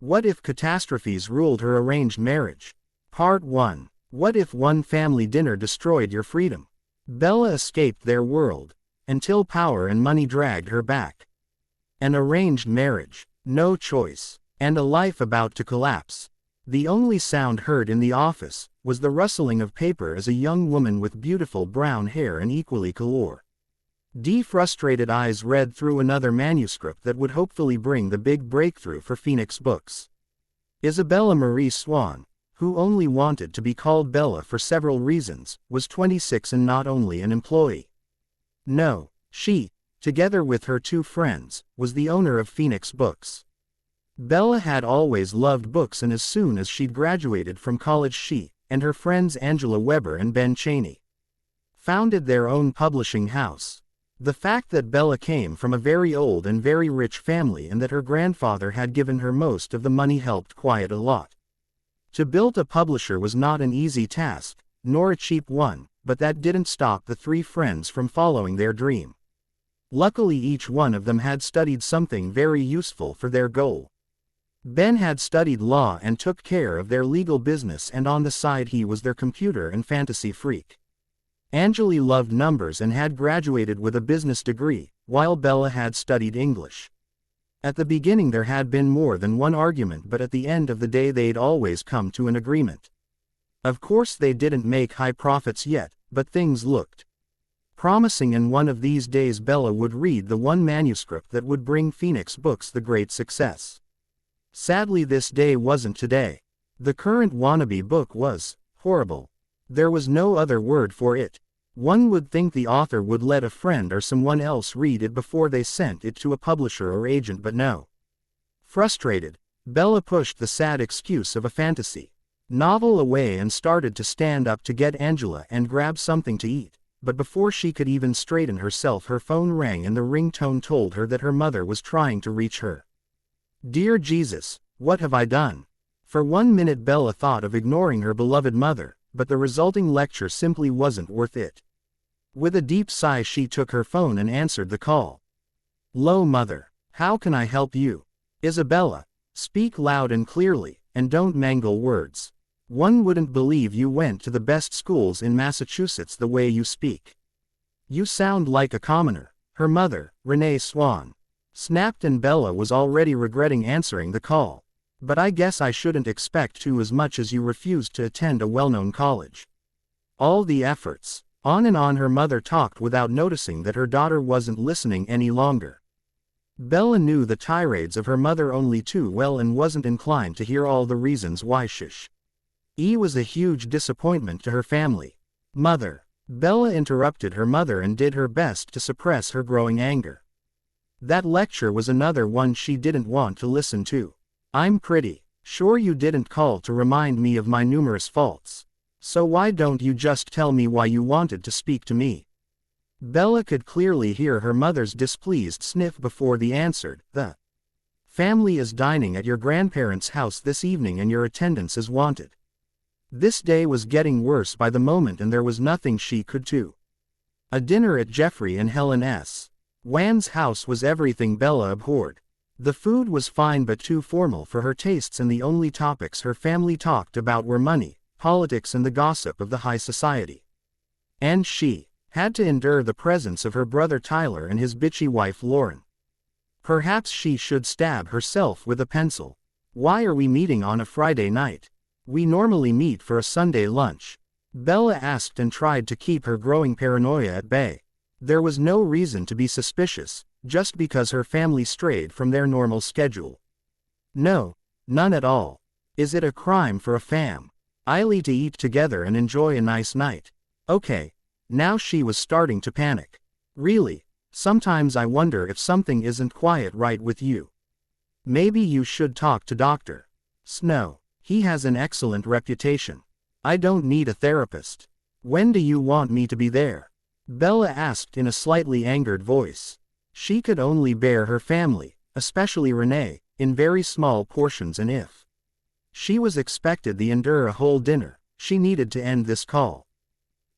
What if catastrophes ruled her arranged marriage? Part 1. What if one family dinner destroyed your freedom? Bella escaped their world, until power and money dragged her back. An arranged marriage, no choice, and a life about to collapse. The only sound heard in the office was the rustling of paper as a young woman with beautiful brown hair and equally color. Frustrated eyes read through another manuscript that would hopefully bring the big breakthrough for Phoenix Books. Isabella Marie Swan, who only wanted to be called Bella for several reasons, was 26 and not only an employee. No, she, together with her two friends, was the owner of Phoenix Books. Bella had always loved books, and as soon as she'd graduated from college she, and her friends Angela Weber and Ben Chaney, founded their own publishing house. The fact that Bella came from a very old and very rich family and that her grandfather had given her most of the money helped quiet a lot. To build a publisher was not an easy task, nor a cheap one, but that didn't stop the three friends from following their dream. Luckily each one of them had studied something very useful for their goal. Ben had studied law and took care of their legal business, and on the side he was their computer and fantasy freak. Angela loved numbers and had graduated with a business degree, while Bella had studied English. At the beginning there had been more than one argument, but at the end of the day they'd always come to an agreement. Of course they didn't make high profits yet, but things looked promising, and one of these days Bella would read the one manuscript that would bring Phoenix Books the great success. Sadly this day wasn't today. The current wannabe book was horrible. There was no other word for it. One would think the author would let a friend or someone else read it before they sent it to a publisher or agent, but no. Frustrated, Bella pushed the sad excuse of a fantasy novel away and started to stand up to get Angela and grab something to eat, but before she could even straighten herself her phone rang and the ringtone told her that her mother was trying to reach her. Dear Jesus, what have I done? For 1 minute Bella thought of ignoring her beloved mother, but the resulting lecture simply wasn't worth it. With a deep sigh she took her phone and answered the call. "'Lo mother, how can I help you? Isabella, speak loud and clearly, and don't mangle words. One wouldn't believe you went to the best schools in Massachusetts the way you speak. You sound like a commoner." Her mother, Renee Swan, snapped, and Bella was already regretting answering the call. "But I guess I shouldn't expect to as much as you refused to attend a well-known college. All the efforts." On and on her mother talked without noticing that her daughter wasn't listening any longer. Bella knew the tirades of her mother only too well and wasn't inclined to hear all the reasons why was a huge disappointment to her family. "Mother." Bella interrupted her mother and did her best to suppress her growing anger. That lecture was another one she didn't want to listen to. "I'm pretty sure you didn't call to remind me of my numerous faults. So why don't you just tell me why you wanted to speak to me?" Bella could clearly hear her mother's displeased sniff before the answered. "The family is dining at your grandparents' house this evening and your attendance is wanted." This day was getting worse by the moment and there was nothing she could do. A dinner at Jeffrey and Helen S. Wan's house was everything Bella abhorred. The food was fine but too formal for her tastes, and the only topics her family talked about were money, politics and the gossip of the high society. And she had to endure the presence of her brother Tyler and his bitchy wife Lauren. Perhaps she should stab herself with a pencil. "Why are we meeting on a Friday night? We normally meet for a Sunday lunch," Bella asked and tried to keep her growing paranoia at bay. There was no reason to be suspicious, just because her family strayed from their normal schedule. No, none at all. Is it a crime for a family to eat together and enjoy a nice night? Okay. Now she was starting to panic. "Really, sometimes I wonder if something isn't quite right with you. Maybe you should talk to Dr. Snow. He has an excellent reputation. I don't need a therapist. When do you want me to be there?" Bella asked in a slightly angered voice. She could only bear her family, especially Renee, in very small portions, and if she was expected to endure a whole dinner, she needed to end this call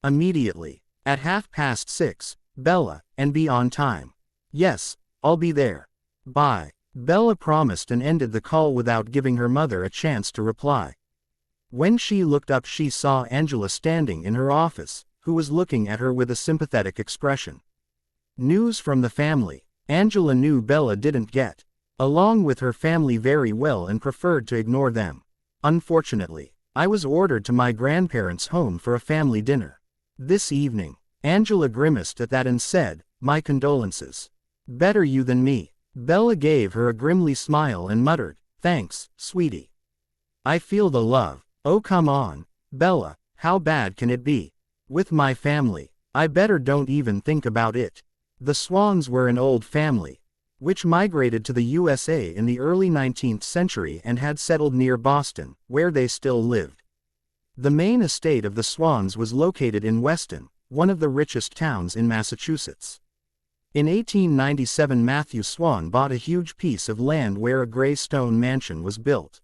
immediately. At 6:30, Bella, and be on time. "Yes, I'll be there. Bye." Bella promised and ended the call without giving her mother a chance to reply. When she looked up, she saw Angela standing in her office, who was looking at her with a sympathetic expression. News from the family. Angela knew Bella didn't get along with her family very well and preferred to ignore them. Unfortunately, I was ordered to my grandparents' home for a family dinner this evening. Angela grimaced at that and said, "My condolences. Better you than me." Bella gave her a grimly smile and muttered, "Thanks, sweetie. I feel the love." "Oh come on, Bella, how bad can it be? With my family, I better don't even think about it." The Swans were an old family, which migrated to the USA in the early 19th century and had settled near Boston, where they still lived. The main estate of the Swans was located in Weston, one of the richest towns in Massachusetts. In 1897, Matthew Swan bought a huge piece of land where a gray stone mansion was built.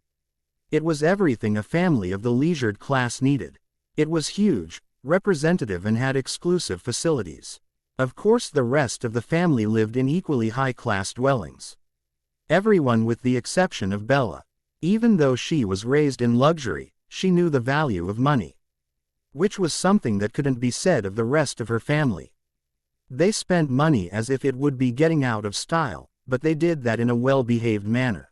It was everything a family of the leisured class needed. It was huge, representative, and had exclusive facilities. Of course, the rest of the family lived in equally high-class dwellings. Everyone with the exception of Bella. Even though she was raised in luxury, she knew the value of money, which was something that couldn't be said of the rest of her family. They spent money as if it would be getting out of style, but they did that in a well-behaved manner.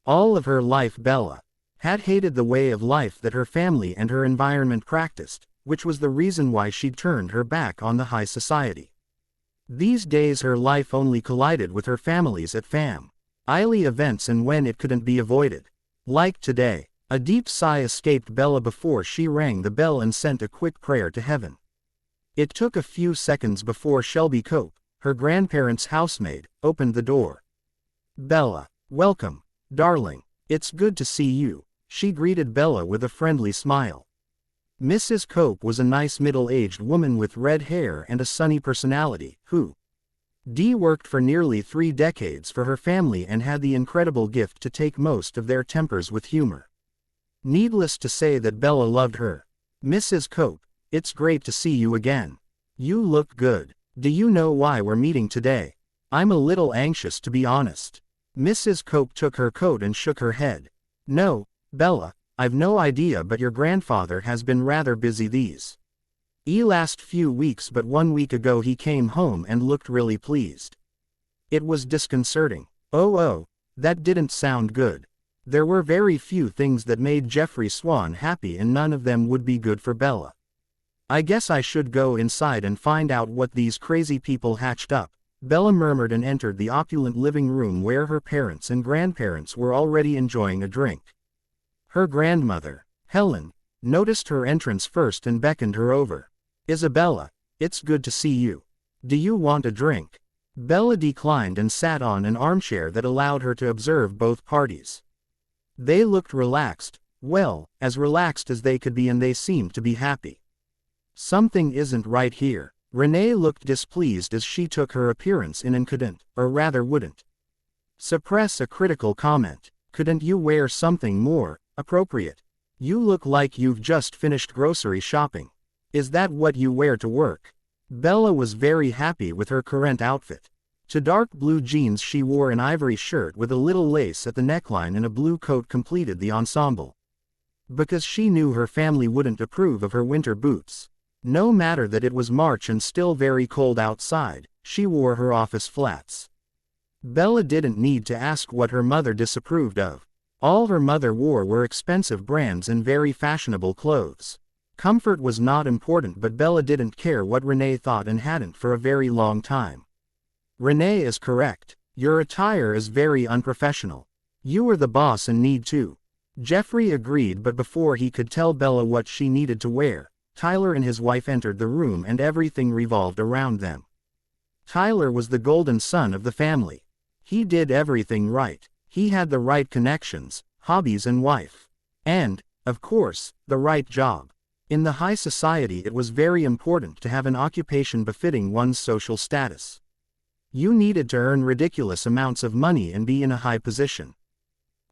All of her life, Bella had hated the way of life that her family and her environment practiced, which was the reason why she'd turned her back on the high society. These days her life only collided with her family's at family events and when it couldn't be avoided. Like today. A deep sigh escaped Bella before she rang the bell and sent a quick prayer to heaven. It took a few seconds before Shelby Cope, her grandparents' housemaid, opened the door. "Bella, welcome, darling. It's good to see you," she greeted Bella with a friendly smile. Mrs. Cope was a nice middle-aged woman with red hair and a sunny personality, who worked for nearly 3 decades for her family and had the incredible gift to take most of their tempers with humor. Needless to say that Bella loved her. "Mrs. Cope, it's great to see you again. You look good. Do you know why we're meeting today?" "I'm a little anxious, to be honest." Mrs. Cope took her coat and shook her head. "No, Bella, I've no idea, but your grandfather has been rather busy these last few weeks, but 1 week ago he came home and looked really pleased. It was disconcerting." Oh, that didn't sound good. There were very few things that made Jeffrey Swan happy, and none of them would be good for Bella. "I guess I should go inside and find out what these crazy people hatched up," Bella murmured and entered the opulent living room where her parents and grandparents were already enjoying a drink. Her grandmother, Helen, noticed her entrance first and beckoned her over. "Isabella, it's good to see you. Do you want a drink?" Bella declined and sat on an armchair that allowed her to observe both parties. They looked relaxed, well, as relaxed as they could be, and they seemed to be happy. "Something isn't right here." Renee looked displeased as she took her appearance in and couldn't, or rather wouldn't, suppress a critical comment. "Couldn't you wear something more appropriate? You look like you've just finished grocery shopping. Is that what you wear to work?" Bella was very happy with her current outfit. To dark blue jeans she wore an ivory shirt with a little lace at the neckline, and a blue coat completed the ensemble. Because she knew her family wouldn't approve of her winter boots. No matter that it was March and still very cold outside, she wore her office flats. Bella didn't need to ask what her mother disapproved of. All her mother wore were expensive brands and very fashionable clothes. Comfort was not important, but Bella didn't care what Renee thought and hadn't for a very long time. "Renee is correct. Your attire is very unprofessional. You are the boss and need to." Jeffrey agreed, but before he could tell Bella what she needed to wear, Tyler and his wife entered the room and everything revolved around them. Tyler was the golden son of the family. He did everything right. He had the right connections, hobbies and wife. And, of course, the right job. In the high society it was very important to have an occupation befitting one's social status. You needed to earn ridiculous amounts of money and be in a high position.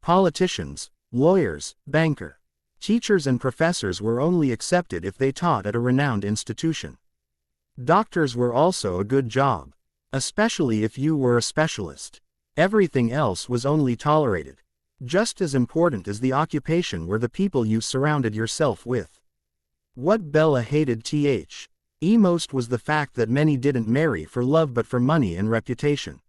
Politicians, lawyers, banker, teachers and professors were only accepted if they taught at a renowned institution. Doctors were also a good job, especially if you were a specialist. Everything else was only tolerated. Just as important as the occupation were the people you surrounded yourself with. What Bella hated most was the fact that many didn't marry for love but for money and reputation.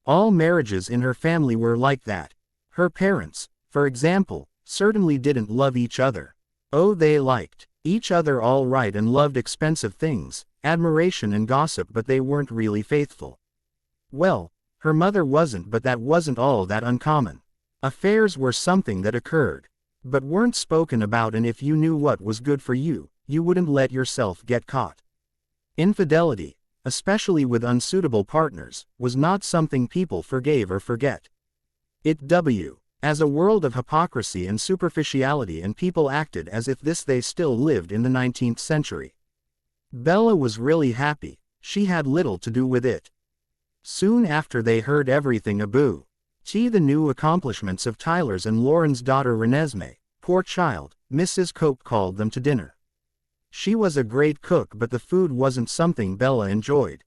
All marriages in her family were like that. Her parents, for example, certainly didn't love each other. Oh, they liked each other all right and loved expensive things, admiration and gossip, but they weren't really faithful. Well, her mother wasn't, but that wasn't all that uncommon. Affairs were something that occurred, but weren't spoken about, and if you knew what was good for you, you wouldn't let yourself get caught. Infidelity, especially with unsuitable partners, was not something people forgave or forget. As a world of hypocrisy and superficiality, and people acted as if they still lived in the 19th century. Bella was really happy. She had little to do with it. Soon after they heard everything about the new accomplishments of Tyler's and Lauren's daughter Renesmee. Poor child, Mrs. Cope called them to dinner. She was a great cook, but the food wasn't something Bella enjoyed.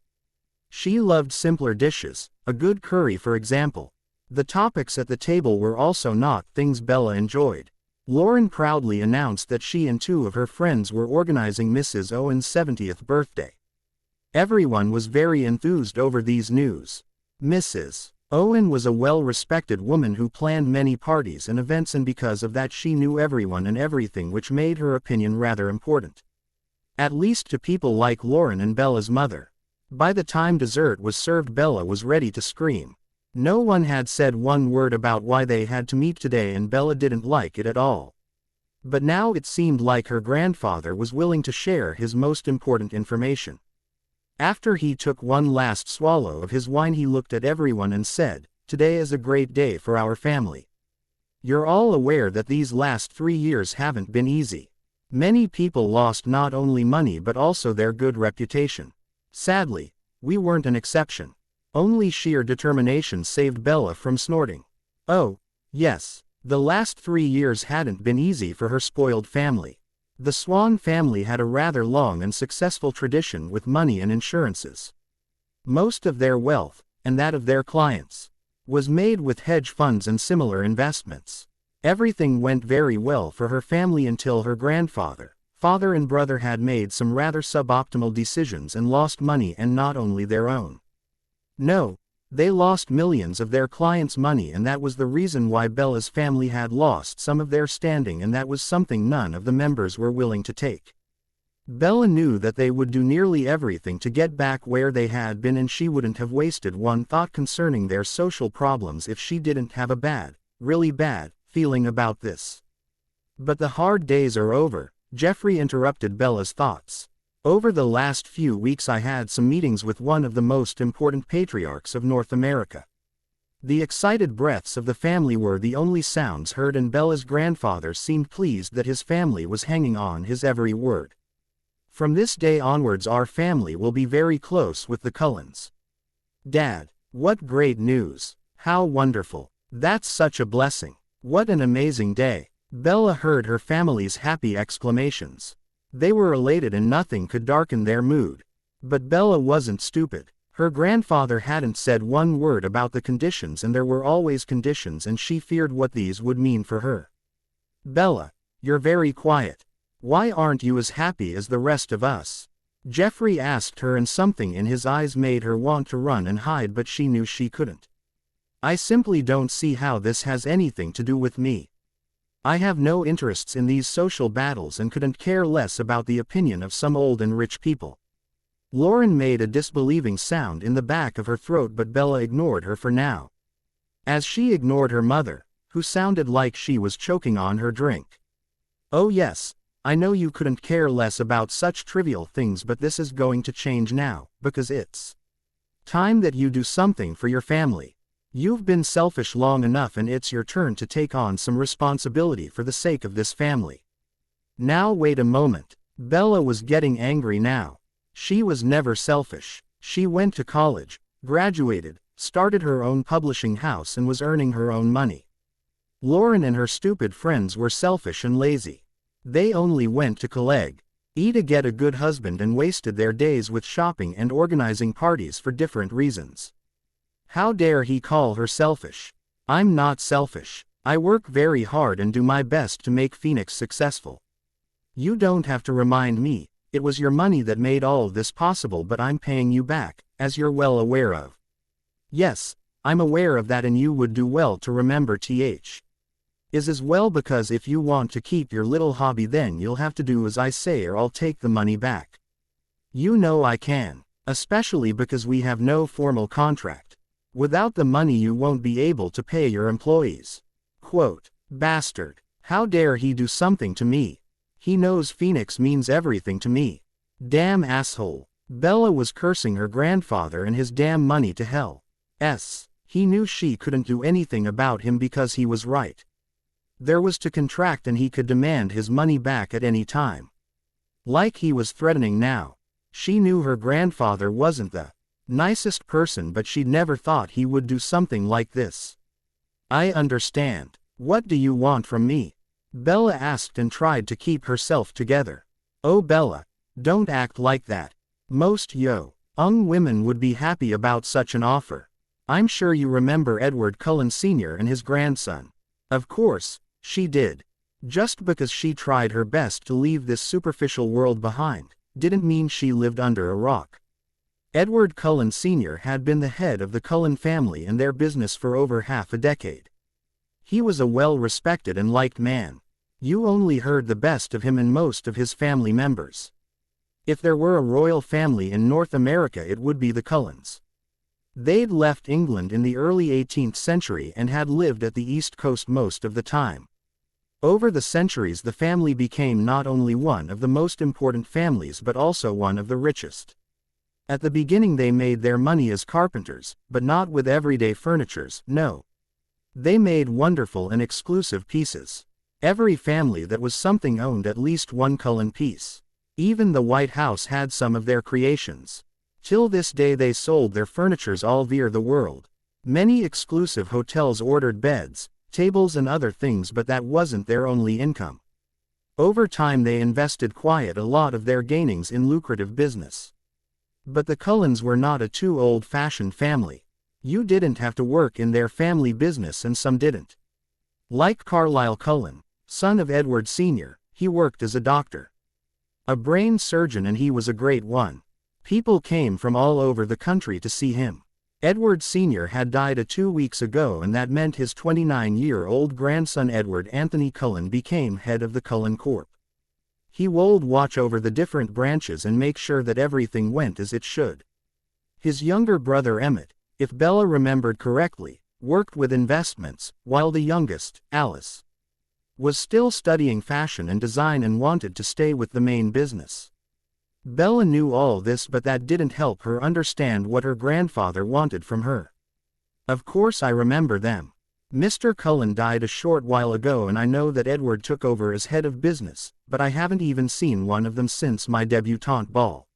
She loved simpler dishes, a good curry for example. The topics at the table were also not things Bella enjoyed. Lauren proudly announced that she and two of her friends were organizing Mrs. Owen's 70th birthday. Everyone was very enthused over these news. Mrs. Owen was a well-respected woman who planned many parties and events, and because of that she knew everyone and everything, which made her opinion rather important. At least to people like Lauren and Bella's mother. By the time dessert was served, Bella was ready to scream. No one had said one word about why they had to meet today, and Bella didn't like it at all. But now it seemed like her grandfather was willing to share his most important information. After he took one last swallow of his wine, he looked at everyone and said, "Today is a great day for our family. You're all aware that these last 3 years haven't been easy. Many people lost not only money but also their good reputation. Sadly, we weren't an exception." Only sheer determination saved Bella from snorting. Oh, yes, the last 3 years hadn't been easy for her spoiled family. The Swan family had a rather long and successful tradition with money and insurances. Most of their wealth, and that of their clients, was made with hedge funds and similar investments. Everything went very well for her family until her grandfather, father and brother had made some rather suboptimal decisions and lost money, and not only their own. No, they lost millions of their clients' money, and that was the reason why Bella's family had lost some of their standing, and that was something none of the members were willing to take. Bella knew that they would do nearly everything to get back where they had been, and she wouldn't have wasted one thought concerning their social problems if she didn't have a bad, really bad, feeling about this. But the hard days are over, Jeffrey interrupted Bella's thoughts. Over the last few weeks I had some meetings with one of the most important patriarchs of North America. The excited breaths of the family were the only sounds heard, and Bella's grandfather seemed pleased that his family was hanging on his every word. "From this day onwards our family will be very close with the Cullens." "Dad, what great news! How wonderful! That's such a blessing! What an amazing day!" Bella heard her family's happy exclamations. They were elated and nothing could darken their mood. But Bella wasn't stupid. Her grandfather hadn't said one word about the conditions, and there were always conditions, and she feared what these would mean for her. "Bella, you're very quiet. Why aren't you as happy as the rest of us?" Jeffrey asked her, and something in his eyes made her want to run and hide, but she knew she couldn't. "I simply don't see how this has anything to do with me. I have no interests in these social battles and couldn't care less about the opinion of some old and rich people." Lauren made a disbelieving sound in the back of her throat, but Bella ignored her for now. As she ignored her mother, who sounded like she was choking on her drink. "Oh yes, I know you couldn't care less about such trivial things, but this is going to change now, because it's time that you do something for your family. You've been selfish long enough, and it's your turn to take on some responsibility for the sake of this family." "Now wait a moment." Bella was getting angry now. She was never selfish. She went to college, graduated, started her own publishing house, and was earning her own money. Lauren and her stupid friends were selfish and lazy. They only went to college, eat to get a good husband, and wasted their days with shopping and organizing parties for different reasons. How dare he call her selfish? I'm not selfish. I work very hard and do my best to make Phoenix successful. You don't have to remind me, it was your money that made all of this possible, but I'm paying you back, as you're well aware of. Yes, I'm aware of that, and you would do well to remember is as well, because if you want to keep your little hobby, then you'll have to do as I say or I'll take the money back. You know I can, especially because we have no formal contract. Without the money you won't be able to pay your employees. Quote, bastard. How dare he do something to me? He knows Phoenix means everything to me. Damn asshole. Bella was cursing her grandfather and his damn money to hell. He knew she couldn't do anything about him because he was right. There was to contract and he could demand his money back at any time. Like he was threatening now. She knew her grandfather wasn't the nicest person, but she'd never thought he would do something like this. I understand. What do you want from me? Bella asked and tried to keep herself together. Oh Bella, don't act like that. Most young women would be happy about such an offer. I'm sure you remember Edward Cullen Sr. and his grandson. Of course, she did. Just because she tried her best to leave this superficial world behind, didn't mean she lived under a rock. Edward Cullen Sr. had been the head of the Cullen family and their business for over half a decade. He was a well-respected and liked man. You only heard the best of him and most of his family members. If there were a royal family in North America, it would be the Cullens. They'd left England in the early 18th century and had lived at the East Coast most of the time. Over the centuries, the family became not only one of the most important families but also one of the richest. At the beginning they made their money as carpenters, but not with everyday furnitures, no. They made wonderful and exclusive pieces. Every family that was something owned at least one Cullen piece. Even the White House had some of their creations. Till this day they sold their furnitures all over the world. Many exclusive hotels ordered beds, tables and other things, but that wasn't their only income. Over time they invested quite a lot of their gainings in lucrative business. But the Cullens were not a too old-fashioned family. You didn't have to work in their family business and some didn't. Like Carlisle Cullen, son of Edward Sr., he worked as a doctor. A brain surgeon, and he was a great one. People came from all over the country to see him. Edward Sr. had died 2 weeks ago, and that meant his 29-year-old grandson Edward Anthony Cullen became head of the Cullen Corp. He would watch over the different branches and make sure that everything went as it should. His younger brother Emmett, if Bella remembered correctly, worked with investments, while the youngest, Alice, was still studying fashion and design and wanted to stay with the main business. Bella knew all this, but that didn't help her understand what her grandfather wanted from her. Of course I remember them. Mr. Cullen died a short while ago, and I know that Edward took over as head of business, but I haven't even seen one of them since my debutante ball.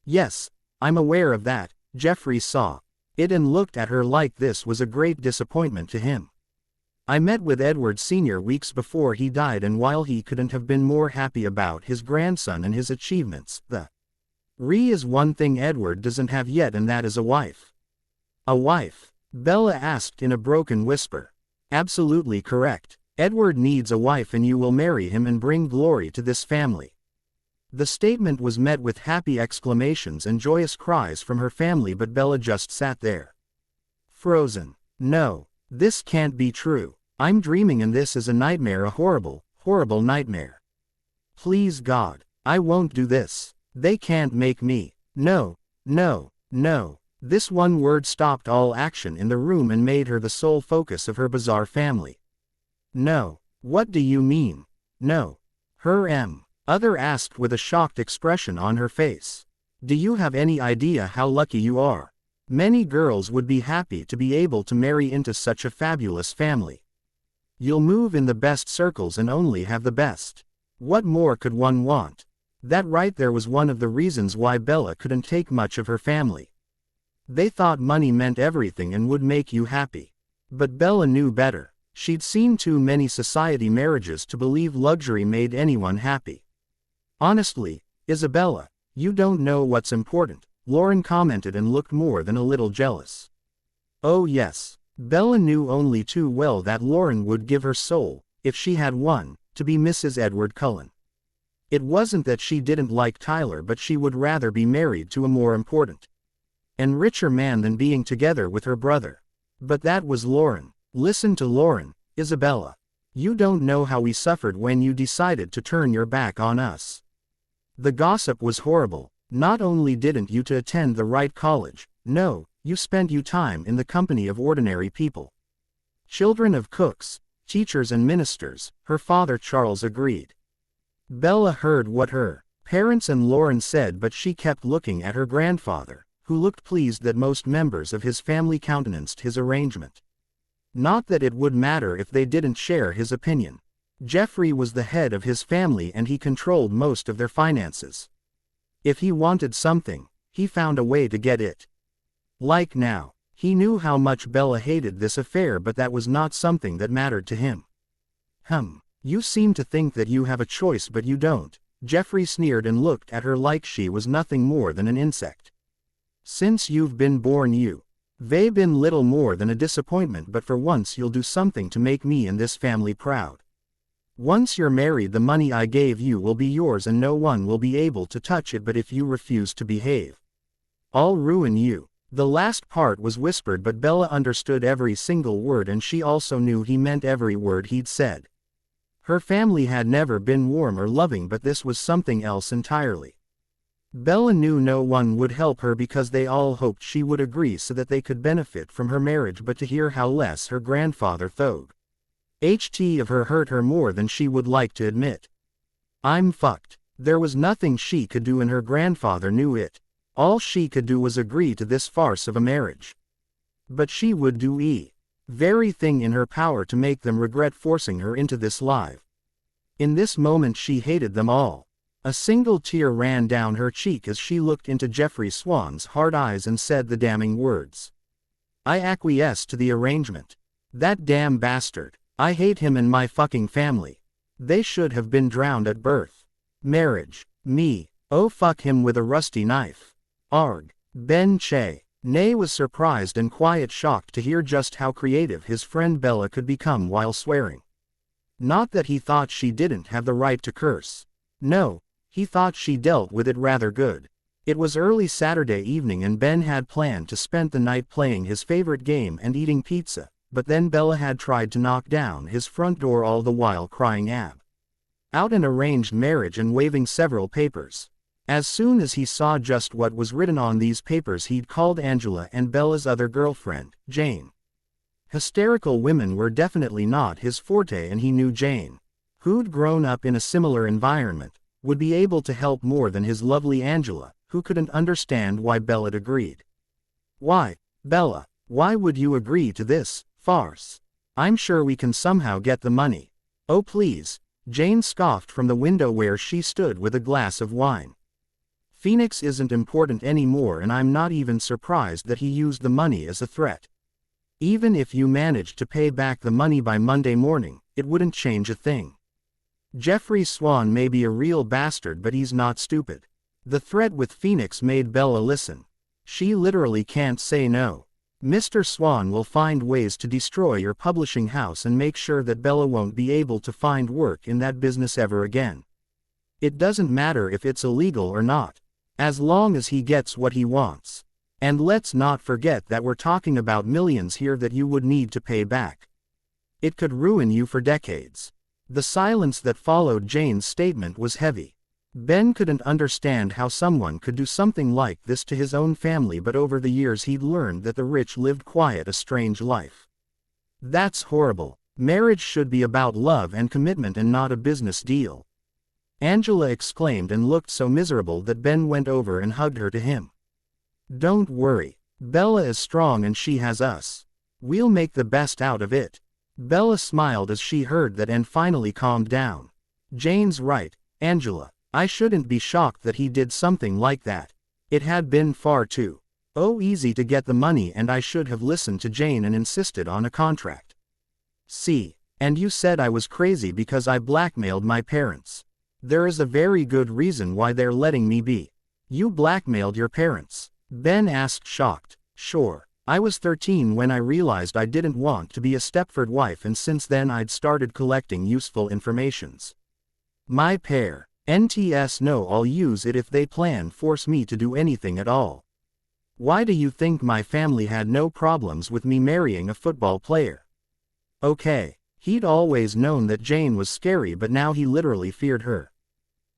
Yes, I'm aware of that. Jeffrey saw it and looked at her like this was a great disappointment to him. I met with Edward Sr. weeks before he died, and while he couldn't have been more happy about his grandson and his achievements, the is one thing Edward doesn't have yet, and that is a wife. A wife? Bella asked in a broken whisper. Absolutely correct. Edward needs a wife, and you will marry him and bring glory to this family. The statement was met with happy exclamations and joyous cries from her family, but Bella just sat there, frozen. No, this can't be true. I'm dreaming, and this is a nightmare, a horrible, horrible nightmare. Please God, I won't do this. They can't make me. No, no, no. This one word stopped all action in the room and made her the sole focus of her bizarre family. No. What do you mean? No. Her other asked with a shocked expression on her face. Do you have any idea how lucky you are? Many girls would be happy to be able to marry into such a fabulous family. You'll move in the best circles and only have the best. What more could one want? That right there was one of the reasons why Bella couldn't take much of her family. They thought money meant everything and would make you happy. But Bella knew better. She'd seen too many society marriages to believe luxury made anyone happy. Honestly, Isabella, you don't know what's important, Lauren commented and looked more than a little jealous. Oh yes. Bella knew only too well that Lauren would give her soul, if she had one, to be Mrs. Edward Cullen. It wasn't that she didn't like Tyler, but she would rather be married to a more important and richer man than being together with her brother. But that was Lauren. Listen to Lauren, Isabella. You don't know how we suffered when you decided to turn your back on us. The gossip was horrible. Not only didn't you to attend the right college, no, you spent your time in the company of ordinary people. Children of cooks, teachers and ministers, her father Charles agreed. Bella heard what her parents and Lauren said, but she kept looking at her grandfather, who looked pleased that most members of his family countenanced his arrangement. Not that it would matter if they didn't share his opinion. Jeffrey was the head of his family and he controlled most of their finances. If he wanted something, he found a way to get it. Like now, he knew how much Bella hated this affair, but that was not something that mattered to him. You seem to think that you have a choice, but you don't. Jeffrey sneered and looked at her like she was nothing more than an insect. Since you've been born they've been little more than a disappointment, but for once you'll do something to make me and this family proud. Once you're married, the money I gave you will be yours and no one will be able to touch it, but if you refuse to behave, I'll ruin you. The last part was whispered, but Bella understood every single word and she also knew he meant every word he'd said. Her family had never been warm or loving, but this was something else entirely. Bella knew no one would help her because they all hoped she would agree so that they could benefit from her marriage, but to hear how less her grandfather thought of her hurt her more than she would like to admit. I'm fucked. There was nothing she could do and her grandfather knew it. All she could do was agree to this farce of a marriage. But she would do very thing in her power to make them regret forcing her into this life. In this moment she hated them all. A single tear ran down her cheek as she looked into Jeffrey Swan's hard eyes and said the damning words. I acquiesce to the arrangement. That damn bastard. I hate him and my fucking family. They should have been drowned at birth. Marriage. Me. Oh fuck him with a rusty knife. Arg. Ben Che. Nay was surprised and quiet shocked to hear just how creative his friend Bella could become while swearing. Not that he thought she didn't have the right to curse. No, he thought she dealt with it rather good. It was early Saturday evening and Ben had planned to spend the night playing his favorite game and eating pizza, but then Bella had tried to knock down his front door, all the while crying out an arranged marriage and waving several papers. As soon as he saw just what was written on these papers, he'd called Angela and Bella's other girlfriend, Jane. Hysterical women were definitely not his forte, and he knew Jane, who'd grown up in a similar environment, would be able to help more than his lovely Angela, who couldn't understand why Bella agreed. Why, Bella, why would you agree to this farce? I'm sure we can somehow get the money. Oh please, Jane scoffed from the window where she stood with a glass of wine. Phoenix isn't important anymore, and I'm not even surprised that he used the money as a threat. Even if you managed to pay back the money by Monday morning, it wouldn't change a thing. Jeffrey Swan may be a real bastard, but he's not stupid. The threat with Phoenix made Bella listen. She literally can't say no. Mr. Swan will find ways to destroy your publishing house and make sure that Bella won't be able to find work in that business ever again. It doesn't matter if it's illegal or not, as long as he gets what he wants. And let's not forget that we're talking about millions here that you would need to pay back. It could ruin you for decades. The silence that followed Jane's statement was heavy. Ben couldn't understand how someone could do something like this to his own family, but over the years he'd learned that the rich lived quiet, a strange life. That's horrible. Marriage should be about love and commitment and not a business deal. Angela exclaimed and looked so miserable that Ben went over and hugged her to him. Don't worry. Bella is strong and she has us. We'll make the best out of it. Bella smiled as she heard that and finally calmed down. Jane's right, Angela. I shouldn't be shocked that he did something like that. It had been far too easy to get the money, and I should have listened to Jane and insisted on a contract. See, and you said I was crazy because I blackmailed my parents. There is a very good reason why they're letting me be. You blackmailed your parents? Ben asked, shocked. Sure. I was 13 when I realized I didn't want to be a Stepford wife, and since then I'd started collecting useful informations. My pair. NTS no, I'll use it if they plan force me to do anything at all. Why do you think my family had no problems with me marrying a football player? Okay, he'd always known that Jane was scary, but now he literally feared her.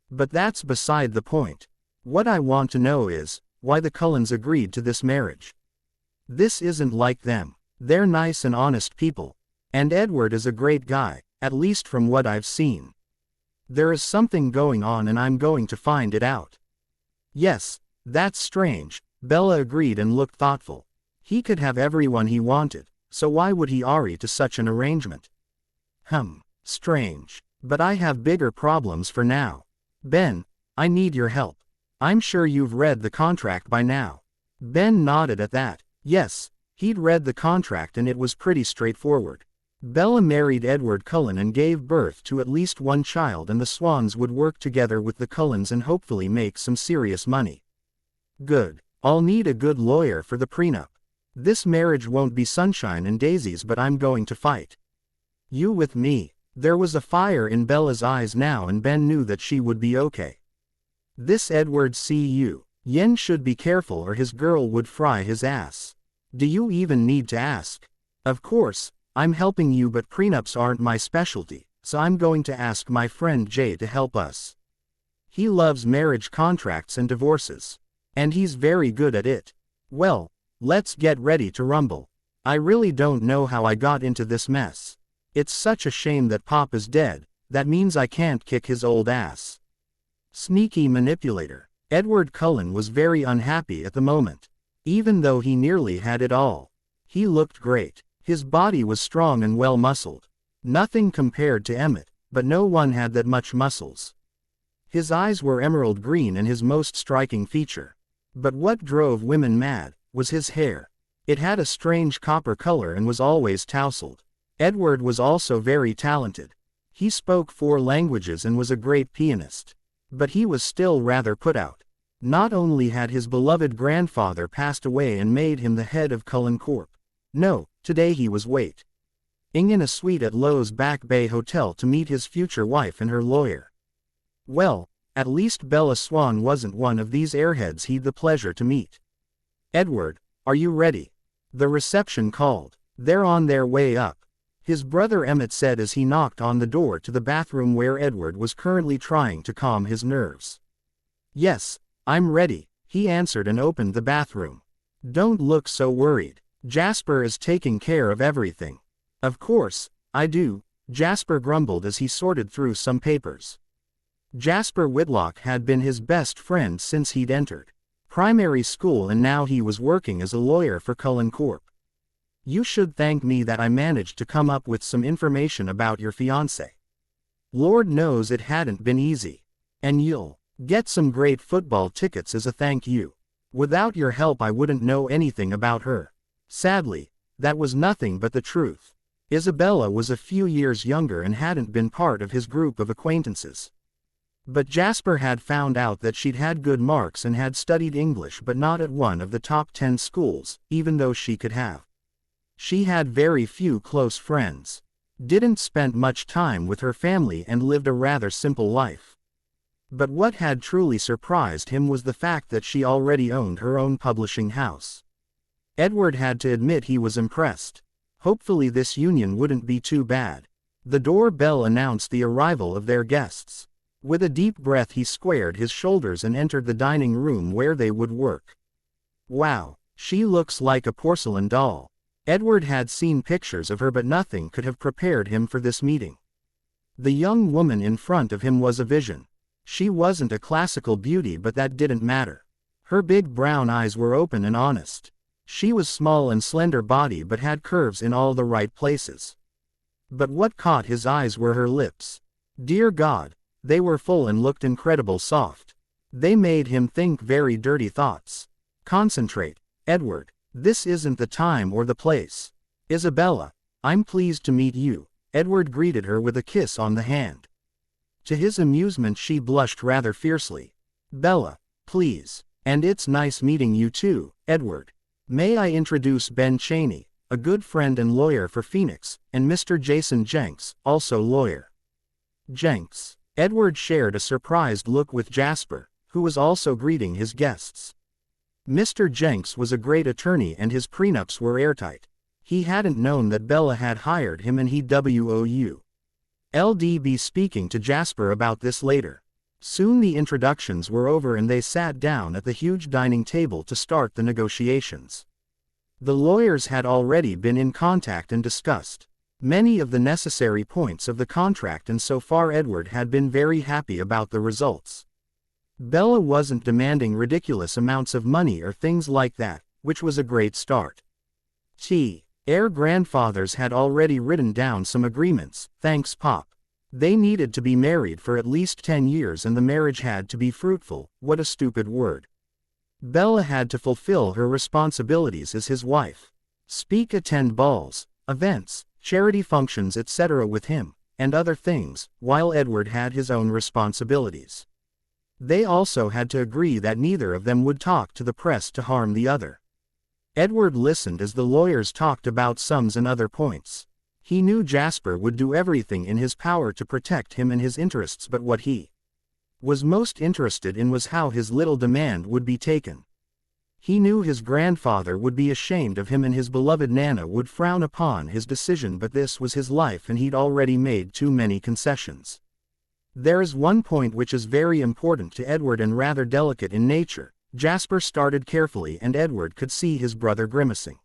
But that's beside the point. What I want to know is, why the Cullens agreed to this marriage. This isn't like them. They're nice and honest people. And Edward is a great guy, at least from what I've seen. There is something going on and I'm going to find it out. Yes, that's strange, Bella agreed and looked thoughtful. He could have everyone he wanted, so why would he agree to such an arrangement? Strange. But I have bigger problems for now. Ben, I need your help. I'm sure you've read the contract by now. Ben nodded at that. Yes, he'd read the contract and it was pretty straightforward. Bella married Edward Cullen and gave birth to at least one child, and the Swans would work together with the Cullens and hopefully make some serious money. Good. I'll need a good lawyer for the prenup. This marriage won't be sunshine and daisies, but I'm going to fight. You with me? There was a fire in Bella's eyes now, and Ben knew that she would be okay. This Edward C.U. Yen should be careful or his girl would fry his ass. Do you even need to ask? Of course, I'm helping you, but prenups aren't my specialty, so I'm going to ask my friend Jay to help us. He loves marriage contracts and divorces. And he's very good at it. Well, let's get ready to rumble. I really don't know how I got into this mess. It's such a shame that Pop is dead. That means I can't kick his old ass. Sneaky manipulator. Edward Cullen was very unhappy at the moment. Even though he nearly had it all. He looked great. His body was strong and well-muscled. Nothing compared to Emmett, but no one had that much muscles. His eyes were emerald green and his most striking feature. But what drove women mad was his hair. It had a strange copper color and was always tousled. Edward was also very talented. He spoke 4 languages and was a great pianist. But he was still rather put out. Not only had his beloved grandfather passed away and made him the head of Cullen Corp. No, today he was waiting in a suite at Lowe's Back Bay Hotel to meet his future wife and her lawyer. Well, at least Bella Swan wasn't one of these airheads he'd the pleasure to meet. Edward, are you ready? The reception called. They're on their way up. His brother Emmett said as he knocked on the door to the bathroom where Edward was currently trying to calm his nerves. Yes, I'm ready, he answered and opened the bathroom. Don't look so worried. Jasper is taking care of everything. Of course, I do, Jasper grumbled as he sorted through some papers. Jasper Whitlock had been his best friend since he'd entered primary school, and now he was working as a lawyer for Cullen Corp. You should thank me that I managed to come up with some information about your fiancé. Lord knows it hadn't been easy. And you'll get some great football tickets as a thank you. Without your help I wouldn't know anything about her. Sadly, that was nothing but the truth. Isabella was a few years younger and hadn't been part of his group of acquaintances. But Jasper had found out that she'd had good marks and had studied English, but not at one of the top 10 schools, even though she could have. She had very few close friends, didn't spend much time with her family, and lived a rather simple life. But what had truly surprised him was the fact that she already owned her own publishing house. Edward had to admit he was impressed. Hopefully this union wouldn't be too bad. The doorbell announced the arrival of their guests. With a deep breath he squared his shoulders and entered the dining room where they would work. Wow, she looks like a porcelain doll. Edward had seen pictures of her, but nothing could have prepared him for this meeting. The young woman in front of him was a vision. She wasn't a classical beauty, but that didn't matter. Her big brown eyes were open and honest. She was small and slender body, but had curves in all the right places. But what caught his eyes were her lips. Dear God, they were full and looked incredible soft. They made him think very dirty thoughts. Concentrate, Edward. This isn't the time or the place. Isabella, I'm pleased to meet you. Edward greeted her with a kiss on the hand. To his amusement she blushed rather fiercely. Bella, please. And it's nice meeting you too, Edward. May I introduce Ben Cheney, a good friend and lawyer for Phoenix, and Mr. Jason Jenks, also lawyer. Jenks. Edward shared a surprised look with Jasper, who was also greeting his guests. Mr. Jenks was a great attorney and his prenups were airtight. He hadn't known that Bella had hired him and he'd be speaking to Jasper about this later. Soon the introductions were over and they sat down at the huge dining table to start the negotiations. The lawyers had already been in contact and discussed many of the necessary points of the contract, and so far Edward had been very happy about the results. Bella wasn't demanding ridiculous amounts of money or things like that, which was a great start. Heir grandfathers had already written down some agreements, thanks Pop. They needed to be married for at least 10 years and the marriage had to be fruitful. What a stupid word. Bella had to fulfill her responsibilities as his wife. Attend balls, events, charity functions etc. with him, and other things, while Edward had his own responsibilities. They also had to agree that neither of them would talk to the press to harm the other. Edward listened as the lawyers talked about sums and other points. He knew Jasper would do everything in his power to protect him and his interests, but what he was most interested in was how his little demand would be taken. He knew his grandfather would be ashamed of him and his beloved Nana would frown upon his decision, but this was his life and he'd already made too many concessions. There is one point which is very important to Edward and rather delicate in nature. Jasper started carefully and Edward could see his brother grimacing.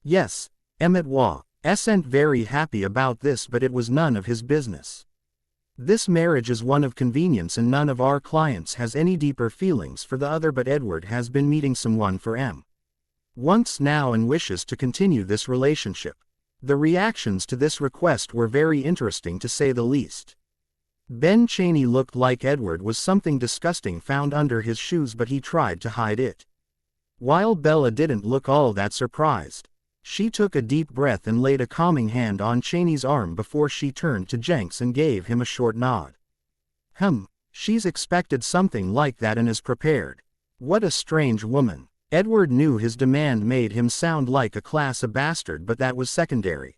Yes, Emmett wasn't very happy about this, but it was none of his business. This marriage is one of convenience and none of our clients has any deeper feelings for the other, but Edward has been meeting someone for once now and wishes to continue this relationship. The reactions to this request were very interesting to say the least. Ben Cheney looked like Edward was something disgusting found under his shoes, but he tried to hide it. While Bella didn't look all that surprised. She took a deep breath and laid a calming hand on Cheney's arm before she turned to Jenks and gave him a short nod. She's expected something like that and is prepared. What a strange woman. Edward knew his demand made him sound like a class A bastard, but that was secondary.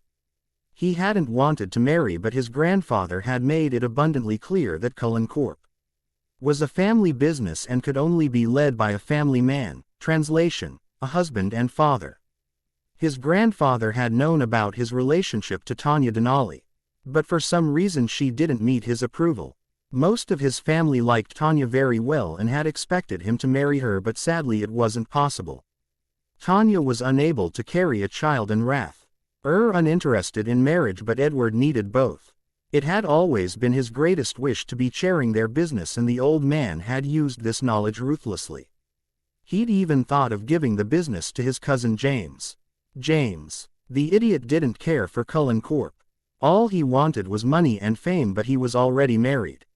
He hadn't wanted to marry, but his grandfather had made it abundantly clear that Cullen Corp was a family business and could only be led by a family man, translation, a husband and father. His grandfather had known about his relationship to Tanya Denali, but for some reason she didn't meet his approval. Most of his family liked Tanya very well and had expected him to marry her, but sadly it wasn't possible. Tanya was unable to carry a child and uninterested in marriage, but Edward needed both. It had always been his greatest wish to be chairing their business, and the old man had used this knowledge ruthlessly. He'd even thought of giving the business to his cousin James. The idiot didn't care for Cullen Corp. All he wanted was money and fame, but he was already married.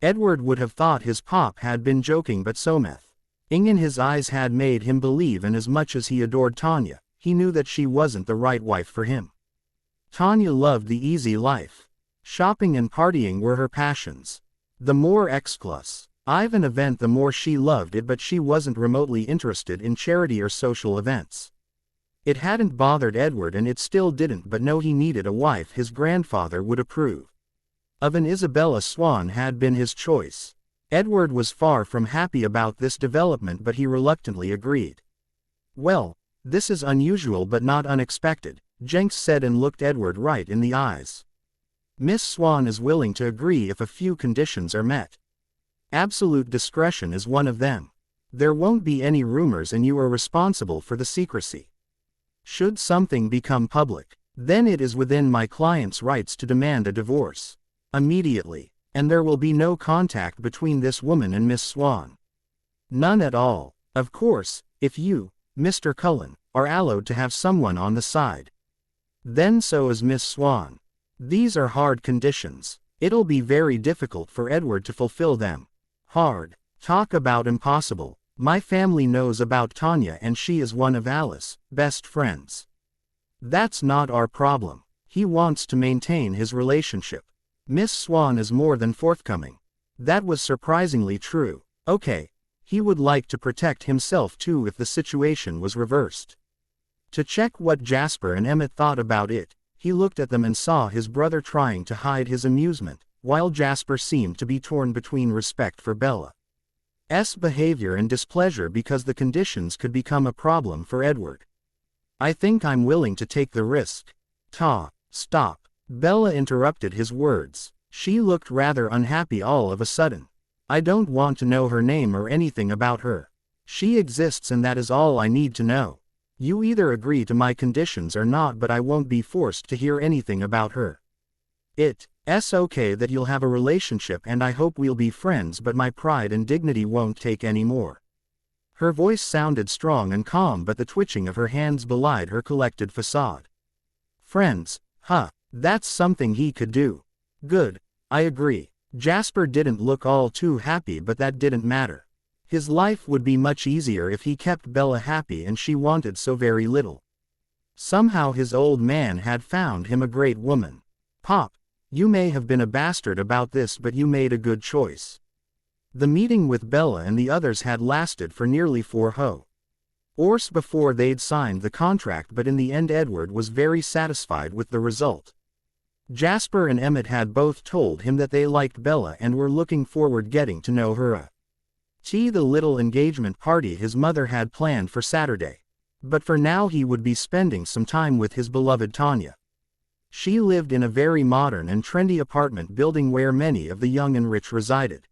Edward would have thought his pop had been joking, but something in his eyes had made him believe, and as much as he adored Tanya, he knew that she wasn't the right wife for him. Tanya loved the easy life. Shopping and partying were her passions. The more exclusive an event, the more she loved it, but she wasn't remotely interested in charity or social events. It hadn't bothered Edward and it still didn't, but no, he needed a wife his grandfather would approve of, and Isabella Swan had been his choice. Edward was far from happy about this development, but he reluctantly agreed. Well, this is unusual but not unexpected, Jenks said and looked Edward right in the eyes. Miss Swan is willing to agree if a few conditions are met. Absolute discretion is one of them. There won't be any rumors and you are responsible for the secrecy. Should something become public, then it is within my client's rights to demand a divorce immediately, and there will be no contact between this woman and Miss Swan. None at all. Of course, if you, Mr. Cullen, are allowed to have someone on the side, then so is Miss Swan. These are hard conditions. It'll be very difficult for Edward to fulfill them. Hard. Talk about impossible. My family knows about Tanya and she is one of Alice's best friends. That's not our problem. He wants to maintain his relationship. Miss Swan is more than forthcoming. That was surprisingly true. Okay. He would like to protect himself too if the situation was reversed. To check what Jasper and Emmett thought about it, he looked at them and saw his brother trying to hide his amusement, while Jasper seemed to be torn between respect for Bella's behavior and displeasure because the conditions could become a problem for Edward. I think I'm willing to take the risk. Stop. Bella interrupted his words. She looked rather unhappy all of a sudden. I don't want to know her name or anything about her. She exists and that is all I need to know. You either agree to my conditions or not, but I won't be forced to hear anything about her. It's okay that you'll have a relationship and I hope we'll be friends, but my pride and dignity won't take any more. Her voice sounded strong and calm, but the twitching of her hands belied her collected facade. Friends, that's something he could do. Good, I agree. Jasper didn't look all too happy, but that didn't matter. His life would be much easier if he kept Bella happy, and she wanted so very little. Somehow his old man had found him a great woman. Pop, you may have been a bastard about this, but you made a good choice. The meeting with Bella and the others had lasted for nearly 4 hours before they'd signed the contract, but in the end Edward was very satisfied with the result. Jasper and Emmett had both told him that they liked Bella and were looking forward getting to know her. The little engagement party his mother had planned for Saturday. But for now he would be spending some time with his beloved Tanya. She lived in a very modern and trendy apartment building where many of the young and rich resided.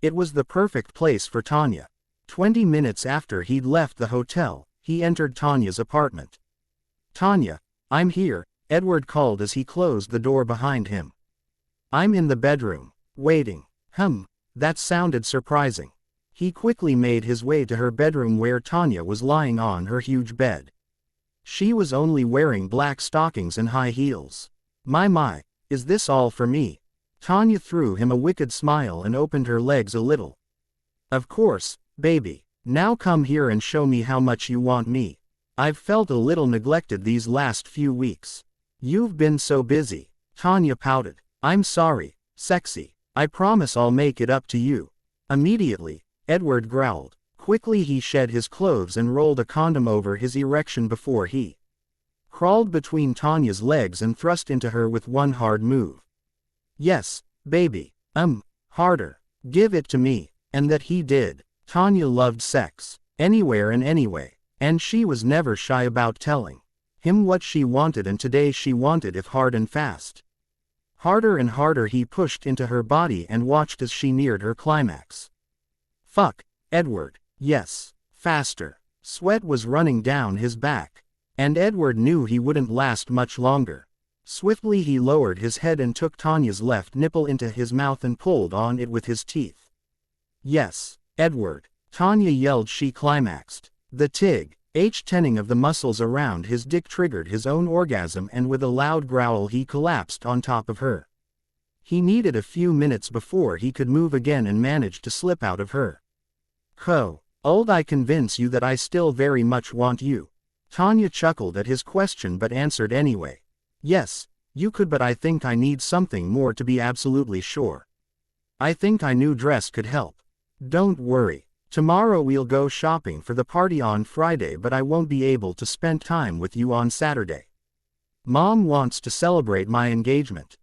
It was the perfect place for Tanya. 20 minutes after he'd left the hotel, he entered Tanya's apartment. Tanya, I'm here, Edward called as he closed the door behind him. I'm in the bedroom, waiting. That sounded surprising. He quickly made his way to her bedroom where Tanya was lying on her huge bed. She was only wearing black stockings and high heels. My, is this all for me? Tanya threw him a wicked smile and opened her legs a little. Of course, baby. Now come here and show me how much you want me. I've felt a little neglected these last few weeks. You've been so busy. Tanya pouted. I'm sorry, sexy. I promise I'll make it up to you. Immediately, Edward growled. Quickly he shed his clothes and rolled a condom over his erection before he crawled between Tanya's legs and thrust into her with one hard move. Yes, baby. Harder. Give it to me. And that he did. Tanya loved sex. Anywhere and anyway. And she was never shy about telling him what she wanted, and today she wanted it hard and fast. Harder and harder he pushed into her body and watched as she neared her climax. Fuck, Edward. Yes. Faster. Sweat was running down his back. And Edward knew he wouldn't last much longer. Swiftly he lowered his head and took Tanya's left nipple into his mouth and pulled on it with his teeth. Yes, Edward. Tanya yelled. She climaxed. The tenning of the muscles around his dick triggered his own orgasm, and with a loud growl he collapsed on top of her. He needed a few minutes before he could move again and managed to slip out of her. Old, I convince you that I still very much want you. Tanya chuckled at his question but answered anyway. Yes, you could, but I think I need something more to be absolutely sure. I think a new dress could help. Don't worry. Tomorrow we'll go shopping for the party on Friday, but I won't be able to spend time with you on Saturday. Mom wants to celebrate my engagement.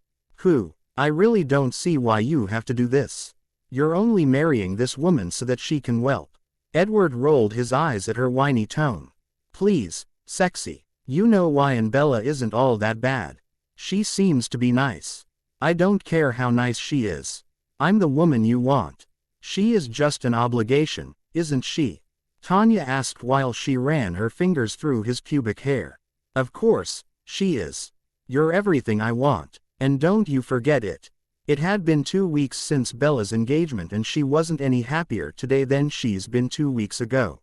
I really don't see why you have to do this. You're only marrying this woman so that she can whelp. Edward rolled his eyes at her whiny tone. Please, sexy. You know why, and Bella isn't all that bad. She seems to be nice. I don't care how nice she is. I'm the woman you want. She is just an obligation, isn't she? Tanya asked while she ran her fingers through his pubic hair. Of course, she is. You're everything I want, and don't you forget it. It had been 2 weeks since Bella's engagement, and she wasn't any happier today than she's been 2 weeks ago.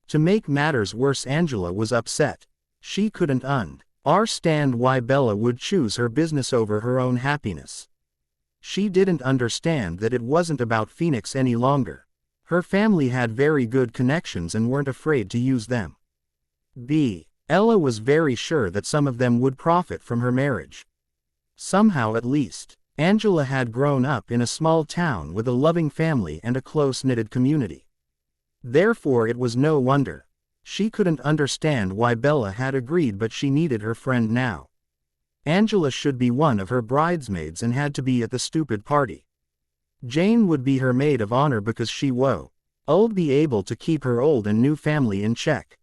To make matters worse, Angela was upset. She couldn't understand why Bella would choose her business over her own happiness. She didn't understand that it wasn't about Phoenix any longer. Her family had very good connections and weren't afraid to use them. Ella was very sure that some of them would profit from her marriage. Somehow, at least. Angela had grown up in a small town with a loving family and a close-knitted community. Therefore it was no wonder. She couldn't understand why Bella had agreed, but she needed her friend now. Angela should be one of her bridesmaids and had to be at the stupid party. Jane would be her maid of honor because she would be able to keep her old and new family in check.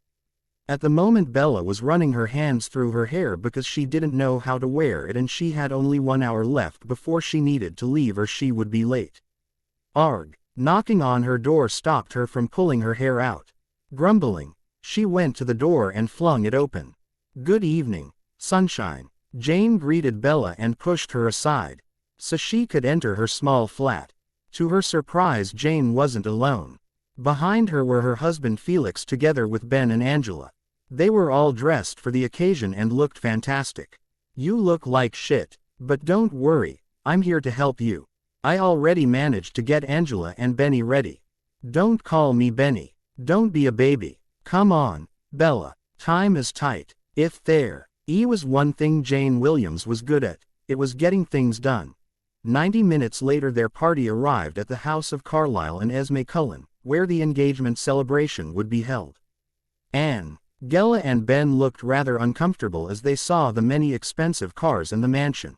At the moment Bella was running her hands through her hair because she didn't know how to wear it, and she had only 1 hour left before she needed to leave or she would be late. Arg! Knocking on her door stopped her from pulling her hair out. Grumbling, she went to the door and flung it open. "Good evening, sunshine." Jane greeted Bella and pushed her aside, so she could enter her small flat. To her surprise, Jane wasn't alone. Behind her were her husband Felix together with Ben and Angela. They were all dressed for the occasion and looked fantastic. "You look like shit, but don't worry, I'm here to help you. I already managed to get Angela and Benny ready." "Don't call me Benny. Don't be a baby. Come on, Bella. Time is tight." If there was one thing Jane Williams was good at, it was getting things done. 90 minutes later their party arrived at the house of Carlisle and Esme Cullen, where the engagement celebration would be held. Angela and Ben looked rather uncomfortable as they saw the many expensive cars and the mansion.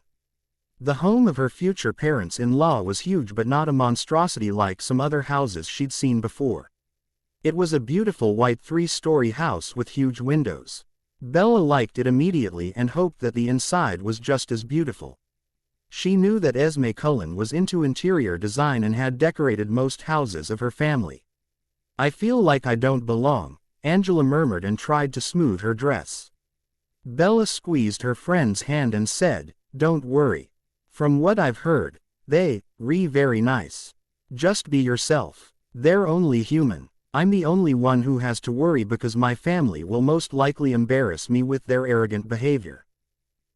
The home of her future parents-in-law was huge, but not a monstrosity like some other houses she'd seen before. It was a beautiful white 3-story house with huge windows. Bella liked it immediately and hoped that the inside was just as beautiful. She knew that Esme Cullen was into interior design and had decorated most houses of her family. "I feel like I don't belong," Angela murmured and tried to smooth her dress. Bella squeezed her friend's hand and said, "Don't worry. From what I've heard, they're very nice. Just be yourself. They're only human. I'm the only one who has to worry because my family will most likely embarrass me with their arrogant behavior."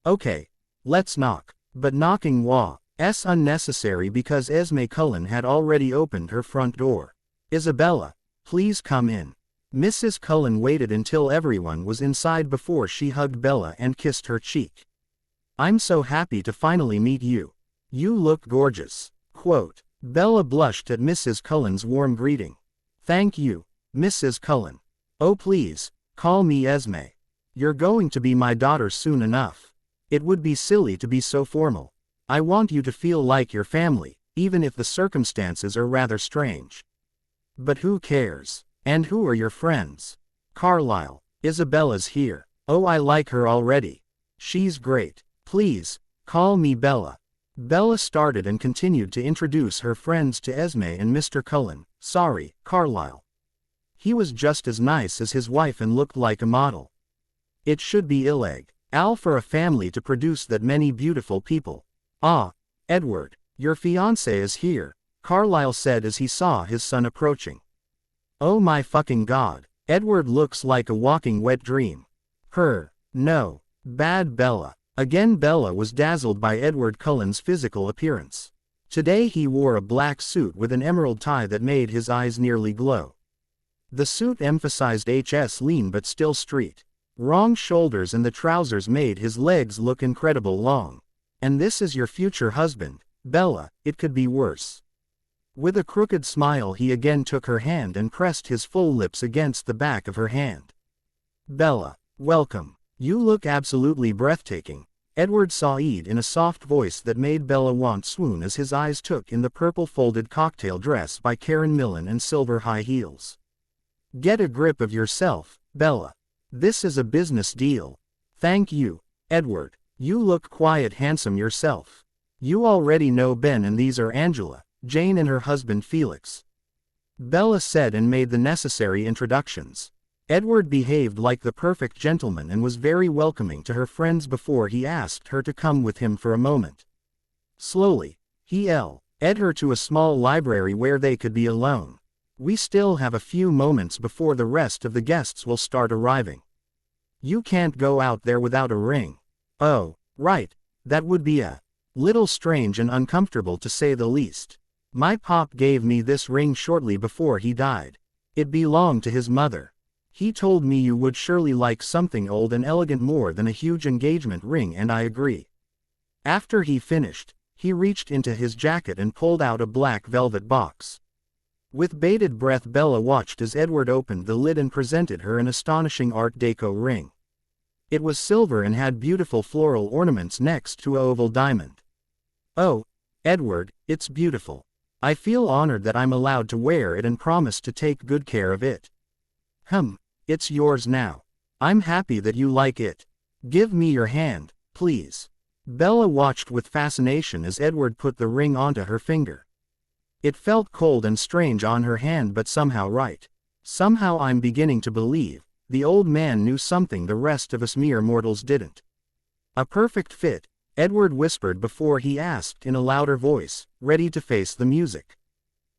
"Okay, let's knock." But knocking was unnecessary because Esme Cullen had already opened her front door. "Isabella, please come in." Mrs. Cullen waited until everyone was inside before she hugged Bella and kissed her cheek. "I'm so happy to finally meet you. You look gorgeous." Quote. Bella blushed at Mrs. Cullen's warm greeting. "Thank you, Mrs. Cullen. Oh please, call me Esme. You're going to be my daughter soon enough. It would be silly to be so formal. I want you to feel like your family, even if the circumstances are rather strange." "But who cares? And who are your friends?" "Carlisle. Isabella's here." "Oh, I like her already. She's great. Please, call me Bella." Bella started and continued to introduce her friends to Esme and Mr. Cullen. "Sorry, Carlisle. He was just as nice as his wife and looked like a model. It should be illegal for a family to produce that many beautiful people." "Ah, Edward, your fiancé is here," Carlisle said as he saw his son approaching. "Oh my fucking god, Edward looks like a walking wet dream." No, bad Bella." Again Bella was dazzled by Edward Cullen's physical appearance. Today he wore a black suit with an emerald tie that made his eyes nearly glow. The suit emphasized his lean but still strong shoulders, and the trousers made his legs look incredible long. "And this is your future husband, Bella, it could be worse." With a crooked smile he again took her hand and pressed his full lips against the back of her hand. "Bella, welcome. You look absolutely breathtaking," Edward said in a soft voice that made Bella want to swoon as his eyes took in the purple folded cocktail dress by Karen Millen and silver high heels. "Get a grip of yourself, Bella. This is a business deal." "Thank you, Edward. You look quite handsome yourself. You already know Ben and these are Angela, Jane and her husband Felix," Bella said and made the necessary introductions. Edward behaved like the perfect gentleman and was very welcoming to her friends before he asked her to come with him for a moment. Slowly, he led her to a small library where they could be alone. "We still have a few moments before the rest of the guests will start arriving. You can't go out there without a ring." "Oh, right, that would be a little strange and uncomfortable to say the least. My pop gave me this ring shortly before he died. It belonged to his mother. He told me you would surely like something old and elegant more than a huge engagement ring, and I agree." After he finished, he reached into his jacket and pulled out a black velvet box. With bated breath Bella watched as Edward opened the lid and presented her an astonishing Art Deco ring. It was silver and had beautiful floral ornaments next to an oval diamond. "Oh, Edward, it's beautiful. I feel honored that I'm allowed to wear it and promise to take good care of it." It's yours now. I'm happy that you like it. Give me your hand, please." Bella watched with fascination as Edward put the ring onto her finger. It felt cold and strange on her hand but somehow right. "Somehow I'm beginning to believe the old man knew something the rest of us mere mortals didn't." "A perfect fit," Edward whispered before he asked in a louder voice, ready to face the music.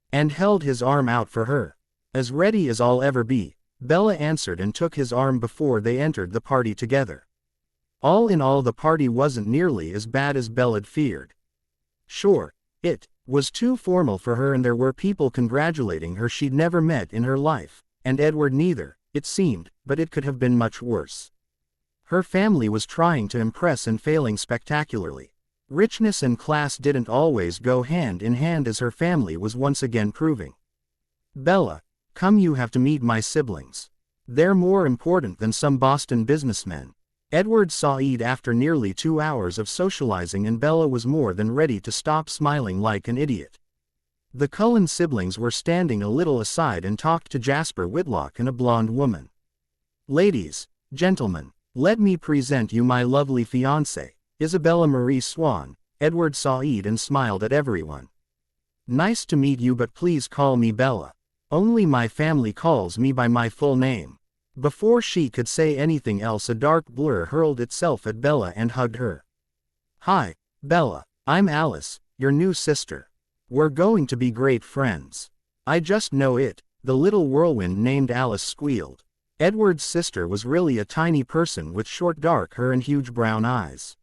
And held his arm out for her. "As ready as I'll ever be," Bella answered and took his arm before they entered the party together. All in all, the party wasn't nearly as bad as Bella'd feared. Sure, it was too formal for her and there were people congratulating her she'd never met in her life, and Edward neither, it seemed, but it could have been much worse. Her family was trying to impress and failing spectacularly. Richness and class didn't always go hand in hand as her family was once again proving. "Bella, come, you have to meet my siblings. They're more important than some Boston businessmen." Edward sighed after nearly 2 hours of socializing and Bella was more than ready to stop smiling like an idiot. The Cullen siblings were standing a little aside and talked to Jasper Whitlock and a blonde woman. "Ladies, gentlemen, let me present you my lovely fiancée, Isabella Marie Swan." Edward sighed and smiled at everyone. "Nice to meet you, but please call me Bella. Only my family calls me by my full name." Before she could say anything else, a dark blur hurled itself at Bella and hugged her. "Hi, Bella, I'm Alice, your new sister. We're going to be great friends." "I just know it," the little whirlwind named Alice squealed. Edward's sister was really a tiny person with short dark hair and huge brown eyes.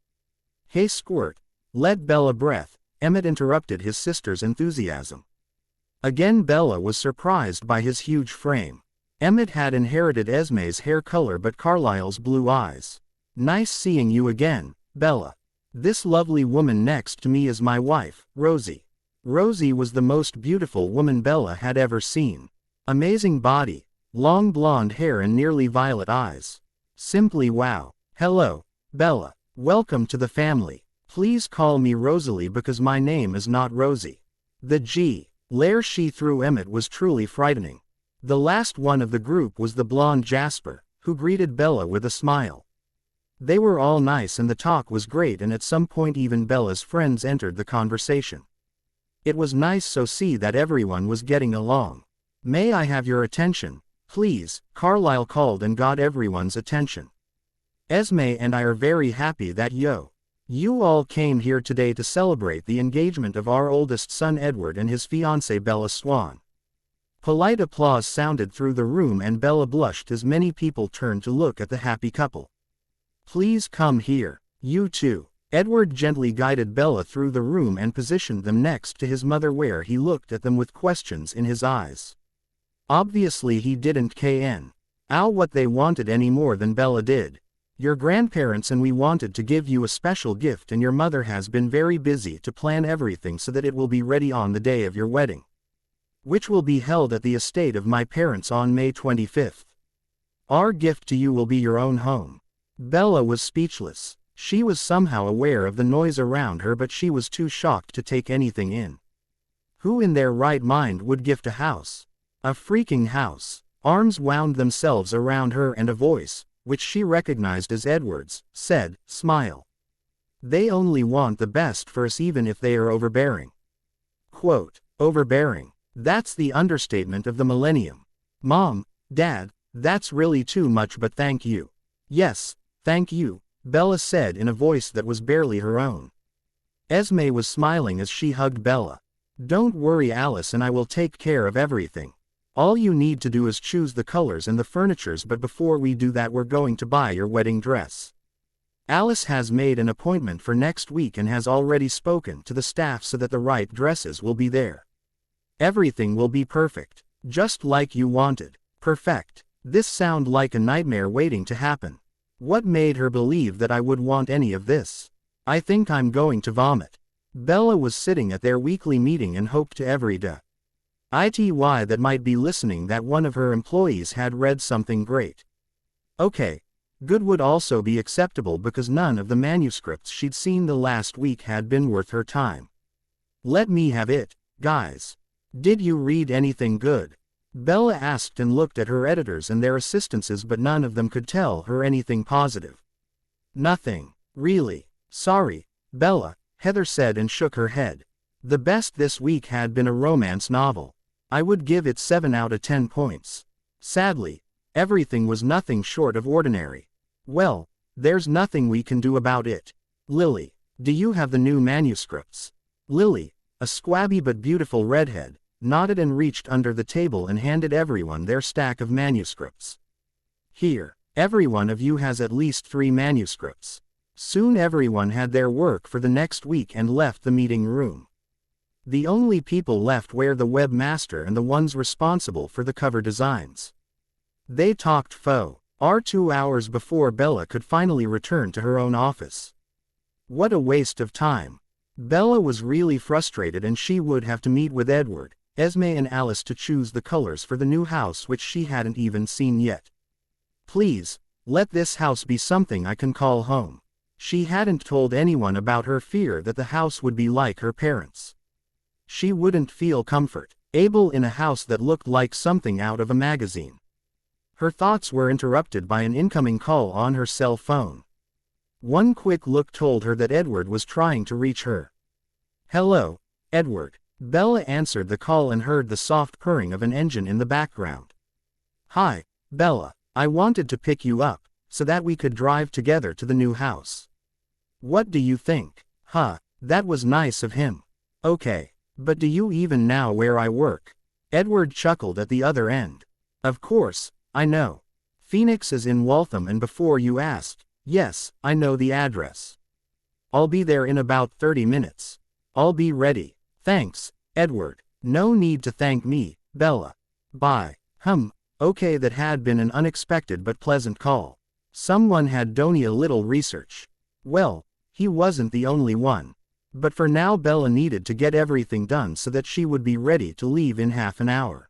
"Hey Squirt, let Bella breath," Emmett interrupted his sister's enthusiasm. Again Bella was surprised by his huge frame. Emmett had inherited Esme's hair color but Carlisle's blue eyes. "Nice seeing you again, Bella. This lovely woman next to me is my wife, Rosie." Rosie was the most beautiful woman Bella had ever seen. Amazing body, long blonde hair and nearly violet eyes. Simply wow. "Hello, Bella. Welcome to the family. Please call me Rosalie because my name is not Rosie." The glare she threw Emmett was truly frightening. The last one of the group was the blonde Jasper, who greeted Bella with a smile. They were all nice and the talk was great, and at some point even Bella's friends entered the conversation. It was nice to see that everyone was getting along. "May I have your attention, please?" Carlisle called and got everyone's attention. "Esme and I are very happy that you all came here today to celebrate the engagement of our oldest son Edward and his fiancée Bella Swan." Polite applause sounded through the room and Bella blushed as many people turned to look at the happy couple. "Please come here, you two." Edward gently guided Bella through the room and positioned them next to his mother, where he looked at them with questions in his eyes. Obviously he didn't care what they wanted any more than Bella did. "Your grandparents and we wanted to give you a special gift, and your mother has been very busy to plan everything so that it will be ready on the day of your wedding, which will be held at the estate of my parents on May 25th. Our gift to you will be your own home." Bella was speechless. She was somehow aware of the noise around her, but she was too shocked to take anything in. Who in their right mind would gift a house? A freaking house. Arms wound themselves around her and a voice, which she recognized as Edward's, said, "Smile. They only want the best for us even if they are overbearing." Quote, "Overbearing. That's the understatement of the millennium. Mom, Dad, that's really too much, but thank you." "Yes, thank you," Bella said in a voice that was barely her own. Esme was smiling as she hugged Bella. "Don't worry, Alice and I will take care of everything. All you need to do is choose the colors and the furnitures, but before we do that we're going to buy your wedding dress. Alice has made an appointment for next week and has already spoken to the staff so that the right dresses will be there. Everything will be perfect, just like you wanted." Perfect. This sounded like a nightmare waiting to happen. What made her believe that I would want any of this? I think I'm going to vomit. Bella was sitting at their weekly meeting and hoped to every day. That might be listening that one of her employees had read something great. Okay. Good would also be acceptable because none of the manuscripts she'd seen the last week had been worth her time. Let me have it, guys. Did you read anything good? Bella asked and looked at her editors and their assistants, but none of them could tell her anything positive. Nothing. Really. Sorry, Bella, Heather said and shook her head. The best this week had been a romance novel. I would give it 7 out of 10 points. Sadly, everything was nothing short of ordinary. Well, there's nothing we can do about it. Lily, do you have the new manuscripts? Lily, a squabby but beautiful redhead, nodded and reached under the table and handed everyone their stack of manuscripts. Here, every one of you has at least 3 manuscripts. Soon everyone had their work for the next week and left the meeting room. The only people left were the webmaster and the ones responsible for the cover designs. They talked for 2 hours before Bella could finally return to her own office. What a waste of time. Bella was really frustrated, and she would have to meet with Edward, Esme and Alice to choose the colors for the new house, which she hadn't even seen yet. Please, let this house be something I can call home. She hadn't told anyone about her fear that the house would be like her parents'. She wouldn't feel comfortable in a house that looked like something out of a magazine. Her thoughts were interrupted by an incoming call on her cell phone. One quick look told her that Edward was trying to reach her. Hello, Edward. Bella answered the call and heard the soft purring of an engine in the background. Hi, Bella. I wanted to pick you up, so that we could drive together to the new house. What do you think? That was nice of him. Okay, but do you even know where I work? Edward chuckled at the other end. Of course, I know. Phoenix is in Waltham, and before you asked, yes, I know the address. I'll be there in about 30 minutes. I'll be ready. Thanks, Edward. No need to thank me, Bella. Bye. Okay, that had been an unexpected but pleasant call. Someone had done a little research. Well, he wasn't the only one. But for now Bella needed to get everything done so that she would be ready to leave in half an hour.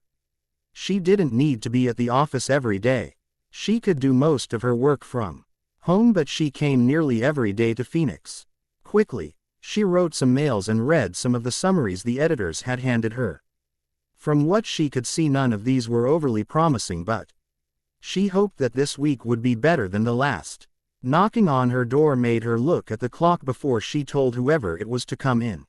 She didn't need to be at the office every day. She could do most of her work from home, but she came nearly every day to Phoenix. Quickly, she wrote some mails and read some of the summaries the editors had handed her. From what she could see, none of these were overly promising, but she hoped that this week would be better than the last. Knocking on her door made her look at the clock before she told whoever it was to come in.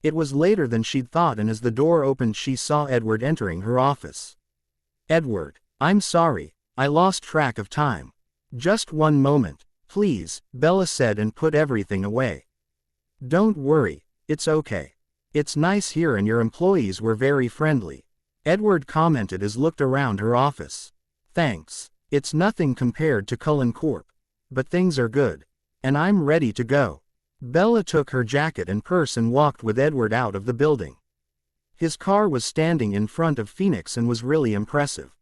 It was later than she'd thought, and as the door opened she saw Edward entering her office. Edward, I'm sorry, I lost track of time. Just one moment, please, Bella said and put everything away. Don't worry, it's okay. It's nice here and your employees were very friendly. Edward commented as looked around her office. Thanks, it's nothing compared to Cullen Corp. But things are good. And I'm ready to go. Bella took her jacket and purse and walked with Edward out of the building. His car was standing in front of Phoenix and was really impressive.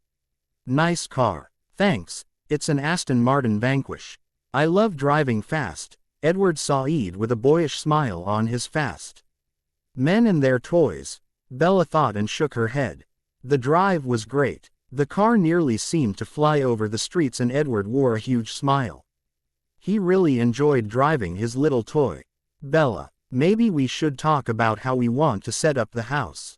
Nice car. Thanks, it's an Aston Martin Vanquish. I love driving fast. Edward saw Ed with a boyish smile on his face. Men and their toys, Bella thought and shook her head. The drive was great. The car nearly seemed to fly over the streets and Edward wore a huge smile. He really enjoyed driving his little toy. Bella, maybe we should talk about how we want to set up the house.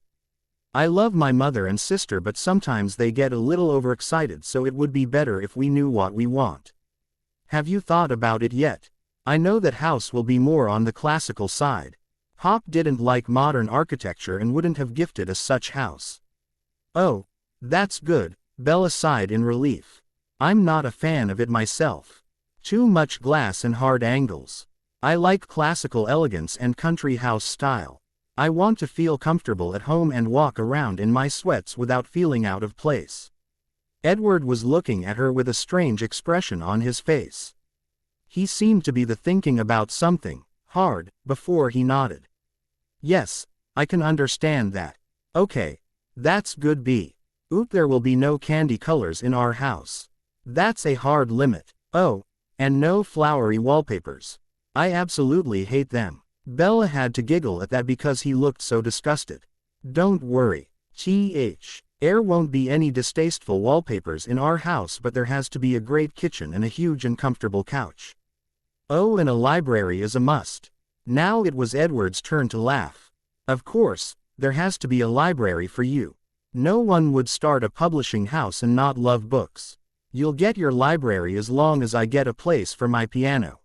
I love my mother and sister, but sometimes they get a little overexcited, so it would be better if we knew what we want. Have you thought about it yet? I know that house will be more on the classical side. Pop didn't like modern architecture and wouldn't have gifted us such house. Oh, that's good, Bella sighed in relief. I'm not a fan of it myself. Too much glass and hard angles. I like classical elegance and country house style. I want to feel comfortable at home and walk around in my sweats without feeling out of place. Edward was looking at her with a strange expression on his face. He seemed to be thinking about something hard before he nodded. Yes, I can understand that. Okay, that's good. There will be no candy colors in our house. That's a hard limit. Oh, and no flowery wallpapers. I absolutely hate them. Bella had to giggle at that because he looked so disgusted. Don't worry, There won't be any distasteful wallpapers in our house, but there has to be a great kitchen and a huge and comfortable couch. Oh, and a library is a must. Now it was Edward's turn to laugh. Of course, there has to be a library for you. No one would start a publishing house and not love books. You'll get your library as long as I get a place for my piano.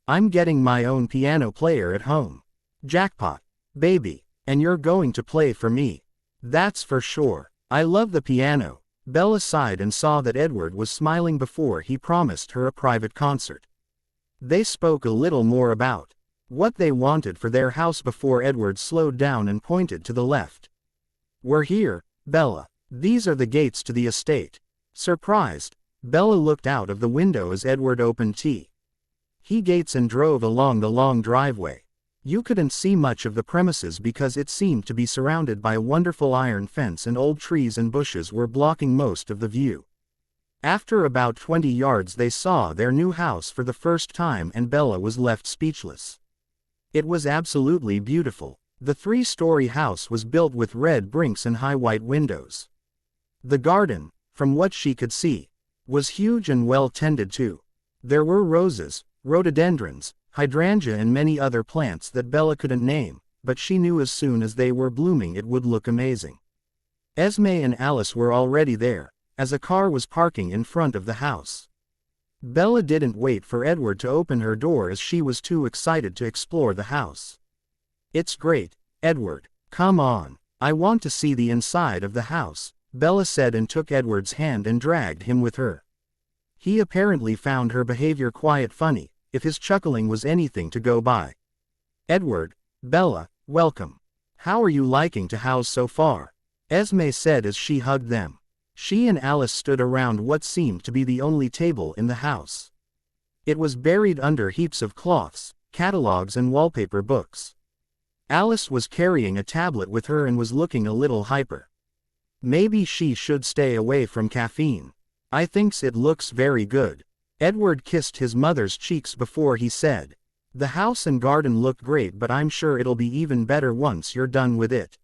I'm getting my own piano player at home. Jackpot, baby, and you're going to play for me. That's for sure. I love the piano. Bella sighed and saw that Edward was smiling before he promised her a private concert. They spoke a little more about what they wanted for their house before Edward slowed down and pointed to the left. We're here, Bella. These are the gates to the estate. Surprised, Bella looked out of the window as Edward opened the gates and drove along the long driveway. You couldn't see much of the premises because it seemed to be surrounded by a wonderful iron fence, and old trees and bushes were blocking most of the view. After about 20 yards they saw their new house for the first time, and Bella was left speechless. It was absolutely beautiful. The 3-story house was built with red bricks and high white windows. The garden, from what she could see, was huge and well tended to. There were roses, rhododendrons, hydrangea and many other plants that Bella couldn't name, but she knew as soon as they were blooming it would look amazing. Esme and Alice were already there, as a car was parking in front of the house. Bella didn't wait for Edward to open her door as she was too excited to explore the house. It's great, Edward. Come on. I want to see the inside of the house, Bella said and took Edward's hand and dragged him with her. He apparently found her behavior quite funny, if his chuckling was anything to go by. Edward, Bella, welcome. How are you liking the house so far? Esme said as she hugged them. She and Alice stood around what seemed to be the only table in the house. It was buried under heaps of cloths, catalogs and wallpaper books. Alice was carrying a tablet with her and was looking a little hyper. Maybe she should stay away from caffeine. I thinks it looks very good. Edward kissed his mother's cheeks before he said, the house and garden look great, but I'm sure it'll be even better once you're done with it.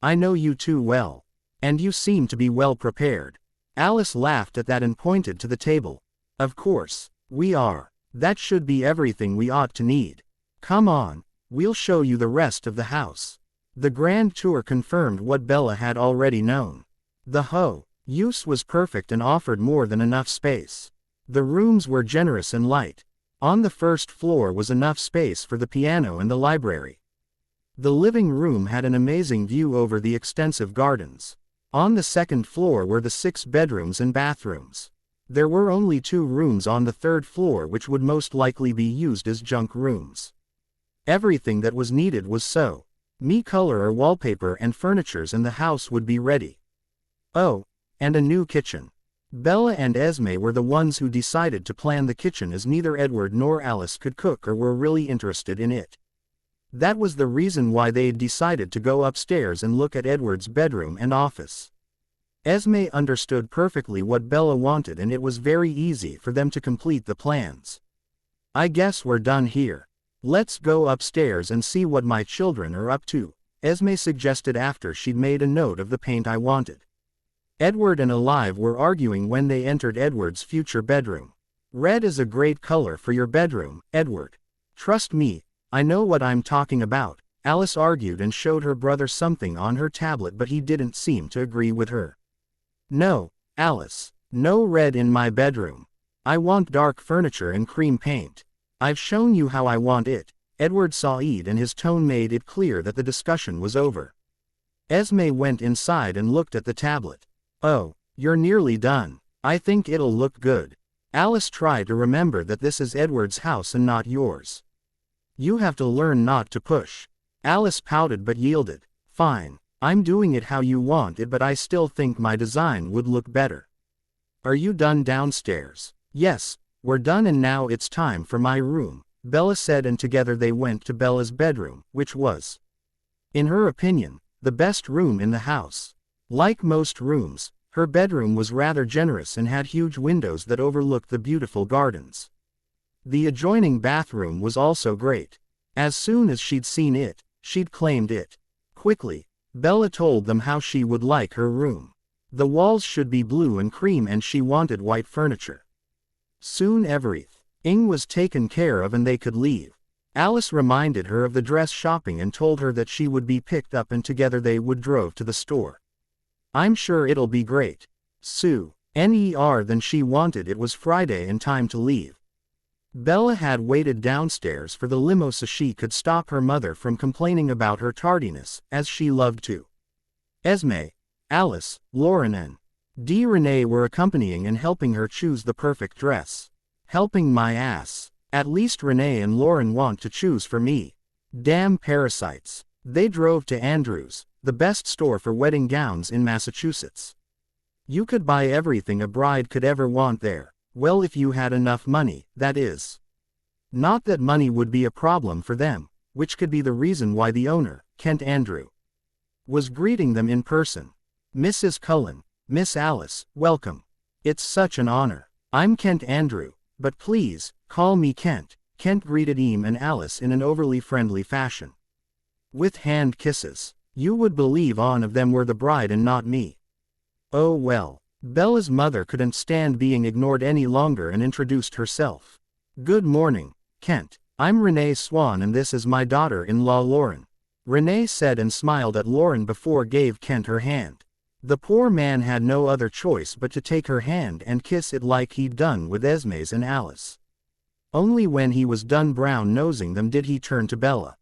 I know you too well. And you seem to be well prepared. Alice laughed at that and pointed to the table. Of course, we are. That should be everything we ought to need. Come on, we'll show you the rest of the house. The grand tour confirmed what Bella had already known. The house was perfect and offered more than enough space. The rooms were generous and light. On the first floor was enough space for the piano and the library. The living room had an amazing view over the extensive gardens. On the second floor were the 6 bedrooms and bathrooms. There were only 2 rooms on the third floor which would most likely be used as junk rooms. Everything that was needed was color or wallpaper and furnitures, and the house would be ready. Oh, and a new kitchen. Bella and Esme were the ones who decided to plan the kitchen, as neither Edward nor Alice could cook or were really interested in it. That was the reason why they'd decided to go upstairs and look at Edward's bedroom and office. Esme understood perfectly what Bella wanted, and it was very easy for them to complete the plans. I guess we're done here. Let's go upstairs and see what my children are up to, Esme suggested after she'd made a note of the paint I wanted. Edward and Alive were arguing when they entered Edward's future bedroom. Red is a great color for your bedroom, Edward. Trust me, I know what I'm talking about, Alice argued and showed her brother something on her tablet, but he didn't seem to agree with her. No, Alice, no red in my bedroom. I want dark furniture and cream paint. I've shown you how I want it. Edward sighed and his tone made it clear that the discussion was over. Esme went inside and looked at the tablet. Oh, you're nearly done. I think it'll look good. Alice tried to remember that this is Edward's house and not yours. You have to learn not to push. Alice pouted but yielded. Fine, I'm doing it how you want it, but I still think my design would look better. Are you done downstairs? Yes, we're done, and now it's time for my room, Bella said, and together they went to Bella's bedroom, which was, in her opinion, the best room in the house. Like most rooms, her bedroom was rather generous and had huge windows that overlooked the beautiful gardens. The adjoining bathroom was also great. As soon as she'd seen it, she'd claimed it. Quickly, Bella told them how she would like her room. The walls should be blue and cream and she wanted white furniture. Soon everything was taken care of and they could leave. Alice reminded her of the dress shopping and told her that she would be picked up and together they would drove to the store. "I'm sure it'll be great." Sue. Then she wanted it was Friday and time to leave. Bella had waited downstairs for the limo so she could stop her mother from complaining about her tardiness, as she loved to. Esme, Alice, Lauren and Renee were accompanying and helping her choose the perfect dress. Helping my ass. At least Renee and Lauren want to choose for me. Damn parasites. They drove to Andrews, the best store for wedding gowns in Massachusetts. You could buy everything a bride could ever want there. Well, if you had enough money, that is. Not that money would be a problem for them, which could be the reason why the owner, Kent Andrew, was greeting them in person. "Mrs. Cullen, Miss Alice, welcome. It's such an honor. I'm Kent Andrew, but please, call me Kent." Kent greeted Eam and Alice in an overly friendly fashion. With hand kisses. You would believe one of them were the bride and not me. Oh well. Bella's mother couldn't stand being ignored any longer and introduced herself. "Good morning, Kent. I'm Renee Swan and this is my daughter-in-law Lauren." Renee said and smiled at Lauren before gave Kent her hand. The poor man had no other choice but to take her hand and kiss it like he'd done with Esme's and Alice. Only when he was done brown-nosing them did he turn to Bella.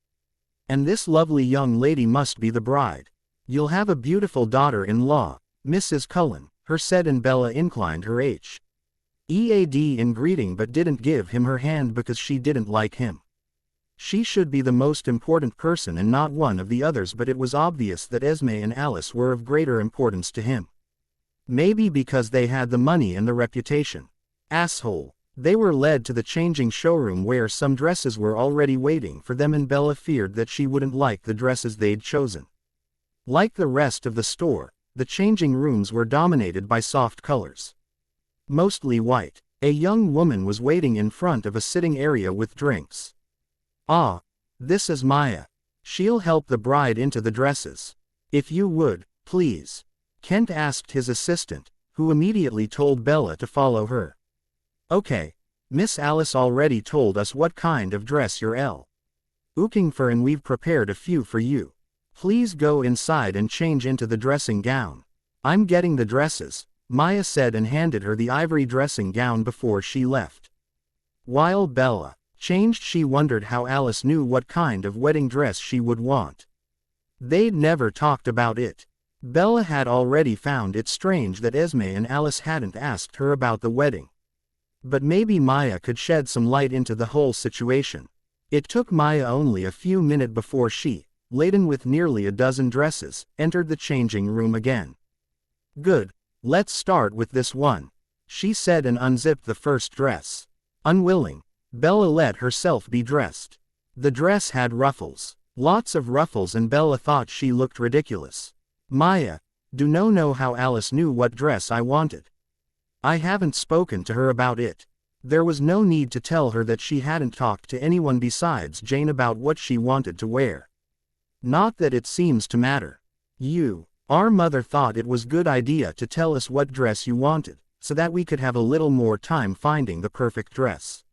"And this lovely young lady must be the bride. You'll have a beautiful daughter-in-law, Mrs. Cullen," her said, and Bella inclined her head in greeting but didn't give him her hand because she didn't like him. She should be the most important person and not one of the others, but it was obvious that Esme and Alice were of greater importance to him. Maybe because they had the money and the reputation. Asshole. They were led to the changing showroom where some dresses were already waiting for them and Bella feared that she wouldn't like the dresses they'd chosen. Like the rest of the store, the changing rooms were dominated by soft colors. Mostly white. A young woman was waiting in front of a sitting area with drinks. "Ah, this is Maya. She'll help the bride into the dresses. If you would, please," Kent asked his assistant, who immediately told Bella to follow her. "Okay, Miss Alice already told us what kind of dress you're looking for and we've prepared a few for you. Please go inside and change into the dressing gown." "I'm getting the dresses," Maya said and handed her the ivory dressing gown before she left. While Bella changed, she wondered how Alice knew what kind of wedding dress she would want. They'd never talked about it. Bella had already found it strange that Esme and Alice hadn't asked her about the wedding. But maybe Maya could shed some light into the whole situation. It took Maya only a few minutes before she, laden with nearly a dozen dresses, entered the changing room again. "Good, let's start with this one," she said and unzipped the first dress. Unwilling, Bella let herself be dressed. The dress had ruffles. Lots of ruffles, and Bella thought she looked ridiculous. "Maya, do you know how Alice knew what dress I wanted? I haven't spoken to her about it." There was no need to tell her that she hadn't talked to anyone besides Jane about what she wanted to wear. Not that it seems to matter. Our mother thought it was good idea to tell us what dress you wanted, so that we could have a little more time finding the perfect dress.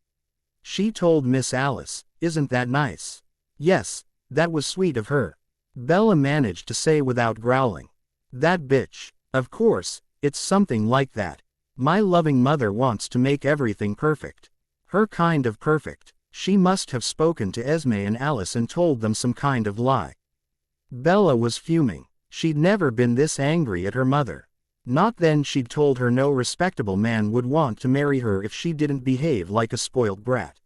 She told Miss Alice. Isn't that nice? Yes, that was sweet of her, Bella managed to say without growling. That bitch. Of course, it's something like that. My loving mother wants to make everything perfect. Her kind of perfect. She must have spoken to Esme and Alice and told them some kind of lie. Bella was fuming. She'd never been this angry at her mother. Not then she'd told her no respectable man would want to marry her if she didn't behave like a spoiled brat.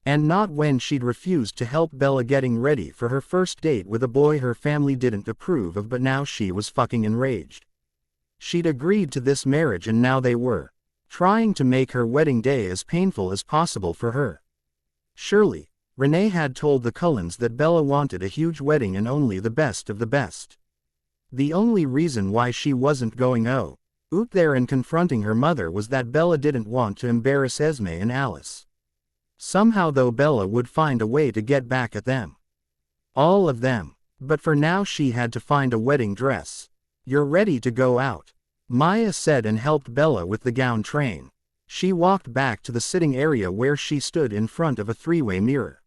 And not when she'd refused to help Bella getting ready for her first date with a boy her family didn't approve of, but now she was fucking enraged. She'd agreed to this marriage and now they were trying to make her wedding day as painful as possible for her. Surely, Renee had told the Cullens that Bella wanted a huge wedding and only the best of the best. The only reason why she wasn't going out there and confronting her mother was that Bella didn't want to embarrass Esme and Alice. Somehow though, Bella would find a way to get back at them. All of them. But for now she had to find a wedding dress. "You're ready to go out," Maya said and helped Bella with the gown train. She walked back to the sitting area where she stood in front of a three-way mirror.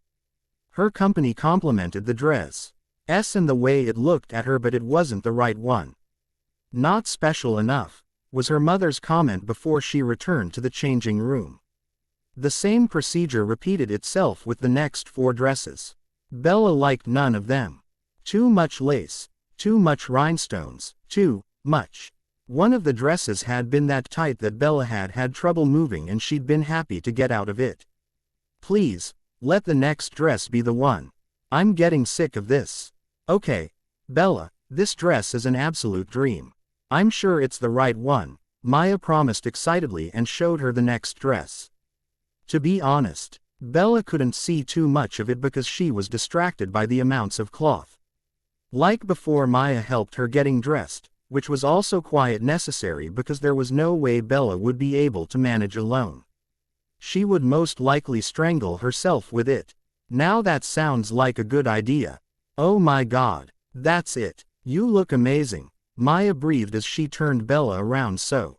Her company complimented the dress and the way it looked at her, but it wasn't the right one. "Not special enough," was her mother's comment before she returned to the changing room. The same procedure repeated itself with the next 4 dresses. Bella liked none of them. Too much lace, too much rhinestones, too much. One of the dresses had been that tight that Bella had had trouble moving, and she'd been happy to get out of it. "Please, let the next dress be the one. I'm getting sick of this." "Okay, Bella, this dress is an absolute dream. I'm sure it's the right one," Maya promised excitedly and showed her the next dress. To be honest, Bella couldn't see too much of it because she was distracted by the amounts of cloth. Like before, Maya helped her getting dressed, which was also quite necessary because there was no way Bella would be able to manage alone. She would most likely strangle herself with it. "Now that sounds like a good idea. Oh my God, that's it. You look amazing," Maya breathed as she turned Bella around so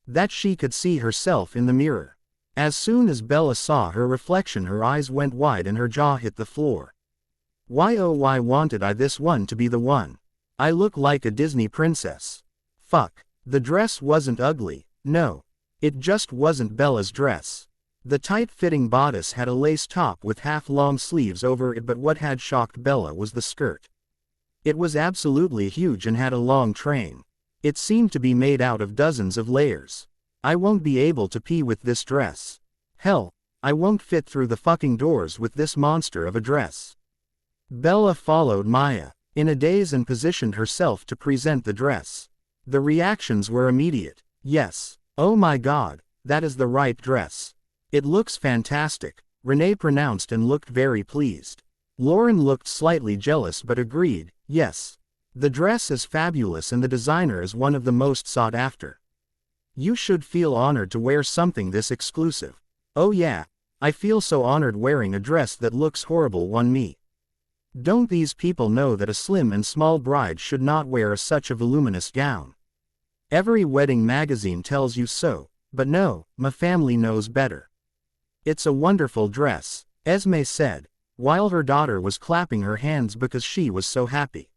that she could see herself in the mirror. As soon as Bella saw her reflection, her eyes went wide and her jaw hit the floor. "Why oh why wanted I this one to be the one? I look like a Disney princess." Fuck. The dress wasn't ugly, no. It just wasn't Bella's dress. The tight-fitting bodice had a lace top with half-long sleeves over it, but what had shocked Bella was the skirt. It was absolutely huge and had a long train. It seemed to be made out of dozens of layers. "I won't be able to pee with this dress. Hell, I won't fit through the fucking doors with this monster of a dress." Bella followed Maya in a daze and positioned herself to present the dress. The reactions were immediate. "Yes. Oh my God, that is the right dress. It looks fantastic," Renee pronounced and looked very pleased. Lauren looked slightly jealous but agreed, "Yes. The dress is fabulous and the designer is one of the most sought after. You should feel honored to wear something this exclusive." "Oh yeah, I feel so honored wearing a dress that looks horrible on me. Don't these people know that a slim and small bride should not wear such a voluminous gown? Every wedding magazine tells you so, but no, my family knows better." "It's a wonderful dress," Esme said, while her daughter was clapping her hands because she was so happy.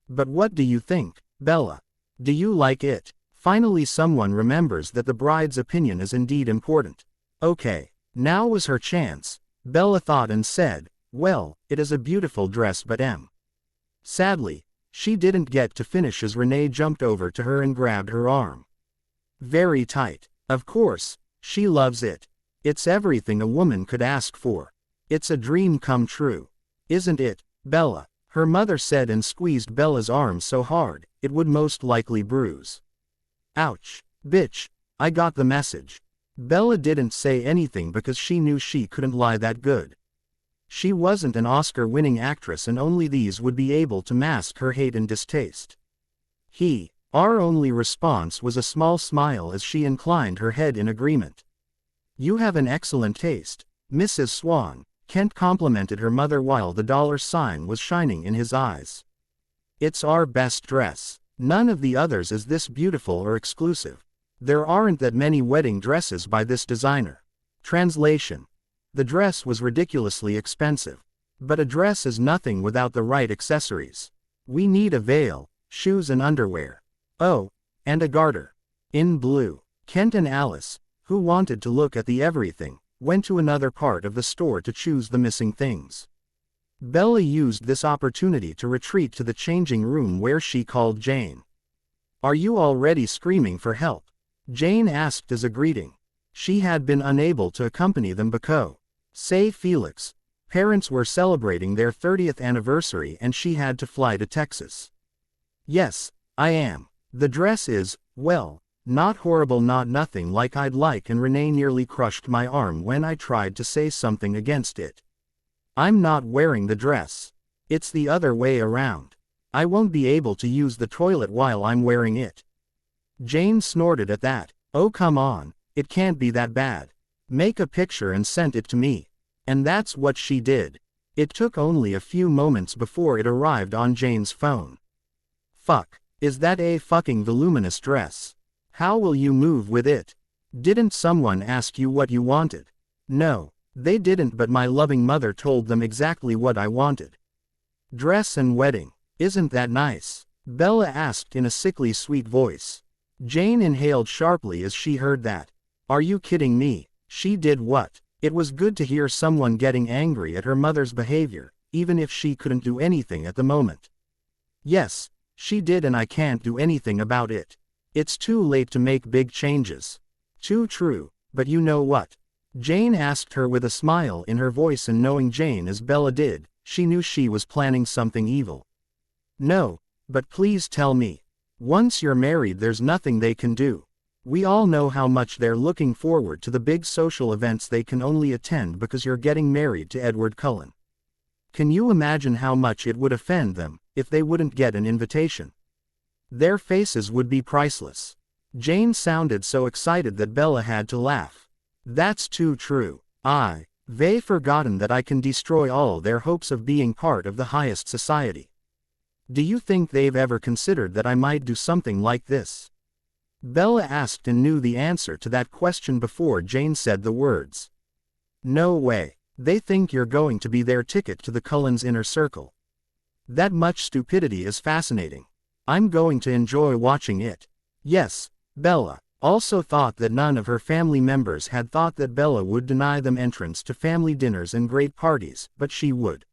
"But what do you think, Bella? Do you like it?" Finally someone remembers that the bride's opinion is indeed important. Okay, now was her chance, Bella thought and said, "Well, it is a beautiful dress but Sadly, she didn't get to finish as Renee jumped over to her and grabbed her arm. Very tight. "Of course, she loves it. It's everything a woman could ask for. It's a dream come true. Isn't it, Bella?" her mother said and squeezed Bella's arm so hard, it would most likely bruise. "Ouch, bitch, I got the message." Bella didn't say anything because she knew she couldn't lie that good. She wasn't an Oscar-winning actress and only these would be able to mask her hate and distaste. Our only response was a small smile as she inclined her head in agreement. "You have an excellent taste, Mrs. Swan," Kent complimented her mother while the $sign was shining in his eyes. "It's our best dress. None of the others is this beautiful or exclusive. There aren't that many wedding dresses by this designer." Translation. The dress was ridiculously expensive. But a dress is nothing without the right accessories. We need a veil, shoes and underwear. Oh, and a garter. In blue. Kent and Alice, who wanted to look at the everything, went to another part of the store to choose the missing things. Bella used this opportunity to retreat to the changing room where she called Jane. "Are you already screaming for help?" Jane asked as a greeting. She had been unable to accompany them because, say Felix, parents were celebrating their 30th anniversary and she had to fly to Texas. "Yes, I am. The dress is, well, not horrible, not nothing like I'd like," and Renee nearly crushed my arm when I tried to say something against it. "I'm not wearing the dress. It's the other way around. I won't be able to use the toilet while I'm wearing it." Jane snorted at that. "Oh come on, it can't be that bad. Make a picture and send it to me." And that's what she did. It took only a few moments before it arrived on Jane's phone. Fuck. Is that a fucking voluminous dress? How will you move with it? Didn't someone ask you what you wanted? No, they didn't, but my loving mother told them exactly what I wanted. Dress and wedding. Isn't that nice? Bella asked in a sickly sweet voice. Jane inhaled sharply as she heard that. Are you kidding me? She did what? It was good to hear someone getting angry at her mother's behavior, even if she couldn't do anything at the moment. Yes, she did, and I can't do anything about it. It's too late to make big changes. Too true, but you know what? Jane asked her with a smile in her voice, and knowing Jane as Bella did, she knew she was planning something evil. No, but please tell me. Once you're married, there's nothing they can do. We all know how much they're looking forward to the big social events they can only attend because you're getting married to Edward Cullen. Can you imagine how much it would offend them if they wouldn't get an invitation? Their faces would be priceless. Jane sounded so excited that Bella had to laugh. That's too true. They've forgotten that I can destroy all their hopes of being part of the highest society. Do you think they've ever considered that I might do something like this? Bella asked and knew the answer to that question before Jane said the words. No way. They think you're going to be their ticket to the Cullens' inner circle. That much stupidity is fascinating. I'm going to enjoy watching it. Yes, Bella also thought that none of her family members had thought that Bella would deny them entrance to family dinners and great parties, but she would.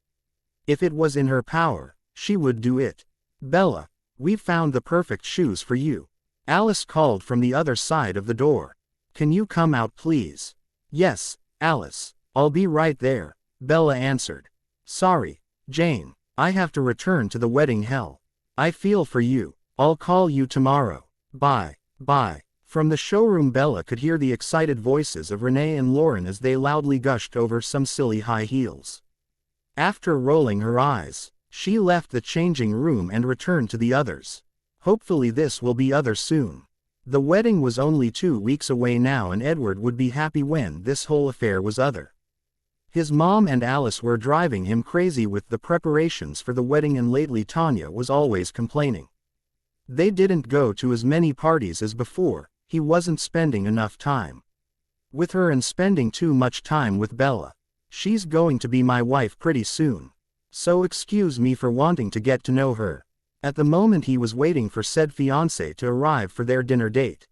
If it was in her power, she would do it. Bella, we've found the perfect shoes for you. Alice called from the other side of the door. Can you come out, please? Yes, Alice, I'll be right there, Bella answered. Sorry, Jane, I have to return to the wedding hell. I feel for you. I'll call you tomorrow. Bye. From the showroom, Bella could hear the excited voices of Renee and Lauren as they loudly gushed over some silly high heels. After rolling her eyes, she left the changing room and returned to the others. Hopefully this will be other soon. The wedding was only 2 weeks away now, and Edward would be happy when this whole affair was other. His mom and Alice were driving him crazy with the preparations for the wedding, and lately Tanya was always complaining. They didn't go to as many parties as before, he wasn't spending enough time with her and spending too much time with Bella. She's going to be my wife pretty soon. So excuse me for wanting to get to know her. At the moment he was waiting for said fiancé to arrive for their dinner date.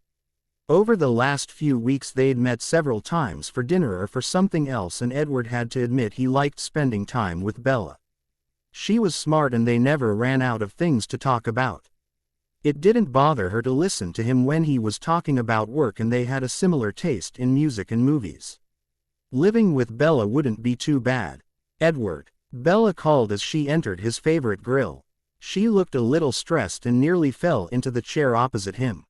Over the last few weeks they'd met several times for dinner or for something else, and Edward had to admit he liked spending time with Bella. She was smart and they never ran out of things to talk about. It didn't bother her to listen to him when he was talking about work, and they had a similar taste in music and movies. Living with Bella wouldn't be too bad. Edward, Bella called as she entered his favorite grill. She looked a little stressed and nearly fell into the chair opposite him.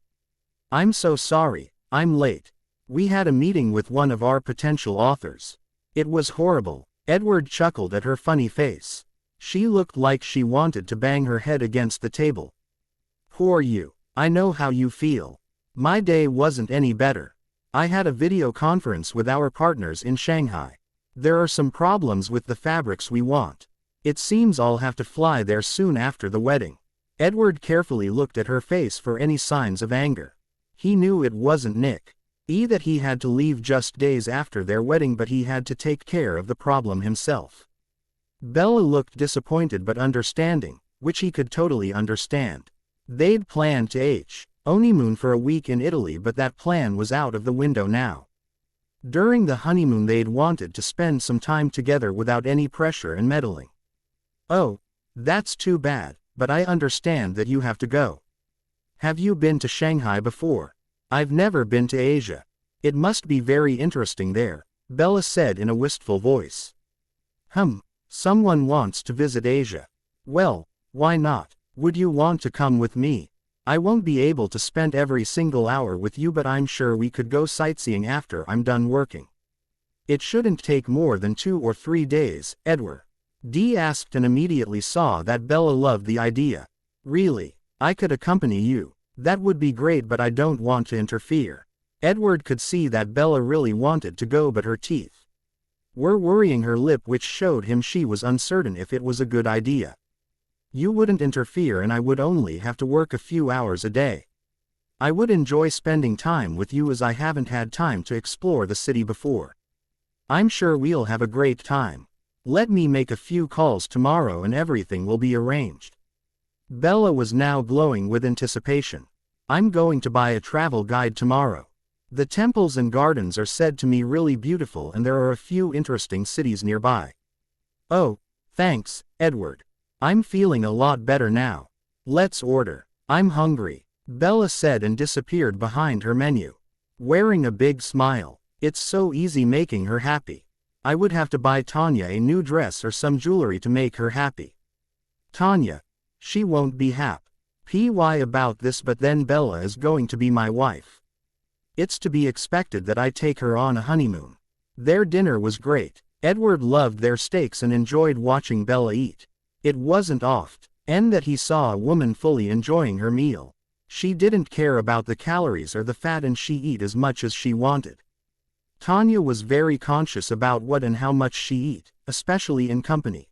I'm so sorry, I'm late. We had a meeting with one of our potential authors. It was horrible. Edward chuckled at her funny face. She looked like she wanted to bang her head against the table. Poor you. I know how you feel. My day wasn't any better. I had a video conference with our partners in Shanghai. There are some problems with the fabrics we want. It seems I'll have to fly there soon after the wedding. Edward carefully looked at her face for any signs of anger. He knew it wasn't Nick. That he had to leave just days after their wedding, but he had to take care of the problem himself. Bella looked disappointed but understanding, which he could totally understand. They'd planned to honeymoon for a week in Italy, but that plan was out of the window now. During the honeymoon they'd wanted to spend some time together without any pressure and meddling. Oh, that's too bad, but I understand that you have to go. Have you been to Shanghai before? I've never been to Asia. It must be very interesting there, Bella said in a wistful voice. Someone wants to visit Asia. Well, why not? Would you want to come with me? I won't be able to spend every single hour with you, but I'm sure we could go sightseeing after I'm done working. It shouldn't take more than 2 or 3 days, Edward asked, and immediately saw that Bella loved the idea. Really? I could accompany you. That would be great, but I don't want to interfere. Edward could see that Bella really wanted to go, but her teeth were worrying her lip, which showed him she was uncertain if it was a good idea. You wouldn't interfere and I would only have to work a few hours a day. I would enjoy spending time with you as I haven't had time to explore the city before. I'm sure we'll have a great time. Let me make a few calls tomorrow and everything will be arranged. Bella was now glowing with anticipation. I'm going to buy a travel guide tomorrow. The temples and gardens are said to be really beautiful and there are a few interesting cities nearby. Oh, thanks, Edward. I'm feeling a lot better now. Let's order. I'm hungry, Bella said and disappeared behind her menu. Wearing a big smile. It's so easy making her happy. I would have to buy Tanya a new dress or some jewelry to make her happy. Tanya. She won't be happy about this, but then Bella is going to be my wife. It's to be expected that I take her on a honeymoon. Their dinner was great. Edward loved their steaks and enjoyed watching Bella eat. It wasn't often that he saw a woman fully enjoying her meal. She didn't care about the calories or the fat and she ate as much as she wanted. Tanya was very conscious about what and how much she ate, especially in company.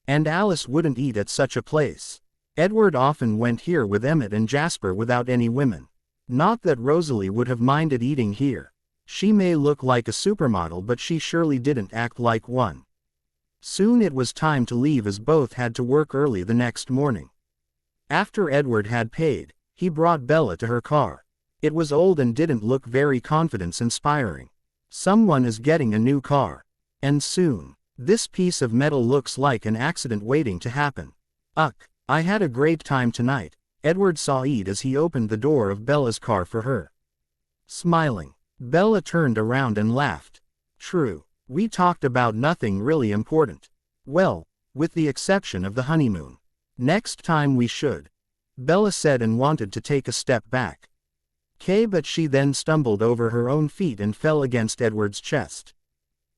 And Alice wouldn't eat at such a place. Edward often went here with Emmett and Jasper without any women. Not that Rosalie would have minded eating here. She may look like a supermodel, but she surely didn't act like one. Soon it was time to leave as both had to work early the next morning. After Edward had paid, he brought Bella to her car. It was old and didn't look very confidence-inspiring. Someone is getting a new car. And soon. This piece of metal looks like an accident waiting to happen. I had a great time tonight, Edward saw as he opened the door of Bella's car for her. Smiling, Bella turned around and laughed. True. We talked about nothing really important. Well, with the exception of the honeymoon. Next time we should. Bella said and wanted to take a step back. But she then stumbled over her own feet and fell against Edward's chest.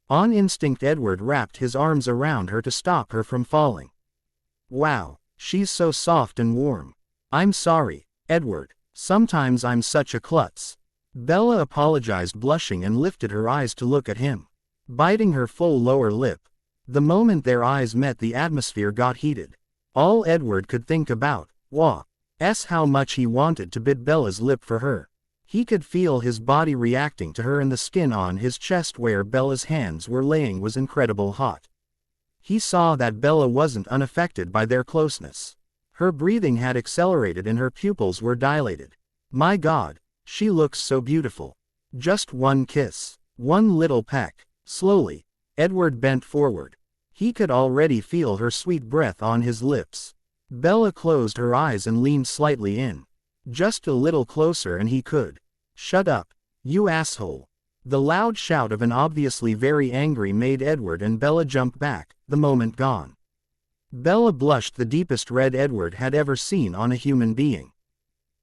On instinct Edward wrapped his arms around her to stop her from falling. Wow, she's so soft and warm. I'm sorry, Edward, sometimes I'm such a klutz. Bella apologized, blushing, and lifted her eyes to look at him. Biting her full lower lip. The moment their eyes met, the atmosphere got heated. All Edward could think about was how much he wanted to bite Bella's lip for her. He could feel his body reacting to her and the skin on his chest where Bella's hands were laying was incredible hot. He saw that Bella wasn't unaffected by their closeness. Her breathing had accelerated and her pupils were dilated. My God, she looks so beautiful. Just one kiss, one little peck. Slowly, Edward bent forward. He could already feel her sweet breath on his lips. Bella closed her eyes and leaned slightly in. Just a little closer and he could. Shut up, you asshole. The loud shout of an obviously very angry made Edward and Bella jump back, the moment gone. Bella blushed the deepest red Edward had ever seen on a human being.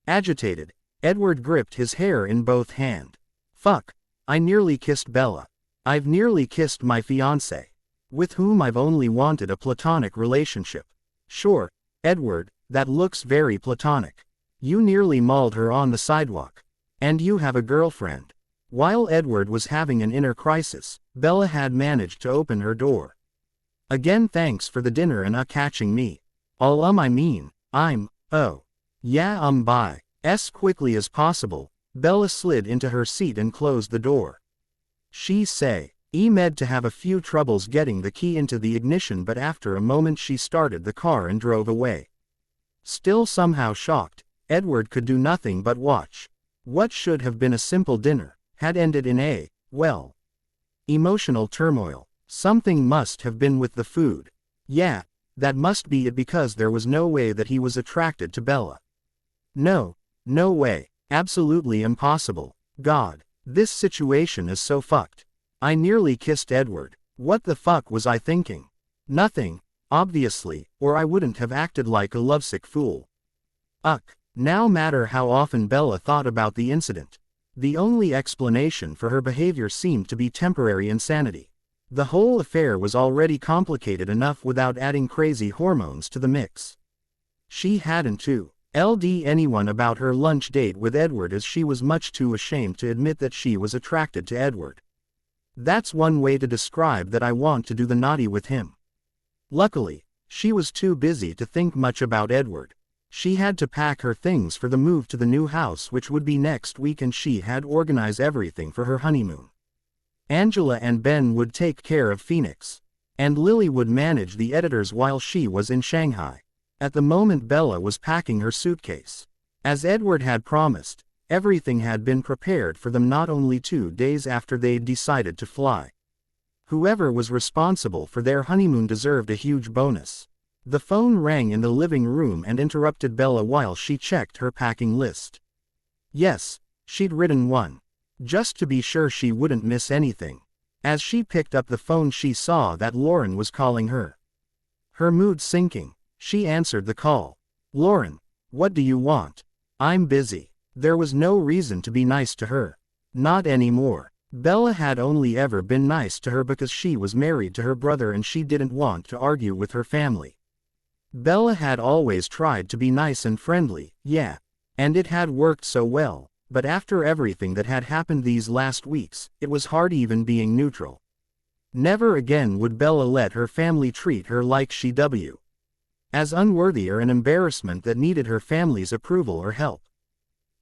Agitated, Edward gripped his hair in both hands. Fuck, I nearly kissed Bella. I've nearly kissed my fiancé, with whom I've only wanted a platonic relationship. Sure, Edward, that looks very platonic. You nearly mauled her on the sidewalk. And you have a girlfriend. While Edward was having an inner crisis, Bella had managed to open her door. Again, thanks for the dinner and catching me. Bye. As quickly as possible, Bella slid into her seat and closed the door. She med to have a few troubles getting the key into the ignition, but after a moment she started the car and drove away. Still somehow shocked, Edward could do nothing but watch. What should have been a simple dinner had ended in emotional turmoil. Something must have been with the food. Yeah, that must be it, because there was no way that he was attracted to Bella. No way. Absolutely impossible. God, this situation is so fucked. I nearly kissed Edward. What the fuck was I thinking? Nothing, obviously, or I wouldn't have acted like a lovesick fool. No matter how often Bella thought about the incident, the only explanation for her behavior seemed to be temporary insanity. The whole affair was already complicated enough without adding crazy hormones to the mix. She hadn't told anyone about her lunch date with Edward, as she was much too ashamed to admit that she was attracted to Edward. That's one way to describe that I want to do the naughty with him. Luckily, she was too busy to think much about Edward. She had to pack her things for the move to the new house which would be next week, and she had organized everything for her honeymoon. Angela and Ben would take care of Phoenix, and Lily would manage the editors while she was in Shanghai. At the moment Bella was packing her suitcase. As Edward had promised, everything had been prepared for them not only 2 days after they'd decided to fly. Whoever was responsible for their honeymoon deserved a huge bonus. The phone rang in the living room and interrupted Bella while she checked her packing list. Yes, she'd written one, just to be sure she wouldn't miss anything. As she picked up the phone she saw that Lauren was calling her. Her mood sinking, she answered the call. "Lauren, what do you want?" "I'm busy." There was no reason to be nice to her. Not anymore. Bella had only ever been nice to her because she was married to her brother and she didn't want to argue with her family. Bella had always tried to be nice and friendly, yeah, and it had worked so well, but after everything that had happened these last weeks, it was hard even being neutral. Never again would Bella let her family treat her like she was as unworthy or an embarrassment that needed her family's approval or help.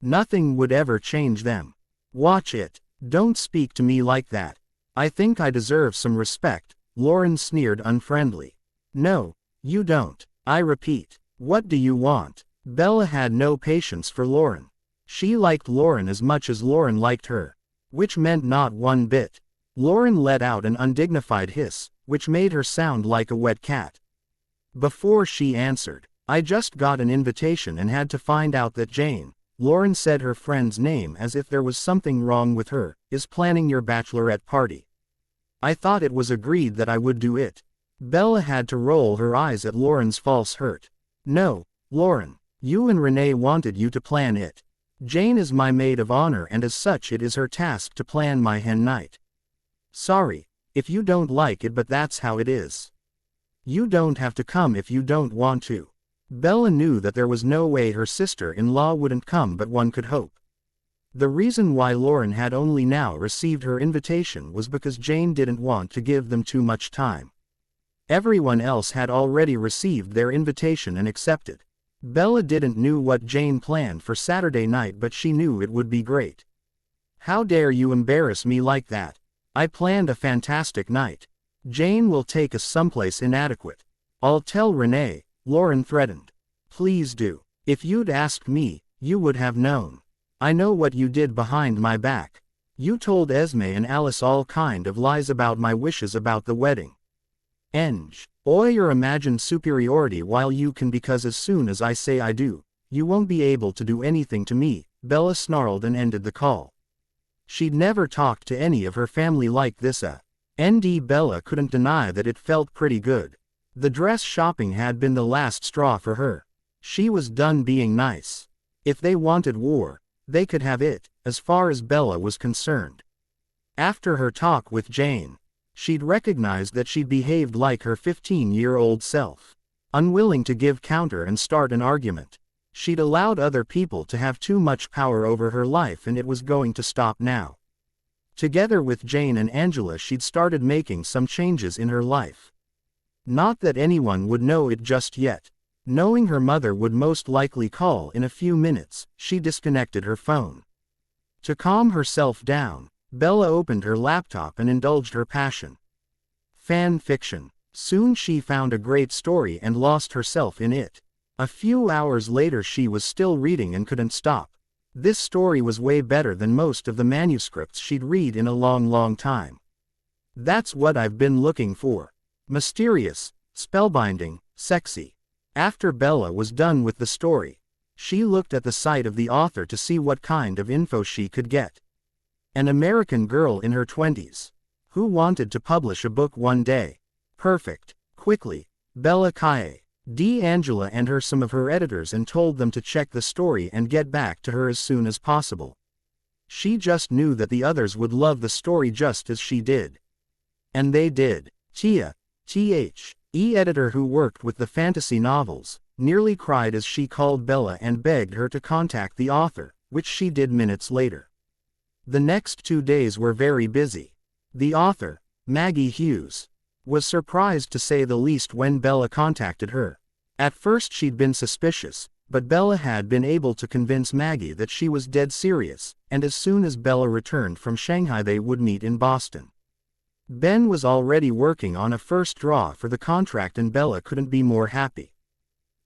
Nothing would ever change them. "Watch it. Don't speak to me like that. I think I deserve some respect," Lauren sneered unfriendly. "No, you don't. I repeat, what do you want?" Bella had no patience for Lauren. She liked Lauren as much as Lauren liked her, which meant not one bit. Lauren let out an undignified hiss, which made her sound like a wet cat. Before she answered, "I just got an invitation and had to find out that Jane," Lauren said her friend's name as if there was something wrong with her, "is planning your bachelorette party. I thought it was agreed that I would do it." Bella had to roll her eyes at Lauren's false hurt. "No, Lauren, you and Renee wanted you to plan it. Jane is my maid of honor and as such it is her task to plan my hen night. Sorry, if you don't like it, but that's how it is. You don't have to come if you don't want to." Bella knew that there was no way her sister-in-law wouldn't come, but one could hope. The reason why Lauren had only now received her invitation was because Jane didn't want to give them too much time. Everyone else had already received their invitation and accepted. Bella didn't know what Jane planned for Saturday night, but she knew it would be great. "How dare you embarrass me like that? I planned a fantastic night. Jane will take us someplace inadequate. I'll tell Renee," Lauren threatened. "Please do. If you'd asked me, you would have known. I know what you did behind my back. You told Esme and Alice all kind of lies about my wishes about the wedding. Or your imagined superiority while you can, because as soon as I say I do, you won't be able to do anything to me," Bella snarled and ended the call. She'd never talked to any of her family like this. Bella couldn't deny that it felt pretty good. The dress shopping had been the last straw for her. She was done being nice. If they wanted war, they could have it, as far as Bella was concerned. After her talk with Jane, she'd recognized that she'd behaved like her 15-year-old self. Unwilling to give counter and start an argument, she'd allowed other people to have too much power over her life, and it was going to stop now. Together with Jane and Angela, she'd started making some changes in her life. Not that anyone would know it just yet. Knowing her mother would most likely call in a few minutes, she disconnected her phone. To calm herself down, Bella opened her laptop and indulged her passion. Fan fiction. Soon she found a great story and lost herself in it. A few hours later she was still reading and couldn't stop. This story was way better than most of the manuscripts she'd read in a long time. That's what I've been looking for. Mysterious, spellbinding, sexy. After Bella was done with the story, she looked at the site of the author to see what kind of info she could get. An American girl in her 20s, who wanted to publish a book one day. Perfect. Quickly, Bella Angela and some of her editors and told them to check the story and get back to her as soon as possible. She just knew that the others would love the story just as she did. And they did. Tia, editor who worked with the fantasy novels, nearly cried as she called Bella and begged her to contact the author, which she did minutes later. The next 2 days were very busy. The author, Maggie Hughes, was surprised to say the least when Bella contacted her. At first she'd been suspicious, but Bella had been able to convince Maggie that she was dead serious, and as soon as Bella returned from Shanghai they would meet in Boston. Ben was already working on a first draw for the contract and Bella couldn't be more happy.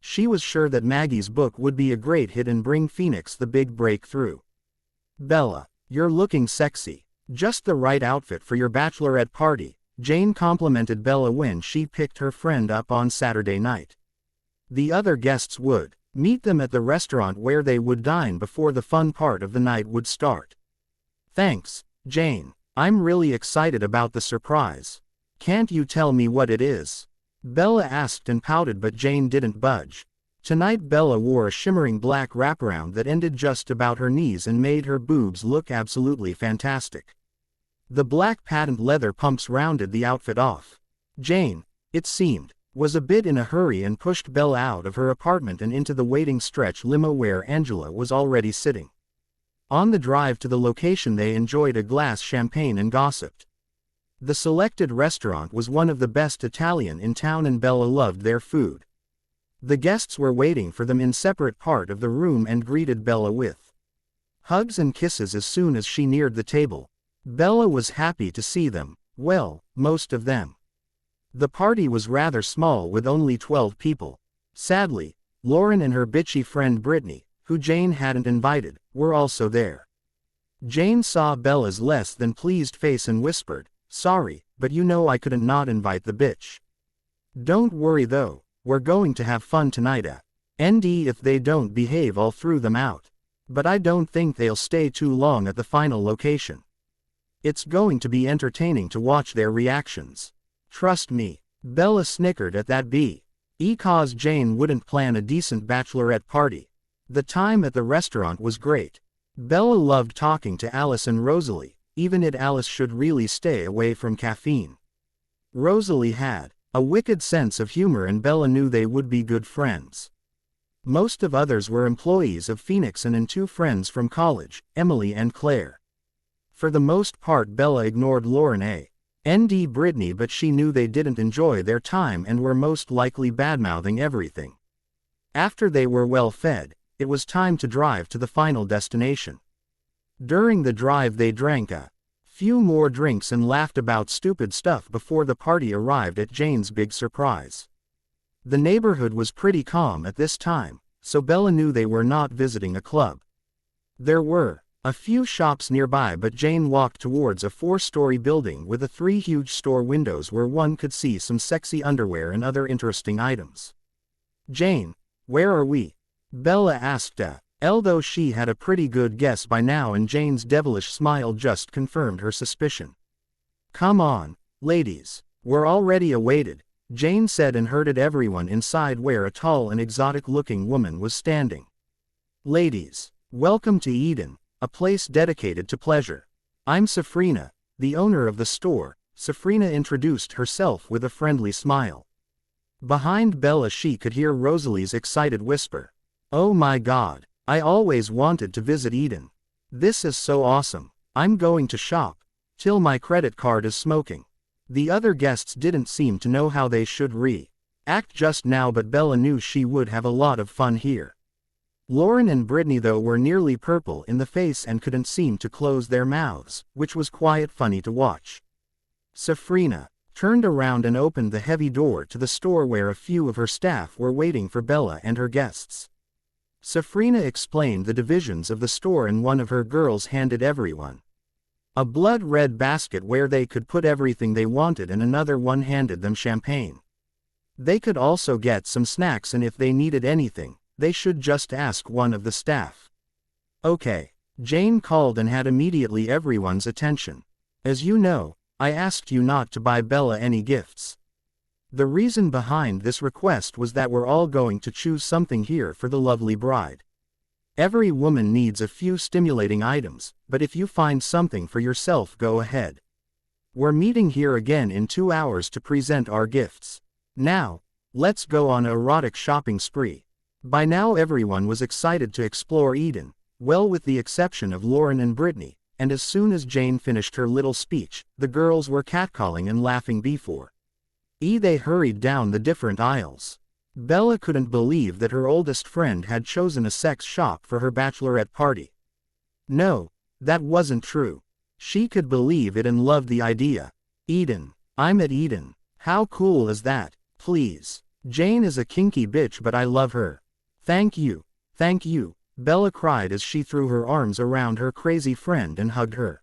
She was sure that Maggie's book would be a great hit and bring Phoenix the big breakthrough. "Bella, you're looking sexy. Just the right outfit for your bachelorette party," Jane complimented Bella when she picked her friend up on Saturday night. The other guests would meet them at the restaurant where they would dine before the fun part of the night would start. "Thanks, Jane. I'm really excited about the surprise. Can't you tell me what it is?" Bella asked and pouted, but Jane didn't budge. Tonight Bella wore a shimmering black wraparound that ended just about her knees and made her boobs look absolutely fantastic. The black patent leather pumps rounded the outfit off. Jane, it seemed, was a bit in a hurry and pushed Bella out of her apartment and into the waiting stretch limo where Angela was already sitting. On the drive to the location they enjoyed a glass champagne and gossiped. The selected restaurant was one of the best Italian in town and Bella loved their food. The guests were waiting for them in separate part of the room and greeted Bella with hugs and kisses as soon as she neared the table. Bella was happy to see them, well, most of them. The party was rather small with only 12 people. Sadly, Lauren and her bitchy friend Brittany, who Jane hadn't invited, were also there. Jane saw Bella's less than pleased face and whispered, "Sorry, but you know I couldn't not invite the bitch." "Don't worry though, we're going to have fun tonight and if they don't behave I'll throw them out. But I don't think they'll stay too long at the final location. It's going to be entertaining to watch their reactions. Trust me." Bella snickered at that because Jane wouldn't plan a decent bachelorette party. The time at the restaurant was great. Bella loved talking to Alice and Rosalie, even if Alice should really stay away from caffeine. Rosalie had a wicked sense of humor and Bella knew they would be good friends. Most of others were employees of Phoenix and two friends from college, Emily and Claire. For the most part Bella ignored Lauren and Brittany, but she knew they didn't enjoy their time and were most likely badmouthing everything. After they were well fed, it was time to drive to the final destination. During the drive they drank a few more drinks and laughed about stupid stuff before the party arrived at Jane's big surprise. The neighborhood was pretty calm at this time, so Bella knew they were not visiting a club. There were a few shops nearby, but Jane walked towards a 4-story building with 3 huge store windows where one could see some sexy underwear and other interesting items. "Jane, where are we?" Bella asked although she had a pretty good guess by now and Jane's devilish smile just confirmed her suspicion. "Come on, ladies, we're already awaited," Jane said and herded everyone inside where a tall and exotic-looking woman was standing. "Ladies, welcome to Eden, a place dedicated to pleasure. I'm Safrina, the owner of the store." Safrina introduced herself with a friendly smile. Behind Bella she could hear Rosalie's excited whisper, "Oh my God, I always wanted to visit Eden. This is so awesome. I'm going to shop till my credit card is smoking." The other guests didn't seem to know how they should react just now, but Bella knew she would have a lot of fun here. Lauren and Brittany though were nearly purple in the face and couldn't seem to close their mouths, which was quite funny to watch. Safrina turned around and opened the heavy door to the store where a few of her staff were waiting for Bella and her guests. Safrina explained the divisions of the store and one of her girls handed everyone a blood-red basket where they could put everything they wanted and another one handed them champagne. They could also get some snacks and if they needed anything, they should just ask one of the staff. "Okay," Jane called and had immediately everyone's attention. "As you know, I asked you not to buy Bella any gifts. The reason behind this request was that we're all going to choose something here for the lovely bride. Every woman needs a few stimulating items, but if you find something for yourself go ahead. We're meeting here again in 2 hours to present our gifts. Now, let's go on an erotic shopping spree." By now everyone was excited to explore Eden, well with the exception of Lauren and Brittany, and as soon as Jane finished her little speech, the girls were catcalling and laughing before they hurried down the different aisles. Bella couldn't believe that her oldest friend had chosen a sex shop for her bachelorette party. No, that wasn't true. She could believe it and loved the idea. Eden. I'm at Eden. How cool is that? Please. Jane is a kinky bitch, but I love her. Thank you. Thank you, Bella cried as she threw her arms around her crazy friend and hugged her.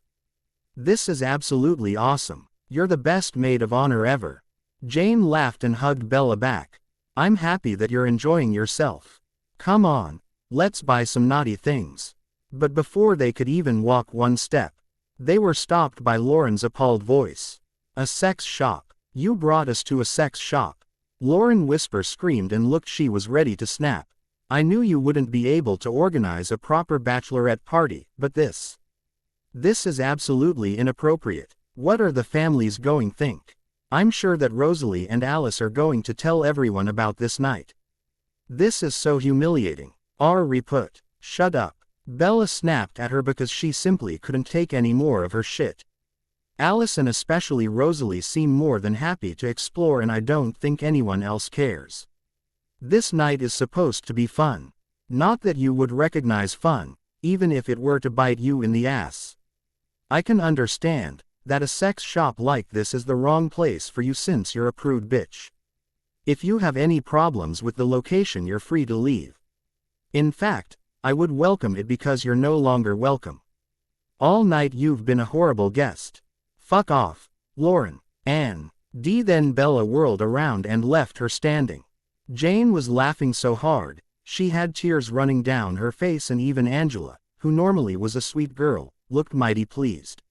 This is absolutely awesome. You're the best maid of honor ever. Jane laughed and hugged Bella back. I'm happy that you're enjoying yourself. Come on, let's buy some naughty things. But before they could even walk one step, they were stopped by Lauren's appalled voice. A sex shop. You brought us to a sex shop. Lauren whisper screamed and looked she was ready to snap. I knew you wouldn't be able to organize a proper bachelorette party, but this is absolutely inappropriate. What are the families going to think? I'm sure that Rosalie and Alice are going to tell everyone about this night. This is so humiliating. Reput. Shut up. Bella snapped at her because she simply couldn't take any more of her shit. Alice and especially Rosalie seem more than happy to explore, and I don't think anyone else cares. This night is supposed to be fun. Not that you would recognize fun, even if it were to bite you in the ass. I can understand that a sex shop like this is the wrong place for you since you're a prude bitch. If you have any problems with the location, you're free to leave. In fact, I would welcome it because you're no longer welcome. All night you've been a horrible guest. Fuck off, Lauren. Anne. Then Bella whirled around and left her standing. Jane was laughing so hard, she had tears running down her face, and even Angela, who normally was a sweet girl, looked mighty pleased.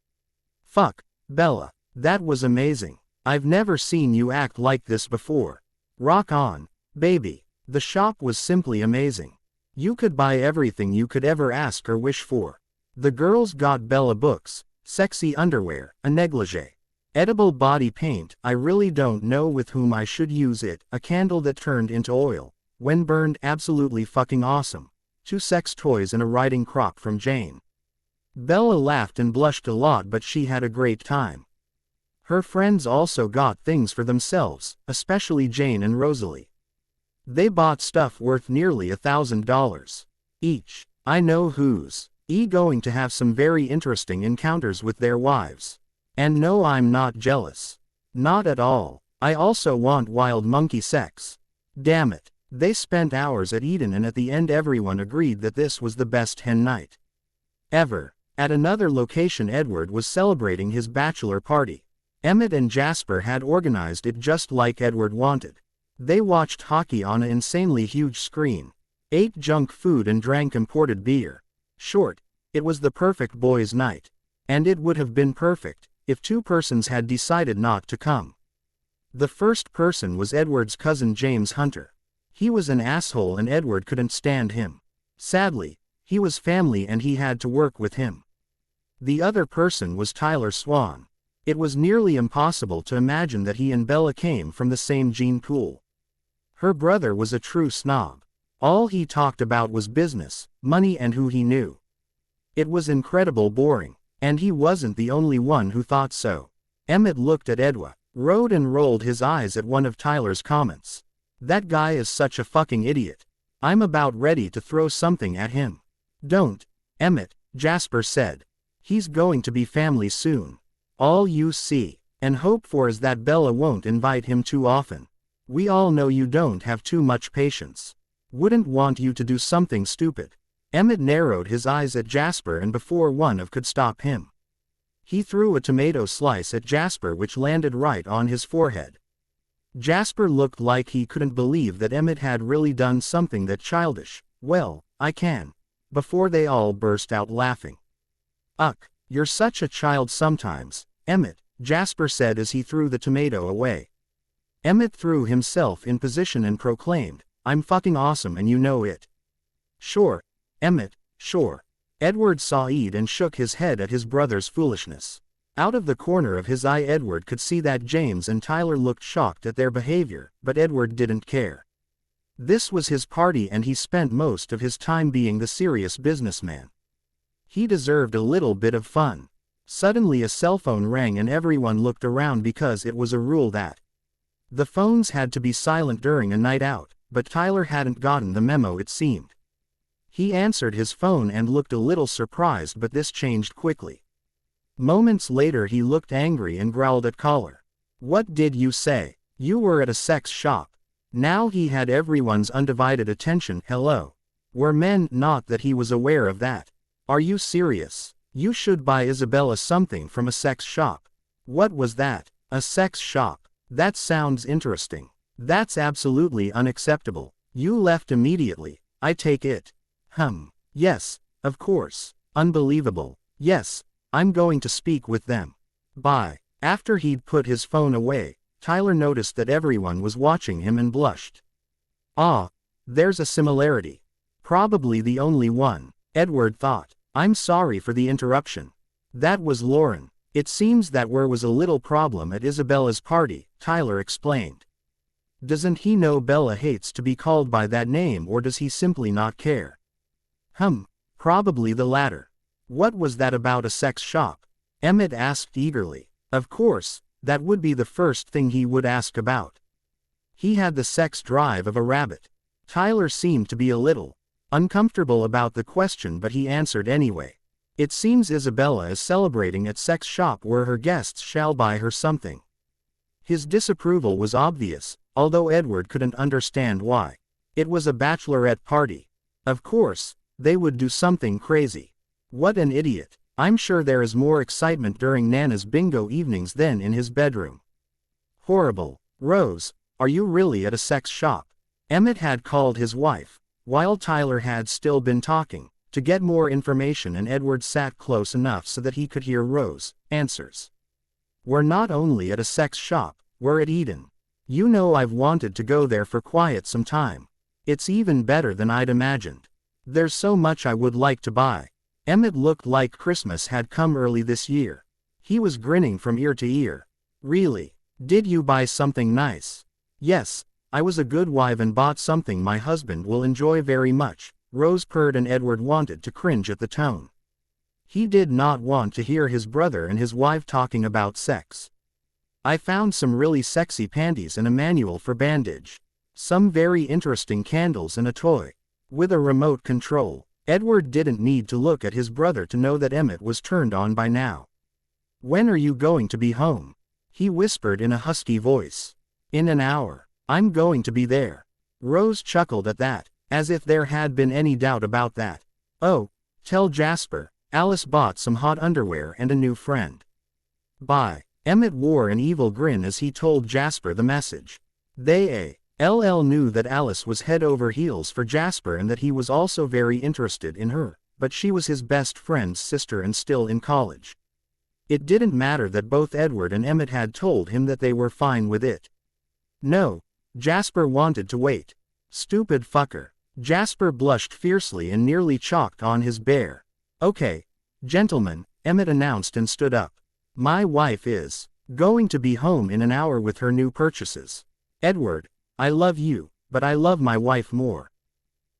Fuck, Bella, that was amazing. I've never seen you act like this before. Rock on, baby. The shop was simply amazing. You could buy everything you could ever ask or wish for. The girls got Bella books, sexy underwear, a negligee, edible body paint, I really don't know with whom I should use it, a candle that turned into oil, when burned, absolutely fucking awesome, 2 sex toys and a riding crop from Jane. Bella laughed and blushed a lot, but she had a great time. Her friends also got things for themselves, especially Jane and Rosalie. They bought stuff worth nearly $1,000 each. I know who's going to have some very interesting encounters with their wives. And no, I'm not jealous. Not at all. I also want wild monkey sex. Damn it. They spent hours at Eden, and at the end everyone agreed that this was the best hen night ever. At another location, Edward was celebrating his bachelor party. Emmett and Jasper had organized it just like Edward wanted. They watched hockey on an insanely huge screen, ate junk food and drank imported beer. Short, it was the perfect boys' night. And it would have been perfect if 2 persons had decided not to come. The first person was Edward's cousin James Hunter. He was an asshole and Edward couldn't stand him. Sadly, he was family and he had to work with him. The other person was Tyler Swan. It was nearly impossible to imagine that he and Bella came from the same gene pool. Her brother was a true snob. All he talked about was business, money and who he knew. It was incredible boring, and he wasn't the only one who thought so. Emmett looked at Edward, rode and rolled his eyes at one of Tyler's comments. That guy is such a fucking idiot. I'm about ready to throw something at him. Don't, Emmett, Jasper said. He's going to be family soon. All you see and hope for is that Bella won't invite him too often. We all know you don't have too much patience. Wouldn't want you to do something stupid. Emmett narrowed his eyes at Jasper, and before one of could stop him, he threw a tomato slice at Jasper which landed right on his forehead. Jasper looked like he couldn't believe that Emmett had really done something that childish. Well, I can. Before they all burst out laughing. Uck, you're such a child sometimes, Emmett, Jasper said as he threw the tomato away. Emmett threw himself in position and proclaimed, I'm fucking awesome and you know it. Sure, Emmett, sure. Edward saw Ed and shook his head at his brother's foolishness. Out of the corner of his eye Edward could see that James and Tyler looked shocked at their behavior, but Edward didn't care. This was his party and he spent most of his time being the serious businessman. He deserved a little bit of fun. Suddenly a cell phone rang and everyone looked around because it was a rule that the phones had to be silent during a night out, but Tyler hadn't gotten the memo it seemed. He answered his phone and looked a little surprised, but this changed quickly. Moments later he looked angry and growled at caller. "What did you say? You were at a sex shop." Now he had everyone's undivided attention. "Hello. We're men," not that he was aware of that. "Are you serious? You should buy Isabella something from a sex shop." "What was that? A sex shop? That sounds interesting." "That's absolutely unacceptable. You left immediately, I take it." Yes, of course." "Unbelievable." "Yes, I'm going to speak with them." "Bye." After he'd put his phone away, Tyler noticed that everyone was watching him and blushed. "Ah, there's a similarity. Probably the only one," Edward thought. "I'm sorry for the interruption." That was Lauren. "It seems that there was a little problem at Isabella's party," Tyler explained. "Doesn't he know Bella hates to be called by that name, or does he simply not care?" Probably the latter." "What was that about a sex shop?" Emmett asked eagerly. Of course, that would be the first thing he would ask about. He had the sex drive of a rabbit. Tyler seemed to be a little uncomfortable about the question, but he answered anyway. "It seems Isabella is celebrating at sex shop where her guests shall buy her something." His disapproval was obvious, although Edward couldn't understand why. It was a bachelorette party. Of course, they would do something crazy. What an idiot. "I'm sure there is more excitement during Nana's bingo evenings than in his bedroom." "Horrible." "Rose, are you really at a sex shop?" Emmett had called his wife, while Tyler had still been talking, to get more information, and Edward sat close enough so that he could hear Rose answers. "We're not only at a sex shop, we're at Eden. You know, I've wanted to go there for quite some time. It's even better than I'd imagined. There's so much I would like to buy." Emmett looked like Christmas had come early this year. He was grinning from ear to ear. "Really? Did you buy something nice?" "Yes, I was a good wife and bought something my husband will enjoy very much," Rose purred, and Edward wanted to cringe at the tone. He did not want to hear his brother and his wife talking about sex. "I found some really sexy panties and a manual for bandage. Some very interesting candles and a toy with a remote control." Edward didn't need to look at his brother to know that Emmett was turned on by now. "When are you going to be home?" he whispered in a husky voice. "In an hour. I'm going to be there." Rose chuckled at that, as if there had been any doubt about that. "Oh, tell Jasper, Alice bought some hot underwear and a new friend." "Bye." Emmett wore an evil grin as he told Jasper the message. LL knew that Alice was head over heels for Jasper and that he was also very interested in her, but she was his best friend's sister and still in college. It didn't matter that both Edward and Emmett had told him that they were fine with it. No, Jasper wanted to wait. Stupid fucker. Jasper blushed fiercely and nearly chalked on his bear. "Okay, gentlemen," Emmett announced and stood up. "My wife is going to be home in an hour with her new purchases. Edward, I love you, but I love my wife more."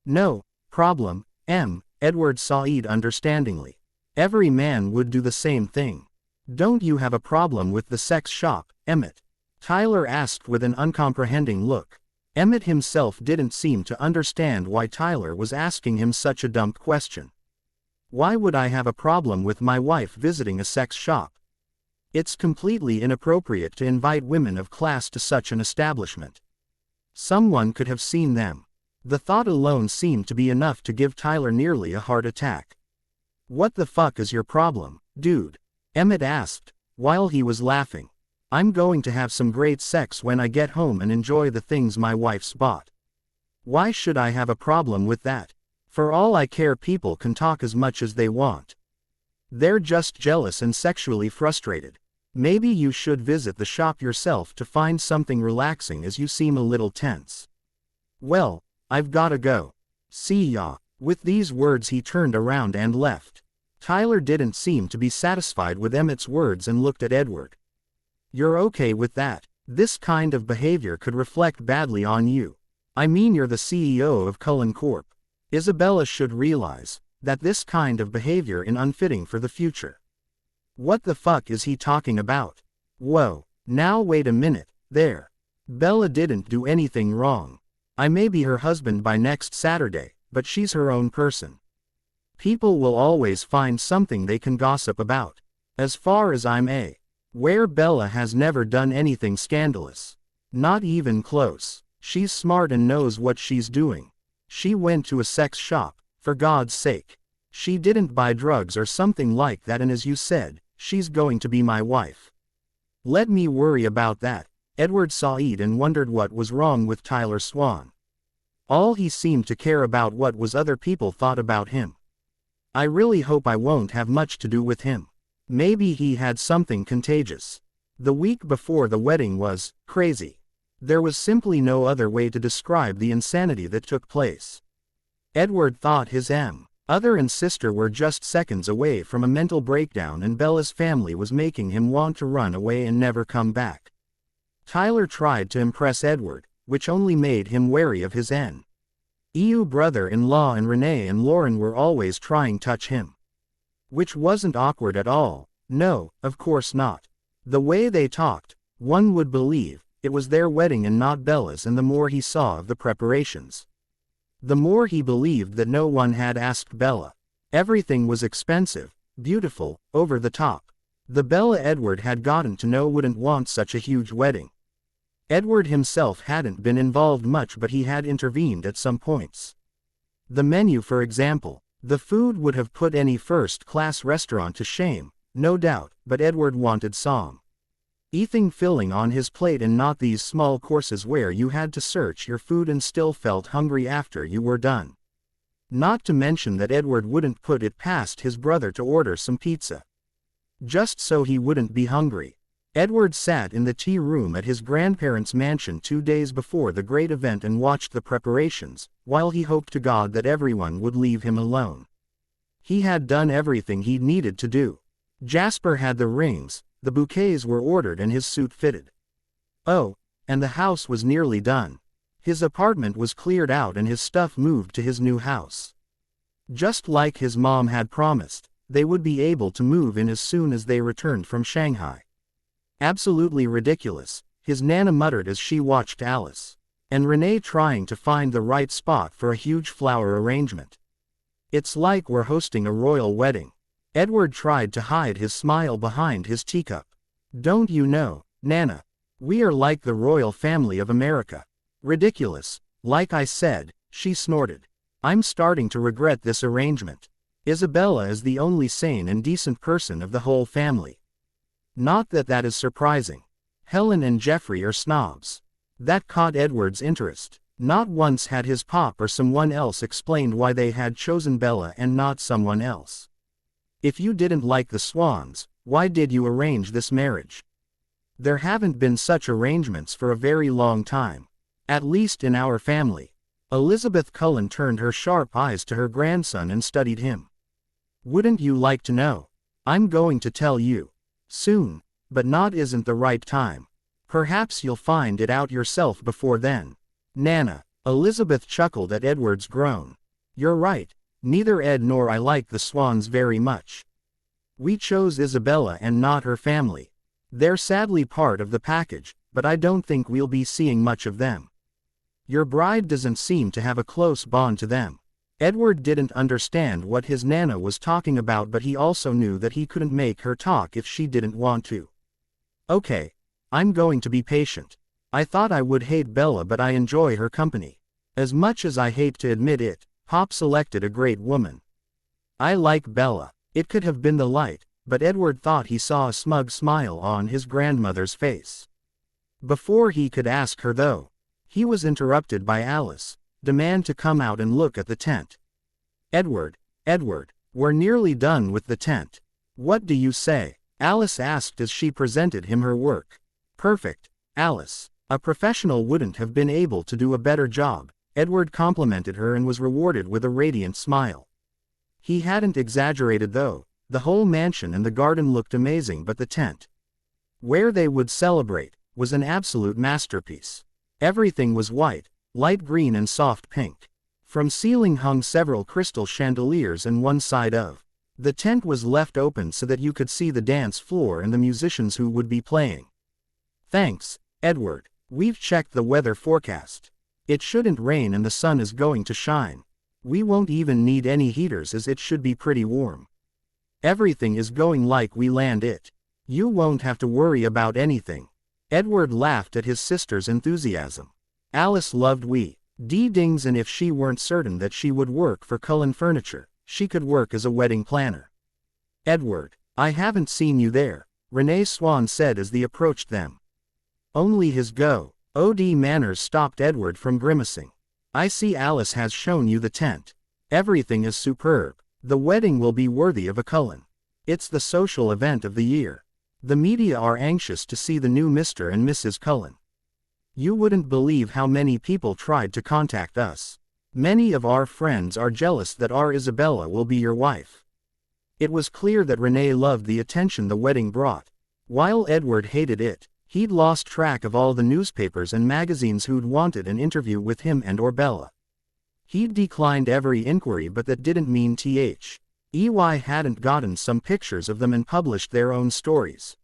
"No problem, Edward sighed understandingly. "Every man would do the same thing." "Don't you have a problem with the sex shop, Emmett?" Tyler asked with an uncomprehending look. Emmett himself didn't seem to understand why Tyler was asking him such a dumb question. "Why would I have a problem with my wife visiting a sex shop? It's completely inappropriate to invite women of class to such an establishment. Someone could have seen them." The thought alone seemed to be enough to give Tyler nearly a heart attack. "What the fuck is your problem, dude?" Emmett asked, while he was laughing. "I'm going to have some great sex when I get home and enjoy the things my wife's bought. Why should I have a problem with that? For all I care, people can talk as much as they want. They're just jealous and sexually frustrated. Maybe you should visit the shop yourself to find something relaxing, as you seem a little tense." "Well, I've gotta go. See ya." With these words he turned around and left. Tyler didn't seem to be satisfied with Emmett's words and looked at Edward. "You're okay with that? This kind of behavior could reflect badly on you. I mean, you're the CEO of Cullen Corp. Isabella should realize that this kind of behavior is unfitting for the future. What the fuck is he talking about? Whoa, now wait a minute, there. Bella didn't do anything wrong. I may be her husband by next Saturday, but she's her own person. People will always find something they can gossip about. As far as I'm aware, Bella has never done anything scandalous. Not even close. She's smart and knows what she's doing. She went to a sex shop, for God's sake. She didn't buy drugs or something like that, and as you said, she's going to be my wife. Let me worry about that. Edward saw it and wondered what was wrong with Tyler Swan. All he seemed to care about what was other people thought about him. I really hope I won't have much to do with him. Maybe he had something contagious. The week before the wedding was crazy. There was simply no other way to describe the insanity that took place. Edward thought his mother and sister were just seconds away from a mental breakdown, and Bella's family was making him want to run away and never come back. Tyler tried to impress Edward, which only made him wary of his EU brother-in-law, and Renee and Lauren were always trying to touch him. Which wasn't awkward at all. No, of course not. The way they talked, one would believe it was their wedding and not Bella's, and the more he saw of the preparations, the more he believed that no one had asked Bella. Everything was expensive, beautiful, over the top. The Bella Edward had gotten to know wouldn't want such a huge wedding. Edward himself hadn't been involved much, but he had intervened at some points. The menu, for example. The food would have put any first-class restaurant to shame, no doubt, but Edward wanted something filling on his plate and not these small courses where you had to search your food and still felt hungry after you were done. Not to mention that Edward wouldn't put it past his brother to order some pizza, just so he wouldn't be hungry. Edward sat in the tea room at his grandparents' mansion 2 days before the great event and watched the preparations, while he hoped to God that everyone would leave him alone. He had done everything he needed to do. Jasper had the rings, the bouquets were ordered, and his suit fitted. Oh, and the house was nearly done. His apartment was cleared out and his stuff moved to his new house. Just like his mom had promised, they would be able to move in as soon as they returned from Shanghai. Absolutely ridiculous, his Nana muttered as she watched Alice and Renee trying to find the right spot for a huge flower arrangement. It's like we're hosting a royal wedding. Edward tried to hide his smile behind his teacup. Don't you know, Nana? We are like the royal family of America. Ridiculous, like I said, she snorted. I'm starting to regret this arrangement. Isabella is the only sane and decent person of the whole family. Not that that is surprising. Helen and Jeffrey are snobs. That caught Edward's interest. Not once had his pop or someone else explained why they had chosen Bella and not someone else. If you didn't like the Swans, why did you arrange this marriage? There haven't been such arrangements for a very long time. At least in our family. Elizabeth Cullen turned her sharp eyes to her grandson and studied him. Wouldn't you like to know? I'm going to tell you. Soon, but not isn't the right time. Perhaps you'll find it out yourself before then. Nana. Elizabeth chuckled at Edward's groan. You're right, neither Ed nor I like the Swans very much. We chose Isabella and not her family. They're sadly part of the package, but I don't think we'll be seeing much of them. Your bride doesn't seem to have a close bond to them. Edward didn't understand what his Nana was talking about, but he also knew that he couldn't make her talk if she didn't want to. Okay, I'm going to be patient. I thought I would hate Bella, but I enjoy her company. As much as I hate to admit it, Pop selected a great woman. I like Bella. It could have been the light, but Edward thought he saw a smug smile on his grandmother's face. Before he could ask her though, he was interrupted by Alice. Demand to come out and look at the tent. Edward, we're nearly done with the tent. What do you say? Alice asked as she presented him her work. Perfect, Alice. A professional wouldn't have been able to do a better job. Edward complimented her and was rewarded with a radiant smile. He hadn't exaggerated though. The whole mansion and the garden looked amazing, but the tent, where they would celebrate, was an absolute masterpiece. Everything was white, light green and soft pink. From ceiling hung several crystal chandeliers and one side of the tent was left open so that you could see the dance floor and the musicians who would be playing. Thanks, Edward. We've checked the weather forecast. It shouldn't rain and the sun is going to shine. We won't even need any heaters as it should be pretty warm. Everything is going like we planned it. You won't have to worry about anything. Edward laughed at his sister's enthusiasm. Alice loved weddings, and if she weren't certain that she would work for Cullen Furniture, she could work as a wedding planner. Edward, I haven't seen you there, Renee Swan said as they approached them. Only his good manners stopped Edward from grimacing. I see Alice has shown you the tent. Everything is superb. The wedding will be worthy of a Cullen. It's the social event of the year. The media are anxious to see the new Mr. and Mrs. Cullen. You wouldn't believe how many people tried to contact us. Many of our friends are jealous that our Isabella will be your wife. It was clear that Renee loved the attention the wedding brought. While Edward hated it, he'd lost track of all the newspapers and magazines who'd wanted an interview with him and or Bella. He'd declined every inquiry, but that didn't mean EY hadn't gotten some pictures of them and published their own stories.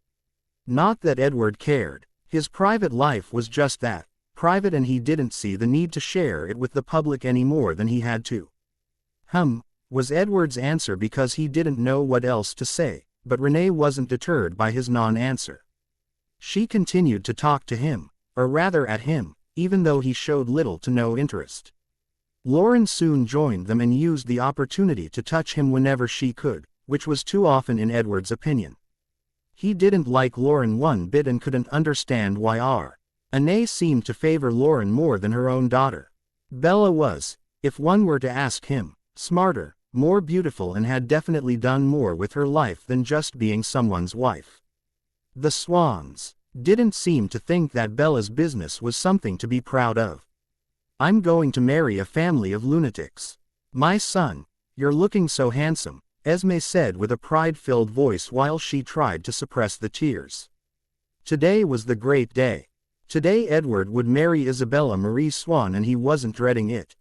Not that Edward cared. His private life was just that, private, and he didn't see the need to share it with the public any more than he had to. Was Edward's answer because he didn't know what else to say, but Renee wasn't deterred by his non-answer. She continued to talk to him, or rather at him, even though he showed little to no interest. Lauren soon joined them and used the opportunity to touch him whenever she could, which was too often in Edward's opinion. He didn't like Lauren one bit and couldn't understand why Renee seemed to favor Lauren more than her own daughter. Bella was, if one were to ask him, smarter, more beautiful, and had definitely done more with her life than just being someone's wife. The Swans didn't seem to think that Bella's business was something to be proud of. I'm going to marry a family of lunatics. My son, you're looking so handsome, Esme said with a pride-filled voice while she tried to suppress the tears. Today was the great day. Today Edward would marry Isabella Marie Swan, and he wasn't dreading it.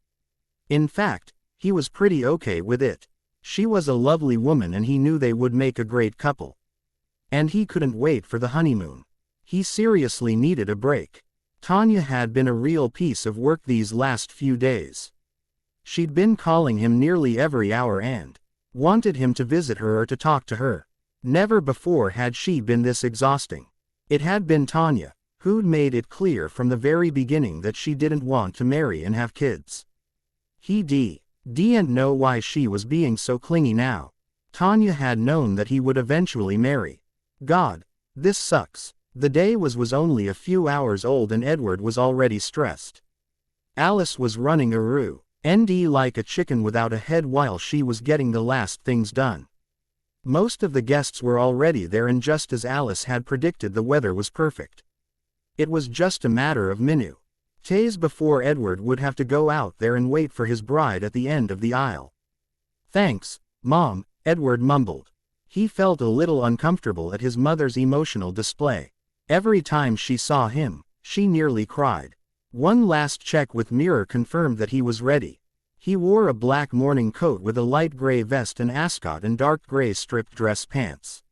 In fact, he was pretty okay with it. She was a lovely woman and he knew they would make a great couple. And he couldn't wait for the honeymoon. He seriously needed a break. Tanya had been a real piece of work these last few days. She'd been calling him nearly every hour and wanted him to visit her or to talk to her. Never before had she been this exhausting. It had been Tanya who'd made it clear from the very beginning that she didn't want to marry and have kids. He didn't know why she was being so clingy now. Tanya had known that he would eventually marry. God, this sucks. The day was only a few hours old and Edward was already stressed. Alice was running like a chicken without a head while she was getting the last things done. Most of the guests were already there, and just as Alice had predicted, the weather was perfect. It was just a matter of minutes before Edward would have to go out there and wait for his bride at the end of the aisle. Thanks, Mom, Edward mumbled. He felt a little uncomfortable at his mother's emotional display. Every time she saw him, she nearly cried. One last check with Mirror confirmed that he was ready. He wore a black morning coat with a light gray vest and ascot and dark gray striped dress pants.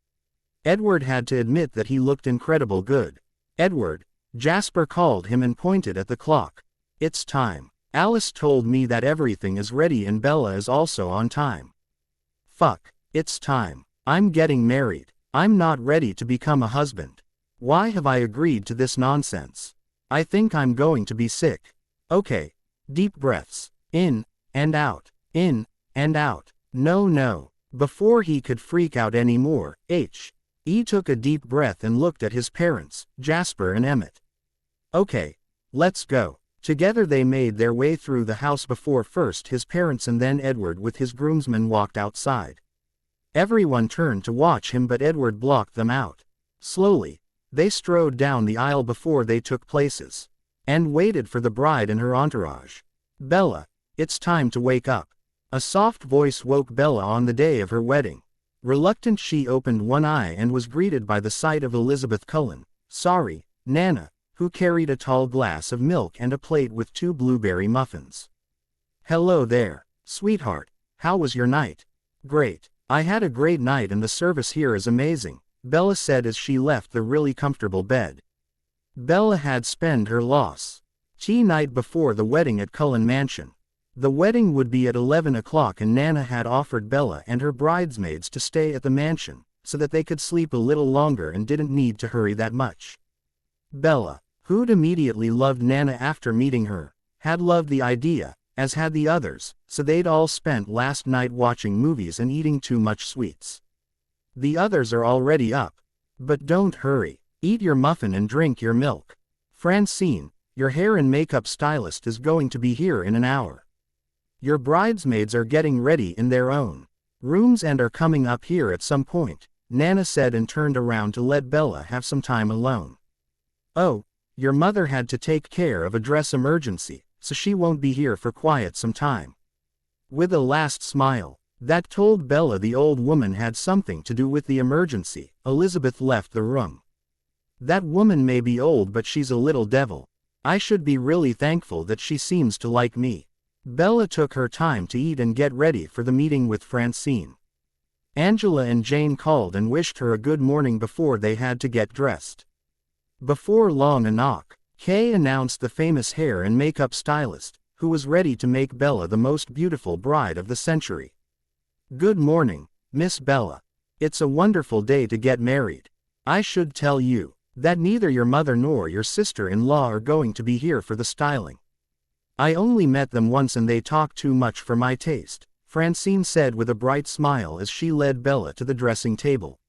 Edward had to admit that he looked incredible good. Edward, Jasper called him and pointed at the clock. It's time. Alice told me that everything is ready and Bella is also on time. Fuck, it's time. I'm getting married. I'm not ready to become a husband. Why have I agreed to this nonsense? I think I'm going to be sick. Okay. Deep breaths. In and out. In and out. No. Before he could freak out anymore, he took a deep breath and looked at his parents, Jasper and Emmett. Okay. Let's go. Together they made their way through the house before first his parents and then Edward with his groomsmen walked outside. Everyone turned to watch him, but Edward blocked them out. Slowly, they strode down the aisle before they took places, and waited for the bride and her entourage. Bella, it's time to wake up. A soft voice woke Bella on the day of her wedding. Reluctant, she opened one eye and was greeted by the sight of Elizabeth Cullen, Nana, who carried a tall glass of milk and a plate with 2 blueberry muffins. Hello there, sweetheart. How was your night? Great. I had a great night and the service here is amazing, Bella said as she left the really comfortable bed. Bella had spent her loss tea night before the wedding at Cullen Mansion. The wedding would be at 11 o'clock and Nana had offered Bella and her bridesmaids to stay at the mansion, so that they could sleep a little longer and didn't need to hurry that much. Bella, who'd immediately loved Nana after meeting her, had loved the idea, as had the others, so they'd all spent last night watching movies and eating too much sweets. The others are already up. But don't hurry, eat your muffin and drink your milk. Francine, your hair and makeup stylist is going to be here in an hour. Your bridesmaids are getting ready in their own rooms and are coming up here at some point, Nana said and turned around to let Bella have some time alone. Oh, your mother had to take care of a dress emergency, so she won't be here for quite some time. With a last smile, that told Bella the old woman had something to do with the emergency, Elizabeth left the room. That woman may be old but she's a little devil. I should be really thankful that she seems to like me. Bella took her time to eat and get ready for the meeting with Francine. Angela and Jane called and wished her a good morning before they had to get dressed. Before long a knock, Kay announced the famous hair and makeup stylist, who was ready to make Bella the most beautiful bride of the century. Good morning, Miss Bella. It's a wonderful day to get married. I should tell you that neither your mother nor your sister-in-law are going to be here for the styling. I only met them once and they talk too much for my taste, Francine said with a bright smile as she led Bella to the dressing table.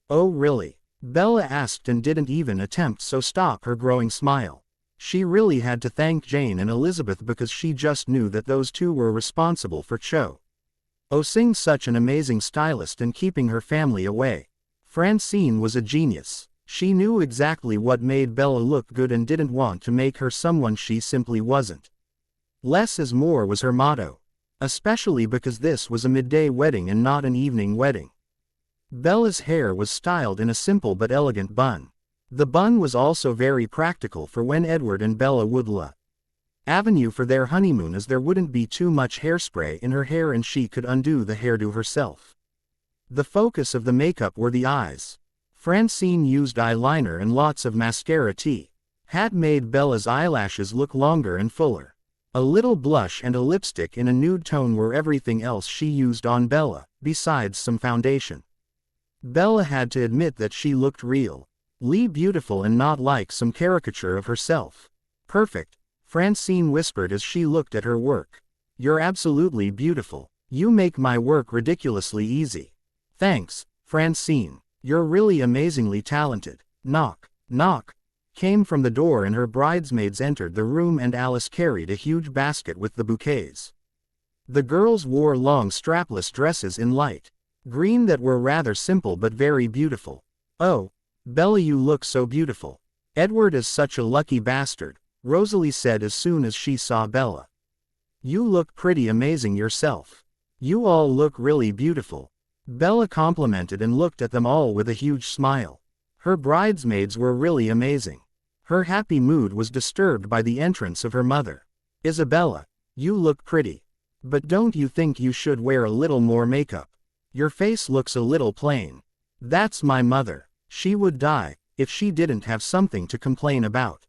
Oh really? Bella asked and didn't even attempt to stop her growing smile. She really had to thank Jane and Elizabeth because she just knew that those two were responsible for choosing such an amazing stylist and keeping her family away. Francine was a genius. She knew exactly what made Bella look good and didn't want to make her someone she simply wasn't. Less is more was her motto. Especially because this was a midday wedding and not an evening wedding. Bella's hair was styled in a simple but elegant bun. The bun was also very practical for when Edward and Bella would avenue for their honeymoon, as there wouldn't be too much hairspray in her hair and she could undo the hairdo herself. The focus of the makeup were the eyes. Francine used eyeliner and lots of mascara had made Bella's eyelashes look longer and fuller. A little blush and a lipstick in a nude tone were everything else she used on Bella, besides some foundation. Bella had to admit that she looked really beautiful and not like some caricature of herself. Perfect, Francine whispered as she looked at her work. You're absolutely beautiful. You make my work ridiculously easy. Thanks, Francine. You're really amazingly talented. Knock, knock, came from the door and her bridesmaids entered the room and Alice carried a huge basket with the bouquets. The girls wore long strapless dresses in light green that were rather simple but very beautiful. Oh, Bella, you look so beautiful. Edward is such a lucky bastard, Rosalie said as soon as she saw Bella. You look pretty amazing yourself. You all look really beautiful. Bella complimented and looked at them all with a huge smile. Her bridesmaids were really amazing. Her happy mood was disturbed by the entrance of her mother. Isabella, you look pretty. But don't you think you should wear a little more makeup? Your face looks a little plain. That's my mother. She would die if she didn't have something to complain about.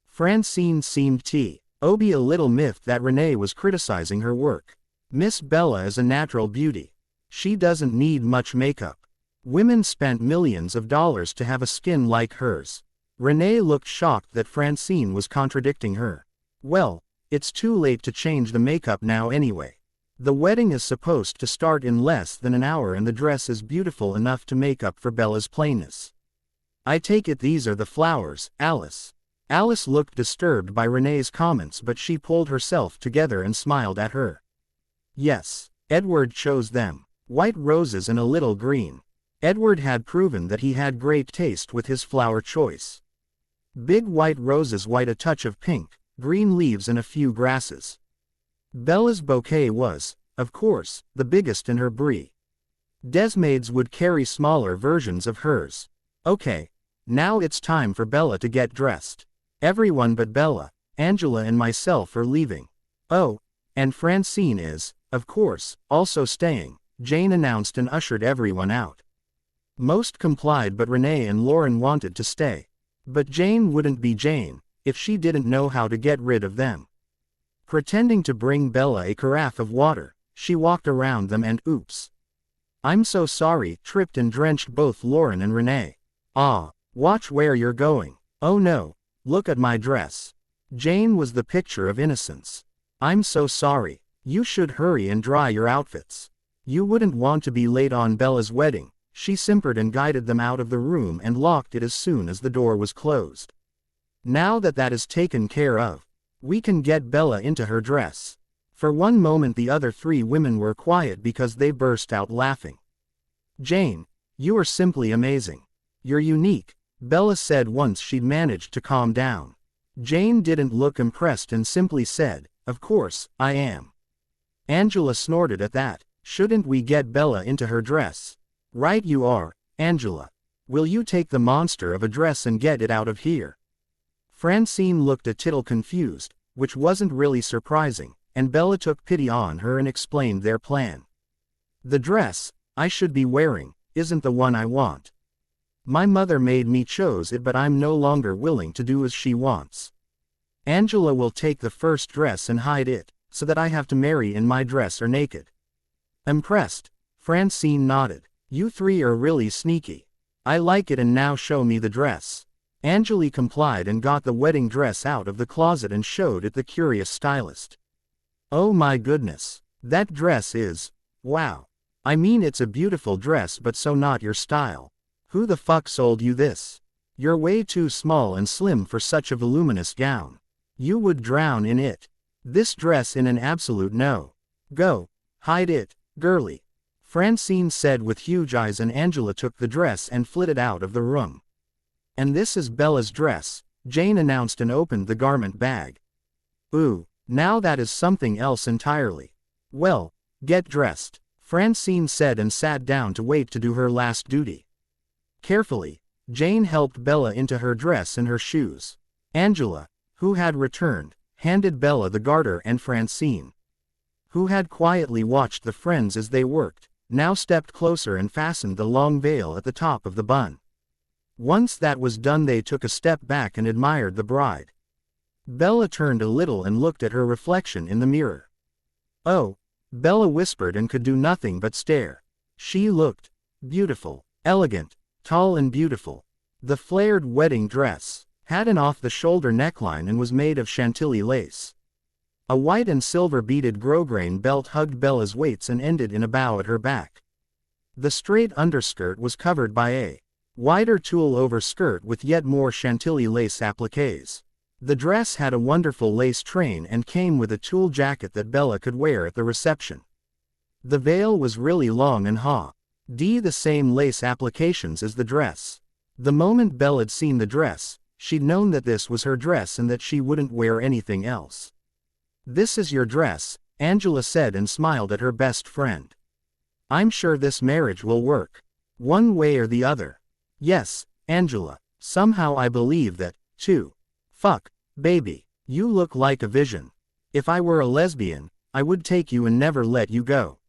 Francine seemed to be a little miffed that Renee was criticizing her work. Miss Bella is a natural beauty. She doesn't need much makeup. Women spent millions of dollars to have a skin like hers. Renee looked shocked that Francine was contradicting her. Well, it's too late to change the makeup now anyway. The wedding is supposed to start in less than an hour and the dress is beautiful enough to make up for Bella's plainness. I take it these are the flowers, Alice. Alice looked disturbed by Renee's comments but she pulled herself together and smiled at her. Yes, Edward chose them. White roses and a little green. Edward had proven that he had great taste with his flower choice. Big white roses, white, a touch of pink, green leaves and a few grasses. Bella's bouquet was, of course, the biggest in her breed. Desmaids would carry smaller versions of hers. Okay, now it's time for Bella to get dressed. Everyone but Bella, Angela and myself are leaving. Oh, And Francine is, of course, also staying, Jane announced and ushered everyone out. Most complied, but Renee and Lauren wanted to stay. But Jane wouldn't be Jane if she didn't know how to get rid of them. Pretending to bring Bella a carafe of water, she walked around them and oops. I'm so sorry, tripped and drenched both Lauren and Renee. Ah, watch where you're going. Oh no, look at my dress. Jane was the picture of innocence. I'm so sorry. You should hurry and dry your outfits. You wouldn't want to be late on Bella's wedding. She simpered and guided them out of the room and locked it as soon as the door was closed. Now that is taken care of, we can get Bella into her dress. For one moment the other three women were quiet because they burst out laughing. Jane, you are simply amazing. You're unique, Bella said once she'd managed to calm down. Jane didn't look impressed and simply said, of course, I am. Angela snorted at that. Shouldn't we get Bella into her dress? Right you are, Angela. Will you take the monster of a dress and get it out of here? Francine looked a tittle confused, which wasn't really surprising, and Bella took pity on her and explained their plan. The dress I should be wearing isn't the one I want. My mother made me choose it, but I'm no longer willing to do as she wants. Angela will take the first dress and hide it, so that I have to marry in my dress or naked. Impressed, Francine nodded. You three are really sneaky. I like it, and now show me the dress. Angela complied and got the wedding dress out of the closet and showed it the curious stylist. Oh my goodness. That dress is, wow. I mean, it's a beautiful dress, but so not your style. Who the fuck sold you this? You're way too small and slim for such a voluminous gown. You would drown in it. This dress in an absolute no. Go. Hide it, girly. Francine said with huge eyes, and Angela took the dress and flitted out of the room. And this is Bella's dress, Jane announced and opened the garment bag. Ooh, now that is something else entirely. Well, get dressed, Francine said and sat down to wait to do her last duty. Carefully, Jane helped Bella into her dress and her shoes. Angela, who had returned, handed Bella the garter, and Francine, who had quietly watched the friends as they worked, now stepped closer and fastened the long veil at the top of the bun. Once that was done, they took a step back and admired the bride. Bella turned a little and looked at her reflection in the mirror. Oh, Bella whispered and could do nothing but stare. She looked beautiful, elegant, tall and beautiful. The flared wedding dress had an off-the-shoulder neckline and was made of Chantilly lace. A white and silver beaded grosgrain belt hugged Bella's waist and ended in a bow at her back. The straight underskirt was covered by a wider tulle-over skirt with yet more Chantilly lace appliques. The dress had a wonderful lace train and came with a tulle jacket that Bella could wear at the reception. The veil was really long and the same lace applications as the dress. The moment Bella'd seen the dress, she'd known that this was her dress and that she wouldn't wear anything else. This is your dress, Angela said and smiled at her best friend. I'm sure this marriage will work. One way or the other. Yes, Angela, somehow I believe that, too. Fuck, baby, you look like a vision. If I were a lesbian, I would take you and never let you go.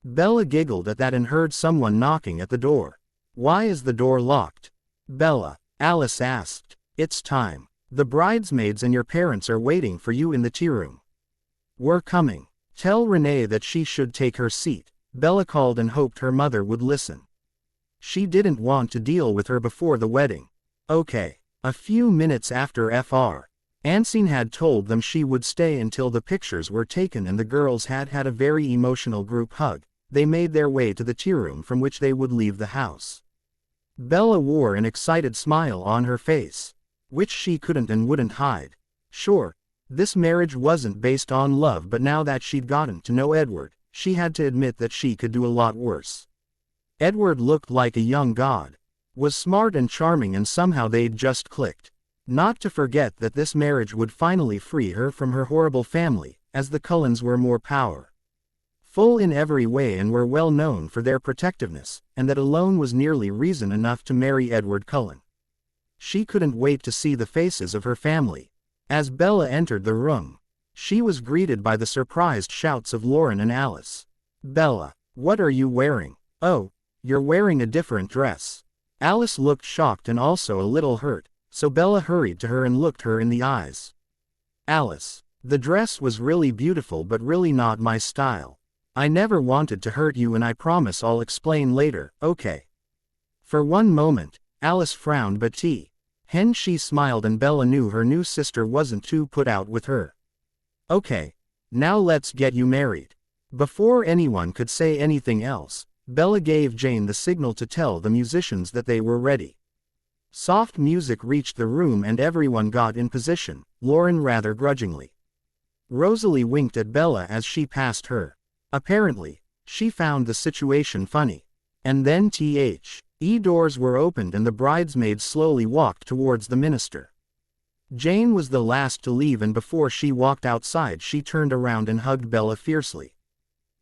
Bella giggled at that and heard someone knocking at the door. Why is the door locked? Bella, Alice asked. It's time. The bridesmaids and your parents are waiting for you in the tea room. We're coming. Tell Renee that she should take her seat, Bella called and hoped her mother would listen. She didn't want to deal with her before the wedding. Okay. A few minutes after Fr. Francine had told them she would stay until the pictures were taken and the girls had had a very emotional group hug, they made their way to the tea room from which they would leave the house. Bella wore an excited smile on her face, which she couldn't and wouldn't hide. Sure, this marriage wasn't based on love, but now that she'd gotten to know Edward, she had to admit that she could do a lot worse. Edward looked like a young god, was smart and charming, and somehow they'd just clicked. Not to forget that this marriage would finally free her from her horrible family, as the Cullens were more powerful in every way and were well known for their protectiveness, and that alone was nearly reason enough to marry Edward Cullen. She couldn't wait to see the faces of her family. As Bella entered the room, She was greeted by the surprised shouts of Lauren and Alice. "Bella, what are you wearing? Oh, you're wearing a different dress." Alice looked shocked and also a little hurt, so Bella hurried to her and looked her in the eyes. "Alice, the dress was really beautiful but really not my style. I never wanted to hurt you and I promise I'll explain later, okay?" For one moment, Alice frowned but she smiled and Bella knew her new sister wasn't too put out with her. "Okay. Now let's get you married." Before anyone could say anything else, Bella gave Jane the signal to tell the musicians that they were ready. Soft music reached the room and everyone got in position, Lauren rather grudgingly. Rosalie winked at Bella as she passed her. Apparently, she found the situation funny. And then doors were opened and the bridesmaids slowly walked towards the minister. Jane was the last to leave and before she walked outside she turned around and hugged Bella fiercely.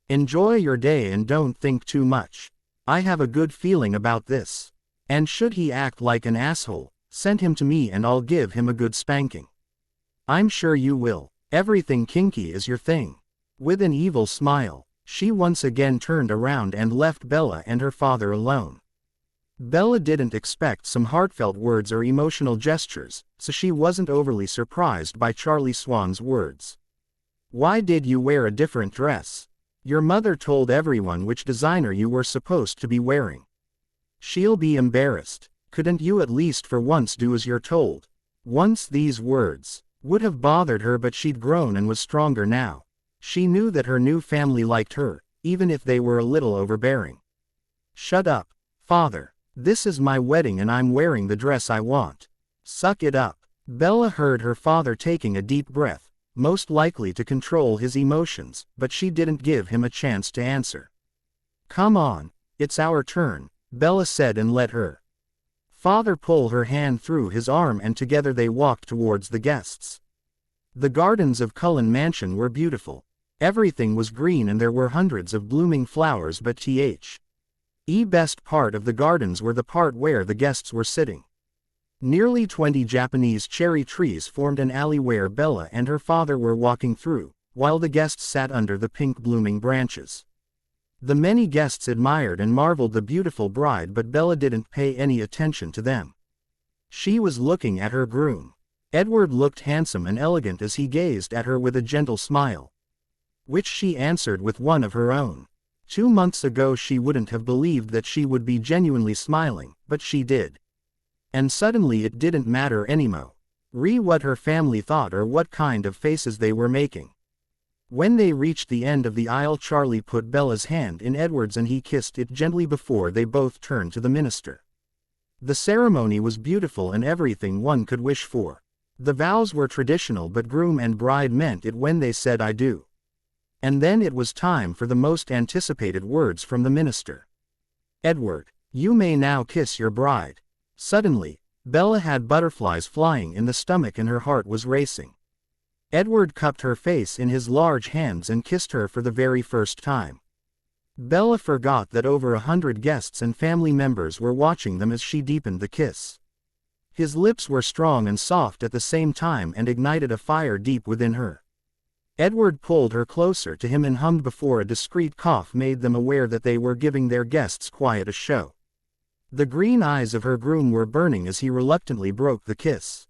"Enjoy your day and don't think too much. I have a good feeling about this. And should he act like an asshole, send him to me and I'll give him a good spanking. I'm sure you will. Everything kinky is your thing." With an evil smile, she once again turned around and left Bella and her father alone. Bella didn't expect some heartfelt words or emotional gestures, so she wasn't overly surprised by Charlie Swan's words. "Why did you wear a different dress? Your mother told everyone which designer you were supposed to be wearing. She'll be embarrassed. Couldn't you at least for once do as you're told?" Once these words would have bothered her but she'd grown and was stronger now. She knew that her new family liked her, even if they were a little overbearing. "Shut up, father. This is my wedding and I'm wearing the dress I want. Suck it up." Bella heard her father taking a deep breath, most likely to control his emotions, but she didn't give him a chance to answer. "Come on, it's our turn," Bella said and let her father pull her hand through his arm and together they walked towards the guests. The gardens of Cullen Mansion were beautiful. Everything was green and there were hundreds of blooming flowers but best part of the gardens were the part where the guests were sitting. Nearly 20 Japanese cherry trees formed an alley where Bella and her father were walking through, while the guests sat under the pink blooming branches. The many guests admired and marveled the beautiful bride but Bella didn't pay any attention to them. She was looking at her groom. Edward looked handsome and elegant as he gazed at her with a gentle smile, which she answered with one of her own. 2 months ago she wouldn't have believed that she would be genuinely smiling, but she did. And suddenly it didn't matter anymore what her family thought or what kind of faces they were making. When they reached the end of the aisle Charlie put Bella's hand in Edward's and he kissed it gently before they both turned to the minister. The ceremony was beautiful and everything one could wish for. The vows were traditional but groom and bride meant it when they said "I do." And then it was time for the most anticipated words from the minister. "Edward, you may now kiss your bride." Suddenly, Bella had butterflies flying in the stomach and her heart was racing. Edward cupped her face in his large hands and kissed her for the very first time. Bella forgot that over 100 guests and family members were watching them as she deepened the kiss. His lips were strong and soft at the same time and ignited a fire deep within her. Edward pulled her closer to him and hummed before a discreet cough made them aware that they were giving their guests quite a show. The green eyes of her groom were burning as he reluctantly broke the kiss.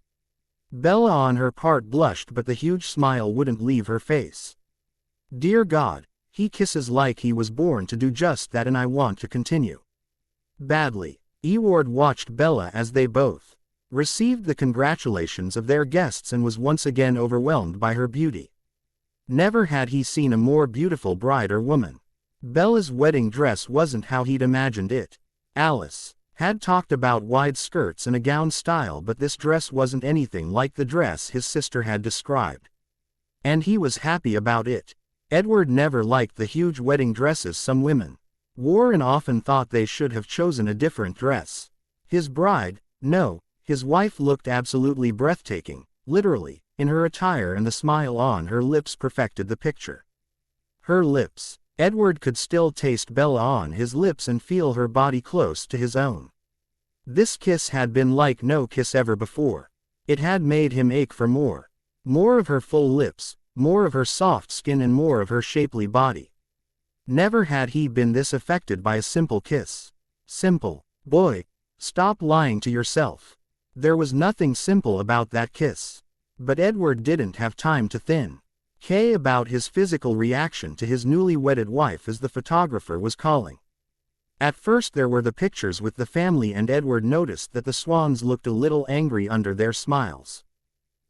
Bella on her part blushed but the huge smile wouldn't leave her face. "Dear God, he kisses like he was born to do just that and I want to continue." Badly. Edward watched Bella as they both received the congratulations of their guests and was once again overwhelmed by her beauty. Never had he seen a more beautiful bride or woman. Bella's wedding dress wasn't how he'd imagined it. Alice had talked about wide skirts and a gown style but this dress wasn't anything like the dress his sister had described. And he was happy about it. Edward never liked the huge wedding dresses some women wore and often thought they should have chosen a different dress. His bride, no, his wife looked absolutely breathtaking, literally, in her attire and the smile on her lips perfected the picture. Her lips. Edward could still taste Bella on his lips and feel her body close to his own. This kiss had been like no kiss ever before. It had made him ache for more. More of her full lips, more of her soft skin and more of her shapely body. Never had he been this affected by a simple kiss. Simple. Boy, stop lying to yourself. There was nothing simple about that kiss. But Edward didn't have time to think about his physical reaction to his newly wedded wife as the photographer was calling. At first there were the pictures with the family, and Edward noticed that the swans looked a little angry under their smiles.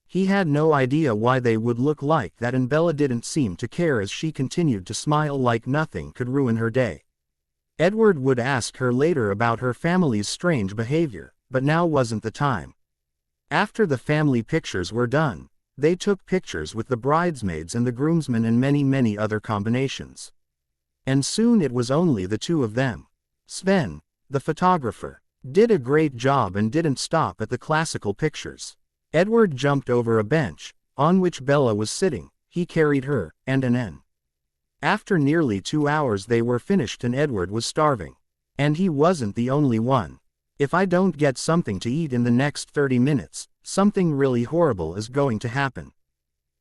He had no idea why they would look like that, and Bella didn't seem to care as she continued to smile like nothing could ruin her day. Edward would ask her later about her family's strange behavior, but now wasn't the time. After the family pictures were done, they took pictures with the bridesmaids and the groomsmen and many other combinations. And soon it was only the two of them. Sven, the photographer, did a great job and didn't stop at the classical pictures. Edward jumped over a bench, on which Bella was sitting. He carried her, and an N. After nearly 2 hours they were finished, and Edward was starving. And he wasn't the only one. If I don't get something to eat in the next 30 minutes, something really horrible is going to happen.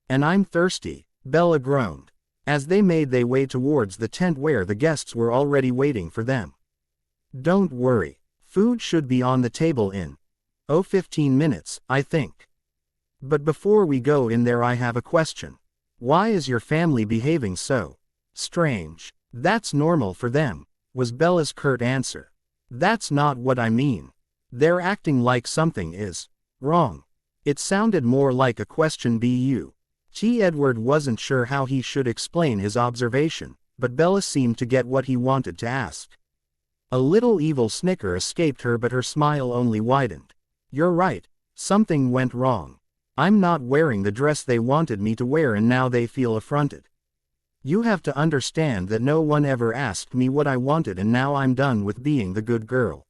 And I'm thirsty, Bella groaned, as they made their way towards the tent where the guests were already waiting for them. Don't worry, food should be on the table in 15 minutes, I think. But before we go in there, I have a question. Why is your family behaving so strange? That's normal for them, was Bella's curt answer. That's not what I mean. They're acting like something is wrong. It sounded more like a question. Edward wasn't sure how he should explain his observation, but Bella seemed to get what he wanted to ask. A little evil snicker escaped her, but her smile only widened. You're right, something went wrong. I'm not wearing the dress they wanted me to wear, and now they feel affronted. You have to understand that no one ever asked me what I wanted, and now I'm done with being the good girl.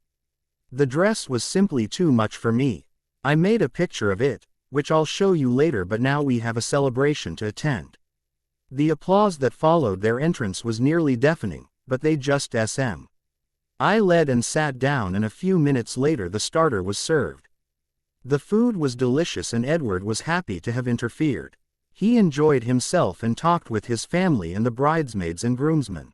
The dress was simply too much for me. I made a picture of it, which I'll show you later, but now we have a celebration to attend. The applause that followed their entrance was nearly deafening, but they just I led and sat down, and a few minutes later the starter was served. The food was delicious, and Edward was happy to have interfered. He enjoyed himself and talked with his family and the bridesmaids and groomsmen.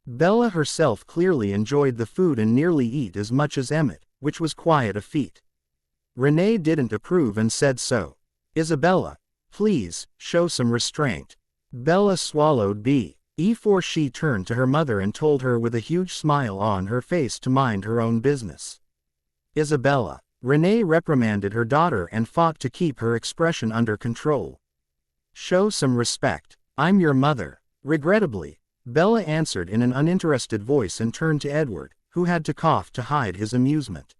Bella herself clearly enjoyed the food and nearly ate as much as Emmett, which was quite a feat. Renee didn't approve and said so. Isabella, please, show some restraint. Bella swallowed before she turned to her mother and told her with a huge smile on her face to mind her own business. Isabella. Renee reprimanded her daughter and fought to keep her expression under control. Show some respect. I'm your mother. Regrettably, Bella answered in an uninterested voice and turned to Edward, who had to cough to hide his amusement.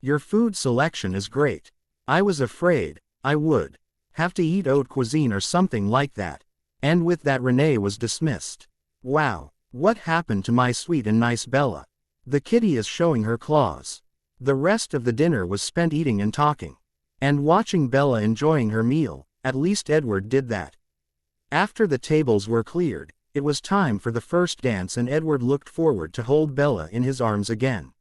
Your food selection is great. I was afraid I would have to eat haute cuisine or something like that. And with that Renee was dismissed. Wow, what happened to my sweet and nice Bella? The kitty is showing her claws. The rest of the dinner was spent eating and talking. And watching Bella enjoying her meal. At least Edward did that. After the tables were cleared, it was time for the first dance, and Edward looked forward to hold Bella in his arms again.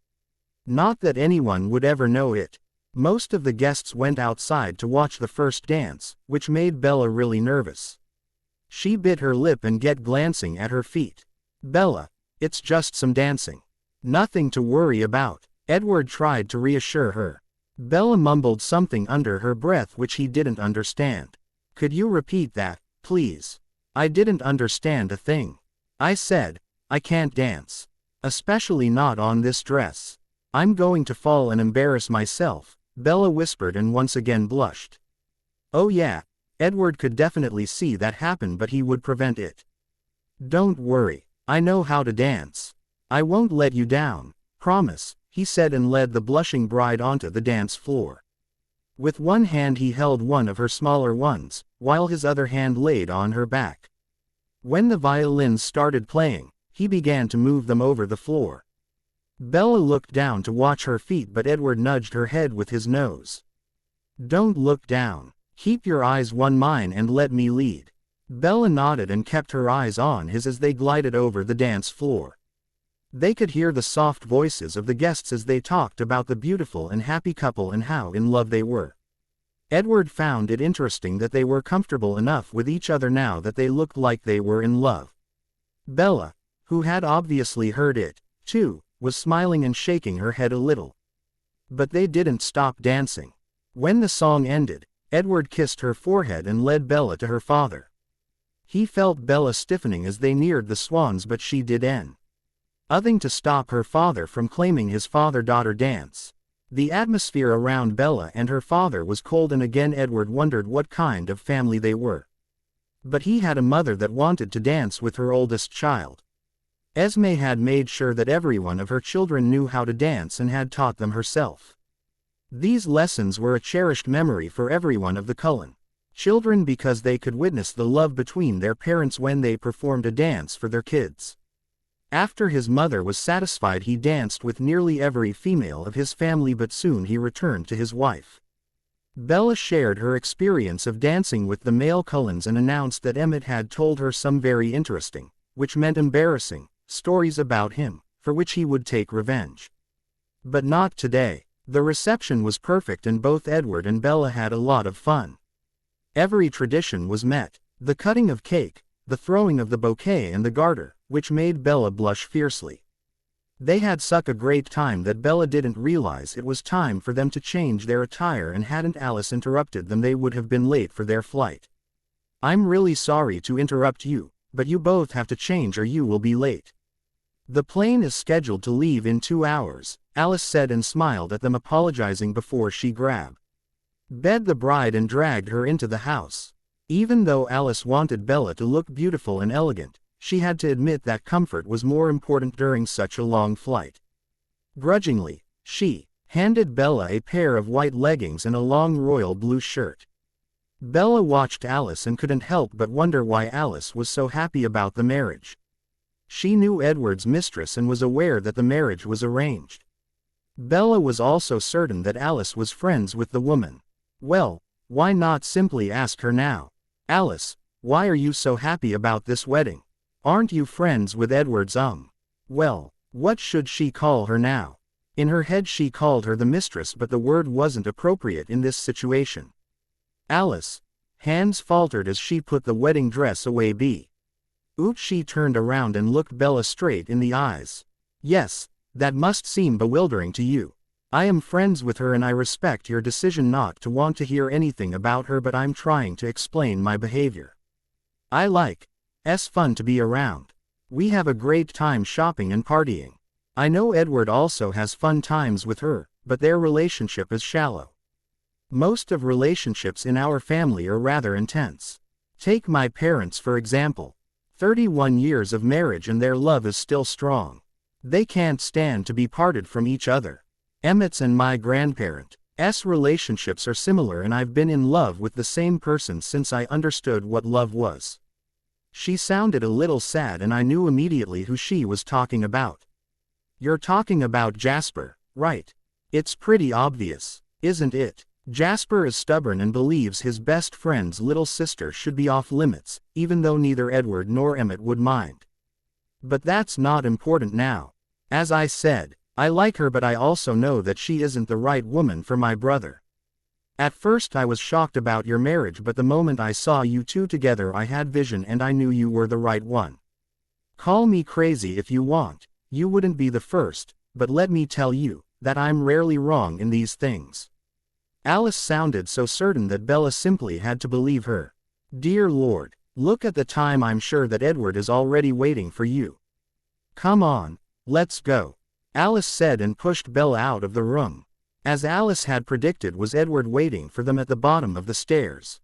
Not that anyone would ever know it. Most of the guests went outside to watch the first dance, which made Bella really nervous. She bit her lip and kept glancing at her feet. Bella, it's just some dancing. Nothing to worry about. Edward tried to reassure her. Bella mumbled something under her breath which he didn't understand. Could you repeat that, please? I didn't understand a thing. I said, I can't dance. Especially not on this dress. I'm going to fall and embarrass myself, Bella whispered and once again blushed. Oh yeah, Edward could definitely see that happen, but he would prevent it. Don't worry, I know how to dance. I won't let you down, promise, he said and led the blushing bride onto the dance floor. With one hand he held one of her smaller ones, while his other hand laid on her back. When the violins started playing, he began to move them over the floor. Bella looked down to watch her feet, but Edward nudged her head with his nose. Don't look down. Keep your eyes on mine and let me lead. Bella nodded and kept her eyes on his as they glided over the dance floor. They could hear the soft voices of the guests as they talked about the beautiful and happy couple and how in love they were. Edward found it interesting that they were comfortable enough with each other now that they looked like they were in love. Bella, who had obviously heard it, too, was smiling and shaking her head a little. But they didn't stop dancing. When the song ended, Edward kissed her forehead and led Bella to her father. He felt Bella stiffening as they neared the swans, but she did nothing to stop her father from claiming his father-daughter dance. The atmosphere around Bella and her father was cold, and again Edward wondered what kind of family they were. But he had a mother that wanted to dance with her oldest child. Esme had made sure that every one of her children knew how to dance and had taught them herself. These lessons were a cherished memory for everyone of the Cullen children because they could witness the love between their parents when they performed a dance for their kids. After his mother was satisfied, he danced with nearly every female of his family, but soon he returned to his wife. Bella shared her experience of dancing with the male Cullens and announced that Emmett had told her some very interesting, which meant embarrassing, stories about him, for which he would take revenge. But not today. The reception was perfect and both Edward and Bella had a lot of fun. Every tradition was met: the cutting of cake, the throwing of the bouquet and the garter, which made Bella blush fiercely. They had such a great time that Bella didn't realize it was time for them to change their attire, and hadn't Alice interrupted them they would have been late for their flight. "I'm really sorry to interrupt you, but you both have to change or you will be late. The plane is scheduled to leave in 2 hours, Alice said and smiled at them, apologizing before she grabbed the bride and dragged her into the house. Even though Alice wanted Bella to look beautiful and elegant, she had to admit that comfort was more important during such a long flight. Grudgingly, she handed Bella a pair of white leggings and a long royal blue shirt. Bella watched Alice and couldn't help but wonder why Alice was so happy about the marriage. She knew Edward's mistress and was aware that the marriage was arranged. Bella was also certain that Alice was friends with the woman. Well, why not simply ask her now? "Alice, why are you so happy about this wedding? Aren't you friends with Edward's Well, what should she call her now? In her head she called her the mistress, but the word wasn't appropriate in this situation. Alice. Hands faltered as she put the wedding dress away. She turned around and looked Bella straight in the eyes. "Yes, that must seem bewildering to you. I am friends with her and I respect your decision not to want to hear anything about her, but I'm trying to explain my behavior. I like fun to be around. We have a great time shopping and partying. I know Edward also has fun times with her, but their relationship is shallow. Most of relationships in our family are rather intense. Take my parents for example. 31 years of marriage and their love is still strong. They can't stand to be parted from each other. Emmett's and my grandparents' relationships are similar, and I've been in love with the same person since I understood what love was." She sounded a little sad and I knew immediately who she was talking about. "You're talking about Jasper, right? It's pretty obvious, isn't it? Jasper is stubborn and believes his best friend's little sister should be off limits, even though neither Edward nor Emmett would mind. But that's not important now. As I said, I like her, but I also know that she isn't the right woman for my brother. At first I was shocked about your marriage, but the moment I saw you two together I had vision and I knew you were the right one. Call me crazy if you want, you wouldn't be the first, but let me tell you, that I'm rarely wrong in these things." Alice sounded so certain that Bella simply had to believe her. "Dear Lord, look at the time, I'm sure that Edward is already waiting for you. Come on, let's go," Alice said and pushed Bella out of the room. As Alice had predicted, was Edward waiting for them at the bottom of the stairs.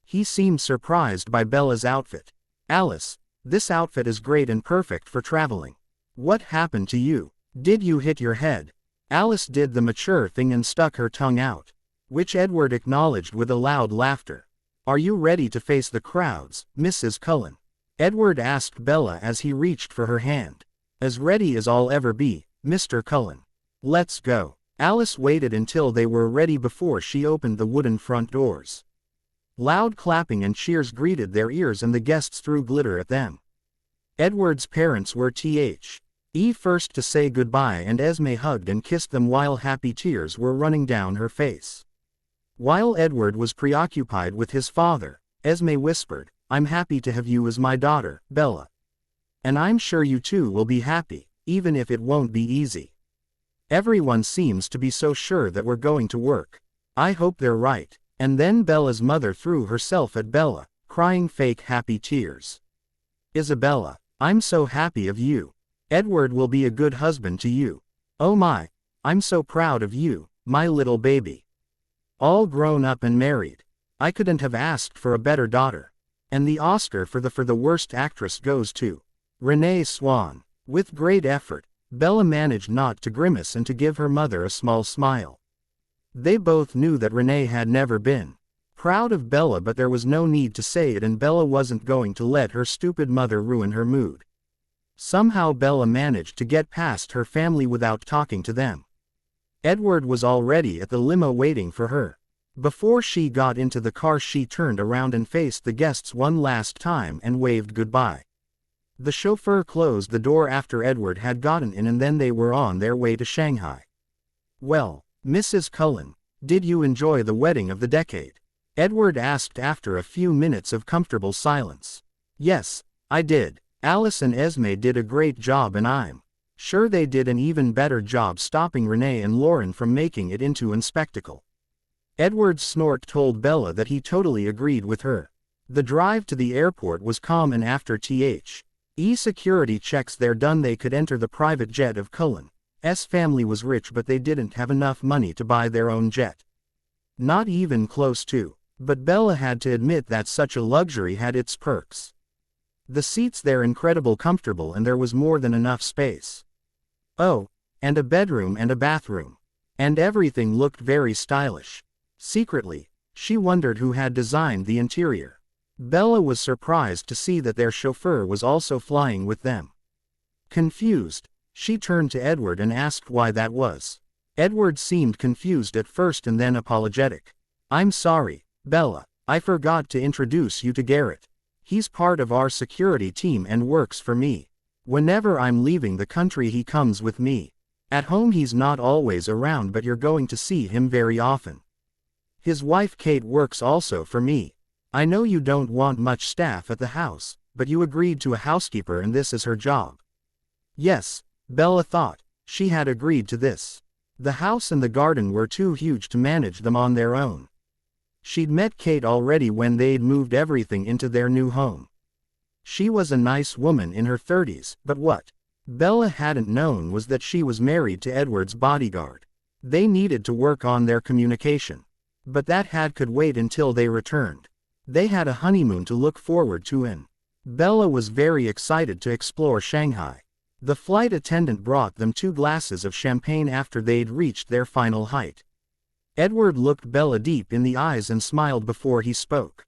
He seemed surprised by Bella's outfit. "Alice, this outfit is great and perfect for traveling. What happened to you? Did you hit your head?" Alice did the mature thing and stuck her tongue out, which Edward acknowledged with a loud laughter. "Are you ready to face the crowds, Mrs. Cullen?" Edward asked Bella as he reached for her hand. "As ready as I'll ever be, Mr. Cullen. Let's go." Alice waited until they were ready before she opened the wooden front doors. Loud clapping and cheers greeted their ears and the guests threw glitter at them. Edward's parents were first to say goodbye, and Esme hugged and kissed them while happy tears were running down her face. While Edward was preoccupied with his father, Esme whispered, "I'm happy to have you as my daughter, Bella. And I'm sure you two will be happy, even if it won't be easy. Everyone seems to be so sure that we're going to work. I hope they're right." And then Bella's mother threw herself at Bella, crying fake happy tears. "Isabella, I'm so happy of you. Edward will be a good husband to you. Oh my, I'm so proud of you, my little baby. All grown up and married. I couldn't have asked for a better daughter." And the Oscar for the worst actress goes to Renee Swan. With great effort, Bella managed not to grimace and to give her mother a small smile. They both knew that Renee had never been proud of Bella, but there was no need to say it, and Bella wasn't going to let her stupid mother ruin her mood. Somehow Bella managed to get past her family without talking to them. Edward was already at the limo waiting for her. Before she got into the car, she turned around and faced the guests one last time and waved goodbye. The chauffeur closed the door after Edward had gotten in, and then they were on their way to Shanghai. "Well, Mrs. Cullen, did you enjoy the wedding of the decade?" Edward asked after a few minutes of comfortable silence. "Yes, I did. Alice and Esme did a great job, and I'm sure they did an even better job stopping Renee and Lauren from making it into a spectacle." Edward's snort told Bella that he totally agreed with her. The drive to the airport was calm, and after security checks they're done, they could enter the private jet of Cullen's family was rich, but they didn't have enough money to buy their own jet. Not even close to. But Bella had to admit that such a luxury had its perks. The seats there incredible comfortable, and there was more than enough space. Oh, and a bedroom and a bathroom. And everything looked very stylish. Secretly, she wondered who had designed the interior. Bella was surprised to see that their chauffeur was also flying with them. Confused, she turned to Edward and asked why that was. Edward seemed confused at first and then apologetic. "I'm sorry, Bella, I forgot to introduce you to Garrett. He's part of our security team and works for me. Whenever I'm leaving the country he comes with me. At home he's not always around, but you're going to see him very often. His wife Kate works also for me. I know you don't want much staff at the house, but you agreed to a housekeeper and this is her job." Yes, Bella thought, she had agreed to this. The house and the garden were too huge to manage them on their own. She'd met Kate already when they'd moved everything into their new home. She was a nice woman in her 30s, but what Bella hadn't known was that she was married to Edward's bodyguard. They needed to work on their communication. But that could wait until they returned. They had a honeymoon to look forward to, and Bella was very excited to explore Shanghai. The flight attendant brought them 2 glasses of champagne after they'd reached their final height. Edward looked Bella deep in the eyes and smiled before he spoke.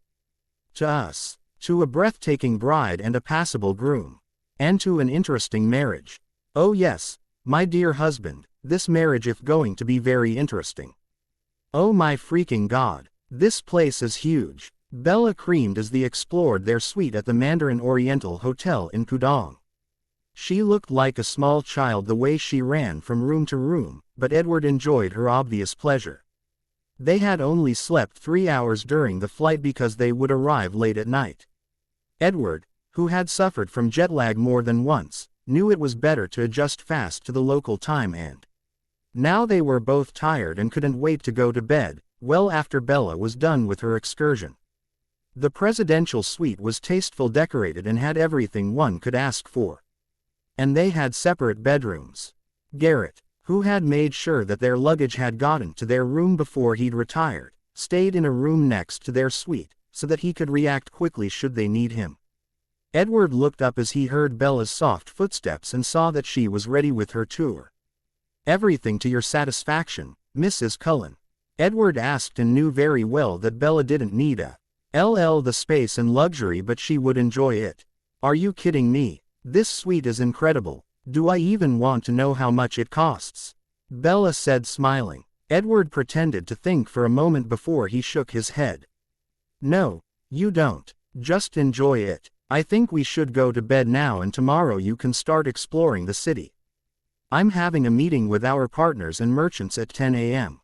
"To us, to a breathtaking bride and a passable groom. And to an interesting marriage. Oh yes, my dear husband, this marriage is going to be very interesting. Oh my freaking god, this place is huge." Bella creamed as they explored their suite at the Mandarin Oriental Hotel in Pudong. She looked like a small child the way she ran from room to room, but Edward enjoyed her obvious pleasure. They had only slept 3 hours during the flight because they would arrive late at night. Edward, who had suffered from jet lag more than once, knew it was better to adjust fast to the local time, and now they were both tired and couldn't wait to go to bed, well after Bella was done with her excursion. The presidential suite was tastefully decorated and had everything one could ask for. And they had separate bedrooms. Garrett, who had made sure that their luggage had gotten to their room before he'd retired, stayed in a room next to their suite, so that he could react quickly should they need him. Edward looked up as he heard Bella's soft footsteps and saw that she was ready with her tour. "Everything to your satisfaction, Mrs. Cullen?" Edward asked, and knew very well that Bella didn't need the space and luxury, but she would enjoy it. "Are you kidding me? This suite is incredible. Do I even want to know how much it costs?" Bella said, smiling. Edward pretended to think for a moment before he shook his head. "No, you don't. Just enjoy it. I think we should go to bed now, and tomorrow you can start exploring the city. I'm having a meeting with our partners and merchants at 10 a.m.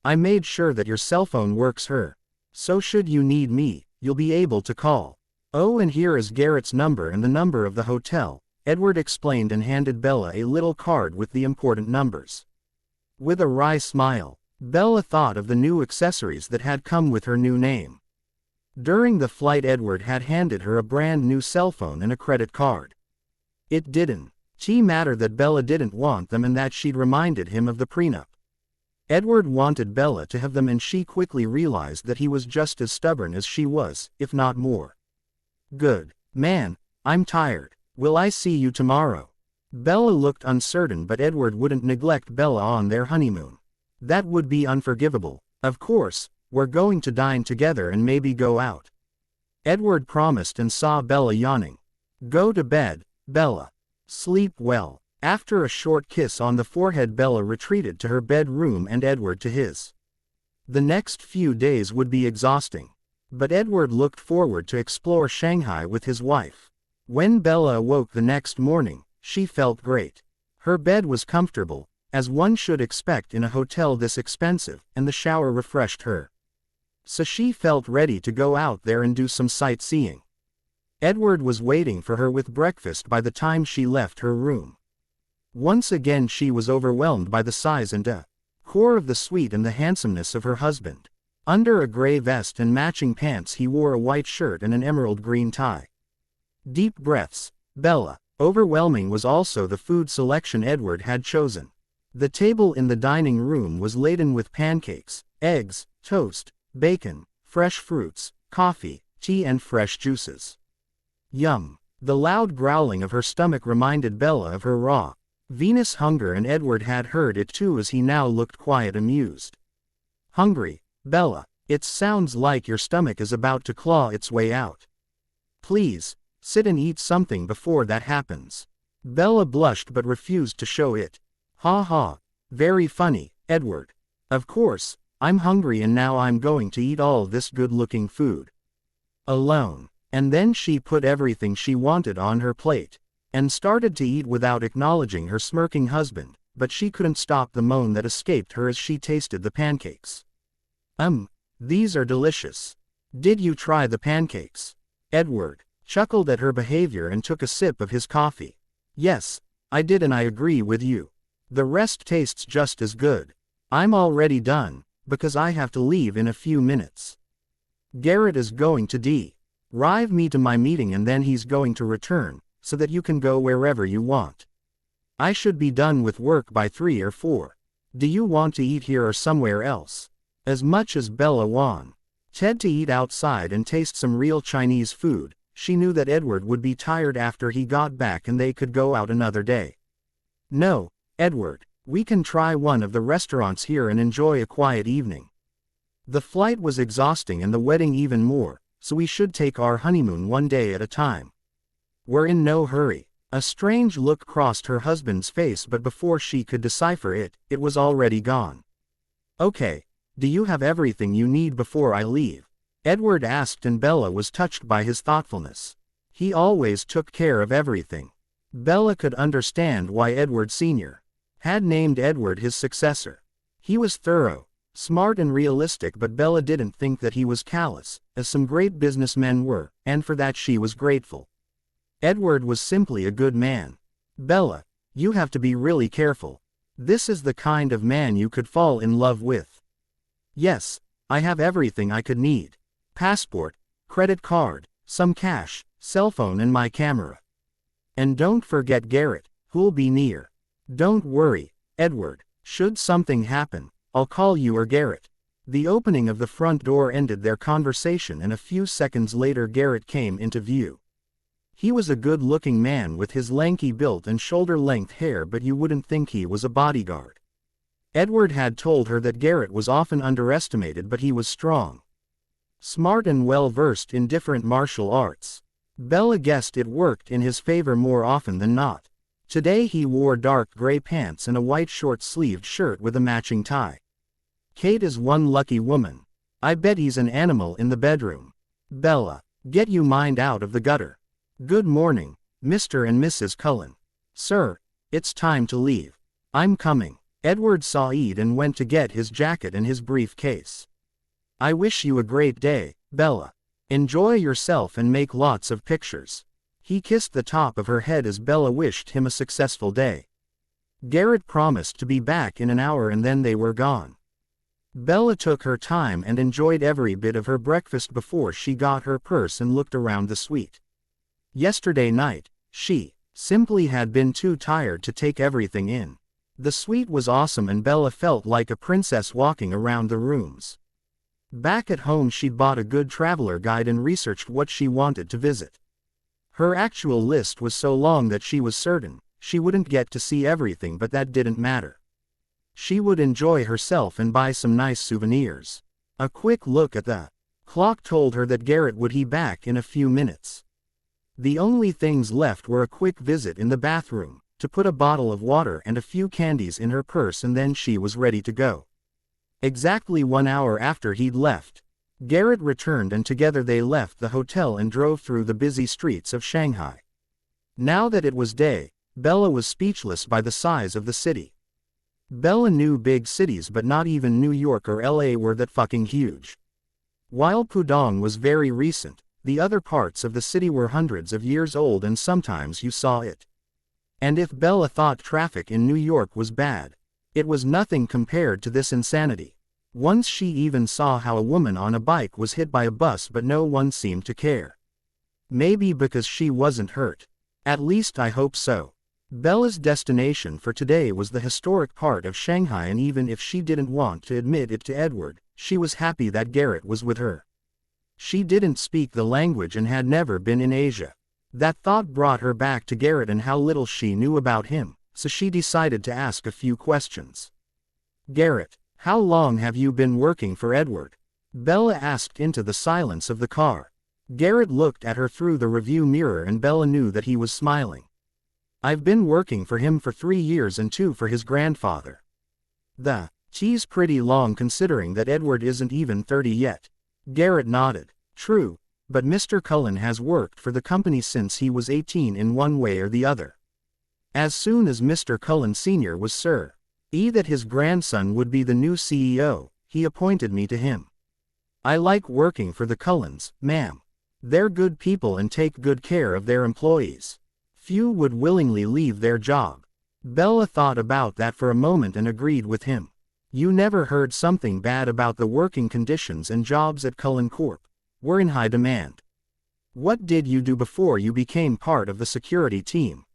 I made sure that your cell phone works her. So should you need me, you'll be able to call. Oh, and here is Garrett's number and the number of the hotel, Edward explained and handed Bella a little card with the important numbers. With a wry smile, Bella thought of the new accessories that had come with her new name. During the flight, Edward had handed her a brand new cell phone and a credit card. It didn't matter that Bella didn't want them and that she'd reminded him of the prenup. Edward wanted Bella to have them, and she quickly realized that he was just as stubborn as she was, if not more. Good. Man, I'm tired. Will I see you tomorrow? Bella looked uncertain, but Edward wouldn't neglect Bella on their honeymoon. That would be unforgivable. Of course, we're going to dine together and maybe go out. Edward promised and saw Bella yawning. Go to bed, Bella. Sleep well. After a short kiss on the forehead, Bella retreated to her bedroom and Edward to his. The next few days would be exhausting, but Edward looked forward to explore Shanghai with his wife. When Bella awoke the next morning, she felt great. Her bed was comfortable, as one should expect in a hotel this expensive, and the shower refreshed her. So she felt ready to go out there and do some sightseeing. Edward was waiting for her with breakfast by the time she left her room. Once again she was overwhelmed by the size and core of the suite and the handsomeness of her husband. Under a gray vest and matching pants he wore a white shirt and an emerald green tie. Deep breaths. Bella. Overwhelming was also the food selection Edward had chosen. The table in the dining room was laden with pancakes, eggs, toast, bacon, fresh fruits, coffee, tea and fresh juices. Yum. The loud growling of her stomach reminded Bella of her raw Venus hunger, and Edward had heard it too as he now looked quiet, amused. Hungry, Bella? It sounds like your stomach is about to claw its way out. Please, sit and eat something before that happens. Bella blushed but refused to show it. Ha ha. Very funny, Edward. Of course, I'm hungry and now I'm going to eat all this good-looking food. Alone. And then she put everything she wanted on her plate, and started to eat without acknowledging her smirking husband, but she couldn't stop the moan that escaped her as she tasted the pancakes. These are delicious. Did you try the pancakes? Edward chuckled at her behavior and took a sip of his coffee. Yes, I did, and I agree with you. The rest tastes just as good. I'm already done, because I have to leave in a few minutes. Garrett is going to drive me to my meeting and then he's going to return, so that you can go wherever you want. I should be done with work by 3 or 4. Do you want to eat here or somewhere else? As much as Bella wanted to eat outside and taste some real Chinese food, she knew that Edward would be tired after he got back and they could go out another day. No, Edward, we can try one of the restaurants here and enjoy a quiet evening. The flight was exhausting and the wedding even more, so we should take our honeymoon one day at a time. We're in no hurry. A strange look crossed her husband's face, but before she could decipher it, it was already gone. Okay, do you have everything you need before I leave? Edward asked, and Bella was touched by his thoughtfulness. He always took care of everything. Bella could understand why Edward Sr. had named Edward his successor. He was thorough, smart and realistic, but Bella didn't think that he was callous, as some great businessmen were, and for that she was grateful. Edward was simply a good man. Bella, you have to be really careful. This is the kind of man you could fall in love with. Yes, I have everything I could need. Passport, credit card, some cash, cell phone and my camera. And don't forget Garrett, who'll be near. Don't worry, Edward, should something happen, I'll call you or Garrett. The opening of the front door ended their conversation, and a few seconds later Garrett came into view. He was a good-looking man with his lanky build and shoulder-length hair, but you wouldn't think he was a bodyguard. Edward had told her that Garrett was often underestimated, but he was strong, smart and well-versed in different martial arts. Bella guessed it worked in his favor more often than not. Today he wore dark gray pants and a white short-sleeved shirt with a matching tie. Kate is one lucky woman. I bet he's an animal in the bedroom. Bella, get your mind out of the gutter. Good morning, Mr. and Mrs. Cullen. Sir, it's time to leave. I'm coming. Edward saw Ed and went to get his jacket and his briefcase. I wish you a great day, Bella. Enjoy yourself and make lots of pictures. He kissed the top of her head as Bella wished him a successful day. Garrett promised to be back in an hour and then they were gone. Bella took her time and enjoyed every bit of her breakfast before she got her purse and looked around the suite. Yesterday night, she simply had been too tired to take everything in. The suite was awesome and Bella felt like a princess walking around the rooms. Back at home she'd bought a good traveler guide and researched what she wanted to visit. Her actual list was so long that she was certain she wouldn't get to see everything, but that didn't matter. She would enjoy herself and buy some nice souvenirs. A quick look at the clock told her that Garrett would be back in a few minutes. The only things left were a quick visit in the bathroom, to put a bottle of water and a few candies in her purse, and then she was ready to go. Exactly 1 hour after he'd left, Garrett returned and together they left the hotel and drove through the busy streets of Shanghai. Now that it was day, Bella was speechless by the size of the city. Bella knew big cities, but not even New York or LA were that fucking huge. While Pudong was very recent, the other parts of the city were hundreds of years old and sometimes you saw it. And if Bella thought traffic in New York was bad, it was nothing compared to this insanity. Once she even saw how a woman on a bike was hit by a bus, but no one seemed to care. Maybe because she wasn't hurt. At least I hope so. Bella's destination for today was the historic part of Shanghai, and even if she didn't want to admit it to Edward, she was happy that Garrett was with her. She didn't speak the language and had never been in Asia. That thought brought her back to Garrett and how little she knew about him, so she decided to ask a few questions. Garrett, how long have you been working for Edward? Bella asked into the silence of the car. Garrett looked at her through the review mirror and Bella knew that he was smiling. I've been working for him for 3 years and 2 for his grandfather. She's pretty long considering that Edward isn't even 30 yet. Garrett nodded. True, but Mr. Cullen has worked for the company since he was 18 in one way or the other. As soon as Mr. Cullen Sr. was that his grandson would be the new CEO, he appointed me to him. I like working for the Cullens, ma'am. They're good people and take good care of their employees. Few would willingly leave their job. Bella thought about that for a moment and agreed with him. You never heard something bad about the working conditions and jobs at Cullen Corp. We're in high demand. What did you do before you became part of the security team?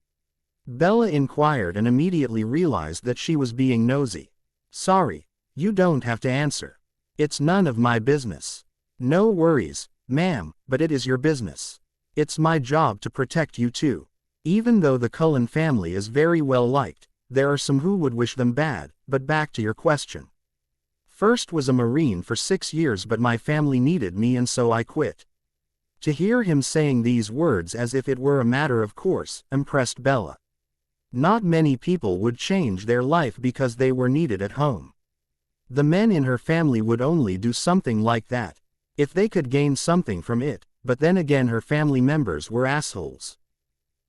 Bella inquired and immediately realized that she was being nosy. Sorry, you don't have to answer. It's none of my business. No worries, ma'am, but it is your business. It's my job to protect you too. Even though the Cullen family is very well liked, there are some who would wish them bad, but back to your question. First was a Marine for 6 years, but my family needed me and so I quit. To hear him saying these words as if it were a matter of course, impressed Bella. Not many people would change their life because they were needed at home. The men in her family would only do something like that if they could gain something from it, but then again her family members were assholes.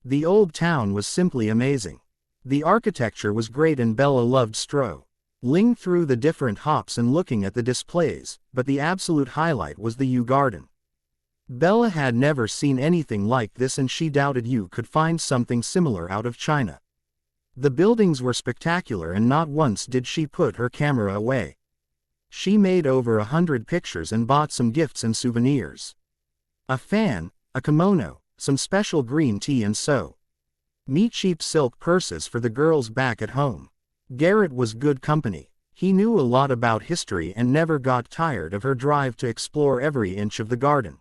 The old town was simply amazing. The architecture was great and Bella loved strolling through the different hops and looking at the displays, but the absolute highlight was the U Garden. Bella had never seen anything like this and she doubted you could find something similar out of China. The buildings were spectacular and not once did she put her camera away. She made over 100 pictures and bought some gifts and souvenirs. A fan, a kimono, some special green tea and so cheap silk purses for the girls back at home. Garrett was good company. He knew a lot about history and never got tired of her drive to explore every inch of the garden.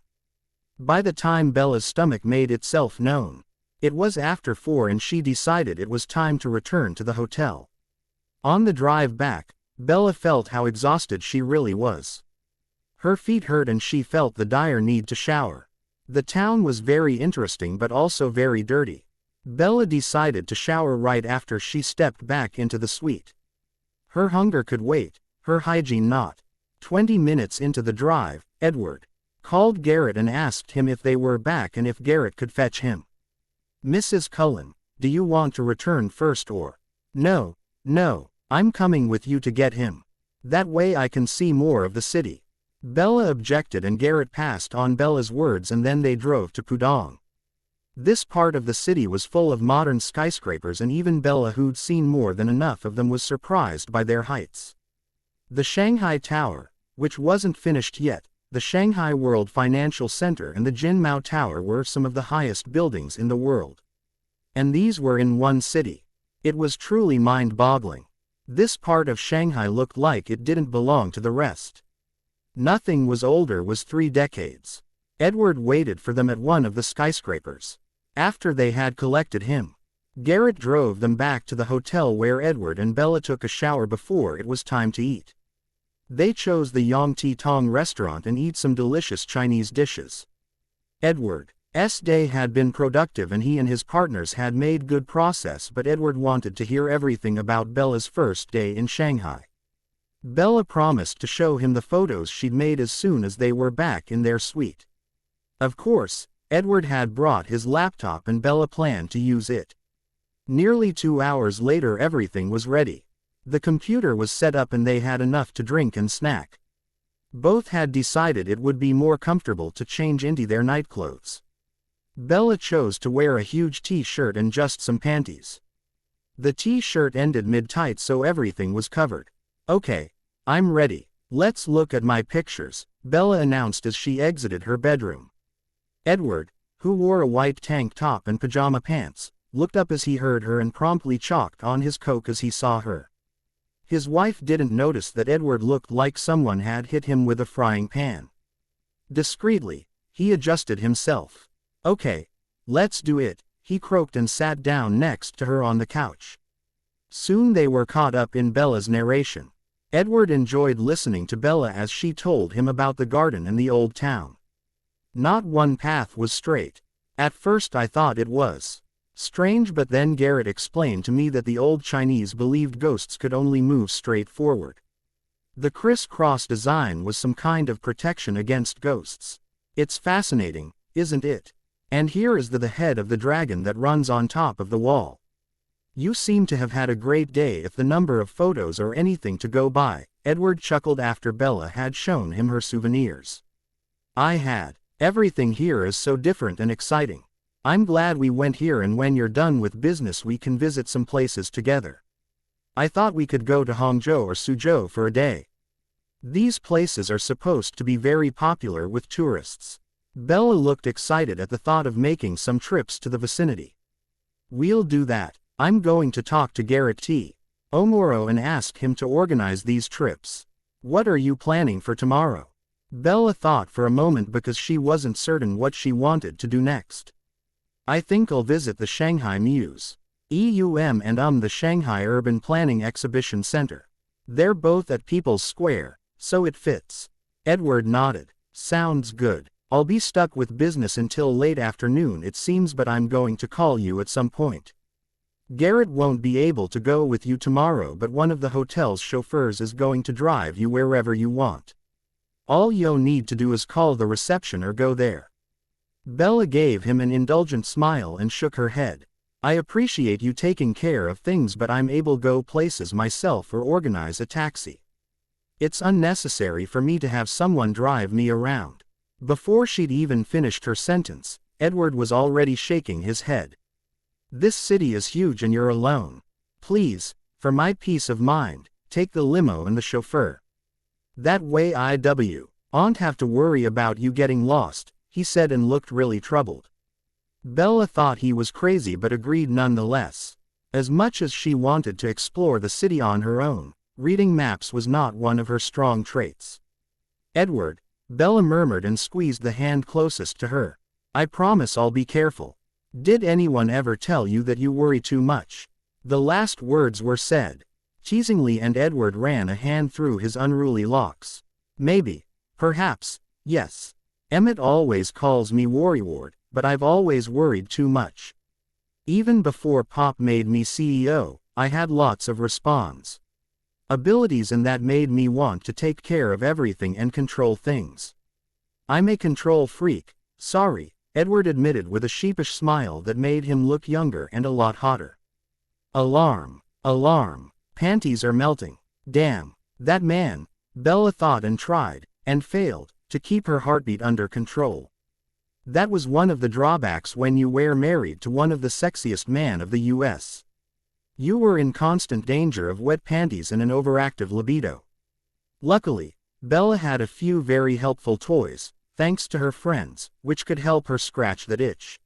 By the time Bella's stomach made itself known, it was after 4 and she decided it was time to return to the hotel. On the drive back, Bella felt how exhausted she really was. Her feet hurt and she felt the dire need to shower. The town was very interesting but also very dirty. Bella decided to shower right after she stepped back into the suite. Her hunger could wait, her hygiene not. 20 minutes into the drive, Edward called Garrett and asked him if they were back and if Garrett could fetch him. Mrs. Cullen, do you want to return first or? No, I'm coming with you to get him. That way I can see more of the city. Bella objected and Garrett passed on Bella's words and then they drove to Pudong. This part of the city was full of modern skyscrapers and even Bella, who'd seen more than enough of them, was surprised by their heights. The Shanghai Tower, which wasn't finished yet, the Shanghai World Financial Center and the Jinmao Tower were some of the highest buildings in the world. And these were in one city. It was truly mind-boggling. This part of Shanghai looked like it didn't belong to the rest. Nothing was older was 3 decades. Edward waited for them at one of the skyscrapers. After they had collected him, Garrett drove them back to the hotel where Edward and Bella took a shower before it was time to eat. They chose the Yongti Tong restaurant and eat some delicious Chinese dishes. Edward's day had been productive and he and his partners had made good progress, but Edward wanted to hear everything about Bella's first day in Shanghai. Bella promised to show him the photos she'd made as soon as they were back in their suite. Of course, Edward had brought his laptop and Bella planned to use it. Nearly 2 hours later everything was ready. The computer was set up and they had enough to drink and snack. Both had decided it would be more comfortable to change into their night clothes. Bella chose to wear a huge t-shirt and just some panties. The t-shirt ended mid-tight so everything was covered. "Okay, I'm ready. Let's look at my pictures," Bella announced as she exited her bedroom. Edward, who wore a white tank top and pajama pants, looked up as he heard her and promptly chalked on his coke as he saw her. His wife didn't notice that Edward looked like someone had hit him with a frying pan. Discreetly, he adjusted himself. "Okay, let's do it," he croaked and sat down next to her on the couch. Soon they were caught up in Bella's narration. Edward enjoyed listening to Bella as she told him about the garden and the old town. Not one path was straight. At first I thought it was strange, but then Garrett explained to me that the old Chinese believed ghosts could only move straight forward. The criss-cross design was some kind of protection against ghosts. It's fascinating, isn't it? And here is the head of the dragon that runs on top of the wall. You seem to have had a great day if the number of photos are anything to go by, Edward chuckled after Bella had shown him her souvenirs. I had. Everything here is so different and exciting. I'm glad we went here, and when you're done with business we can visit some places together. I thought we could go to Hangzhou or Suzhou for a day. These places are supposed to be very popular with tourists. Bella looked excited at the thought of making some trips to the vicinity. We'll do that. I'm going to talk to Garrett T. Omoro and ask him to organize these trips. What are you planning for tomorrow? Bella thought for a moment because she wasn't certain what she wanted to do next. I think I'll visit the Shanghai Muse. and the Shanghai Urban Planning Exhibition Center. They're both at People's Square, so it fits. Edward nodded. Sounds good. I'll be stuck with business until late afternoon it seems, but I'm going to call you at some point. Garrett won't be able to go with you tomorrow, but one of the hotel's chauffeurs is going to drive you wherever you want. All you'll need to do is call the reception or go there. Bella gave him an indulgent smile and shook her head. I appreciate you taking care of things, but I'm able to go places myself or organize a taxi. It's unnecessary for me to have someone drive me around. Before she'd even finished her sentence, Edward was already shaking his head. This city is huge and you're alone. Please, for my peace of mind, take the limo and the chauffeur. That way I won't have to worry about you getting lost, he said and looked really troubled. Bella thought he was crazy but agreed nonetheless. As much as she wanted to explore the city on her own, reading maps was not one of her strong traits. Edward, Bella murmured and squeezed the hand closest to her. I promise I'll be careful. Did anyone ever tell you that you worry too much? The last words were said teasingly and Edward ran a hand through his unruly locks. Maybe. Perhaps. Yes. Emmett always calls me worrywart, but I've always worried too much. Even before Pop made me CEO, I had lots of responsibilities and that made me want to take care of everything and control things. I'm a control freak. Sorry, Edward admitted with a sheepish smile that made him look younger and a lot hotter. Alarm. Alarm. Panties are melting. Damn. That man, Bella thought and tried, and failed, to keep her heartbeat under control. That was one of the drawbacks when you were married to one of the sexiest men of the US. You were in constant danger of wet panties and an overactive libido. Luckily, Bella had a few very helpful toys, thanks to her friends, which could help her scratch that itch.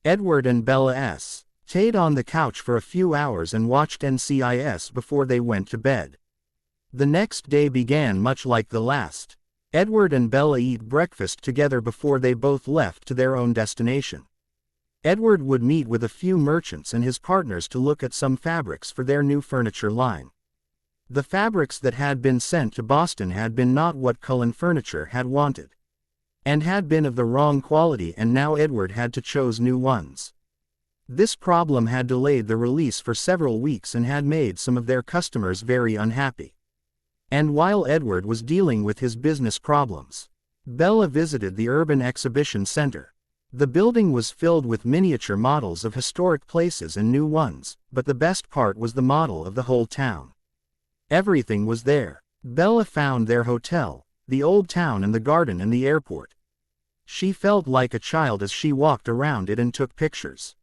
Edward and Bella stayed on the couch for a few hours and watched NCIS before they went to bed. The next day began much like the last. Edward and Bella eat breakfast together before they both left to their own destination. Edward would meet with a few merchants and his partners to look at some fabrics for their new furniture line. The fabrics that had been sent to Boston had been not what Cullen Furniture had wanted, and had been of the wrong quality, and now Edward had to choose new ones. This problem had delayed the release for several weeks and had made some of their customers very unhappy. And while Edward was dealing with his business problems, Bella visited the Urban Exhibition Center. The building was filled with miniature models of historic places and new ones, but the best part was the model of the whole town. Everything was there. Bella found their hotel, the old town and the garden and the airport. She felt like a child as she walked around it and took pictures.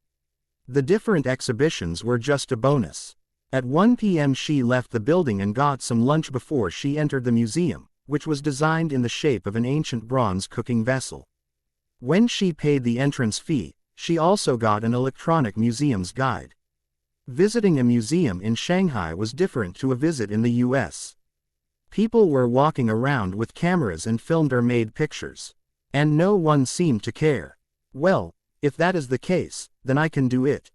The different exhibitions were just a bonus. At 1 p.m. she left the building and got some lunch before she entered the museum, which was designed in the shape of an ancient bronze cooking vessel. When she paid the entrance fee, she also got an electronic museum's guide. Visiting a museum in Shanghai was different to a visit in the US. People were walking around with cameras and filmed or made pictures. And no one seemed to care. Well, if that is the case, then I can do it.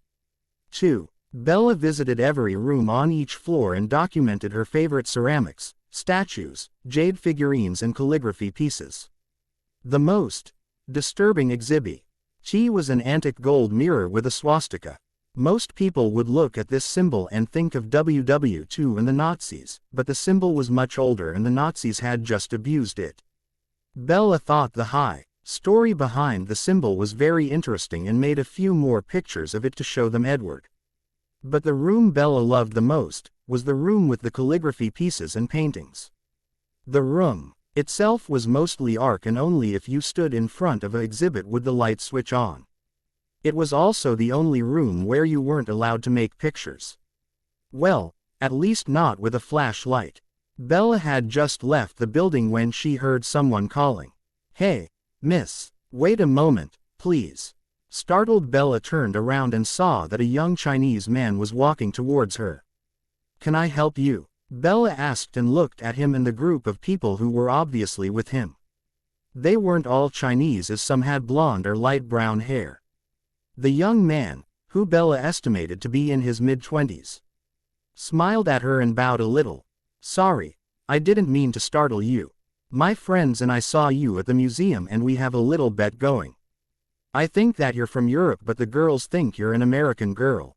2. Bella visited every room on each floor and documented her favorite ceramics, statues, jade figurines and calligraphy pieces. The most disturbing exhibit was an antique gold mirror with a swastika. Most people would look at this symbol and think of WW2 and the Nazis, but the symbol was much older and the Nazis had just abused it. Bella thought the high story behind the symbol was very interesting and made a few more pictures of it to show them Edward. But the room Bella loved the most was the room with the calligraphy pieces and paintings. The room itself was mostly dark and only if you stood in front of an exhibit would the light switch on. It was also the only room where you weren't allowed to make pictures. Well, at least not with a flashlight. Bella had just left the building when she heard someone calling. "Hey, miss, wait a moment, please." Startled, Bella turned around and saw that a young Chinese man was walking towards her. "Can I help you?" Bella asked and looked at him and the group of people who were obviously with him. They weren't all Chinese as some had blonde or light brown hair. The young man, who Bella estimated to be in his mid-20s, smiled at her and bowed a little. "Sorry, I didn't mean to startle you. My friends and I saw you at the museum and we have a little bet going. I think that you're from Europe but the girls think you're an American girl.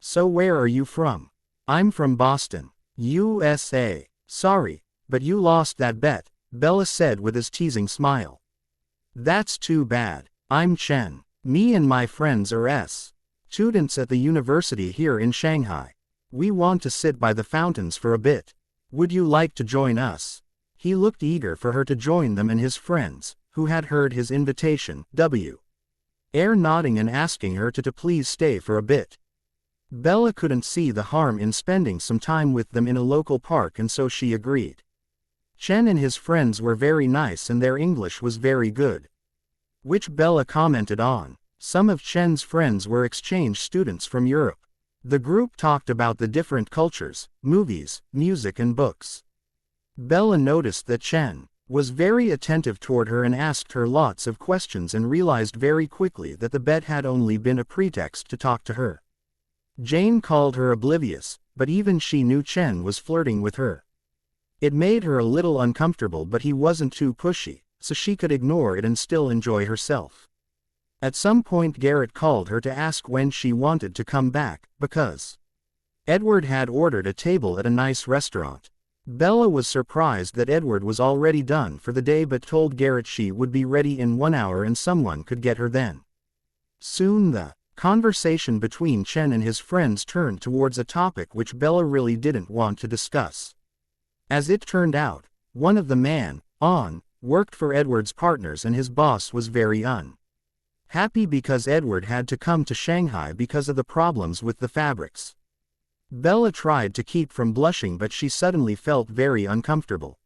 So where are you from?" "I'm from Boston, USA. "Sorry, but you lost that bet," Bella said with his teasing smile. "That's too bad. I'm Chen. Me and my friends are students at the university here in Shanghai. We want to sit by the fountains for a bit. Would you like to join us?" He looked eager for her to join them and his friends, who had heard his invitation, nodding and asking her to please stay for a bit. Bella couldn't see the harm in spending some time with them in a local park and so she agreed. Chen and his friends were very nice and their English was very good, which Bella commented on. Some of Chen's friends were exchange students from Europe. The group talked about the different cultures, movies, music and books. Bella noticed that Chen was very attentive toward her and asked her lots of questions and realized very quickly that the bet had only been a pretext to talk to her. Jane called her oblivious, but even she knew Chen was flirting with her. It made her a little uncomfortable but he wasn't too pushy, so she could ignore it and still enjoy herself. At some point Garrett called her to ask when she wanted to come back, because Edward had ordered a table at a nice restaurant. Bella was surprised that Edward was already done for the day but told Garrett she would be ready in 1 hour and someone could get her then. Soon the Conversation between Chen and his friends turned towards a topic which Bella really didn't want to discuss. As it turned out, one of the man, On, worked for Edward's partners and his boss was very unhappy because Edward had to come to Shanghai because of the problems with the fabrics. Bella tried to keep from blushing but she suddenly felt very uncomfortable.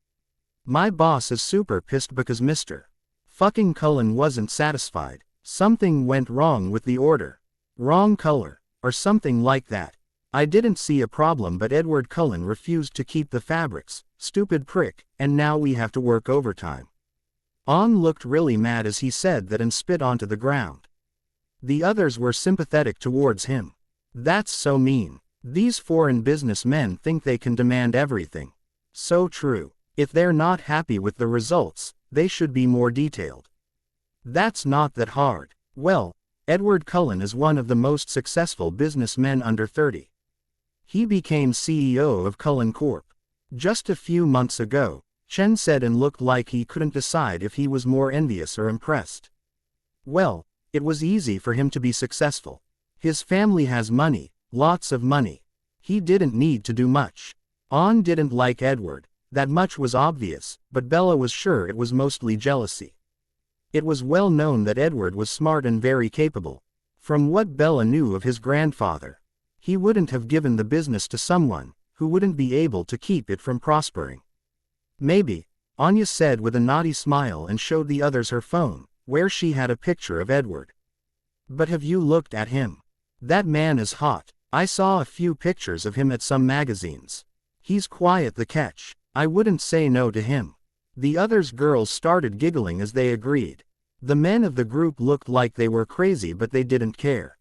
My boss is super pissed because Mr. fucking Cullen wasn't satisfied. Something went wrong with the order. Wrong color, or something like that. I didn't see a problem but Edward Cullen refused to keep the fabrics, stupid prick, and now we have to work overtime. On looked really mad as he said that and spit onto the ground. The others were sympathetic towards him. That's so mean. These foreign businessmen think they can demand everything. So true. If they're not happy with the results, they should be more detailed. That's not that hard. Well, Edward Cullen is one of the most successful businessmen under 30. He became CEO of Cullen Corp. Just a few months ago, Chen said and looked like he couldn't decide if he was more envious or impressed. Well, it was easy for him to be successful. His family has money, lots of money. He didn't need to do much. On didn't like Edward, that much was obvious, but Bella was sure it was mostly jealousy. It was well known that Edward was smart and very capable. From what Bella knew of his grandfather, he wouldn't have given the business to someone who wouldn't be able to keep it from prospering. Maybe, Anya said with a naughty smile and showed the others her phone, where she had a picture of Edward. But have you looked at him? That man is hot. I saw a few pictures of him at some magazines. He's quite the catch. I wouldn't say no to him. The others girls started giggling as they agreed. The men of the group looked like they were crazy but they didn't care.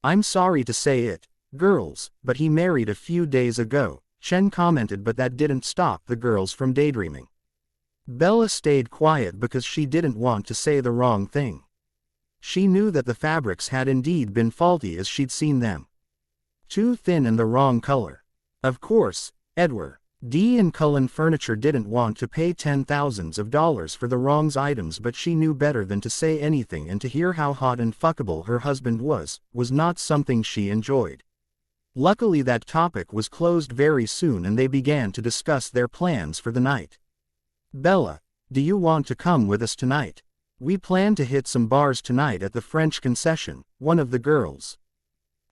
I'm sorry to say it, girls, but he married a few days ago, Chen commented, but that didn't stop the girls from daydreaming. Bella stayed quiet because she didn't want to say the wrong thing. She knew that the fabrics had indeed been faulty as she'd seen them. Too thin and the wrong color. Of course, Edward D. and Cullen Furniture didn't want to pay $10,000s for the wrong items, but she knew better than to say anything, and to hear how hot and fuckable her husband was not something she enjoyed. Luckily that topic was closed very soon and they began to discuss their plans for the night. Bella, do you want to come with us tonight? We plan to hit some bars tonight at the French concession, one of the girls,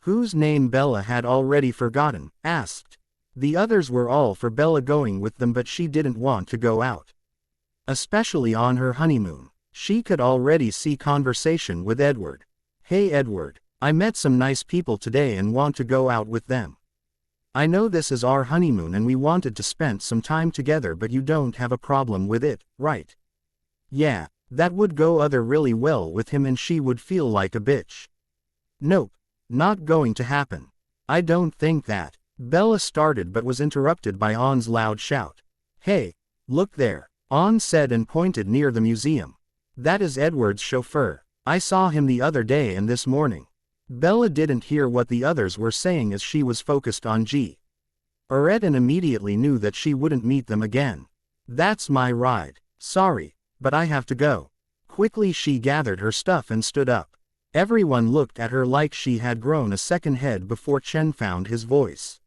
whose name Bella had already forgotten, asked. The others were all for Bella going with them, but she didn't want to go out. Especially on her honeymoon. She could already see conversation with Edward. Hey Edward, I met some nice people today and want to go out with them. I know this is our honeymoon and we wanted to spend some time together, but you don't have a problem with it, right? Yeah, that would go other really well with him and she would feel like a bitch. Nope, not going to happen. I don't think that. Bella started but was interrupted by On's loud shout. Hey, look there, On said and pointed near the museum. That is Edward's chauffeur. I saw him the other day and this morning. Bella didn't hear what the others were saying as she was focused on G. Eret and immediately knew that she wouldn't meet them again. That's my ride. Sorry, but I have to go. Quickly she gathered her stuff and stood up. Everyone looked at her like she had grown a second head before Chen found his voice.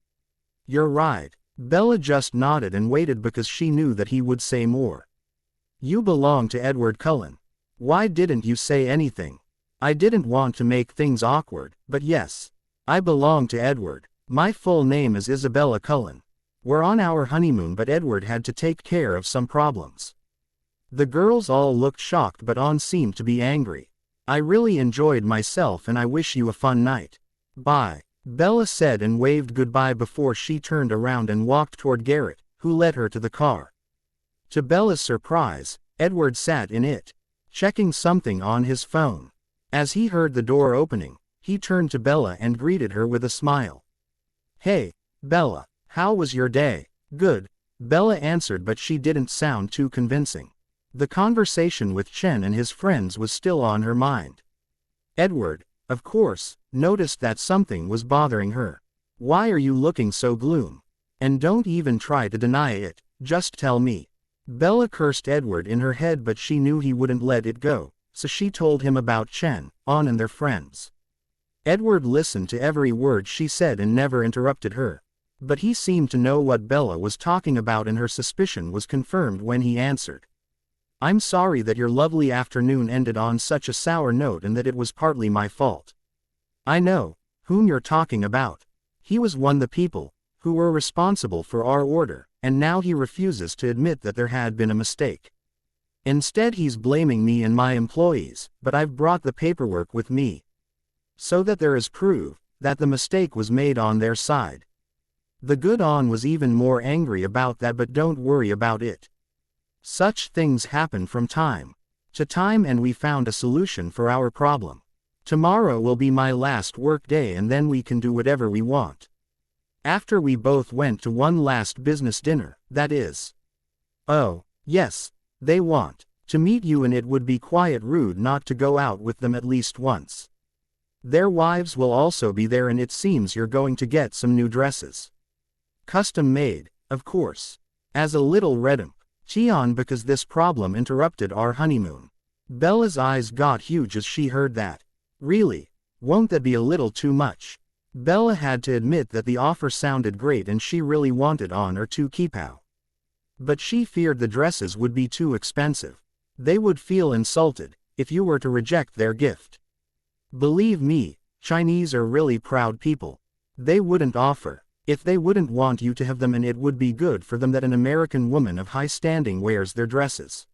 Your ride. Bella just nodded and waited because she knew that he would say more. You belong to Edward Cullen. Why didn't you say anything? I didn't want to make things awkward, but yes. I belong to Edward. My full name is Isabella Cullen. We're on our honeymoon but Edward had to take care of some problems. The girls all looked shocked but On seemed to be angry. I really enjoyed myself and I wish you a fun night. Bye. Bella said and waved goodbye before she turned around and walked toward Garrett, who led her to the car. To Bella's surprise, Edward sat in it, checking something on his phone. As he heard the door opening, he turned to Bella and greeted her with a smile. Hey, Bella, how was your day? Good, Bella answered, but she didn't sound too convincing. The conversation with Chen and his friends was still on her mind. Edward, of course, noticed that something was bothering her. Why are you looking so gloom? And don't even try to deny it, just tell me. Bella cursed Edward in her head but she knew he wouldn't let it go, so she told him about Chen, On and their friends. Edward listened to every word she said and never interrupted her. But he seemed to know what Bella was talking about, and her suspicion was confirmed when he answered. I'm sorry that your lovely afternoon ended on such a sour note and that it was partly my fault. I know whom you're talking about. He was one of the people who were responsible for our order, and now he refuses to admit that there had been a mistake. Instead, he's blaming me and my employees, but I've brought the paperwork with me, so that there is proof that the mistake was made on their side. The good An was even more angry about that, but don't worry about it. Such things happen from time to time, and we found a solution for our problem. Tomorrow will be my last work day, and then we can do whatever we want. After we both went to one last business dinner, that is. Oh, yes, they want to meet you, and it would be quite rude not to go out with them at least once. Their wives will also be there, and it seems you're going to get some new dresses. Custom made, of course. As a little redimp, Cheon, because this problem interrupted our honeymoon. Bella's eyes got huge as she heard that. Really? Won't that be a little too much? Bella had to admit that the offer sounded great and she really wanted An or to keep out. But she feared the dresses would be too expensive. They would feel insulted if you were to reject their gift. Believe me, Chinese are really proud people. They wouldn't offer if they wouldn't want you to have them, and it would be good for them that an American woman of high standing wears their dresses.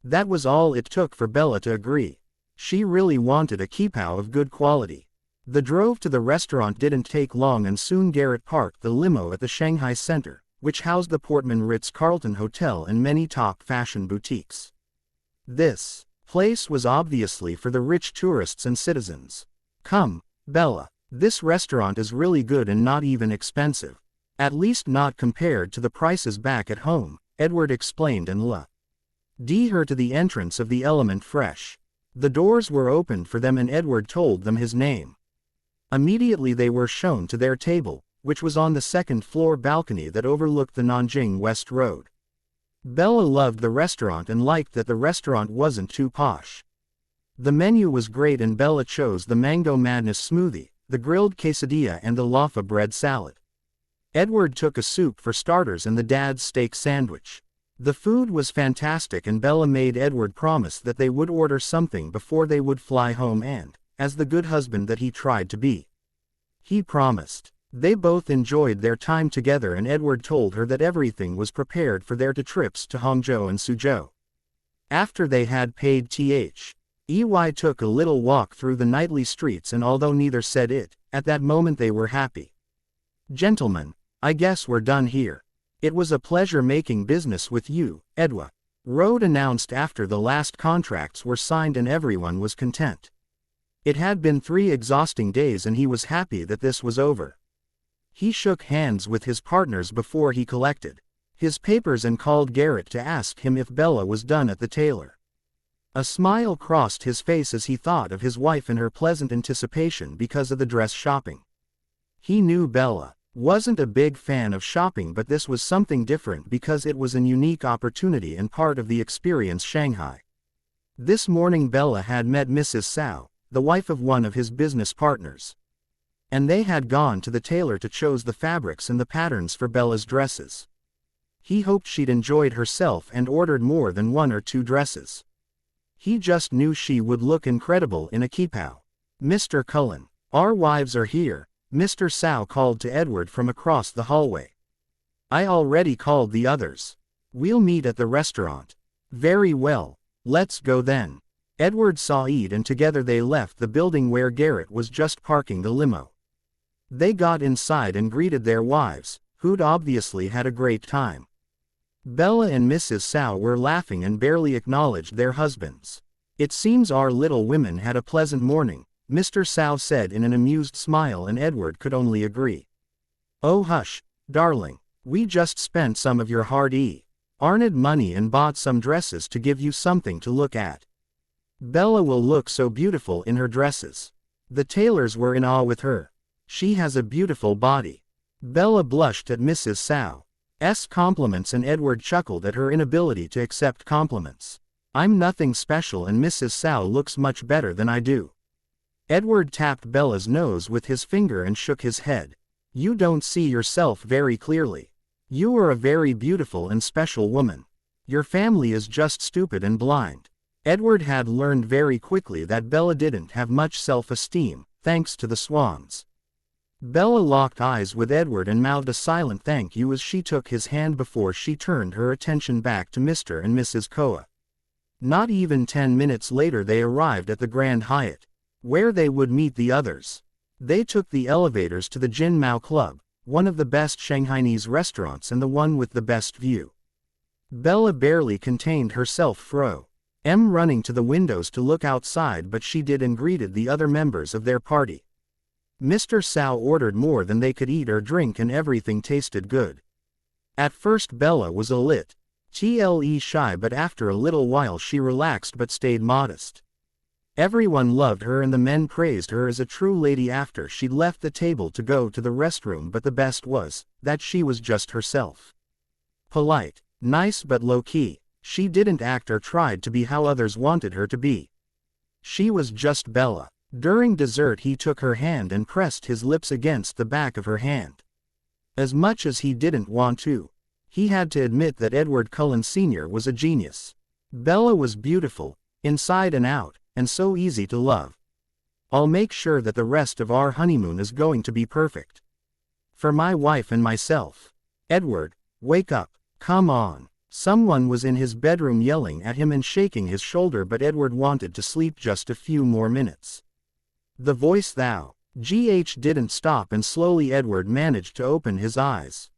That was all it took for Bella to agree. She really wanted a kipao of good quality. The drive to the restaurant didn't take long, and soon Garrett parked the limo at the Shanghai Center, which housed the Portman Ritz-Carlton Hotel and many top fashion boutiques. This place was obviously for the rich tourists and citizens. Come, Bella. This restaurant is really good and not even expensive. At least not compared to the prices back at home, Edward explained and led her to the entrance of the Element Fresh. The doors were opened for them and Edward told them his name. Immediately they were shown to their table, which was on the second-floor balcony that overlooked the Nanjing West Road. Bella loved the restaurant and liked that the restaurant wasn't too posh. The menu was great, and Bella chose the Mango Madness smoothie, the grilled quesadilla, and the laffa bread salad. Edward took a soup for starters and the dad's steak sandwich. The food was fantastic, and Bella made Edward promise that they would order something before they would fly home, and, as the good husband that he tried to be, he promised. They both enjoyed their time together, and Edward told her that everything was prepared for their two trips to Hangzhou and Suzhou. After they had paid EY took a little walk through the nightly streets, and although neither said it, at that moment they were happy. Gentlemen, I guess we're done here. It was a pleasure making business with you, Edwa. Rode announced after the last contracts were signed and everyone was content. It had been 3 exhausting days and he was happy that this was over. He shook hands with his partners before he collected his papers and called Garrett to ask him if Bella was done at the tailor. A smile crossed his face as he thought of his wife and her pleasant anticipation because of the dress shopping. He knew Bella wasn't a big fan of shopping, but this was something different because it was an unique opportunity and part of the experience Shanghai. This morning Bella had met Mrs. Cao, the wife of one of his business partners. And they had gone to the tailor to choose the fabrics and the patterns for Bella's dresses. He hoped she'd enjoyed herself and ordered more than 1 or 2 dresses. He just knew she would look incredible in a kipao. Mr. Cullen, our wives are here, Mr. Cao called to Edward from across the hallway. I already called the others. We'll meet at the restaurant. Very well, let's go then. Edward saw Ed and together they left the building where Garrett was just parking the limo. They got inside and greeted their wives, who'd obviously had a great time. Bella and Mrs. Cao were laughing and barely acknowledged their husbands. It seems our little women had a pleasant morning, Mr. Cao said in an amused smile, and Edward could only agree. Oh hush, darling, we just spent some of your hard-earned money and bought some dresses to give you something to look at. Bella will look so beautiful in her dresses. The tailors were in awe with her. She has a beautiful body. Bella blushed at Mrs. Cao's compliments and Edward chuckled at her inability to accept compliments. I'm nothing special and Mrs. Cao looks much better than I do. Edward tapped Bella's nose with his finger and shook his head. You don't see yourself very clearly. You are a very beautiful and special woman. Your family is just stupid and blind. Edward had learned very quickly that Bella didn't have much self-esteem, thanks to the swans. Bella locked eyes with Edward and mouthed a silent thank you as she took his hand before she turned her attention back to Mr. and Mrs. Koa. Not even 10 minutes later they arrived at the Grand Hyatt, where they would meet the others. They took the elevators to the Jin Mao Club, one of the best Shanghainese restaurants and the one with the best view. Bella barely contained herself running to the windows to look outside, but she did and greeted the other members of their party. Mr. Cao ordered more than they could eat or drink and everything tasted good. At first Bella was a lit shy, but after a little while she relaxed but stayed modest. Everyone loved her and the men praised her as a true lady after she'd left the table to go to the restroom, but the best was that she was just herself. Polite, nice but low-key. She didn't act or tried to be how others wanted her to be. She was just Bella. During dessert he took her hand and pressed his lips against the back of her hand. As much as he didn't want to, he had to admit that Edward Cullen Sr. was a genius. Bella was beautiful, inside and out, and so easy to love. I'll make sure that the rest of our honeymoon is going to be perfect. For my wife and myself. Edward, wake up, come on. Someone was in his bedroom yelling at him and shaking his shoulder, but Edward wanted to sleep just a few more minutes. The voice thou, didn't stop and slowly Edward managed to open his eyes.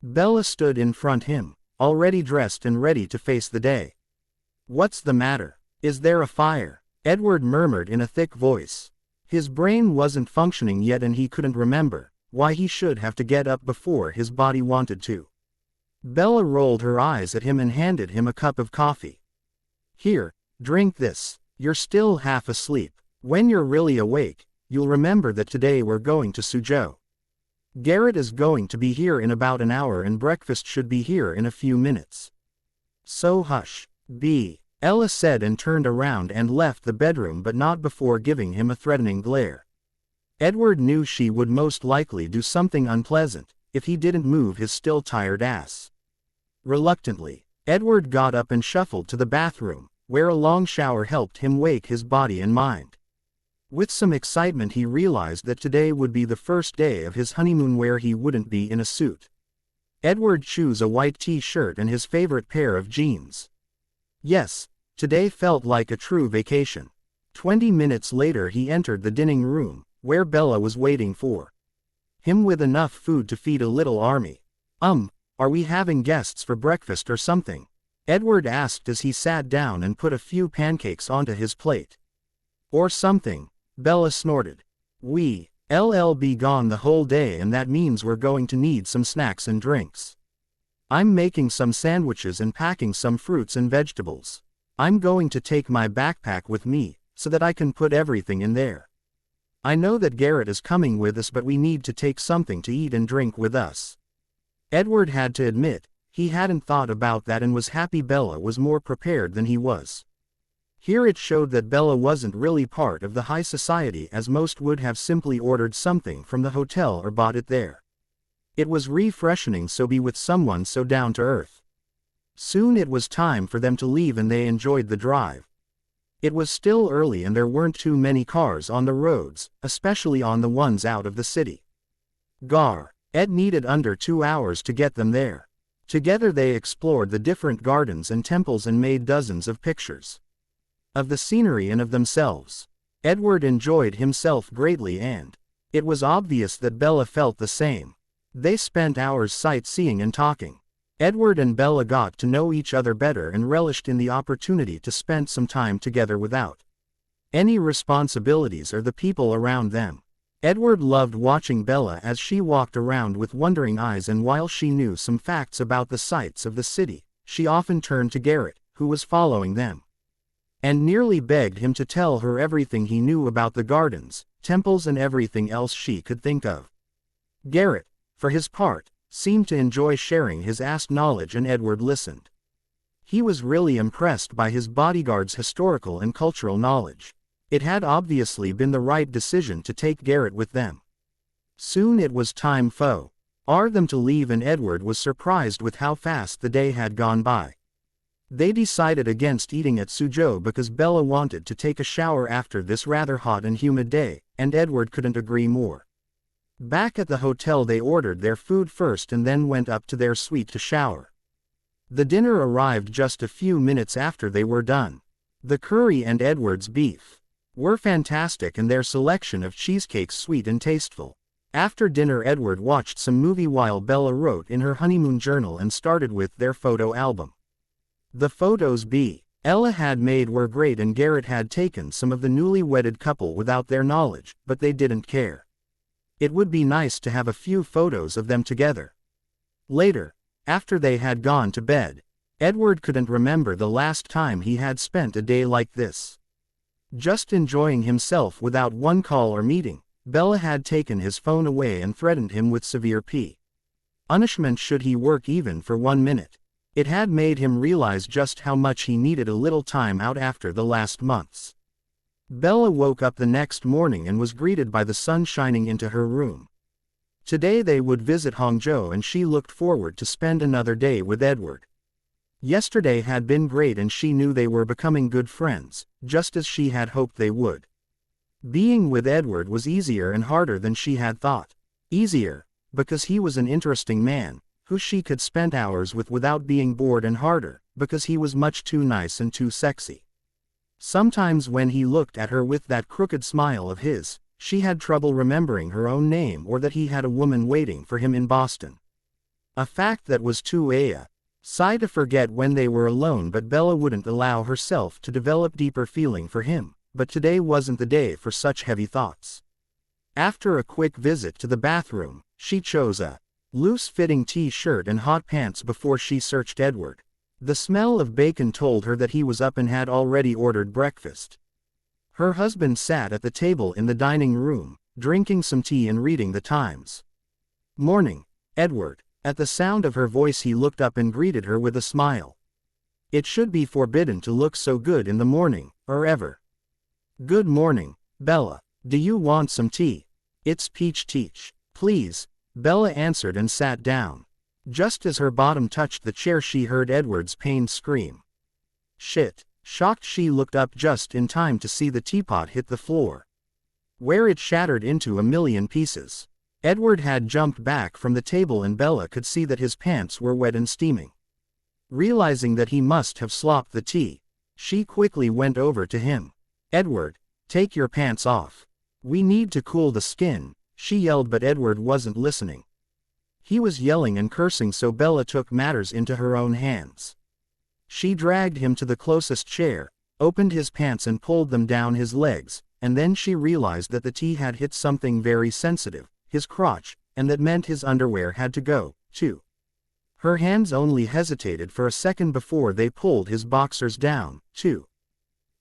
Bella stood in front him, already dressed and ready to face the day. What's the matter? Is there a fire? Edward murmured in a thick voice. His brain wasn't functioning yet and he couldn't remember why he should have to get up before his body wanted to. Bella rolled her eyes at him and handed him a cup of coffee. Here, drink this. You're still half asleep. When you're really awake, you'll remember that today we're going to Suzhou. Garrett is going to be here in about an hour and breakfast should be here in a few minutes. So hush, Ella said and turned around and left the bedroom, but not before giving him a threatening glare. Edward knew she would most likely do something unpleasant if he didn't move his still tired ass. Reluctantly, Edward got up and shuffled to the bathroom, where a long shower helped him wake his body and mind. With some excitement he realized that today would be the first day of his honeymoon where he wouldn't be in a suit. Edward chose a white t-shirt and his favorite pair of jeans. Yes, today felt like a true vacation. 20 minutes later he entered the dining room, where Bella was waiting for him with enough food to feed a little army. Are we having guests for breakfast or something? Edward asked as he sat down and put a few pancakes onto his plate. Or something, Bella snorted. We'll be gone the whole day and that means we're going to need some snacks and drinks. I'm making some sandwiches and packing some fruits and vegetables. I'm going to take my backpack with me, so that I can put everything in there. I know that Garrett is coming with us, but we need to take something to eat and drink with us. Edward had to admit, he hadn't thought about that and was happy Bella was more prepared than he was. Here it showed that Bella wasn't really part of the high society, as most would have simply ordered something from the hotel or bought it there. It was refreshing to be with someone so down to earth. Soon it was time for them to leave and they enjoyed the drive. It was still early and there weren't too many cars on the roads, especially on the ones out of the city. Ed needed under 2 hours to get them there. Together they explored the different gardens and temples and made dozens of pictures of the scenery and of themselves. Edward enjoyed himself greatly and it was obvious that Bella felt the same. They spent hours sightseeing and talking. Edward and Bella got to know each other better and relished in the opportunity to spend some time together without any responsibilities or the people around them. Edward loved watching Bella as she walked around with wondering eyes, and while she knew some facts about the sights of the city, she often turned to Garrett, who was following them, and nearly begged him to tell her everything he knew about the gardens, temples and everything else she could think of. Garrett, for his part, seemed to enjoy sharing his vast knowledge and Edward listened. He was really impressed by his bodyguard's historical and cultural knowledge. It had obviously been the right decision to take Garrett with them. Soon it was time for them to leave, and Edward was surprised with how fast the day had gone by. They decided against eating at Suzhou because Bella wanted to take a shower after this rather hot and humid day, and Edward couldn't agree more. Back at the hotel they ordered their food first and then went up to their suite to shower. The dinner arrived just a few minutes after they were done. The curry and Edward's beef were fantastic, and their selection of cheesecakes sweet and tasteful. After dinner Edward watched some movie while Bella wrote in her honeymoon journal and started with their photo album. The photos Bella had made were great, and Garrett had taken some of the newly wedded couple without their knowledge, but they didn't care. It would be nice to have a few photos of them together. Later, after they had gone to bed, Edward couldn't remember the last time he had spent a day like this. Just enjoying himself without one call or meeting, Bella had taken his phone away and threatened him with severe punishment should he work even for 1 minute. It had made him realize just how much he needed a little time out after the last months. Bella woke up the next morning and was greeted by the sun shining into her room. Today they would visit Hangzhou, and she looked forward to spend another day with Edward. Yesterday had been great, and she knew they were becoming good friends, just as she had hoped they would. Being with Edward was easier and harder than she had thought. Easier, because he was an interesting man, who she could spend hours with without being bored, and harder, because he was much too nice and too sexy. Sometimes when he looked at her with that crooked smile of his, she had trouble remembering her own name or that he had a woman waiting for him in Boston. A fact that was too sigh to forget when they were alone, but Bella wouldn't allow herself to develop deeper feeling for him, but today wasn't the day for such heavy thoughts. After a quick visit to the bathroom, she chose a loose-fitting t-shirt and hot pants before she searched Edward. The smell of bacon told her that he was up and had already ordered breakfast. Her husband sat at the table in the dining room, drinking some tea and reading the Times. "Morning, Edward." At the sound of her voice he looked up and greeted her with a smile. It should be forbidden to look so good in the morning, or ever. "Good morning, Bella. Do you want some tea?" "It's peach tea, please," Bella answered and sat down. Just as her bottom touched the chair she heard Edward's pained scream. "Shit." Shocked she looked up just in time to see the teapot hit the floor, where it shattered into a million pieces. Edward had jumped back from the table and Bella could see that his pants were wet and steaming. Realizing that he must have slopped the tea, she quickly went over to him. "Edward, take your pants off. We need to cool the skin," she yelled, but Edward wasn't listening. He was yelling and cursing, so Bella took matters into her own hands. She dragged him to the closest chair, opened his pants and pulled them down his legs, and then she realized that the tea had hit something very sensitive, his crotch, and that meant his underwear had to go, too. Her hands only hesitated for a second before they pulled his boxers down, too.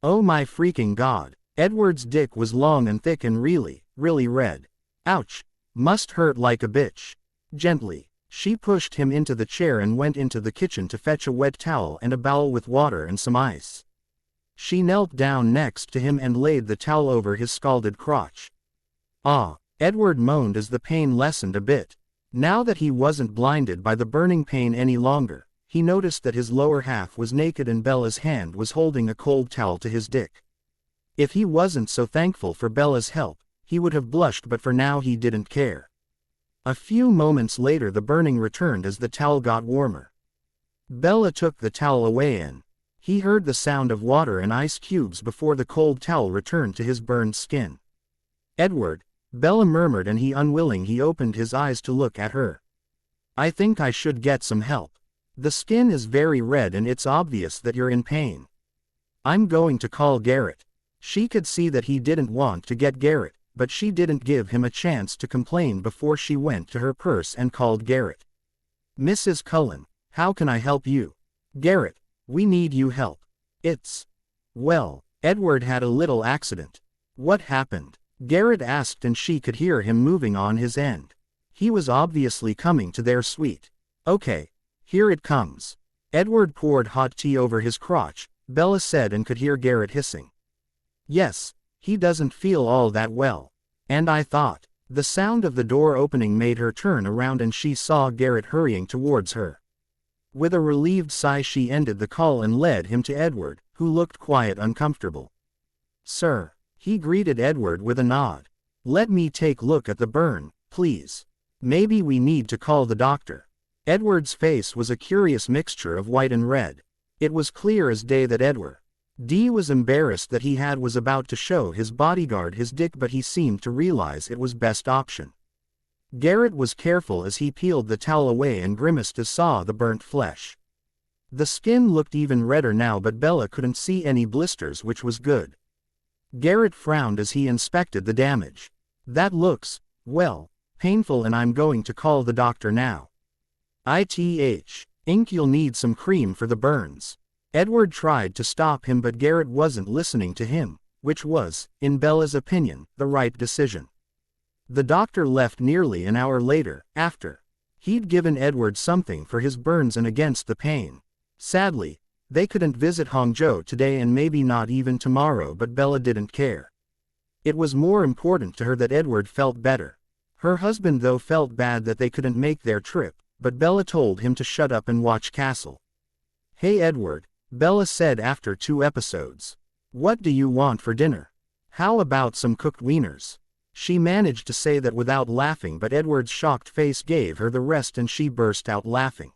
Oh my freaking god. Edward's dick was long and thick and really, really red. Ouch. Must hurt like a bitch. Gently, she pushed him into the chair and went into the kitchen to fetch a wet towel and a bowl with water and some ice. She knelt down next to him and laid the towel over his scalded crotch. "Ah," Edward moaned as the pain lessened a bit. Now that he wasn't blinded by the burning pain any longer, he noticed that his lower half was naked and Bella's hand was holding a cold towel to his dick. If he wasn't so thankful for Bella's help, he would have blushed, but for now he didn't care. A few moments later the burning returned as the towel got warmer. Bella took the towel away and he heard the sound of water and ice cubes before the cold towel returned to his burned skin. "Edward," Bella murmured, and he opened his eyes to look at her. "I think I should get some help. The skin is very red and it's obvious that you're in pain. I'm going to call Garrett." She could see that he didn't want to get Garrett, but she didn't give him a chance to complain before she went to her purse and called Garrett. "Mrs. Cullen, how can I help you?" "Garrett, we need you help. Well, Edward had a little accident." "What happened?" Garrett asked, and she could hear him moving on his end. He was obviously coming to their suite. "Okay, here it comes." Edward poured hot tea over his crotch, Bella said, and could hear Garrett hissing. "Yes, He doesn't feel all that well. And I thought. The sound of the door opening made her turn around and she saw Garrett hurrying towards her. With a relieved sigh she ended the call and led him to Edward, who looked quite uncomfortable. "Sir." He greeted Edward with a nod. "Let me take a look at the burn, please. Maybe we need to call the doctor." Edward's face was a curious mixture of white and red. It was clear as day that Edward D was embarrassed that he was about to show his bodyguard his dick, but he seemed to realize it was best option. Garrett was careful as he peeled the towel away and grimaced as saw the burnt flesh. The skin looked even redder now, but Bella couldn't see any blisters, which was good. Garrett frowned as he inspected the damage. "That looks, well, painful, and I'm going to call the doctor now." "Ink, you'll need some cream for the burns." Edward tried to stop him, but Garrett wasn't listening to him, which was, in Bella's opinion, the right decision. The doctor left nearly an hour later, after he'd given Edward something for his burns and against the pain. Sadly, they couldn't visit Hangzhou today and maybe not even tomorrow, but Bella didn't care. It was more important to her that Edward felt better. Her husband though felt bad that they couldn't make their trip, but Bella told him to shut up and watch Castle. "Hey Edward," Bella said after 2 episodes. "What do you want for dinner? How about some cooked wieners?" She managed to say that without laughing, but Edward's shocked face gave her the rest and she burst out laughing.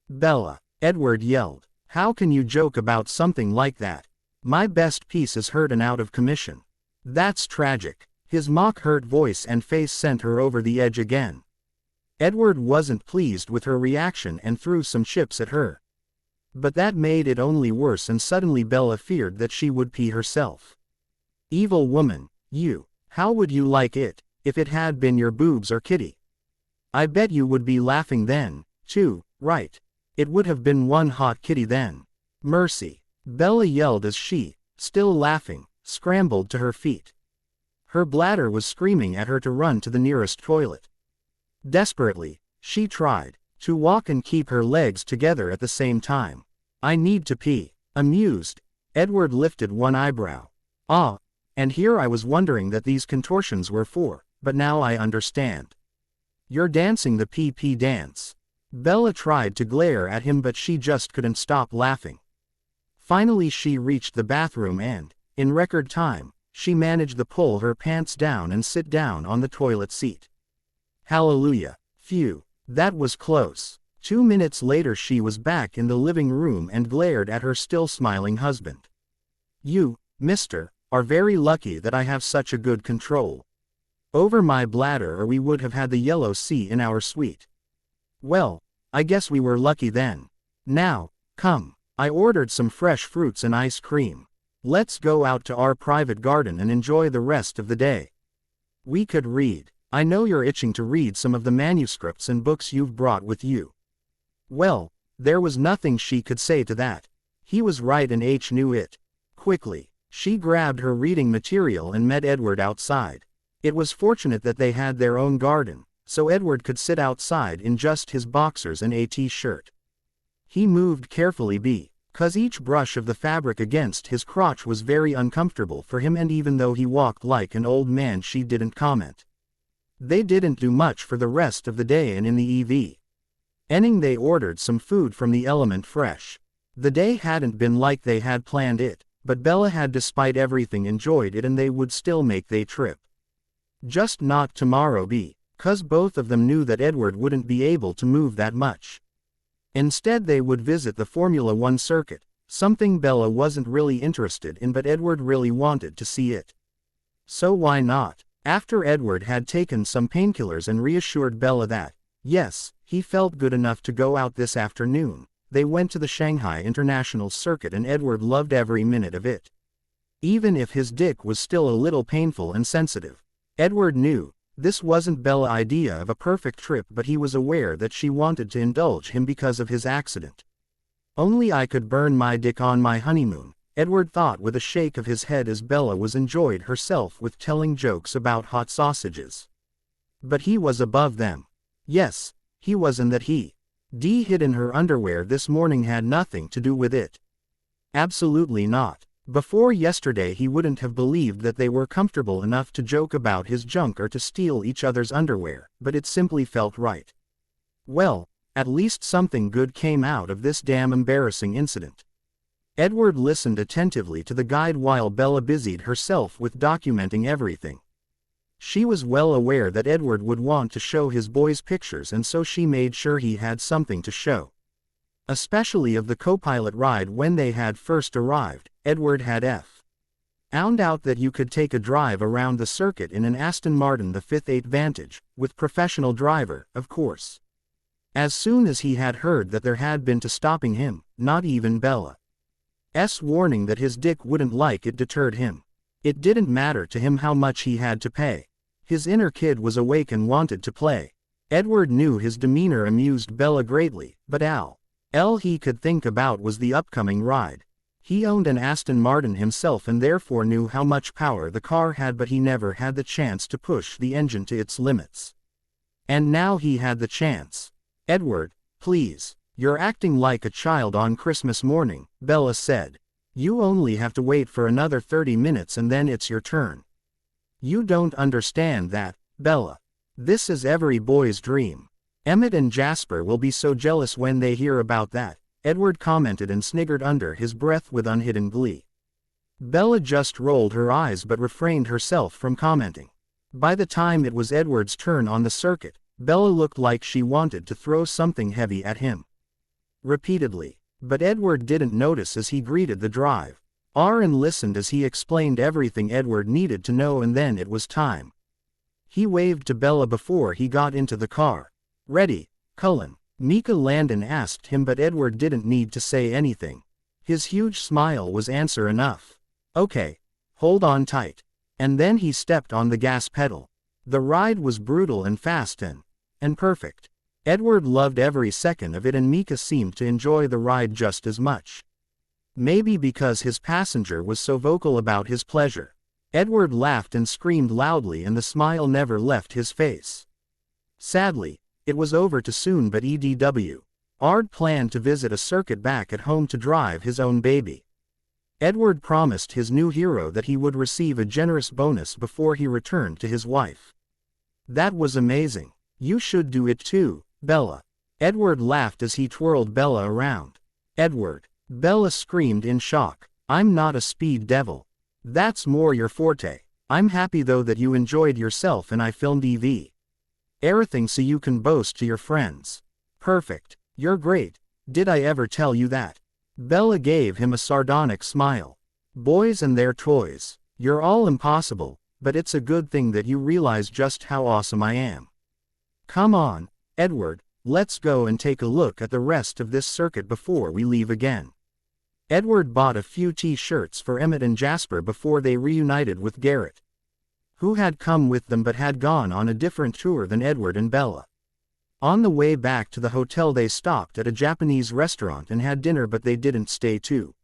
"Bella," Edward yelled, "how can you joke about something like that? My best piece is hurt and out of commission." "That's tragic." His mock-hurt voice and face sent her over the edge again. Edward wasn't pleased with her reaction and threw some chips at her. But that made it only worse, and suddenly Bella feared that she would pee herself. "Evil woman, you. How would you like it, if it had been your boobs or kitty? I bet you would be laughing then, too, right? It would have been one hot kitty then." "Mercy!" Bella yelled as she, still laughing, scrambled to her feet. Her bladder was screaming at her to run to the nearest toilet. Desperately, she tried to walk and keep her legs together at the same time. "I need to pee." Amused, Edward lifted one eyebrow. "Ah, and here I was wondering that these contortions were for, but now I understand. You're dancing the pee-pee dance." Bella tried to glare at him, but she just couldn't stop laughing. Finally she reached the bathroom and, in record time, she managed to pull her pants down and sit down on the toilet seat. Hallelujah. Phew, that was close. 2 minutes later she was back in the living room and glared at her still smiling husband. "You, mister, are very lucky that I have such a good control over my bladder, or we would have had the yellow sea in our suite." "Well, I guess we were lucky then. Now, come, I ordered some fresh fruits and ice cream. Let's go out to our private garden and enjoy the rest of the day. We could read. I know you're itching to read some of the manuscripts and books you've brought with you." Well, there was nothing she could say to that. He was right and H knew it. Quickly, she grabbed her reading material and met Edward outside. It was fortunate that they had their own garden, so Edward could sit outside in just his boxers and a t-shirt. He moved carefully because each brush of the fabric against his crotch was very uncomfortable for him, and even though he walked like an old man she didn't comment. They didn't do much for the rest of the day, and in the evening they ordered some food from the Element Fresh. The day hadn't been like they had planned it, but Bella had despite everything enjoyed it, and they would still make their trip. Just not tomorrow because both of them knew that Edward wouldn't be able to move that much. Instead they would visit the Formula One circuit, something Bella wasn't really interested in, but Edward really wanted to see it. So why not? After Edward had taken some painkillers and reassured Bella that, yes, he felt good enough to go out this afternoon, they went to the Shanghai International Circuit, and Edward loved every minute of it. Even if his dick was still a little painful and sensitive. Edward knew this wasn't Bella's idea of a perfect trip, but he was aware that she wanted to indulge him because of his accident. "Only I could burn my dick on my honeymoon," Edward thought with a shake of his head as Bella was enjoyed herself with telling jokes about hot sausages. But he was above them. Yes, he was, and that he hid in her underwear this morning had nothing to do with it. Absolutely not. Before yesterday he wouldn't have believed that they were comfortable enough to joke about his junk or to steal each other's underwear, but it simply felt right. Well, at least something good came out of this damn embarrassing incident. Edward listened attentively to the guide while Bella busied herself with documenting everything. She was well aware that Edward would want to show his boys pictures, and so she made sure he had something to show. Especially of the co-pilot ride when they had first arrived. Edward had found out that you could take a drive around the circuit in an Aston Martin the 5/8 Vantage, with professional driver, of course. As soon as he had heard that there had been to stopping him, not even Bella's warning that his dick wouldn't like it deterred him. It didn't matter to him how much he had to pay. His inner kid was awake and wanted to play. Edward knew his demeanor amused Bella greatly, but all he could think about was the upcoming ride. He owned an Aston Martin himself and therefore knew how much power the car had, but he never had the chance to push the engine to its limits. And now he had the chance. "Edward, please, you're acting like a child on Christmas morning," Bella said. "You only have to wait for another 30 minutes and then it's your turn." "You don't understand that, Bella. This is every boy's dream. Emmett and Jasper will be so jealous when they hear about that," Edward commented and sniggered under his breath with unhidden glee. Bella just rolled her eyes but refrained herself from commenting. By the time it was Edward's turn on the circuit, Bella looked like she wanted to throw something heavy at him. Repeatedly. But Edward didn't notice as he greeted the drive. Aaron listened as he explained everything Edward needed to know, and then it was time. He waved to Bella before he got into the car. "Ready, Cullen?" Mika Landon asked him, but Edward didn't need to say anything. His huge smile was answer enough. "Okay, hold on tight." And then he stepped on the gas pedal. The ride was brutal and fast and perfect. Edward loved every second of it, and Mika seemed to enjoy the ride just as much. Maybe because his passenger was so vocal about his pleasure. Edward laughed and screamed loudly, and the smile never left his face. Sadly, it was over too soon, but Ard planned to visit a circuit back at home to drive his own baby. Edward promised his new hero that he would receive a generous bonus before he returned to his wife. "That was amazing. You should do it too, Bella." Edward laughed as he twirled Bella around. "Edward," Bella screamed in shock, "I'm not a speed devil. That's more your forte. I'm happy though that you enjoyed yourself and I filmed everything so you can boast to your friends. Perfect. You're great. Did I ever tell you that?" Bella gave him a sardonic smile. "Boys and their toys. You're all impossible, but it's a good thing that you realize just how awesome I am. Come on, Edward, let's go and take a look at the rest of this circuit before we leave again." Edward bought a few t-shirts for Emmett and Jasper before they reunited with Garrett, who had come with them but had gone on a different tour than Edward and Bella. On the way back to the hotel they stopped at a Japanese restaurant and had dinner, but they didn't stay too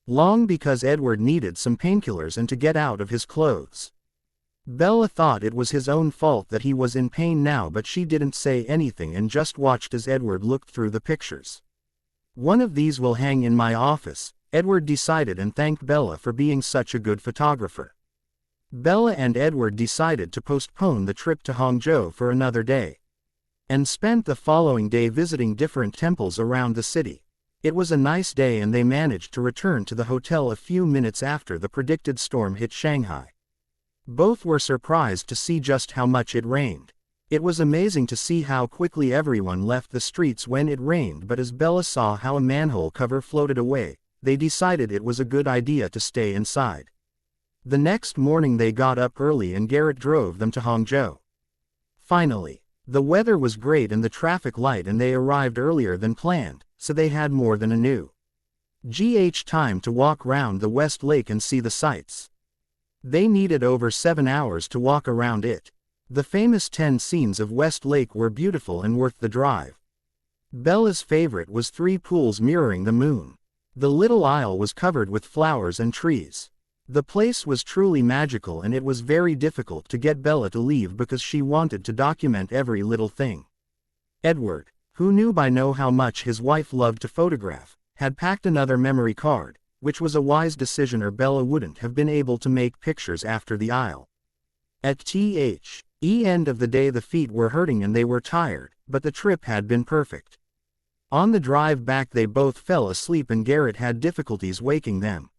long because Edward needed some painkillers and to get out of his clothes. Bella thought it was his own fault that he was in pain now, but she didn't say anything and just watched as Edward looked through the pictures. "One of these will hang in my office," Edward decided, and thanked Bella for being such a good photographer. Bella and Edward decided to postpone the trip to Hangzhou for another day, and spent the following day visiting different temples around the city. It was a nice day and they managed to return to the hotel a few minutes after the predicted storm hit Shanghai. Both were surprised to see just how much it rained. It was amazing to see how quickly everyone left the streets when it rained, but as Bella saw how a manhole cover floated away, they decided it was a good idea to stay inside. The next morning they got up early and Garrett drove them to Hangzhou. Finally, the weather was great and the traffic light, and they arrived earlier than planned, so they had more than enough time to walk round the West Lake and see the sights. They needed over 7 hours to walk around it. The famous 10 scenes of West Lake were beautiful and worth the drive. Bella's favorite was 3 pools mirroring the moon. The little isle was covered with flowers and trees. The place was truly magical, and it was very difficult to get Bella to leave because she wanted to document every little thing. Edward, who knew by now how much his wife loved to photograph, had packed another memory card, which was a wise decision or Bella wouldn't have been able to make pictures after the aisle. At the end of the day the feet were hurting and they were tired, but the trip had been perfect. On the drive back they both fell asleep and Garrett had difficulties waking them.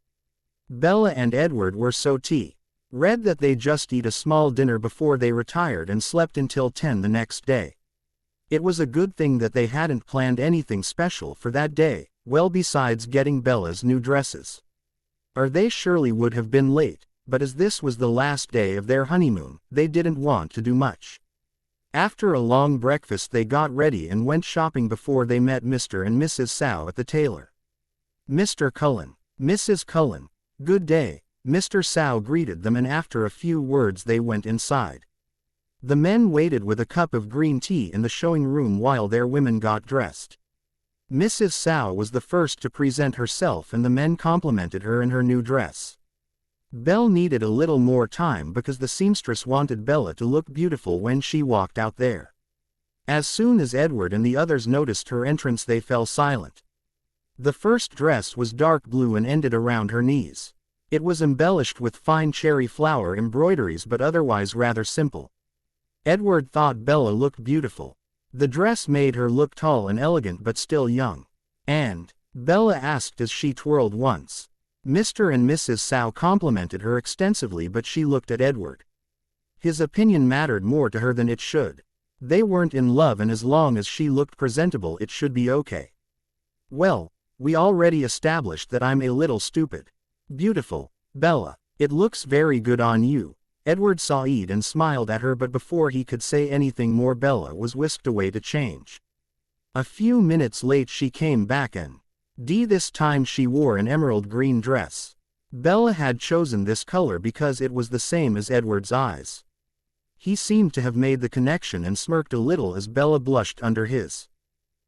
Bella and Edward were so tired that they just eat a small dinner before they retired and slept until 10 the next day. It was a good thing that they hadn't planned anything special for that day, well besides getting Bella's new dresses. Or they surely would have been late, but as this was the last day of their honeymoon, they didn't want to do much. After a long breakfast they got ready and went shopping before they met Mr. and Mrs. Sow at the tailor. Mr. Cullen, Mrs. Cullen, good day, Mr. Sow greeted them and after a few words they went inside. The men waited with a cup of green tea in the showing room while their women got dressed. Mrs. Sow was the first to present herself and the men complimented her in her new dress. Belle needed a little more time because the seamstress wanted Bella to look beautiful when she walked out there. As soon as Edward and the others noticed her entrance they fell silent. The first dress was dark blue and ended around her knees. It was embellished with fine cherry flower embroideries but otherwise rather simple. Edward thought Bella looked beautiful. The dress made her look tall and elegant but still young. And, Bella asked as she twirled once. Mr. and Mrs. Sow complimented her extensively but she looked at Edward. His opinion mattered more to her than it should. They weren't in love and as long as she looked presentable it should be okay. Well, we already established that I'm a little stupid. Beautiful, Bella, it looks very good on you. Edward saw it and smiled at her but before he could say anything more Bella was whisked away to change. A few minutes late she came back and this time she wore an emerald green dress. Bella had chosen this color because it was the same as Edward's eyes. He seemed to have made the connection and smirked a little as Bella blushed under his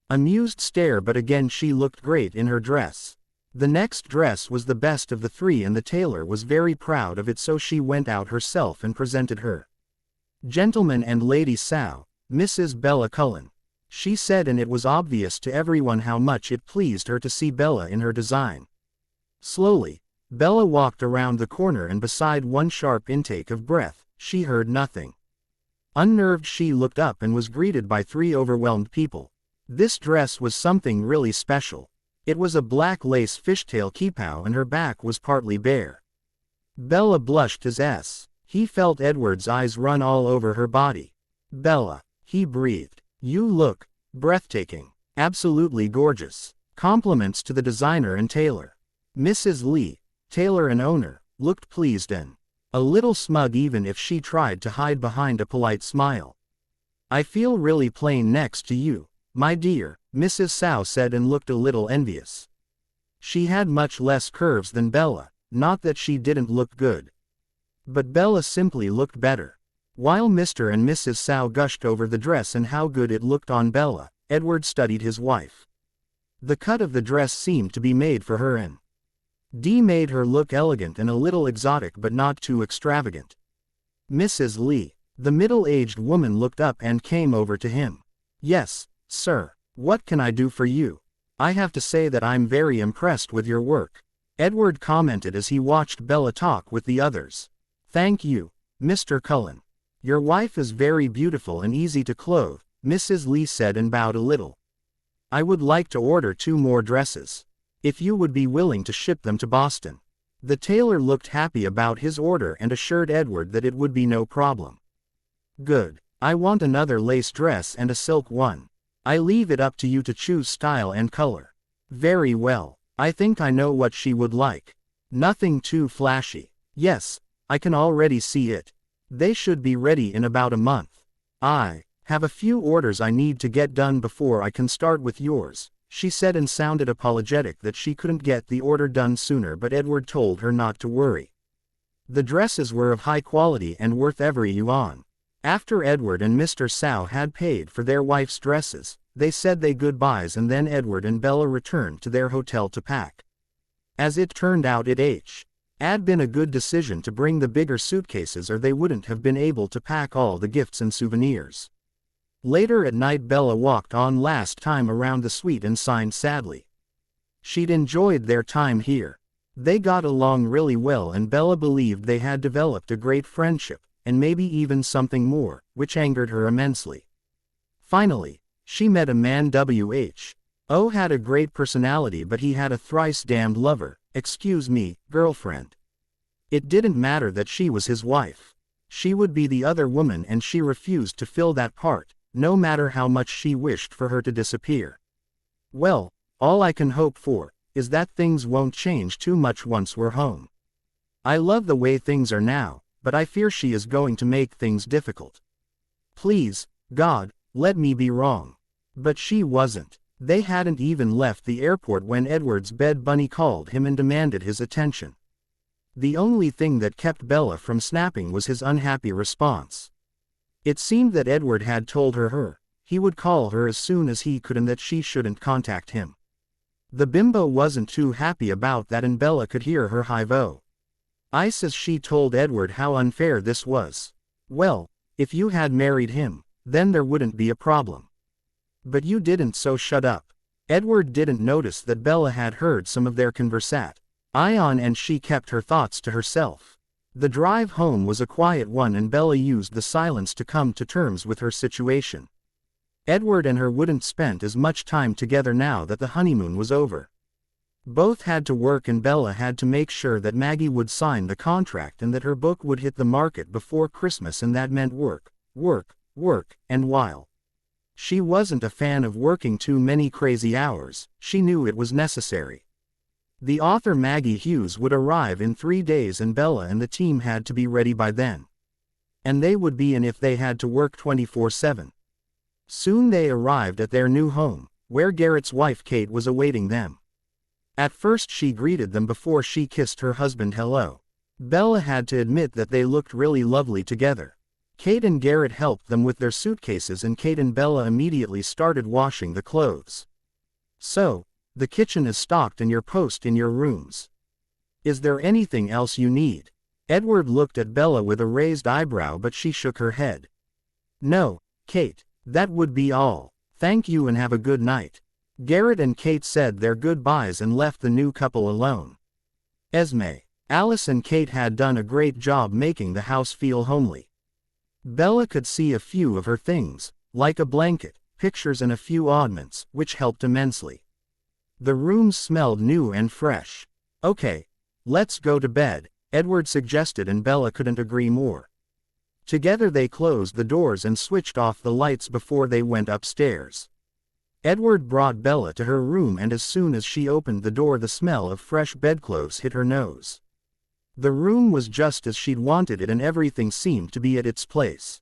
amused stare but again she looked great in her dress. The next dress was the best of the three and the tailor was very proud of it so she went out herself and presented her. Gentleman and Lady Sow, Mrs. Bella Cullen, she said and it was obvious to everyone how much it pleased her to see Bella in her design. Slowly, Bella walked around the corner and beside one sharp intake of breath, she heard nothing. Unnerved she looked up and was greeted by three overwhelmed people. This dress was something really special. It was a black lace fishtail kippah and her back was partly bare. Bella blushed as he felt Edward's eyes run all over her body. Bella, he breathed. You look breathtaking. Absolutely gorgeous. Compliments to the designer and tailor. Mrs. Lee, tailor and owner, looked pleased and a little smug even if she tried to hide behind a polite smile. I feel really plain next to you, my dear, Mrs. Sow said and looked a little envious. She had much less curves than Bella, not that she didn't look good. But Bella simply looked better. While Mr. and Mrs. Sow gushed over the dress and how good it looked on Bella, Edward studied his wife. The cut of the dress seemed to be made for her and made her look elegant and a little exotic but not too extravagant. Mrs. Lee, the middle-aged woman looked up and came over to him. Yes, sir. What can I do for you? I have to say that I'm very impressed with your work, Edward commented as he watched Bella talk with the others. Thank you, Mr. Cullen. Your wife is very beautiful and easy to clothe, Mrs. Lee said and bowed a little. I would like to order 2 more dresses. If you would be willing to ship them to Boston. The tailor looked happy about his order and assured Edward that it would be no problem. Good. I want another lace dress and a silk one. I leave it up to you to choose style and color. Very well. I think I know what she would like. Nothing too flashy. Yes, I can already see it. They should be ready in about a month. I have a few orders I need to get done before I can start with yours, she said and sounded apologetic that she couldn't get the order done sooner but Edward told her not to worry. The dresses were of high quality and worth every yuan. After Edward and Mr. Sow had paid for their wife's dresses, they said their goodbyes and then Edward and Bella returned to their hotel to pack. As it turned out it had been a good decision to bring the bigger suitcases or they wouldn't have been able to pack all the gifts and souvenirs. Later at night Bella walked on last time around the suite and sighed sadly. She'd enjoyed their time here. They got along really well and Bella believed they had developed a great friendship, and maybe even something more, which angered her immensely. Finally, she met a man who had a great personality but he had a thrice damned lover, excuse me, girlfriend. It didn't matter that she was his wife. She would be the other woman and she refused to fill that part, no matter how much she wished for her to disappear. Well, all I can hope for is that things won't change too much once we're home. I love the way things are now, but I fear she is going to make things difficult. Please, God, let me be wrong. But she wasn't. They hadn't even left the airport when Edward's bed bunny called him and demanded his attention. The only thing that kept Bella from snapping was his unhappy response. It seemed that Edward had told her he would call her as soon as he could and that she shouldn't contact him. The bimbo wasn't too happy about that and Bella could hear her hi-vo. As she told Edward how unfair this was. Well, if you had married him, then there wouldn't be a problem. But you didn't, so shut up. Edward didn't notice that Bella had heard some of their conversation, and she kept her thoughts to herself. The drive home was a quiet one and Bella used the silence to come to terms with her situation. Edward and her wouldn't spend as much time together now that the honeymoon was over. Both had to work and Bella had to make sure that Maggie would sign the contract and that her book would hit the market before Christmas, and that meant work, and while she wasn't a fan of working too many crazy hours, she knew it was necessary. The author Maggie Hughes would arrive in 3 days and Bella and the team had to be ready by then. And they would be in if they had to work 24/7. Soon they arrived at their new home, where Garrett's wife Kate was awaiting them. At first she greeted them before she kissed her husband hello. Bella had to admit that they looked really lovely together. Kate and Garrett helped them with their suitcases and Kate and Bella immediately started washing the clothes. So, the kitchen is stocked and your post in your rooms. Is there anything else you need? Edward looked at Bella with a raised eyebrow but she shook her head. No, Kate. That would be all. Thank you and have a good night. Garrett and Kate said their goodbyes and left the new couple alone. Esme, Alice and Kate had done a great job making the house feel homely. Bella could see a few of her things, like a blanket, pictures and a few oddments, which helped immensely. The rooms smelled new and fresh. Okay, let's go to bed, Edward suggested and Bella couldn't agree more. Together they closed the doors and switched off the lights before they went upstairs. Edward brought Bella to her room and as soon as she opened the door the smell of fresh bedclothes hit her nose. The room was just as she'd wanted it and everything seemed to be at its place.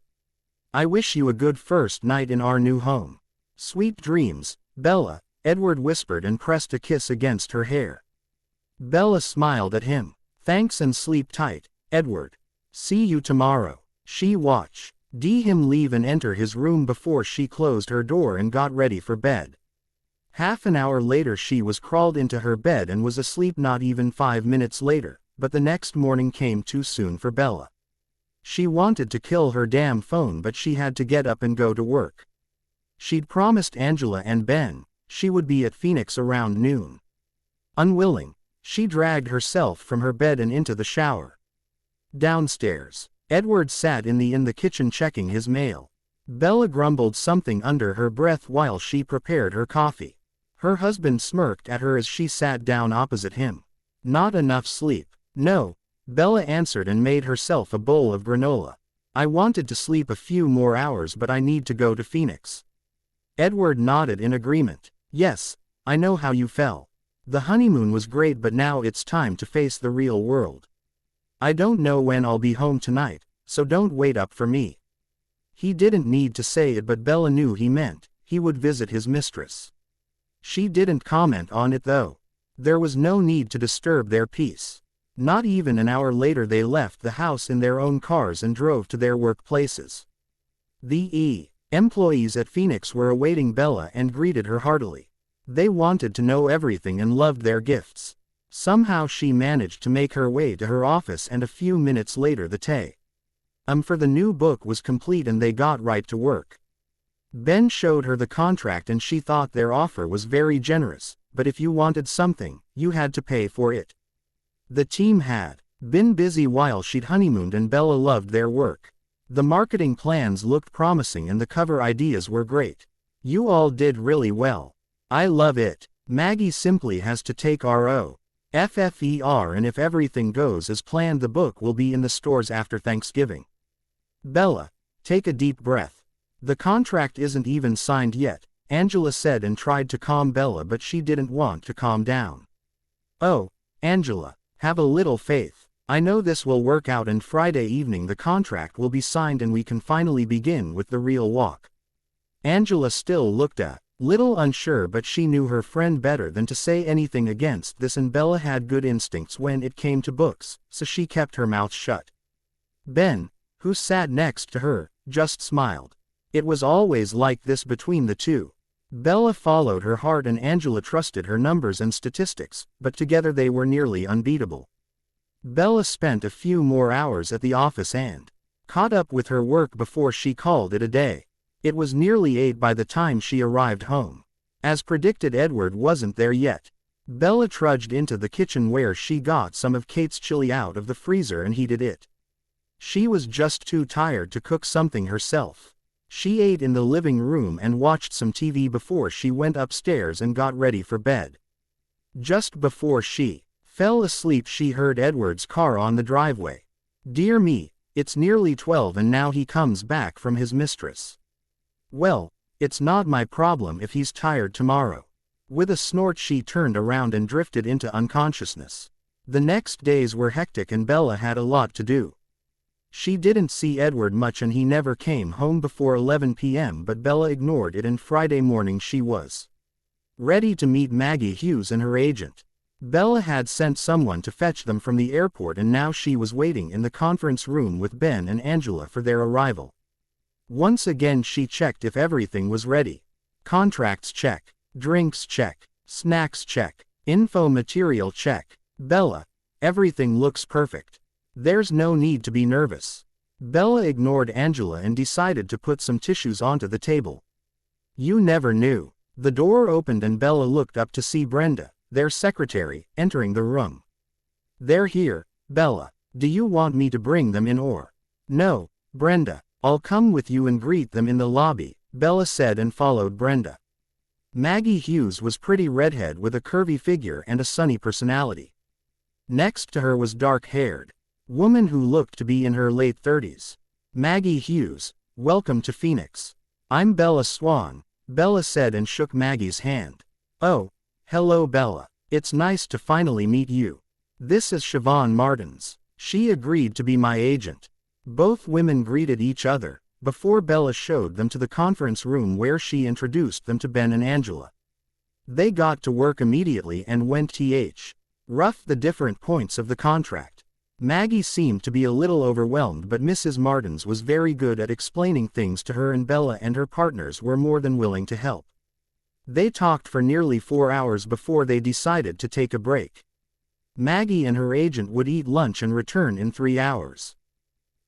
I wish you a good first night in our new home. Sweet dreams, Bella, Edward whispered and pressed a kiss against her hair. Bella smiled at him. Thanks and sleep tight, Edward. See you tomorrow. She watched him leave and enter his room before she closed her door and got ready for bed. Half an hour later she was crawled into her bed and was asleep not even 5 minutes later, but the next morning came too soon for Bella. She wanted to kill her damn phone but she had to get up and go to work. She'd promised Angela and Ben she would be at Phoenix around noon. Unwilling, she dragged herself from her bed and into the shower. Downstairs, Edward sat in the kitchen checking his mail. Bella grumbled something under her breath while she prepared her coffee. Her husband smirked at her as she sat down opposite him. Not enough sleep. No, Bella answered and made herself a bowl of granola. I wanted to sleep a few more hours but I need to go to Phoenix. Edward nodded in agreement. Yes, I know how you felt. The honeymoon was great but now it's time to face the real world. I don't know when I'll be home tonight, so don't wait up for me. He didn't need to say it but Bella knew he meant he would visit his mistress. She didn't comment on it though. There was no need to disturb their peace. Not even an hour later they left the house in their own cars and drove to their workplaces. The employees at Phoenix were awaiting Bella and greeted her heartily. They wanted to know everything and loved their gifts. Somehow she managed to make her way to her office and a few minutes later the for the new book was complete and they got right to work. Ben showed her the contract and she thought their offer was very generous, but if you wanted something, you had to pay for it. The team had been busy while she'd honeymooned and Bella loved their work. The marketing plans looked promising and the cover ideas were great. You all did really well. I love it. Maggie simply has to take ROFFER and if everything goes as planned the book will be in the stores after Thanksgiving. Bella, take a deep breath. The contract isn't even signed yet, Angela said and tried to calm Bella but she didn't want to calm down. Oh, Angela, have a little faith. I know this will work out and Friday evening the contract will be signed and we can finally begin with the real walk. Angela still looked a little unsure but she knew her friend better than to say anything against this and Bella had good instincts when it came to books, so she kept her mouth shut. Ben, who sat next to her, just smiled. It was always like this between the two. Bella followed her heart and Angela trusted her numbers and statistics, but together they were nearly unbeatable. Bella spent a few more hours at the office and caught up with her work before she called it a day. It was nearly 8 by the time she arrived home. As predicted, Edward wasn't there yet. Bella trudged into the kitchen where she got some of Kate's chili out of the freezer and heated it. She was just too tired to cook something herself. She ate in the living room and watched some TV before she went upstairs and got ready for bed. Just before she fell asleep she heard Edward's car on the driveway. Dear me, it's nearly 12 and now he comes back from his mistress. Well, it's not my problem if he's tired tomorrow. With a snort she turned around and drifted into unconsciousness. The next days were hectic and Bella had a lot to do. She didn't see Edward much and he never came home before 11 p.m. but Bella ignored it and Friday morning she was ready to meet Maggie Hughes and her agent. Bella had sent someone to fetch them from the airport and now she was waiting in the conference room with Ben and Angela for their arrival. Once again she checked if everything was ready. Contracts check. Drinks check. Snacks check. Info material check. Bella, everything looks perfect. There's no need to be nervous. Bella ignored Angela and decided to put some tissues onto the table. You never knew. The door opened and Bella looked up to see Brenda, their secretary, entering the room. They're here, Bella. Do you want me to bring them in or? No, Brenda, I'll come with you and greet them in the lobby, Bella said and followed Brenda. Maggie Hughes was pretty redhead with a curvy figure and a sunny personality. Next to her was dark-haired woman who looked to be in her late 30s. Maggie Hughes, welcome to Phoenix. I'm Bella Swan, Bella said and shook Maggie's hand. Oh, hello Bella. It's nice to finally meet you. This is Siobhan Martins. She agreed to be my agent. Both women greeted each other, before Bella showed them to the conference room where she introduced them to Ben and Angela. They got to work immediately and went rough the different points of the contract. Maggie seemed to be a little overwhelmed but Mrs. Martins was very good at explaining things to her and Bella and her partners were more than willing to help. They talked for nearly 4 hours before they decided to take a break. Maggie and her agent would eat lunch and return in 3 hours.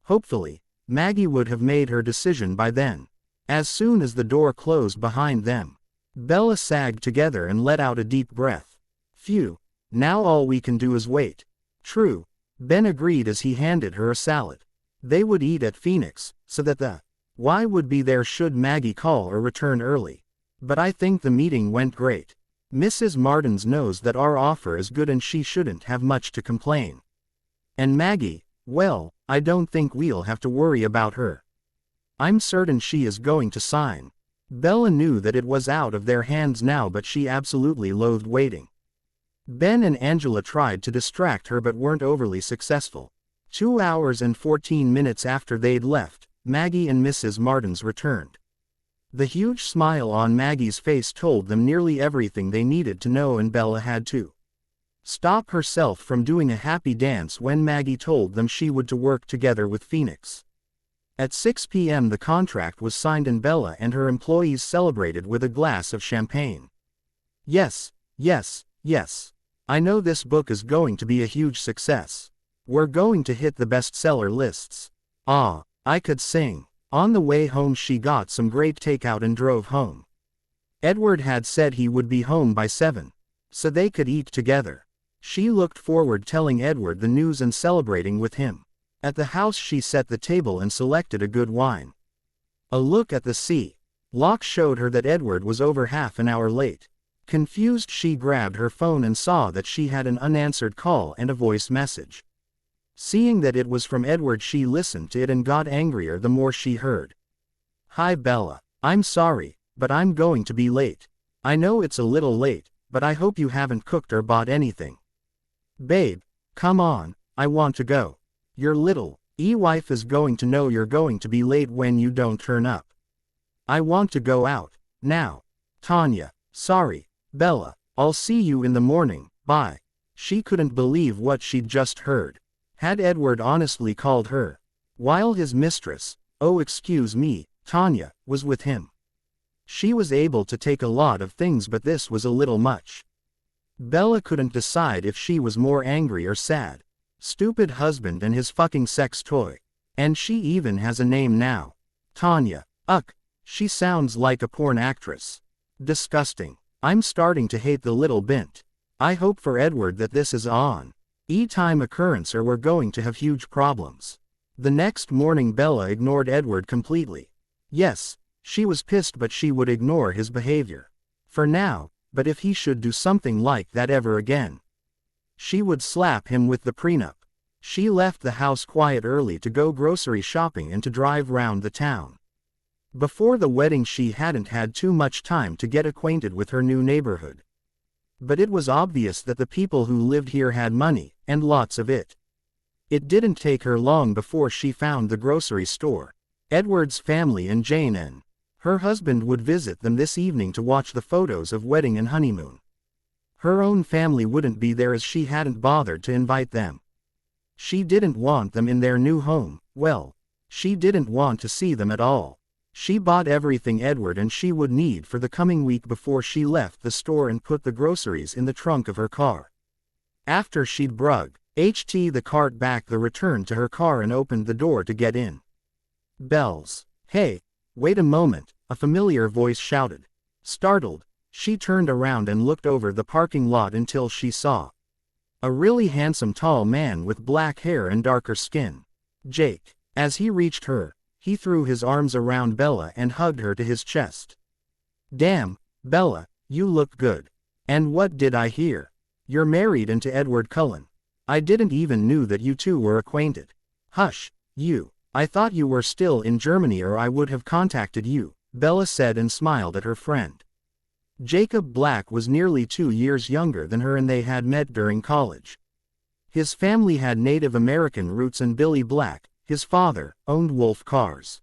Hopefully, Maggie would have made her decision by then. As soon as the door closed behind them, Bella sagged together and let out a deep breath. Phew, now all we can do is wait. True, Ben agreed as he handed her a salad. They would eat at Phoenix, so that the Y would be there should Maggie call or return early. But I think the meeting went great. Mrs. Martins knows that our offer is good and she shouldn't have much to complain. And Maggie, well, I don't think we'll have to worry about her. I'm certain she is going to sign. Bella knew that it was out of their hands now but she absolutely loathed waiting. Ben and Angela tried to distract her but weren't overly successful. 2 hours and 14 minutes after they'd left, Maggie and Mrs. Martins returned. The huge smile on Maggie's face told them nearly everything they needed to know and Bella had to stop herself from doing a happy dance when Maggie told them she would to work together with Phoenix. At 6 p.m. the contract was signed and Bella and her employees celebrated with a glass of champagne. Yes, yes, yes. I know this book is going to be a huge success. We're going to hit the bestseller lists. Ah, I could sing. On the way home she got some great takeout and drove home. Edward had said he would be home by 7, so they could eat together. She looked forward telling Edward the news and celebrating with him. At the house she set the table and selected a good wine. A look at the sea lock showed her that Edward was over half an hour late. Confused, she grabbed her phone and saw that she had an unanswered call and a voice message. Seeing that it was from Edward, she listened to it and got angrier the more she heard. "Hi Bella, I'm sorry, but I'm going to be late. I know it's a little late, but I hope you haven't cooked or bought anything." "Babe, come on, I want to go. Your little wife is going to know you're going to be late when you don't turn up. I want to go out now." "Tanya, sorry, Bella, I'll see you in the morning, bye." She couldn't believe what she'd just heard. Had Edward honestly called her, while his mistress, oh excuse me, Tanya, was with him? She was able to take a lot of things, but this was a little much. Bella couldn't decide if she was more angry or sad. Stupid husband and his fucking sex toy. And she even has a name now. Tanya. Ugh, she sounds like a porn actress. Disgusting. I'm starting to hate the little bint. I hope for Edward that this is on time occurrence or we're going to have huge problems. The next morning Bella ignored Edward completely. Yes, she was pissed, but she would ignore his behavior. For now, but if he should do something like that ever again, she would slap him with the prenup. She left the house quiet early to go grocery shopping and to drive round the town. Before the wedding she hadn't had too much time to get acquainted with her new neighborhood. But it was obvious that the people who lived here had money, and lots of it. It didn't take her long before she found the grocery store. Edward's family and Jane and her husband would visit them this evening to watch the photos of wedding and honeymoon. Her own family wouldn't be there as she hadn't bothered to invite them. She didn't want them in their new home. Well, she didn't want to see them at all. She bought everything Edward and she would need for the coming week before she left the store and put the groceries in the trunk of her car. After she'd brug the cart back, the returned to her car and opened the door to get in. Bells. "Hey, wait a moment," a familiar voice shouted. Startled, she turned around and looked over the parking lot until she saw a really handsome tall man with black hair and darker skin. Jake. As he reached her, he threw his arms around Bella and hugged her to his chest. "Damn, Bella, you look good. And what did I hear? You're married and to Edward Cullen. I didn't even knew that you two were acquainted." "Hush, you. I thought you were still in Germany or I would have contacted you," Bella said and smiled at her friend. Jacob Black was nearly 2 years younger than her and they had met during college. His family had Native American roots and Billy Black, his father, owned Wolf Cars.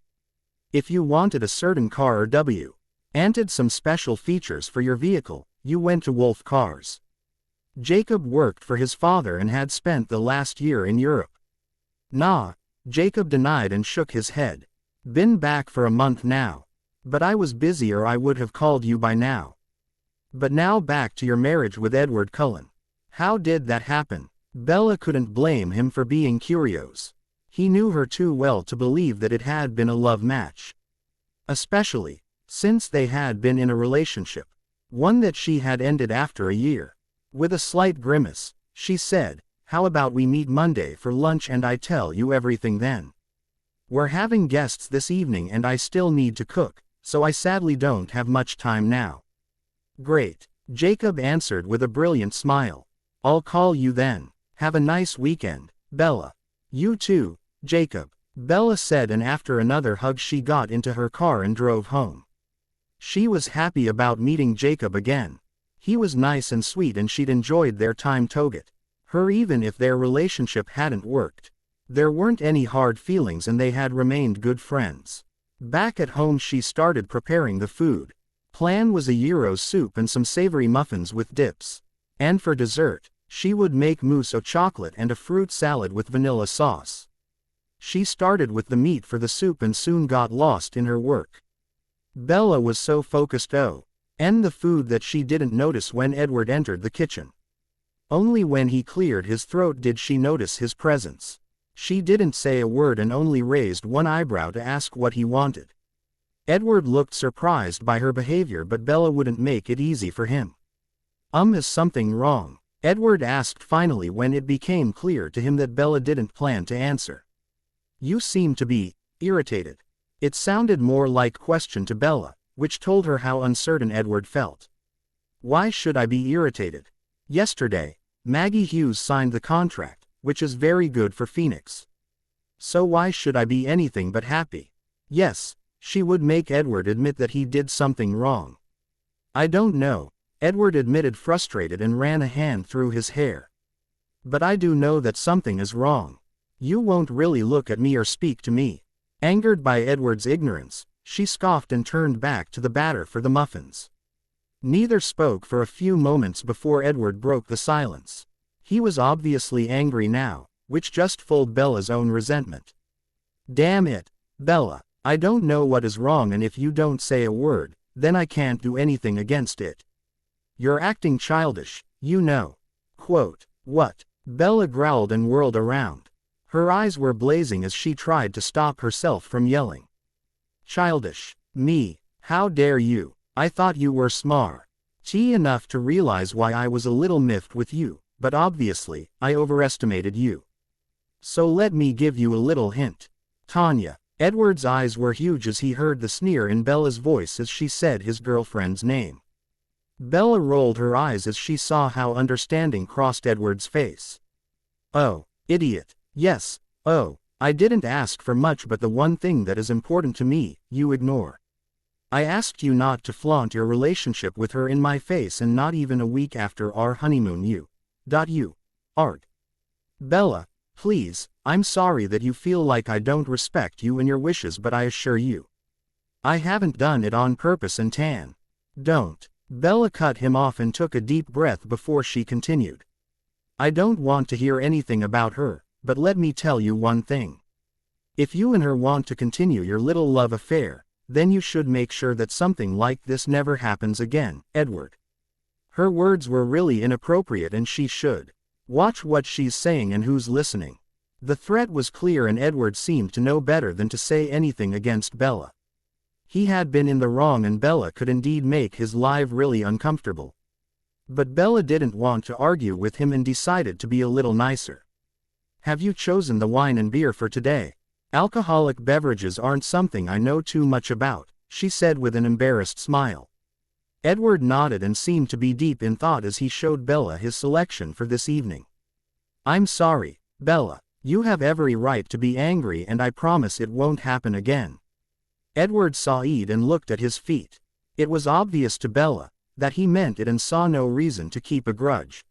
If you wanted a certain car or wanted some special features for your vehicle, you went to Wolf Cars. Jacob worked for his father and had spent the last year in Europe. "Nah," Jacob denied and shook his head. "Been back for a month now. But I was busy or I would have called you by now." "But now back to your marriage with Edward Cullen. How did that happen?" Bella couldn't blame him for being curious. He knew her too well to believe that it had been a love match. Especially since they had been in a relationship. One that she had ended after a year. With a slight grimace, she said, "How about we meet Monday for lunch and I tell you everything then? We're having guests this evening and I still need to cook, so I sadly don't have much time now." "Great," Jacob answered with a brilliant smile. "I'll call you then. Have a nice weekend, Bella." "You too, Jacob," Bella said, and after another hug she got into her car and drove home. She was happy about meeting Jacob again. He was nice and sweet and she'd enjoyed their time together. Even if their relationship hadn't worked. There weren't any hard feelings and they had remained good friends. Back at home she started preparing the food. Plan was a gyro soup and some savory muffins with dips. And for dessert, she would make mousse au chocolate and a fruit salad with vanilla sauce. She started with the meat for the soup and soon got lost in her work. Bella was so focused on the food that she didn't notice when Edward entered the kitchen. Only when he cleared his throat did she notice his presence. She didn't say a word and only raised one eyebrow to ask what he wanted. Edward looked surprised by her behavior, but Bella wouldn't make it easy for him. Is something wrong?" Edward asked finally when it became clear to him that Bella didn't plan to answer. You seem to be irritated. It sounded more like question to Bella, which told her how uncertain Edward felt. Why should I be irritated? Yesterday, Maggie Hughes signed the contract, which is very good for Phoenix. So why should I be anything but happy? Yes, she would make Edward admit that he did something wrong. I don't know, Edward admitted, frustrated, and ran a hand through his hair. But I do know that something is wrong. You won't really look at me or speak to me. Angered by Edward's ignorance, she scoffed and turned back to the batter for the muffins. Neither spoke for a few moments before Edward broke the silence. He was obviously angry now, which just fueled Bella's own resentment. Damn it, Bella, I don't know what is wrong, and if you don't say a word, then I can't do anything against it. You're acting childish, you know. Quote, what? Bella growled and whirled around. Her eyes were blazing as she tried to stop herself from yelling. Childish? Me? How dare you? I thought you were smart enough to realize why I was a little miffed with you, but obviously, I overestimated you. So let me give you a little hint. Tanya. Edward's eyes were huge as he heard the sneer in Bella's voice as she said his girlfriend's name. Bella rolled her eyes as she saw how understanding crossed Edward's face. Oh, idiot. Yes, oh, I didn't ask for much, but the one thing that is important to me, you ignore. I asked you not to flaunt your relationship with her in my face, and not even a week after our honeymoon you. Art. Bella, please, I'm sorry that you feel like I don't respect you and your wishes, but I assure you, I haven't done it on purpose. And don't. Bella cut him off and took a deep breath before she continued. I don't want to hear anything about her, but let me tell you one thing. If you and her want to continue your little love affair, then you should make sure that something like this never happens again, Edward. Her words were really inappropriate, and she should watch what she's saying and who's listening. The threat was clear, and Edward seemed to know better than to say anything against Bella. He had been in the wrong, and Bella could indeed make his life really uncomfortable. But Bella didn't want to argue with him and decided to be a little nicer. Have you chosen the wine and beer for today? Alcoholic beverages aren't something I know too much about, she said with an embarrassed smile. Edward nodded and seemed to be deep in thought as he showed Bella his selection for this evening. I'm sorry, Bella. You have every right to be angry, and I promise it won't happen again. Edward sighed and looked at his feet. It was obvious to Bella that he meant it and saw no reason to keep a grudge.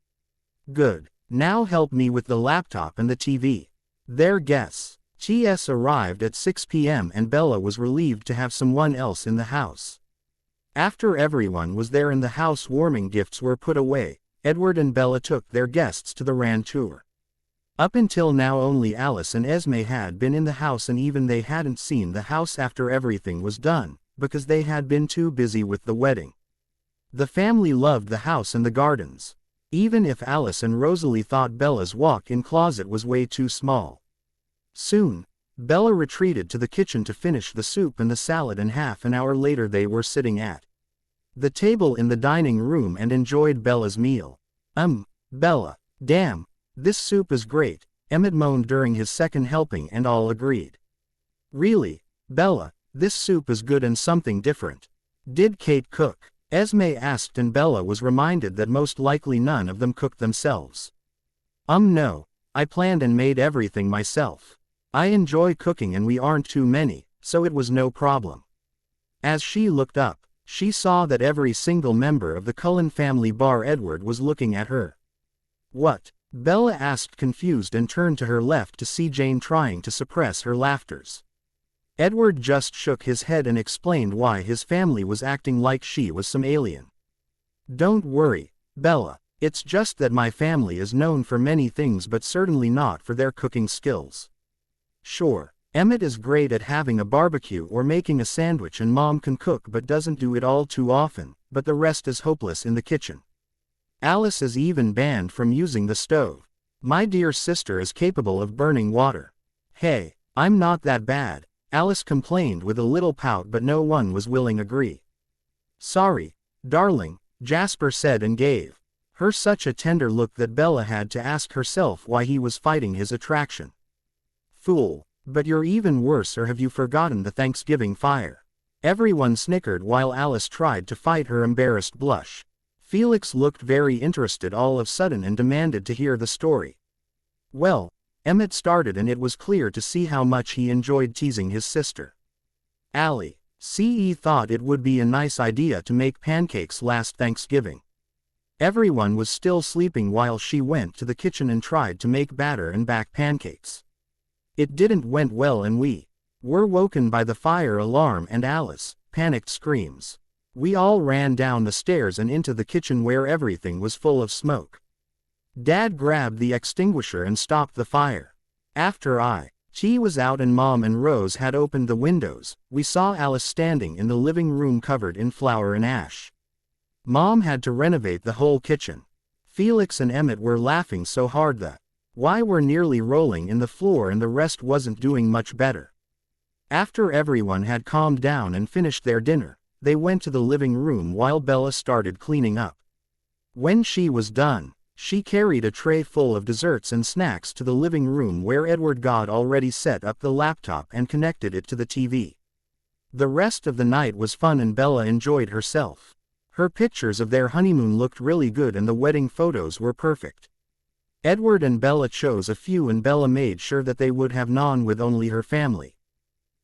Good. Now help me with the laptop and the TV. Their guests. TS arrived at 6 p.m. and Bella was relieved to have someone else in the house. After everyone was there and the housewarming gifts were put away, Edward and Bella took their guests to the rantour. Up until now only Alice and Esme had been in the house, and even they hadn't seen the house after everything was done, because they had been too busy with the wedding. The family loved the house and the gardens, even if Alice and Rosalie thought Bella's walk-in closet was way too small. Soon, Bella retreated to the kitchen to finish the soup and the salad, and half an hour later they were sitting at the table in the dining room and enjoyed Bella's meal. Bella, damn, this soup is great, Emmett moaned during his second helping, and all agreed. Really, Bella, this soup is good and something different. Did Kate cook? Esme asked, and Bella was reminded that most likely none of them cooked themselves. No, I planned and made everything myself. I enjoy cooking and we aren't too many, so it was no problem. As she looked up, she saw that every single member of the Cullen family bar Edward was looking at her. What? Bella asked, confused, and turned to her left to see Jane trying to suppress her laughters. Edward just shook his head and explained why his family was acting like she was some alien. Don't worry, Bella, it's just that my family is known for many things but certainly not for their cooking skills. Sure, Emmett is great at having a barbecue or making a sandwich, and Mom can cook but doesn't do it all too often, but the rest is hopeless in the kitchen. Alice is even banned from using the stove. My dear sister is capable of burning water. Hey, I'm not that bad, Alice complained with a little pout, but no one was willing to agree. Sorry, darling, Jasper said and gave Her such a tender look that Bella had to ask herself why he was fighting his attraction. Fool, but you're even worse, or have you forgotten the Thanksgiving fire? Everyone snickered while Alice tried to fight her embarrassed blush. Felix looked very interested all of a sudden and demanded to hear the story. Well, Emmett started, and it was clear to see how much he enjoyed teasing his sister. Allie, CE thought it would be a nice idea to make pancakes last Thanksgiving. Everyone was still sleeping while she went to the kitchen and tried to make batter and bake pancakes. It didn't went well, and we were woken by the fire alarm and Alice panicked screams. We all ran down the stairs and into the kitchen where everything was full of smoke. Dad grabbed the extinguisher and stopped the fire. After T was out and Mom and Rose had opened the windows, we saw Alice standing in the living room covered in flour and ash. Mom had to renovate the whole kitchen. Felix and Emmett were laughing so hard that we were nearly rolling in the floor, and the rest wasn't doing much better. After everyone had calmed down and finished their dinner, they went to the living room while Bella started cleaning up. When she was done, she carried a tray full of desserts and snacks to the living room where Edward got already set up the laptop and connected it to the TV. The rest of the night was fun and Bella enjoyed herself. Her pictures of their honeymoon looked really good and the wedding photos were perfect. Edward and Bella chose a few, and Bella made sure that they would have none with only her family.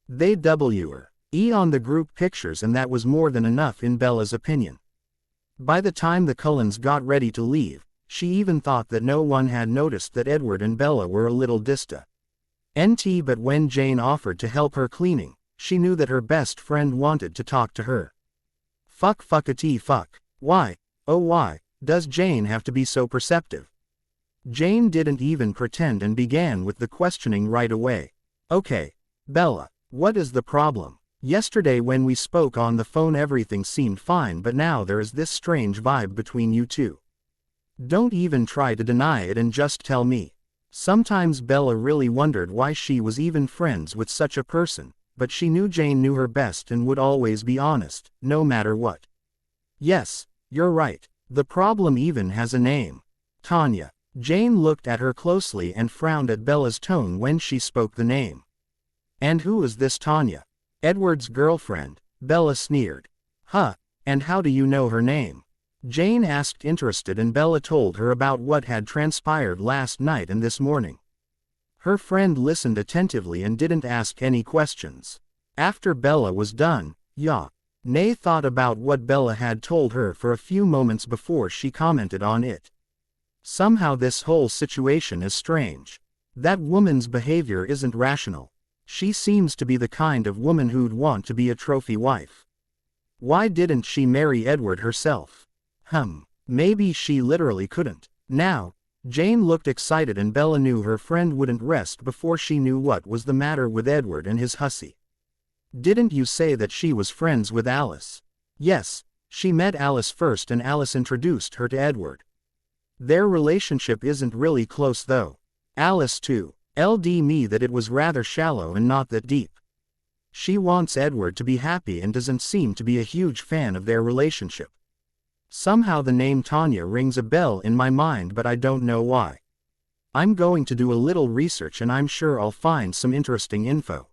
They were on the group pictures, and that was more than enough in Bella's opinion. By the time the Cullens got ready to leave, she even thought that no one had noticed that Edward and Bella were a little distant. But when Jane offered to help her cleaning, she knew that her best friend wanted to talk to her. Fuck. Why, oh why, does Jane have to be so perceptive? Jane didn't even pretend and began with the questioning right away. Okay, Bella, what is the problem? Yesterday when we spoke on the phone everything seemed fine, but now there is this strange vibe between you two. Don't even try to deny it and just tell me. Sometimes Bella really wondered why she was even friends with such a person, but she knew Jane knew her best and would always be honest, no matter what. Yes, you're right. The problem even has a name. Tanya. Jane looked at her closely and frowned at Bella's tone when she spoke the name. And who is this Tanya? Edward's girlfriend, Bella sneered. Huh, and how do you know her name? Jane asked, interested, and Bella told her about what had transpired last night and this morning. Her friend listened attentively and didn't ask any questions. After Bella was done, Nay thought about what Bella had told her for a few moments before she commented on it. Somehow this whole situation is strange. That woman's behavior isn't rational. She seems to be the kind of woman who'd want to be a trophy wife. Why didn't she marry Edward herself? Maybe she literally couldn't. Now, Jane looked excited and Bella knew her friend wouldn't rest before she knew what was the matter with Edward and his hussy. Didn't you say that she was friends with Alice? Yes, she met Alice first and Alice introduced her to Edward. Their relationship isn't really close though. Alice too. Me that it was rather shallow and not that deep. She wants Edward to be happy and doesn't seem to be a huge fan of their relationship. Somehow the name Tanya rings a bell in my mind, but I don't know why. I'm going to do a little research and I'm sure I'll find some interesting info.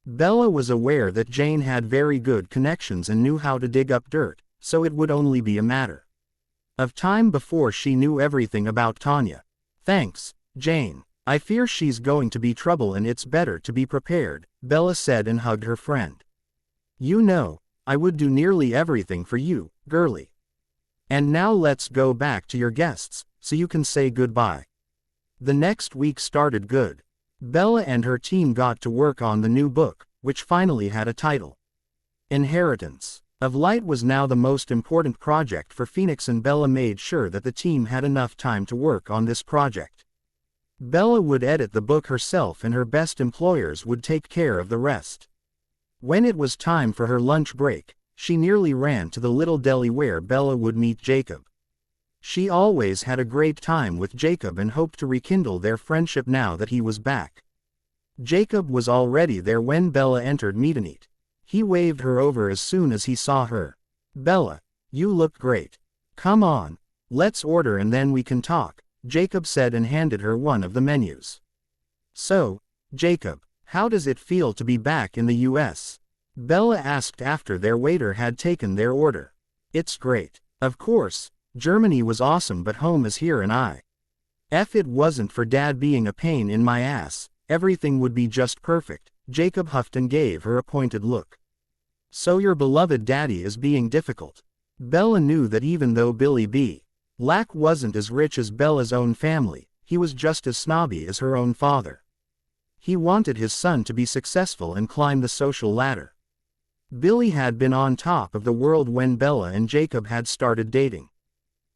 Bella was aware that Jane had very good connections and knew how to dig up dirt, so it would only be a matter of time before she knew everything about Tanya. Thanks, Jane. I fear she's going to be trouble and it's better to be prepared, Bella said and hugged her friend. You know, I would do nearly everything for you, girlie. And now let's go back to your guests, so you can say goodbye. The next week started good. Bella and her team got to work on the new book, which finally had a title. Inheritance of Light was now the most important project for Phoenix, and Bella made sure that the team had enough time to work on this project. Bella would edit the book herself and her best employers would take care of the rest. When it was time for her lunch break, she nearly ran to the little deli where Bella would meet Jacob. She always had a great time with Jacob and hoped to rekindle their friendship now that he was back. Jacob was already there when Bella entered meet and eat. He waved her over as soon as he saw her. Bella, you look great. Come on, Let's order and then we can talk, Jacob said and handed her one of the menus. So, Jacob, how does it feel to be back in the US? Bella asked after their waiter had taken their order. It's great. Of course, Germany was awesome, but home is here and if it wasn't for Dad being a pain in my ass, everything would be just perfect, Jacob huffed and gave her a pointed look. So your beloved daddy is being difficult. Bella knew that even though Billy B. Lack wasn't as rich as Bella's own family, he was just as snobby as her own father. He wanted his son to be successful and climb the social ladder. Billy had been on top of the world when Bella and Jacob had started dating.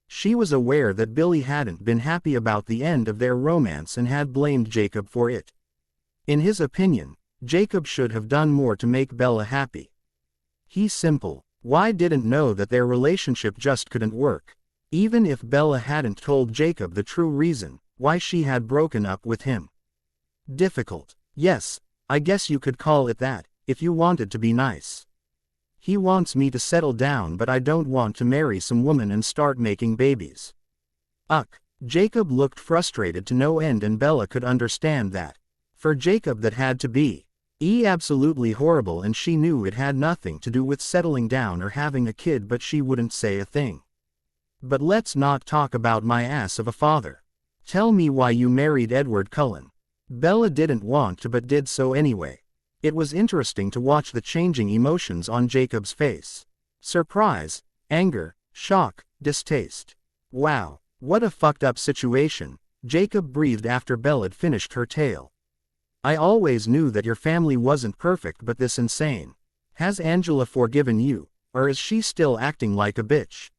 She was aware that Billy hadn't been happy about the end of their romance and had blamed Jacob for it. In his opinion, Jacob should have done more to make Bella happy. He simple. Why didn't know that their relationship just couldn't work? Even if Bella hadn't told Jacob the true reason why she had broken up with him. Difficult. Yes, I guess you could call it that, if you wanted to be nice. He wants me to settle down, but I don't want to marry some woman and start making babies. Jacob looked frustrated to no end, and Bella could understand that. For Jacob that had to be absolutely horrible, and she knew it had nothing to do with settling down or having a kid, but she wouldn't say a thing. But let's not talk about my ass of a father. Tell me why you married Edward Cullen. Bella didn't want to, but did so anyway. It was interesting to watch the changing emotions on Jacob's face. Surprise, anger, shock, distaste. Wow, what a fucked up situation, Jacob breathed after Bella had finished her tale. I always knew that your family wasn't perfect, but this insane. Has Angela forgiven you, or is she still acting like a bitch?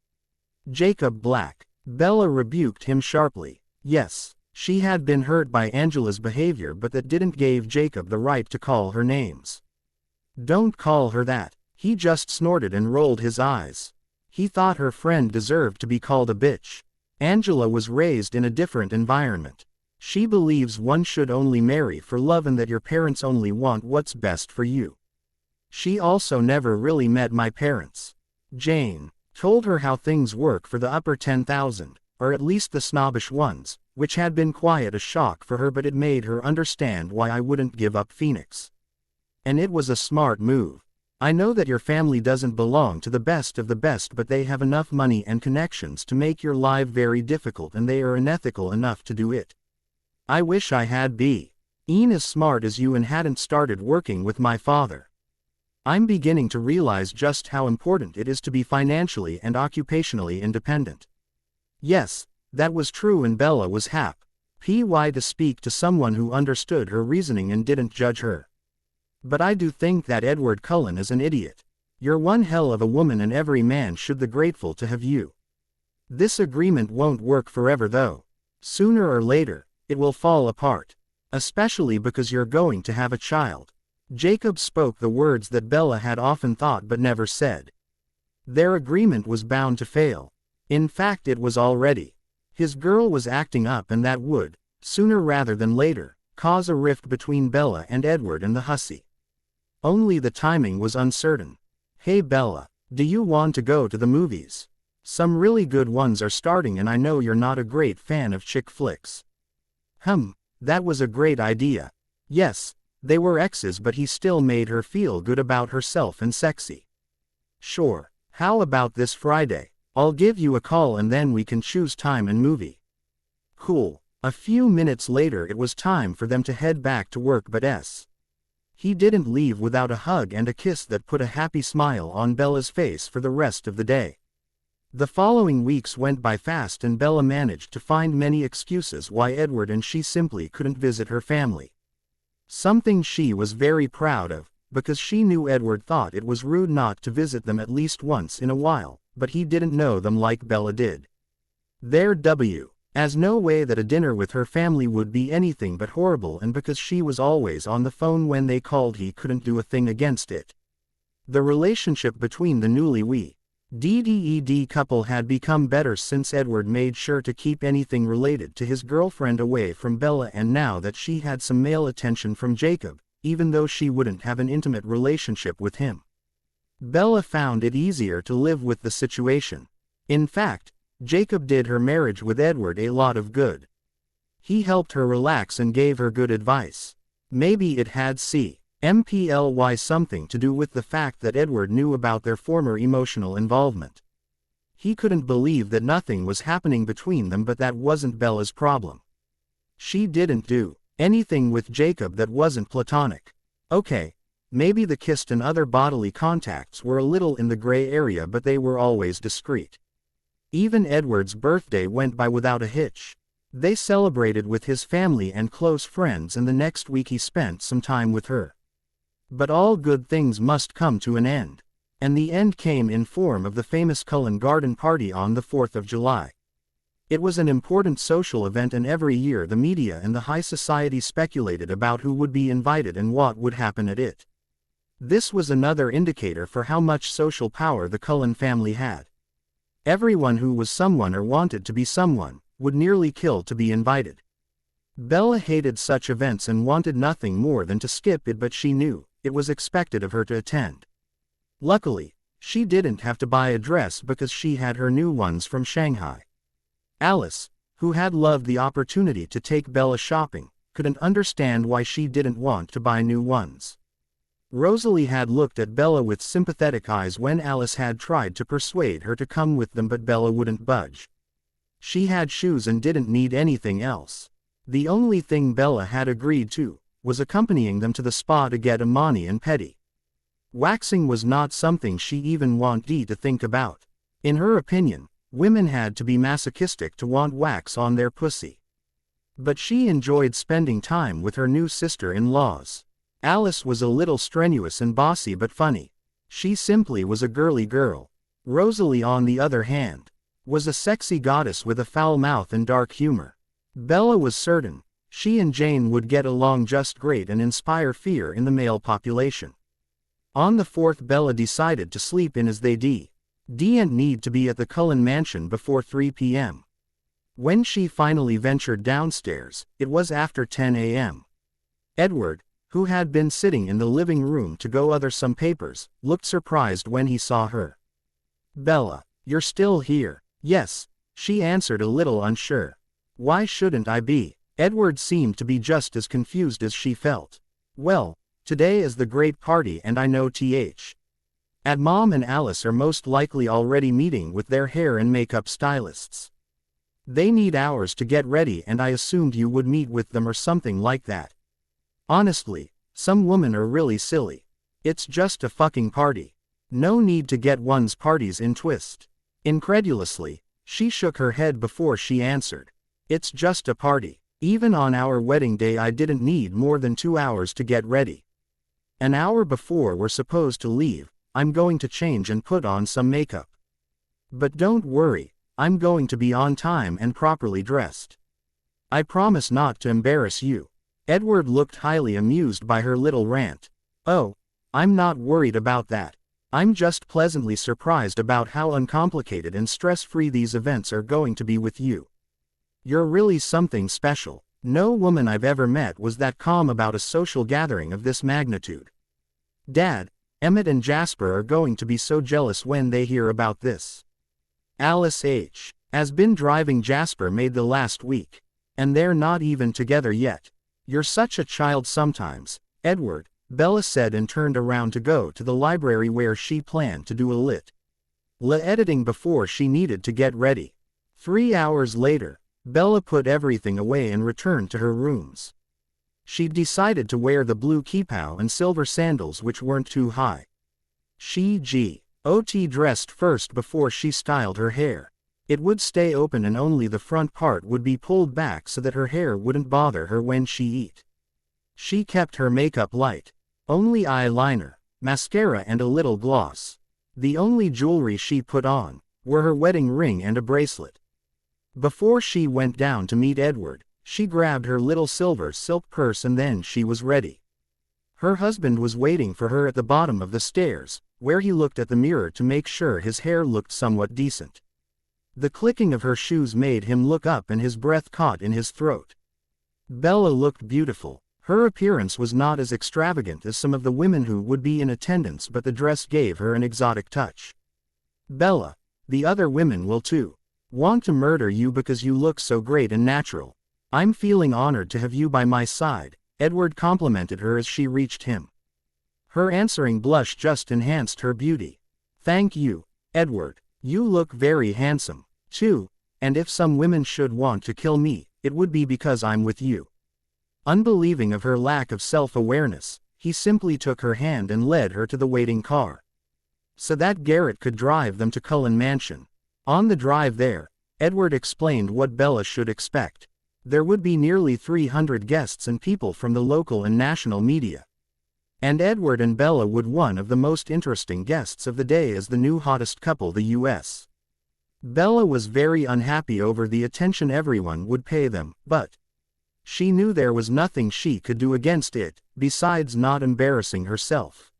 Jacob Black. Bella rebuked him sharply. Yes, she had been hurt by Angela's behavior, but that didn't give Jacob the right to call her names. Don't call her that. He just snorted and rolled his eyes. He thought her friend deserved to be called a bitch. Angela was raised in a different environment. She believes one should only marry for love and that your parents only want what's best for you. She also never really met my parents. Jane told her how things work for the upper 10,000, or at least the snobbish ones, which had been quite a shock for her, but it made her understand why I wouldn't give up Phoenix. And it was a smart move. I know that your family doesn't belong to the best of the best, but they have enough money and connections to make your life very difficult, and they are unethical enough to do it. I wish I had been as smart as you and hadn't started working with my father. I'm beginning to realize just how important it is to be financially and occupationally independent. Yes, that was true, and Bella was happy to speak to someone who understood her reasoning and didn't judge her. But I do think that Edward Cullen is an idiot. You're one hell of a woman, and every man should be grateful to have you. This agreement won't work forever though. Sooner or later, it will fall apart. Especially because you're going to have a child. Jacob spoke the words that Bella had often thought but never said. Their agreement was bound to fail. In fact, it was already. His girl was acting up, and that would, sooner rather than later, cause a rift between Bella and Edward and the hussy. Only the timing was uncertain. Hey Bella, do you want to go to the movies? Some really good ones are starting, and I know you're not a great fan of chick flicks. That was a great idea. Yes, they were exes, but he still made her feel good about herself and sexy. Sure, how about this Friday? I'll give you a call and then we can choose time and movie. Cool. A few minutes later it was time for them to head back to work, but he didn't leave without a hug and a kiss that put a happy smile on Bella's face for the rest of the day. The following weeks went by fast, and Bella managed to find many excuses why Edward and she simply couldn't visit her family. Something she was very proud of, because she knew Edward thought it was rude not to visit them at least once in a while, but he didn't know them like Bella did. As no way that a dinner with her family would be anything but horrible, and because she was always on the phone when they called, he couldn't do a thing against it. The relationship between the newlywed couple had become better since Edward made sure to keep anything related to his girlfriend away from Bella, and now that she had some male attention from Jacob, even though she wouldn't have an intimate relationship with him, Bella found it easier to live with the situation. In fact, Jacob did her marriage with Edward a lot of good. He helped her relax and gave her good advice. Maybe it had something to do with the fact that Edward knew about their former emotional involvement. He couldn't believe that nothing was happening between them, but that wasn't Bella's problem. She didn't do anything with Jacob that wasn't platonic. Okay, maybe the kiss and other bodily contacts were a little in the gray area, but they were always discreet. Even Edward's birthday went by without a hitch. They celebrated with his family and close friends, and the next week he spent some time with her. But all good things must come to an end. And the end came in form of the famous Cullen Garden Party on the 4th of July. It was an important social event, and every year the media and the high society speculated about who would be invited and what would happen at it. This was another indicator for how much social power the Cullen family had. Everyone who was someone or wanted to be someone would nearly kill to be invited. Bella hated such events and wanted nothing more than to skip it, but she knew it was expected of her to attend. Luckily, she didn't have to buy a dress because she had her new ones from Shanghai. Alice, who had loved the opportunity to take Bella shopping, couldn't understand why she didn't want to buy new ones. Rosalie had looked at Bella with sympathetic eyes when Alice had tried to persuade her to come with them, but Bella wouldn't budge. She had shoes and didn't need anything else. The only thing Bella had agreed to was accompanying them to the spa to get a mani and pedi. Waxing was not something she even wanted to think about. In her opinion, women had to be masochistic to want wax on their pussy. But she enjoyed spending time with her new sister-in-laws. Alice was a little strenuous and bossy but funny. She simply was a girly girl. Rosalie, on the other hand, was a sexy goddess with a foul mouth and dark humor. Bella was certain she and Jane would get along just great and inspire fear in the male population. On the 4th, Bella decided to sleep in as they didn't need to be at the Cullen mansion before 3 p.m. When she finally ventured downstairs, it was after 10 a.m. Edward, who had been sitting in the living room to go over some papers, looked surprised when he saw her. "Bella, you're still here?" "Yes," she answered, a little unsure. "Why shouldn't I be?" Edward seemed to be just as confused as she felt. "Well, today is the great party, and I know at Mom and Alice are most likely already meeting with their hair and makeup stylists. They need hours to get ready, and I assumed you would meet with them or something like that. Honestly, some women are really silly. It's just a fucking party. No need to get one's parties in twist." Incredulously, she shook her head before she answered. "It's just a party. Even on our wedding day I didn't need more than 2 hours to get ready. An hour before we're supposed to leave, I'm going to change and put on some makeup. But don't worry, I'm going to be on time and properly dressed. I promise not to embarrass you." Edward looked highly amused by her little rant. "Oh, I'm not worried about that. I'm just pleasantly surprised about how uncomplicated and stress-free these events are going to be with you. You're really something special. No woman I've ever met was that calm about a social gathering of this magnitude. Dad, Emmett and Jasper are going to be so jealous when they hear about this. Alice has been driving Jasper maid the last week. And they're not even together yet. You're such a child sometimes, Edward," Bella said, and turned around to go to the library where she planned to do a little editing before she needed to get ready. 3 hours later, Bella put everything away and returned to her rooms. She decided to wear the blue kippah and silver sandals, which weren't too high. She got dressed first before she styled her hair. It would stay open and only the front part would be pulled back so that her hair wouldn't bother her when she ate. She kept her makeup light. Only eyeliner, mascara and a little gloss. The only jewelry she put on were her wedding ring and a bracelet. Before she went down to meet Edward, she grabbed her little silver silk purse and then she was ready. Her husband was waiting for her at the bottom of the stairs, where he looked at the mirror to make sure his hair looked somewhat decent. The clicking of her shoes made him look up and his breath caught in his throat. Bella looked beautiful. Her appearance was not as extravagant as some of the women who would be in attendance, but the dress gave her an exotic touch. "Bella, the other women will too. Want to murder you because you look so great and natural. I'm feeling honored to have you by my side, Edward complimented her as she reached him. Her answering blush just enhanced her beauty. Thank you, Edward. You look very handsome, too, and if some women should want to kill me, it would be because I'm with you. Unbelieving of her lack of self-awareness, he simply took her hand and led her to the waiting car, so that Garrett could drive them to Cullen Mansion. On the drive there, Edward explained what Bella should expect. There would be nearly 300 guests and people from the local and national media. And Edward and Bella would one of the most interesting guests of the day as the new hottest couple the U.S. Bella was very unhappy over the attention everyone would pay them, but she knew there was nothing she could do against it, besides not embarrassing herself.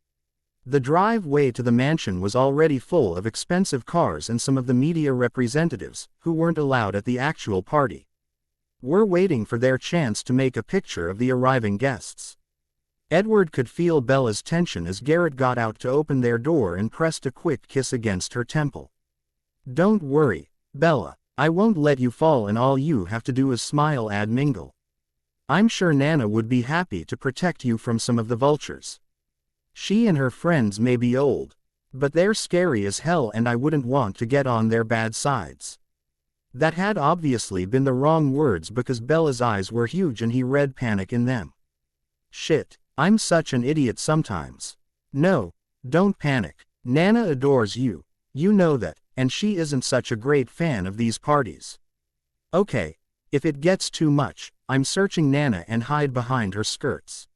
The driveway to the mansion was already full of expensive cars, and some of the media representatives, who weren't allowed at the actual party, were waiting for their chance to make a picture of the arriving guests. Edward could feel Bella's tension as Garrett got out to open their door and pressed a quick kiss against her temple. Don't worry, Bella, I won't let you fall, and all you have to do is smile and mingle. I'm sure Nana would be happy to protect you from some of the vultures. She and her friends may be old, but they're scary as hell, and I wouldn't want to get on their bad sides. That had obviously been the wrong words because Bella's eyes were huge and he read panic in them. Shit, I'm such an idiot sometimes. No, don't panic. Nana adores you. You know that, and she isn't such a great fan of these parties. Okay, if it gets too much, I'm searching Nana and hide behind her skirts.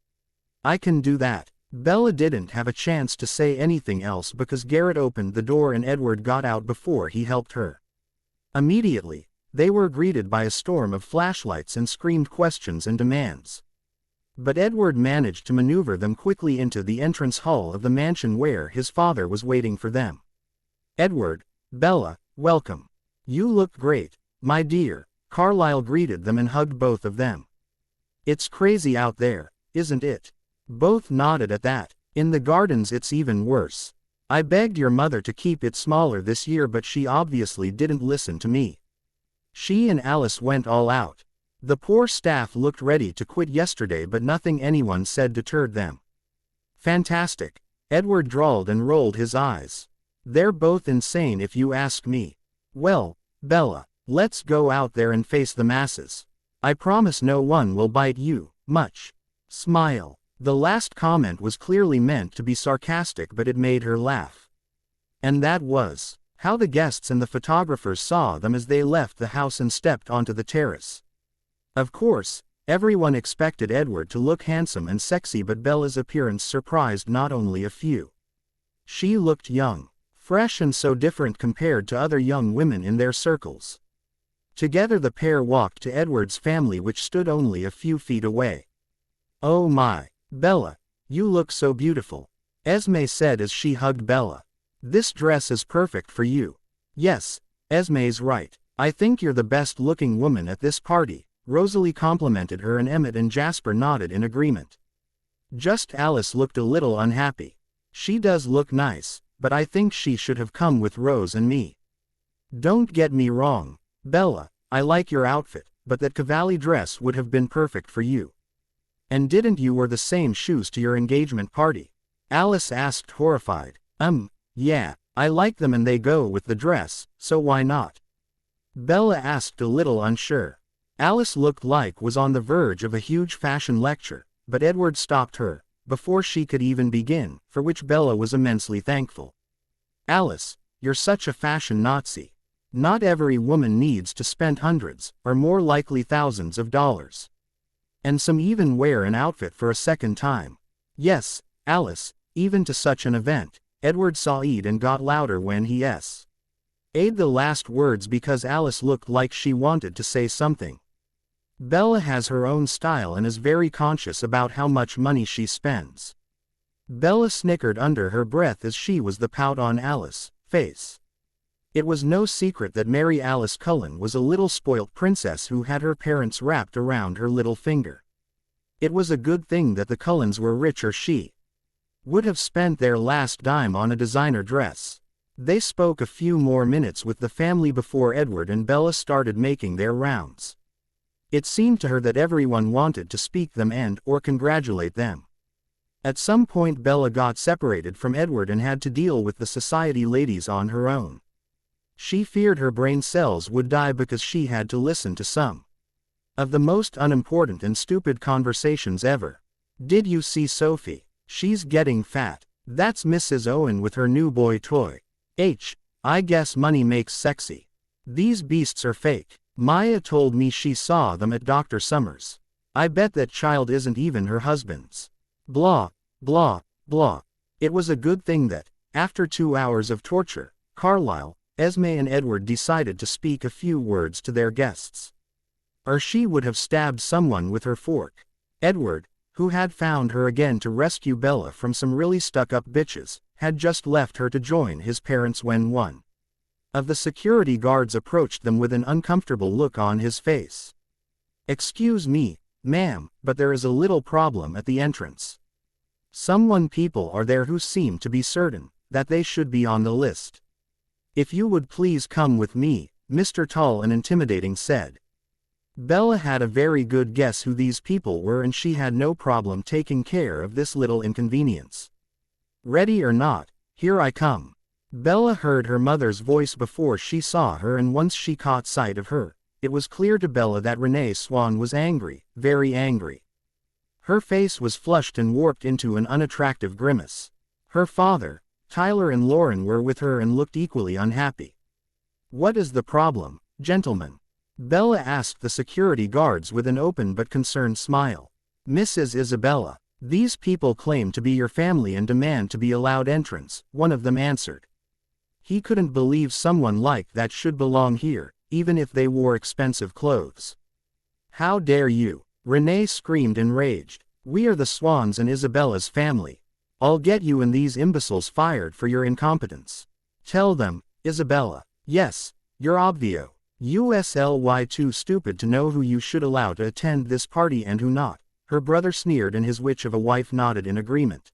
I can do that. Bella didn't have a chance to say anything else because Garrett opened the door and Edward got out before he helped her. Immediately, they were greeted by a storm of flashlights and screamed questions and demands. But Edward managed to maneuver them quickly into the entrance hall of the mansion where his father was waiting for them. Edward, Bella, welcome. You look great, my dear. Carlyle greeted them and hugged both of them. It's crazy out there, isn't it? Both nodded at that. In the gardens it's even worse. I begged your mother to keep it smaller this year, but she obviously didn't listen to me. She and Alice went all out. The poor staff looked ready to quit yesterday, but nothing anyone said deterred them. Fantastic, Edward drawled and rolled his eyes. They're both insane if you ask me. Well, Bella, let's go out there and face the masses. I promise no one will bite you, much. Smile. The last comment was clearly meant to be sarcastic, but it made her laugh. And that was how the guests and the photographers saw them as they left the house and stepped onto the terrace. Of course, everyone expected Edward to look handsome and sexy, but Bella's appearance surprised not only a few. She looked young, fresh, and so different compared to other young women in their circles. Together the pair walked to Edward's family, which stood only a few feet away. Oh my, Bella, you look so beautiful, Esme said as she hugged Bella. This dress is perfect for you. Yes, Esme's right. I think you're the best looking woman at this party, Rosalie complimented her, and Emmett and Jasper nodded in agreement. Just Alice looked a little unhappy. She does look nice, but I think she should have come with Rose and me. Don't get me wrong, Bella, I like your outfit, but that Cavalli dress would have been perfect for you. And didn't you wear the same shoes to your engagement party? Alice asked, horrified. Yeah, I like them and they go with the dress, so why not? Bella asked, a little unsure. Alice looked like was on the verge of a huge fashion lecture, but Edward stopped her, before she could even begin, for which Bella was immensely thankful. Alice, you're such a fashion Nazi. Not every woman needs to spend hundreds, or more likely thousands of dollars. And some even wear an outfit for a second time. Yes, Alice, even to such an event. Edward sighed and got louder when he said the last words because Alice looked like she wanted to say something. Bella has her own style and is very conscious about how much money she spends. Bella snickered under her breath as she was the pout on Alice's face. It was no secret that Mary Alice Cullen was a little spoilt princess who had her parents wrapped around her little finger. It was a good thing that the Cullens were rich, or she would have spent their last dime on a designer dress. They spoke a few more minutes with the family before Edward and Bella started making their rounds. It seemed to her that everyone wanted to speak them or congratulate them. At some point Bella got separated from Edward and had to deal with the society ladies on her own. She feared her brain cells would die because she had to listen to some of the most unimportant and stupid conversations ever. Did you see Sophie? She's getting fat. That's Mrs. Owen with her new boy toy. I guess money makes sexy. These beasts are fake. Maya told me she saw them at Dr. Summers'. I bet that child isn't even her husband's. Blah, blah, blah. It was a good thing that, after 2 hours of torture, Carlyle, Esme and Edward decided to speak a few words to their guests. Or she would have stabbed someone with her fork. Edward, who had found her again to rescue Bella from some really stuck-up bitches, had just left her to join his parents when one of the security guards approached them with an uncomfortable look on his face. "Excuse me, ma'am, but there is a little problem at the entrance. People are there who seem to be certain that they should be on the list. If you would please come with me," Mr. Tall and Intimidating said. Bella had a very good guess who these people were and she had no problem taking care of this little inconvenience. "Ready or not, here I come." Bella heard her mother's voice before she saw her, and once she caught sight of her, it was clear to Bella that Renee Swan was angry, very angry. Her face was flushed and warped into an unattractive grimace. Her father, Tyler and Lauren were with her and looked equally unhappy. "What is the problem, gentlemen?" Bella asked the security guards with an open but concerned smile. "Mrs. Isabella, these people claim to be your family and demand to be allowed entrance," one of them answered. He couldn't believe someone like that should belong here, even if they wore expensive clothes. "How dare you!" Renee screamed enraged. "We are the Swans and Isabella's family. I'll get you and these imbeciles fired for your incompetence. Tell them, Isabella. Yes, you're obvio. USLY too stupid to know who you should allow to attend this party and who not," her brother sneered and his witch of a wife nodded in agreement.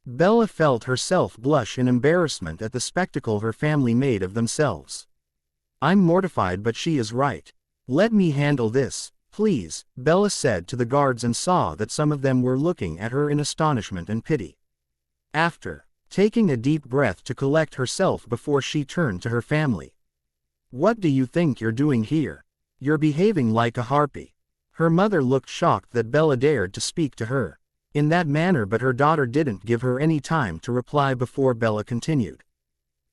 Bella felt herself blush in embarrassment at the spectacle her family made of themselves. "I'm mortified, but she is right. Let me handle this, please," Bella said to the guards and saw that some of them were looking at her in astonishment and pity. After taking a deep breath to collect herself before she turned to her family. "What do you think you're doing here? You're behaving like a harpy." Her mother looked shocked that Bella dared to speak to her in that manner, but her daughter didn't give her any time to reply before Bella continued.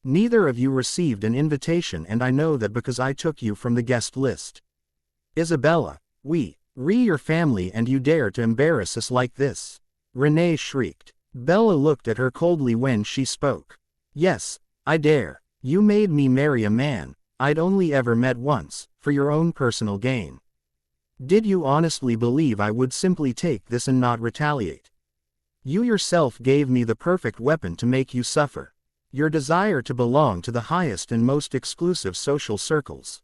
"Neither of you received an invitation, and I know that because I took you from the guest list. Isabella, we're your family and you dare to embarrass us like this?" Renee shrieked. Bella looked at her coldly when she spoke. "Yes, I dare. You made me marry a man I'd only ever met once, for your own personal gain. Did you honestly believe I would simply take this and not retaliate? You yourself gave me the perfect weapon to make you suffer. Your desire to belong to the highest and most exclusive social circles.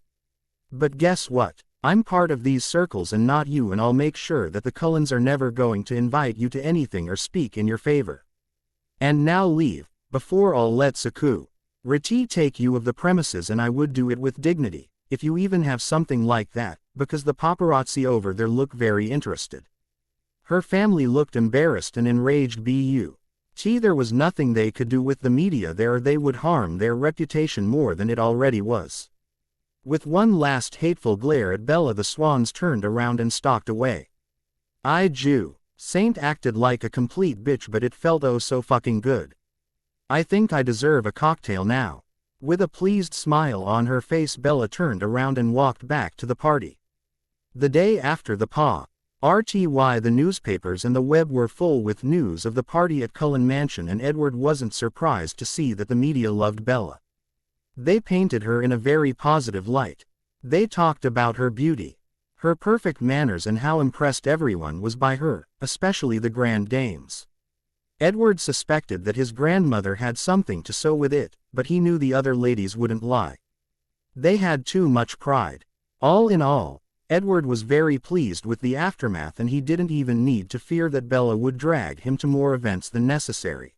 But guess what? I'm part of these circles and not you, and I'll make sure that the Cullens are never going to invite you to anything or speak in your favor. And now leave, before I'll let Saku Reti take you of the premises, and I would do it with dignity, if you even have something like that, because the paparazzi over there look very interested." Her family looked embarrassed and enraged. There was nothing they could do with the media there, or they would harm their reputation more than it already was. With one last hateful glare at Bella, the Swans turned around and stalked away. Saint acted like a complete bitch, but it felt oh so fucking good. "I think I deserve a cocktail now." With a pleased smile on her face, Bella turned around and walked back to the party. The day after the the newspapers and the web were full with news of the party at Cullen Mansion, and Edward wasn't surprised to see that the media loved Bella. They painted her in a very positive light. They talked about her beauty, her perfect manners, and how impressed everyone was by her, especially the grand dames. Edward suspected that his grandmother had something to sew with it, but he knew the other ladies wouldn't lie. They had too much pride. All in all, Edward was very pleased with the aftermath, and he didn't even need to fear that Bella would drag him to more events than necessary.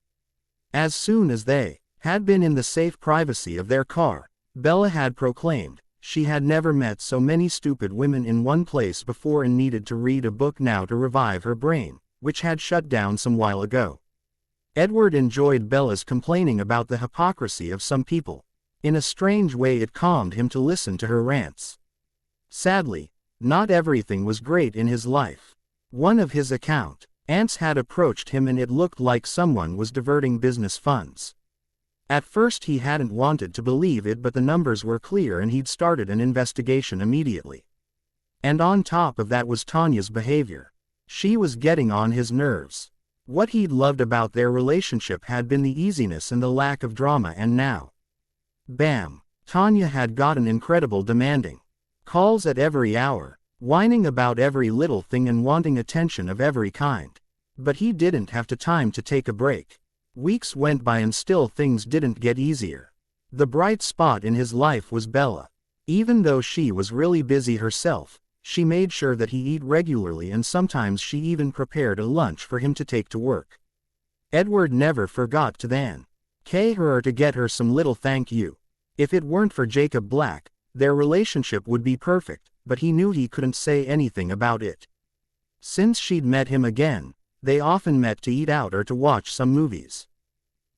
As soon as they Had been in the safe privacy of their car, Bella had proclaimed, she had never met so many stupid women in one place before and needed to read a book now to revive her brain, which had shut down some while ago. Edward enjoyed Bella's complaining about the hypocrisy of some people. In a strange way it calmed him to listen to her rants. Sadly, not everything was great in his life. One of his accountants had approached him and it looked like someone was diverting business funds. At first he hadn't wanted to believe it, but the numbers were clear and he'd started an investigation immediately. And on top of that was Tanya's behavior. She was getting on his nerves. What he'd loved about their relationship had been the easiness and the lack of drama, and now, bam, Tanya had gotten incredible, demanding calls at every hour, whining about every little thing and wanting attention of every kind. But he didn't have time to take a break. Weeks went by and still things didn't get easier. The bright spot in his life was Bella. Even though she was really busy herself, she made sure that he eat regularly, and sometimes she even prepared a lunch for him to take to work. Edward never forgot to thank her or to get her some little thank you. If it weren't for Jacob Black, their relationship would be perfect, but he knew he couldn't say anything about it. Since she'd met him again, they often met to eat out or to watch some movies.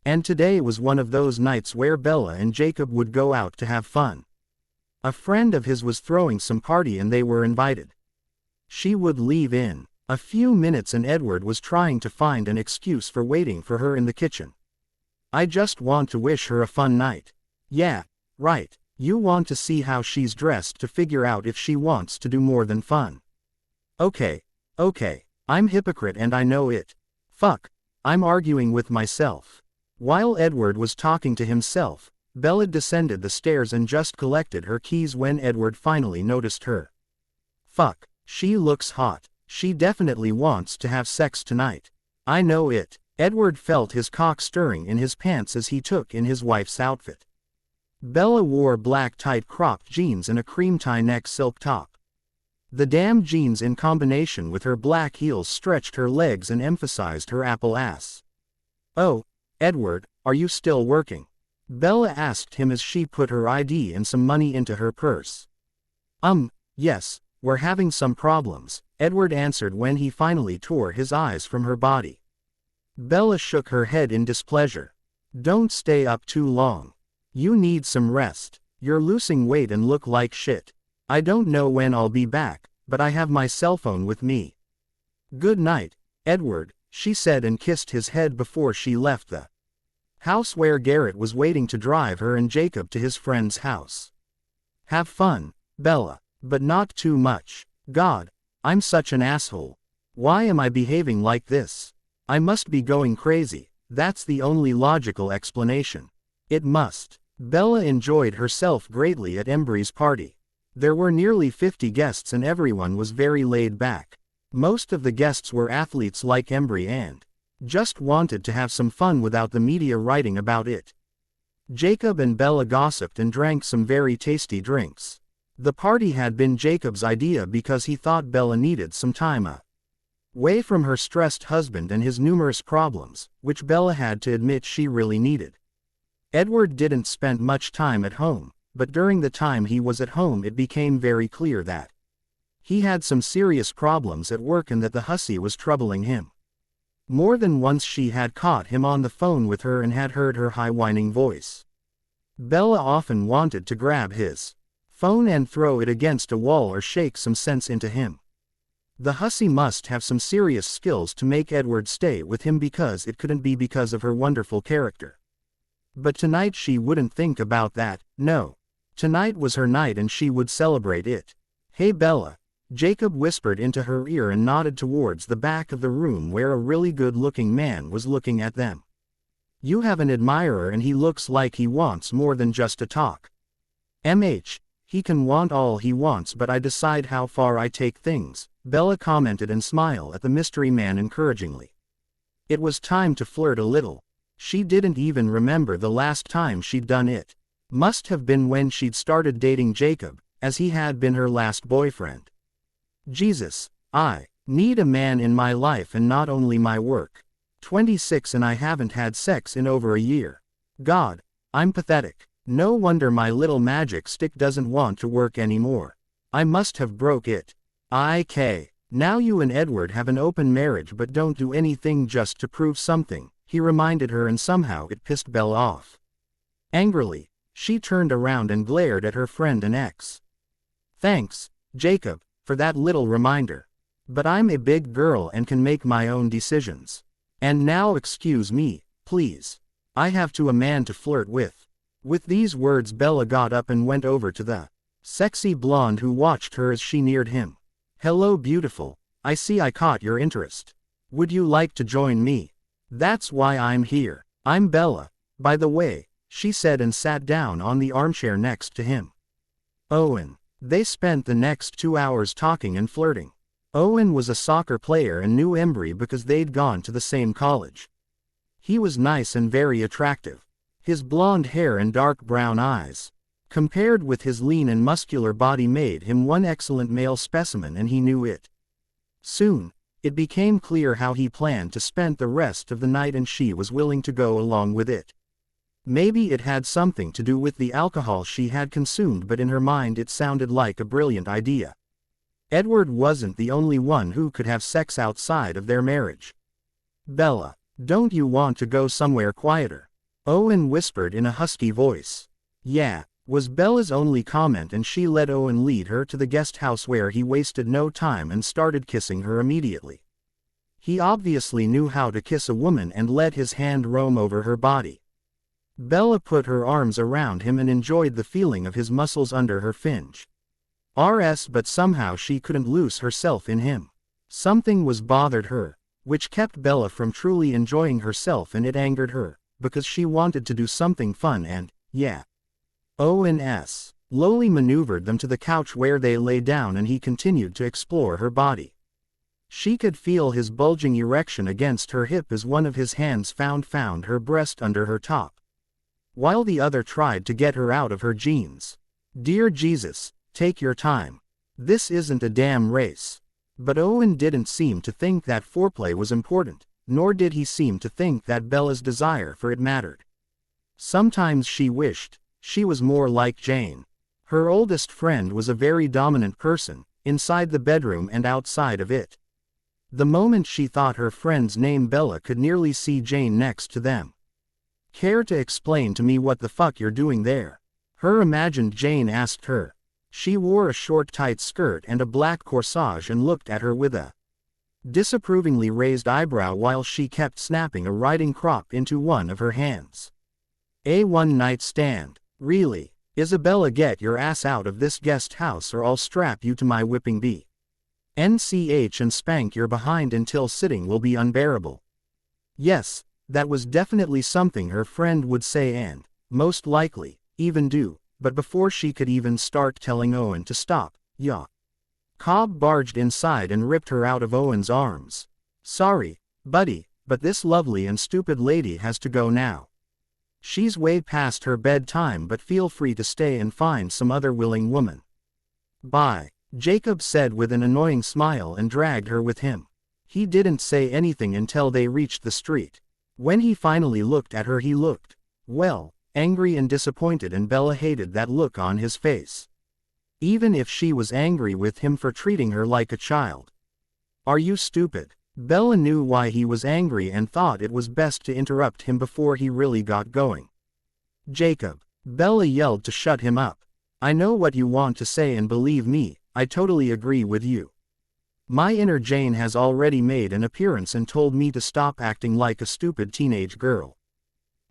And today was one of those nights where Bella and Jacob would go out to have fun. A friend of his was throwing some party and they were invited. She would leave in a few minutes and Edward was trying to find an excuse for waiting for her in the kitchen. I just want to wish her a fun night. Yeah, right, you want to see how she's dressed to figure out if she wants to do more than fun. Okay, I'm hypocrite and I know it. Fuck, I'm arguing with myself. While Edward was talking to himself, Bella descended the stairs and just collected her keys when Edward finally noticed her. Fuck, she looks hot. She definitely wants to have sex tonight. I know it. Edward felt his cock stirring in his pants as he took in his wife's outfit. Bella wore black tight cropped jeans and a cream tie-neck silk top. The damn jeans in combination with her black heels stretched her legs and emphasized her apple ass. Oh, Edward, are you still working? Bella asked him as she put her ID and some money into her purse. Yes, we're having some problems, Edward answered when he finally tore his eyes from her body. Bella shook her head in displeasure. Don't stay up too long. You need some rest. You're losing weight and look like shit. I don't know when I'll be back, but I have my cell phone with me. Good night, Edward, she said and kissed his head before she left the house where Garrett was waiting to drive her and Jacob to his friend's house. Have fun, Bella, but not too much. God, I'm such an asshole. Why am I behaving like this? I must be going crazy. That's the only logical explanation. It must. Bella enjoyed herself greatly at Embry's party. There were nearly 50 guests and everyone was very laid back. Most of the guests were athletes like Embry and just wanted to have some fun without the media writing about it. Jacob and Bella gossiped and drank some very tasty drinks. The party had been Jacob's idea because he thought Bella needed some time away from her stressed husband and his numerous problems, which Bella had to admit she really needed. Edward didn't spend much time at home, but during the time he was at home it became very clear that he had some serious problems at work and that the hussy was troubling him. More than once she had caught him on the phone with her and had heard her high whining voice. Bella often wanted to grab his phone and throw it against a wall or shake some sense into him. The hussy must have some serious skills to make Edward stay with him, because it couldn't be because of her wonderful character. But tonight she wouldn't think about that, no. Tonight was her night and she would celebrate it. Hey Bella, Jacob whispered into her ear and nodded towards the back of the room where a really good-looking man was looking at them. You have an admirer and he looks like he wants more than just a talk. He can want all he wants, but I decide how far I take things, Bella commented and smiled at the mystery man encouragingly. It was time to flirt a little. She didn't even remember the last time she'd done it. Must have been when she'd started dating Jacob, as he had been her last boyfriend. Jesus, I need a man in my life and not only my work. 26 and I haven't had sex in over a year. God, I'm pathetic. No wonder my little magic stick doesn't want to work anymore. I must have broke it. Now you and Edward have an open marriage but don't do anything just to prove something, he reminded her, and somehow it pissed Bella off. Angrily, she turned around and glared at her friend and ex. Thanks, Jacob, for that little reminder. But I'm a big girl and can make my own decisions. And now excuse me, please. I have a man to flirt with. With these words, Bella got up and went over to the sexy blonde who watched her as she neared him. Hello beautiful, I see I caught your interest. Would you like to join me? That's why I'm here. I'm Bella, by the way, she said and sat down on the armchair next to him. Owen. They spent the next 2 hours talking and flirting. Owen was a soccer player and knew Embry because they'd gone to the same college. He was nice and very attractive. His blonde hair and dark brown eyes, compared with his lean and muscular body, made him one excellent male specimen, and he knew it. Soon, it became clear how he planned to spend the rest of the night, and she was willing to go along with it. Maybe it had something to do with the alcohol she had consumed, but in her mind it sounded like a brilliant idea. Edward wasn't the only one who could have sex outside of their marriage. Bella, don't you want to go somewhere quieter? Owen whispered in a husky voice. Yeah, was Bella's only comment, and she let Owen lead her to the guest house, where he wasted no time and started kissing her immediately. He obviously knew how to kiss a woman and let his hand roam over her body. Bella put her arms around him and enjoyed the feeling of his muscles under her finge. But somehow she couldn't lose herself in him. Something was bothered her, which kept Bella from truly enjoying herself, and it angered her, because she wanted to do something fun and, yeah. Owen slowly maneuvered them to the couch where they lay down, and he continued to explore her body. She could feel his bulging erection against her hip as one of his hands found her breast under her top, while the other tried to get her out of her jeans. Dear Jesus, take your time. This isn't a damn race. But Owen didn't seem to think that foreplay was important, nor did he seem to think that Bella's desire for it mattered. Sometimes she wished she was more like Jane. Her oldest friend was a very dominant person, inside the bedroom and outside of it. The moment she thought her friend's name, Bella could nearly see Jane next to them. Care to explain to me what the fuck you're doing there? Her imagined Jane asked her. She wore a short tight skirt and a black corsage and looked at her with a disapprovingly raised eyebrow while she kept snapping a riding crop into one of her hands. A one-night stand. Really? Isabella, get your ass out of this guest house or I'll strap you to my whipping BNCH and spank your behind until sitting will be unbearable. Yes, that was definitely something her friend would say and, most likely, even do, but before she could even start telling Owen to stop, Cobb barged inside and ripped her out of Owen's arms. Sorry, buddy, but this lovely and stupid lady has to go now. She's way past her bedtime, but feel free to stay and find some other willing woman. Bye, Jacob said with an annoying smile and dragged her with him. He didn't say anything until they reached the street. When he finally looked at her, he looked, well, angry and disappointed, and Bella hated that look on his face. Even if she was angry with him for treating her like a child. Are you stupid? Bella knew why he was angry and thought it was best to interrupt him before he really got going. Jacob, Bella yelled to shut him up. I know what you want to say, and believe me, I totally agree with you. My inner Jane has already made an appearance and told me to stop acting like a stupid teenage girl.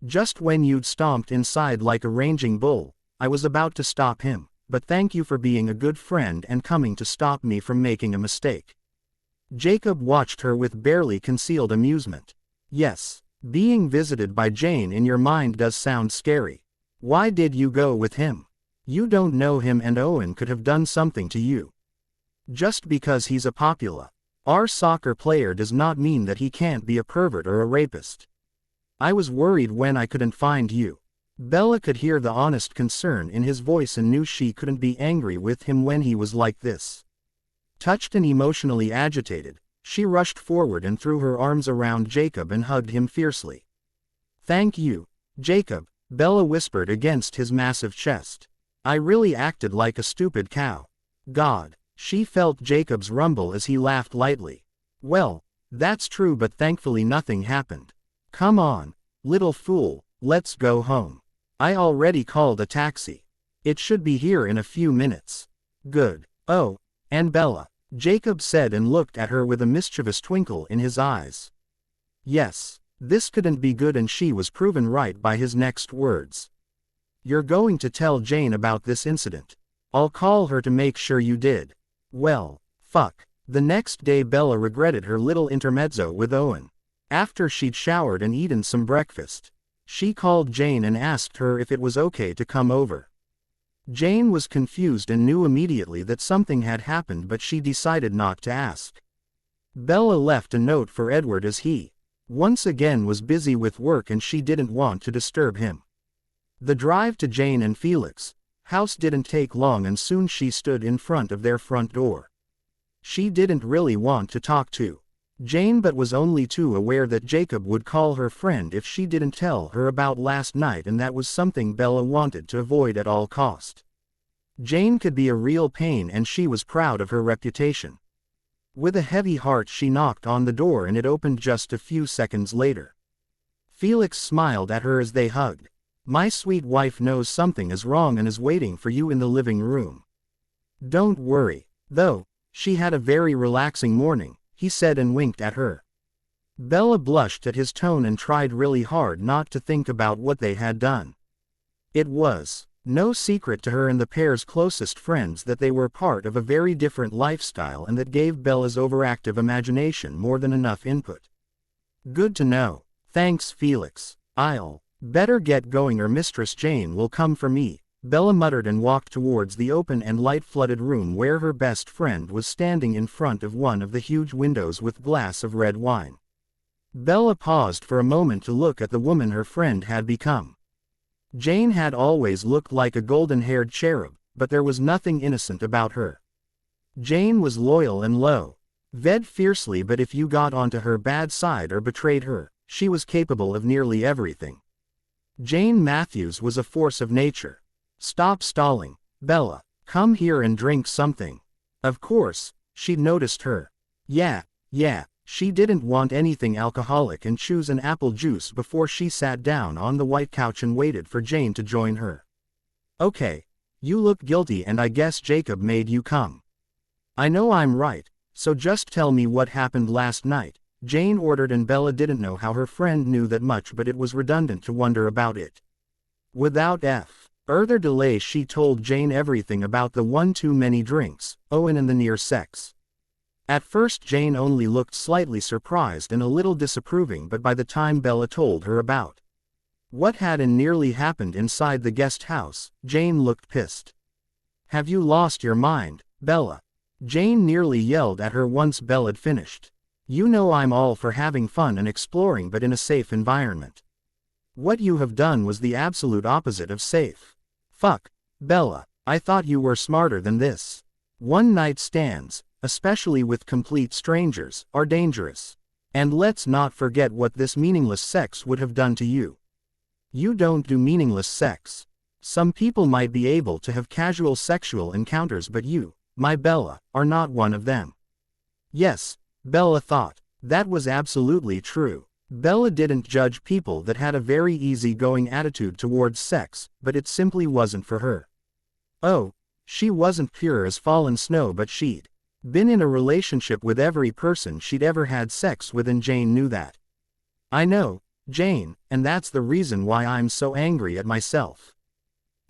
Just when you'd stomped inside like a raging bull, I was about to stop him, but thank you for being a good friend and coming to stop me from making a mistake. Jacob watched her with barely concealed amusement. Yes, being visited by Jane in your mind does sound scary. Why did you go with him? You don't know him, and Owen could have done something to you. Just because he's a popular soccer player does not mean that he can't be a pervert or a rapist. I was worried when I couldn't find you. Bella could hear the honest concern in his voice and knew she couldn't be angry with him when he was like this. Touched and emotionally agitated, she rushed forward and threw her arms around Jacob and hugged him fiercely. Thank you, Jacob, Bella whispered against his massive chest. I really acted like a stupid cow. God. She felt Jacob's rumble as he laughed lightly. Well, that's true, but thankfully nothing happened. Come on, little fool, let's go home. I already called a taxi. It should be here in a few minutes. Good. Oh, and Bella, Jacob said and looked at her with a mischievous twinkle in his eyes. Yes, this couldn't be good, and she was proven right by his next words. You're going to tell Jane about this incident. I'll call her to make sure you did. Well, fuck. The next day Bella regretted her little intermezzo with Owen. After she'd showered and eaten some breakfast, she called Jane and asked her if it was okay to come over. Jane was confused and knew immediately that something had happened, but she decided not to ask. Bella left a note for Edward as he, once again, was busy with work and she didn't want to disturb him. The drive to Jane and Felix's house didn't take long, and soon she stood in front of their front door. She didn't really want to talk to Jane, but was only too aware that Jacob would call her friend if she didn't tell her about last night, and that was something Bella wanted to avoid at all cost. Jane could be a real pain, and she was proud of her reputation. With a heavy heart she knocked on the door, and it opened just a few seconds later. Felix smiled at her as they hugged. My sweet wife knows something is wrong and is waiting for you in the living room. Don't worry, though, she had a very relaxing morning, he said and winked at her. Bella blushed at his tone and tried really hard not to think about what they had done. It was no secret to her and the pair's closest friends that they were part of a very different lifestyle, and that gave Bella's overactive imagination more than enough input. Good to know. Thanks, Felix. I'll better get going or Mistress Jane will come for me, Bella muttered and walked towards the open and light-flooded room where her best friend was standing in front of one of the huge windows with a glass of red wine. Bella paused for a moment to look at the woman her friend had become. Jane had always looked like a golden-haired cherub, but there was nothing innocent about her. Jane was loyal and loved fiercely, but if you got onto her bad side or betrayed her, she was capable of nearly everything. Jane Matthews was a force of nature. Stop stalling, Bella. Come here and drink something. Of course, she'd noticed her. Yeah, she didn't want anything alcoholic and chose an apple juice before she sat down on the white couch and waited for Jane to join her. Okay, you look guilty and I guess Jacob made you come. I know I'm right, so just tell me what happened last night, Jane ordered, and Bella didn't know how her friend knew that much, but it was redundant to wonder about it. Without further delay she told Jane everything about the one too many drinks, Owen and the near sex. At first Jane only looked slightly surprised and a little disapproving, but by the time Bella told her about what had and nearly happened inside the guest house, Jane looked pissed. Have you lost your mind, Bella? Jane nearly yelled at her once Bella'd finished. You know I'm all for having fun and exploring, but in a safe environment. What you have done was the absolute opposite of safe. Fuck, Bella, I thought you were smarter than this. One-night stands, especially with complete strangers, are dangerous. And let's not forget what this meaningless sex would have done to you. You don't do meaningless sex. Some people might be able to have casual sexual encounters, but you, my Bella, are not one of them. Yes, Bella thought. That was absolutely true. Bella didn't judge people that had a very easygoing attitude towards sex, but it simply wasn't for her. Oh, she wasn't pure as fallen snow, but she'd been in a relationship with every person she'd ever had sex with, and Jane knew that. I know, Jane, and that's the reason why I'm so angry at myself.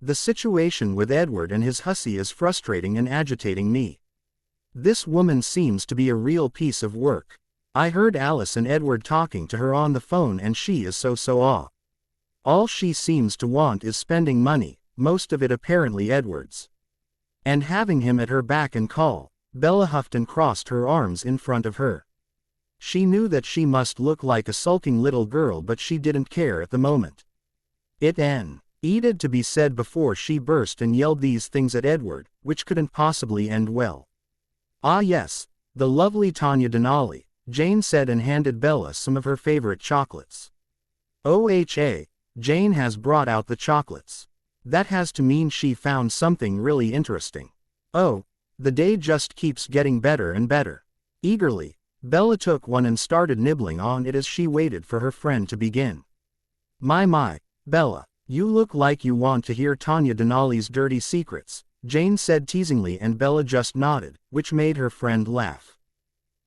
The situation with Edward and his hussy is frustrating and agitating me. This woman seems to be a real piece of work. I heard Alice and Edward talking to her on the phone, and she is so. All she seems to want is spending money, most of it apparently Edward's. And having him at her beck and call. Bella huffed and crossed her arms in front of her. She knew that she must look like a sulking little girl, but she didn't care at the moment. It needed to be said before she burst and yelled these things at Edward, which couldn't possibly end well. Ah yes, the lovely Tanya Denali, Jane said and handed Bella some of her favorite chocolates. OHA, Jane has brought out the chocolates. That has to mean she found something really interesting. Oh, the day just keeps getting better and better. Eagerly, Bella took one and started nibbling on it as she waited for her friend to begin. My, Bella, you look like you want to hear Tanya Denali's dirty secrets, Jane said teasingly, and Bella just nodded, which made her friend laugh.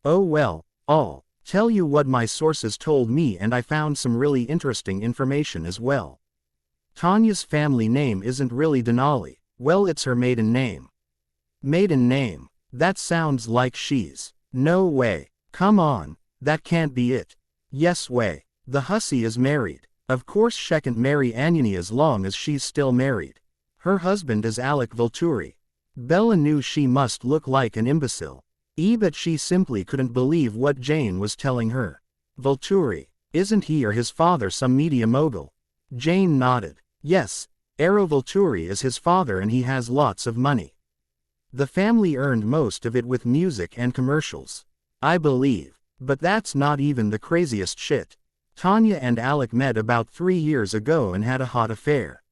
Oh well, I'll tell you what my sources told me, and I found some really interesting information as well. Tanya's family name isn't really Denali, well, it's her maiden name. Maiden name? That sounds like she's. No way. Come on, that can't be it. Yes way. The hussy is married. Of course she can't marry Anjani as long as she's still married. Her husband is Alec Volturi. Bella knew she must look like an imbecile. But she simply couldn't believe what Jane was telling her. Volturi, isn't he or his father some media mogul? Jane nodded. Yes, Eero Volturi is his father and he has lots of money. The family earned most of it with music and commercials, I believe. But that's not even the craziest shit. Tanya and Alec met about 3 years ago and had a hot affair.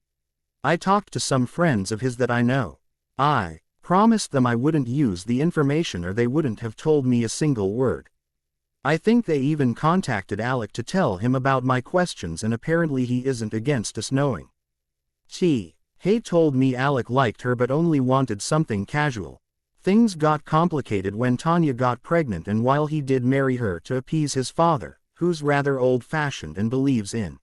I talked to some friends of his that I know. I promised them I wouldn't use the information or they wouldn't have told me a single word. I think they even contacted Alec to tell him about my questions, and apparently he isn't against us knowing. Hay told me Alec liked her but only wanted something casual. Things got complicated when Tanya got pregnant, and while he did marry her to appease his father, who's rather old-fashioned and believes in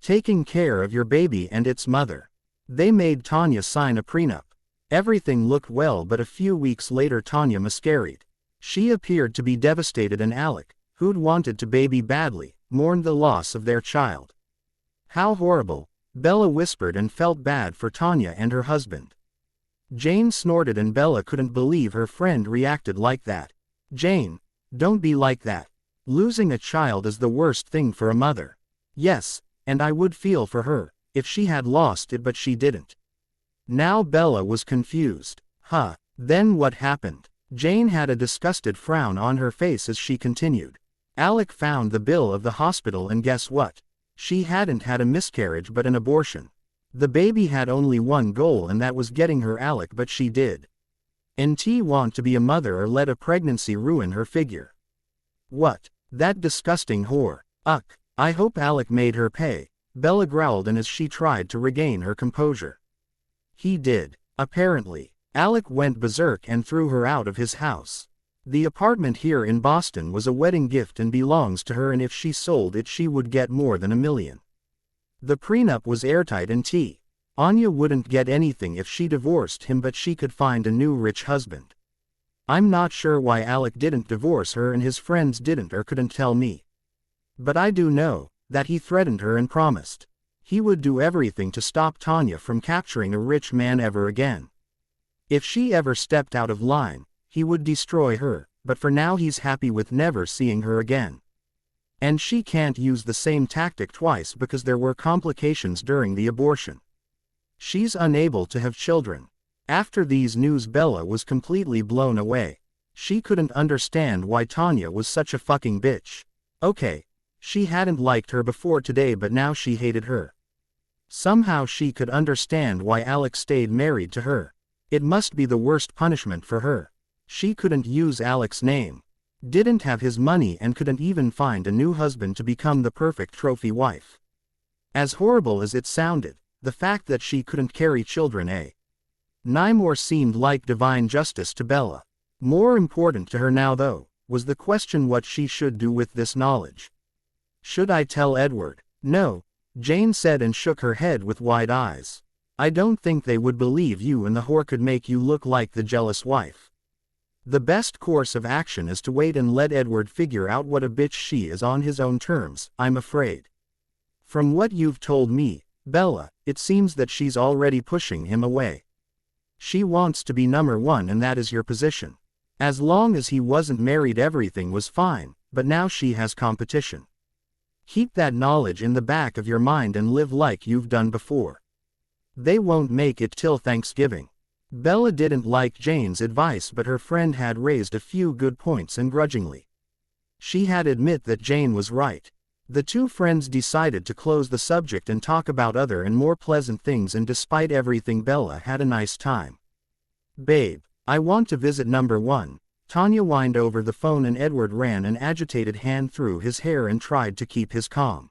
taking care of your baby and its mother, they made Tanya sign a prenup. Everything looked well, but a few weeks later Tanya miscarried. She appeared to be devastated, and Alec, who'd wanted to baby badly, mourned the loss of their child. How horrible, Bella whispered, and felt bad for Tanya and her husband. Jane snorted, and Bella couldn't believe her friend reacted like that. Jane, don't be like that. Losing a child is the worst thing for a mother. Yes, and I would feel for her if she had lost it, but she didn't. Now Bella was confused. Then what happened? Jane had a disgusted frown on her face as she continued. Alec found the bill of the hospital, and guess what? She hadn't had a miscarriage but an abortion. The baby had only one goal, and that was getting her Alec, but she did. Nt want to be a mother or let a pregnancy ruin her figure. What? That disgusting whore. I hope Alec made her pay, Bella growled, and as she tried to regain her composure. He did. Apparently, Alec went berserk and threw her out of his house. The apartment here in Boston was a wedding gift and belongs to her, and if she sold it she would get more than $1 million. The prenup was airtight, and Anya wouldn't get anything if she divorced him, but she could find a new rich husband. I'm not sure why Alec didn't divorce her and his friends didn't or couldn't tell me. But I do know that he threatened her and promised he would do everything to stop Tanya from capturing a rich man ever again. If she ever stepped out of line, he would destroy her, but for now he's happy with never seeing her again. And she can't use the same tactic twice because there were complications during the abortion. She's unable to have children. After these news, Bella was completely blown away. She couldn't understand why Tanya was such a fucking bitch. Okay, she hadn't liked her before today, but now she hated her. Somehow she could understand why Alec stayed married to her. It must be the worst punishment for her. She couldn't use Alec's name, didn't have his money, and couldn't even find a new husband to become the perfect trophy wife. As horrible as it sounded, the fact that she couldn't carry children anymore seemed like divine justice to Bella. More important to her now, though, was the question what she should do with this knowledge. Should I tell Edward? No, Jane said and shook her head with wide eyes. I don't think they would believe you, and the whore could make you look like the jealous wife. The best course of action is to wait and let Edward figure out what a bitch she is on his own terms, I'm afraid. From what you've told me, Bella, it seems that she's already pushing him away. She wants to be number one, and that is your position. As long as he wasn't married everything was fine, but now she has competition. Keep that knowledge in the back of your mind and live like you've done before. They won't make it till Thanksgiving. Bella didn't like Jane's advice, but her friend had raised a few good points, and grudgingly she had admit that Jane was right. The two friends decided to close the subject and talk about other and more pleasant things, and despite everything, Bella had a nice time. "Babe, I want to visit number 1. Tanya whined over the phone, and Edward ran an agitated hand through his hair and tried to keep his calm.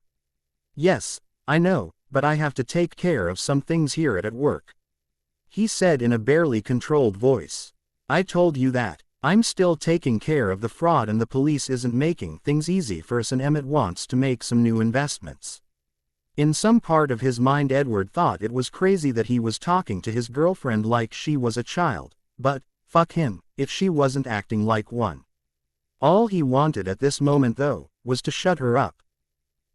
"Yes, I know, but I have to take care of some things here at work," he said in a barely controlled voice. "I told you that. I'm still taking care of the fraud, and the police isn't making things easy for us, and Emmett wants to make some new investments." In some part of his mind, Edward thought it was crazy that he was talking to his girlfriend like she was a child, but, fuck him, if she wasn't acting like one. All he wanted at this moment, though, was to shut her up,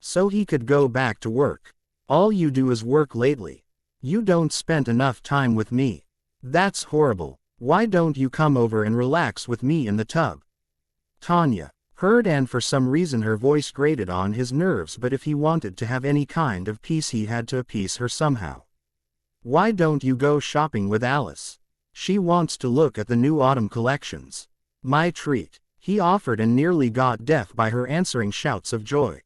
so he could go back to work. "All you do is work lately. You don't spend enough time with me. That's horrible. Why don't you come over and relax with me in the tub?" Tanya heard, and for some reason her voice grated on his nerves, but if he wanted to have any kind of peace he had to appease her somehow. "Why don't you go shopping with Alice? She wants to look at the new autumn collections." "My treat," he offered, and nearly got deaf by her answering shouts of joy.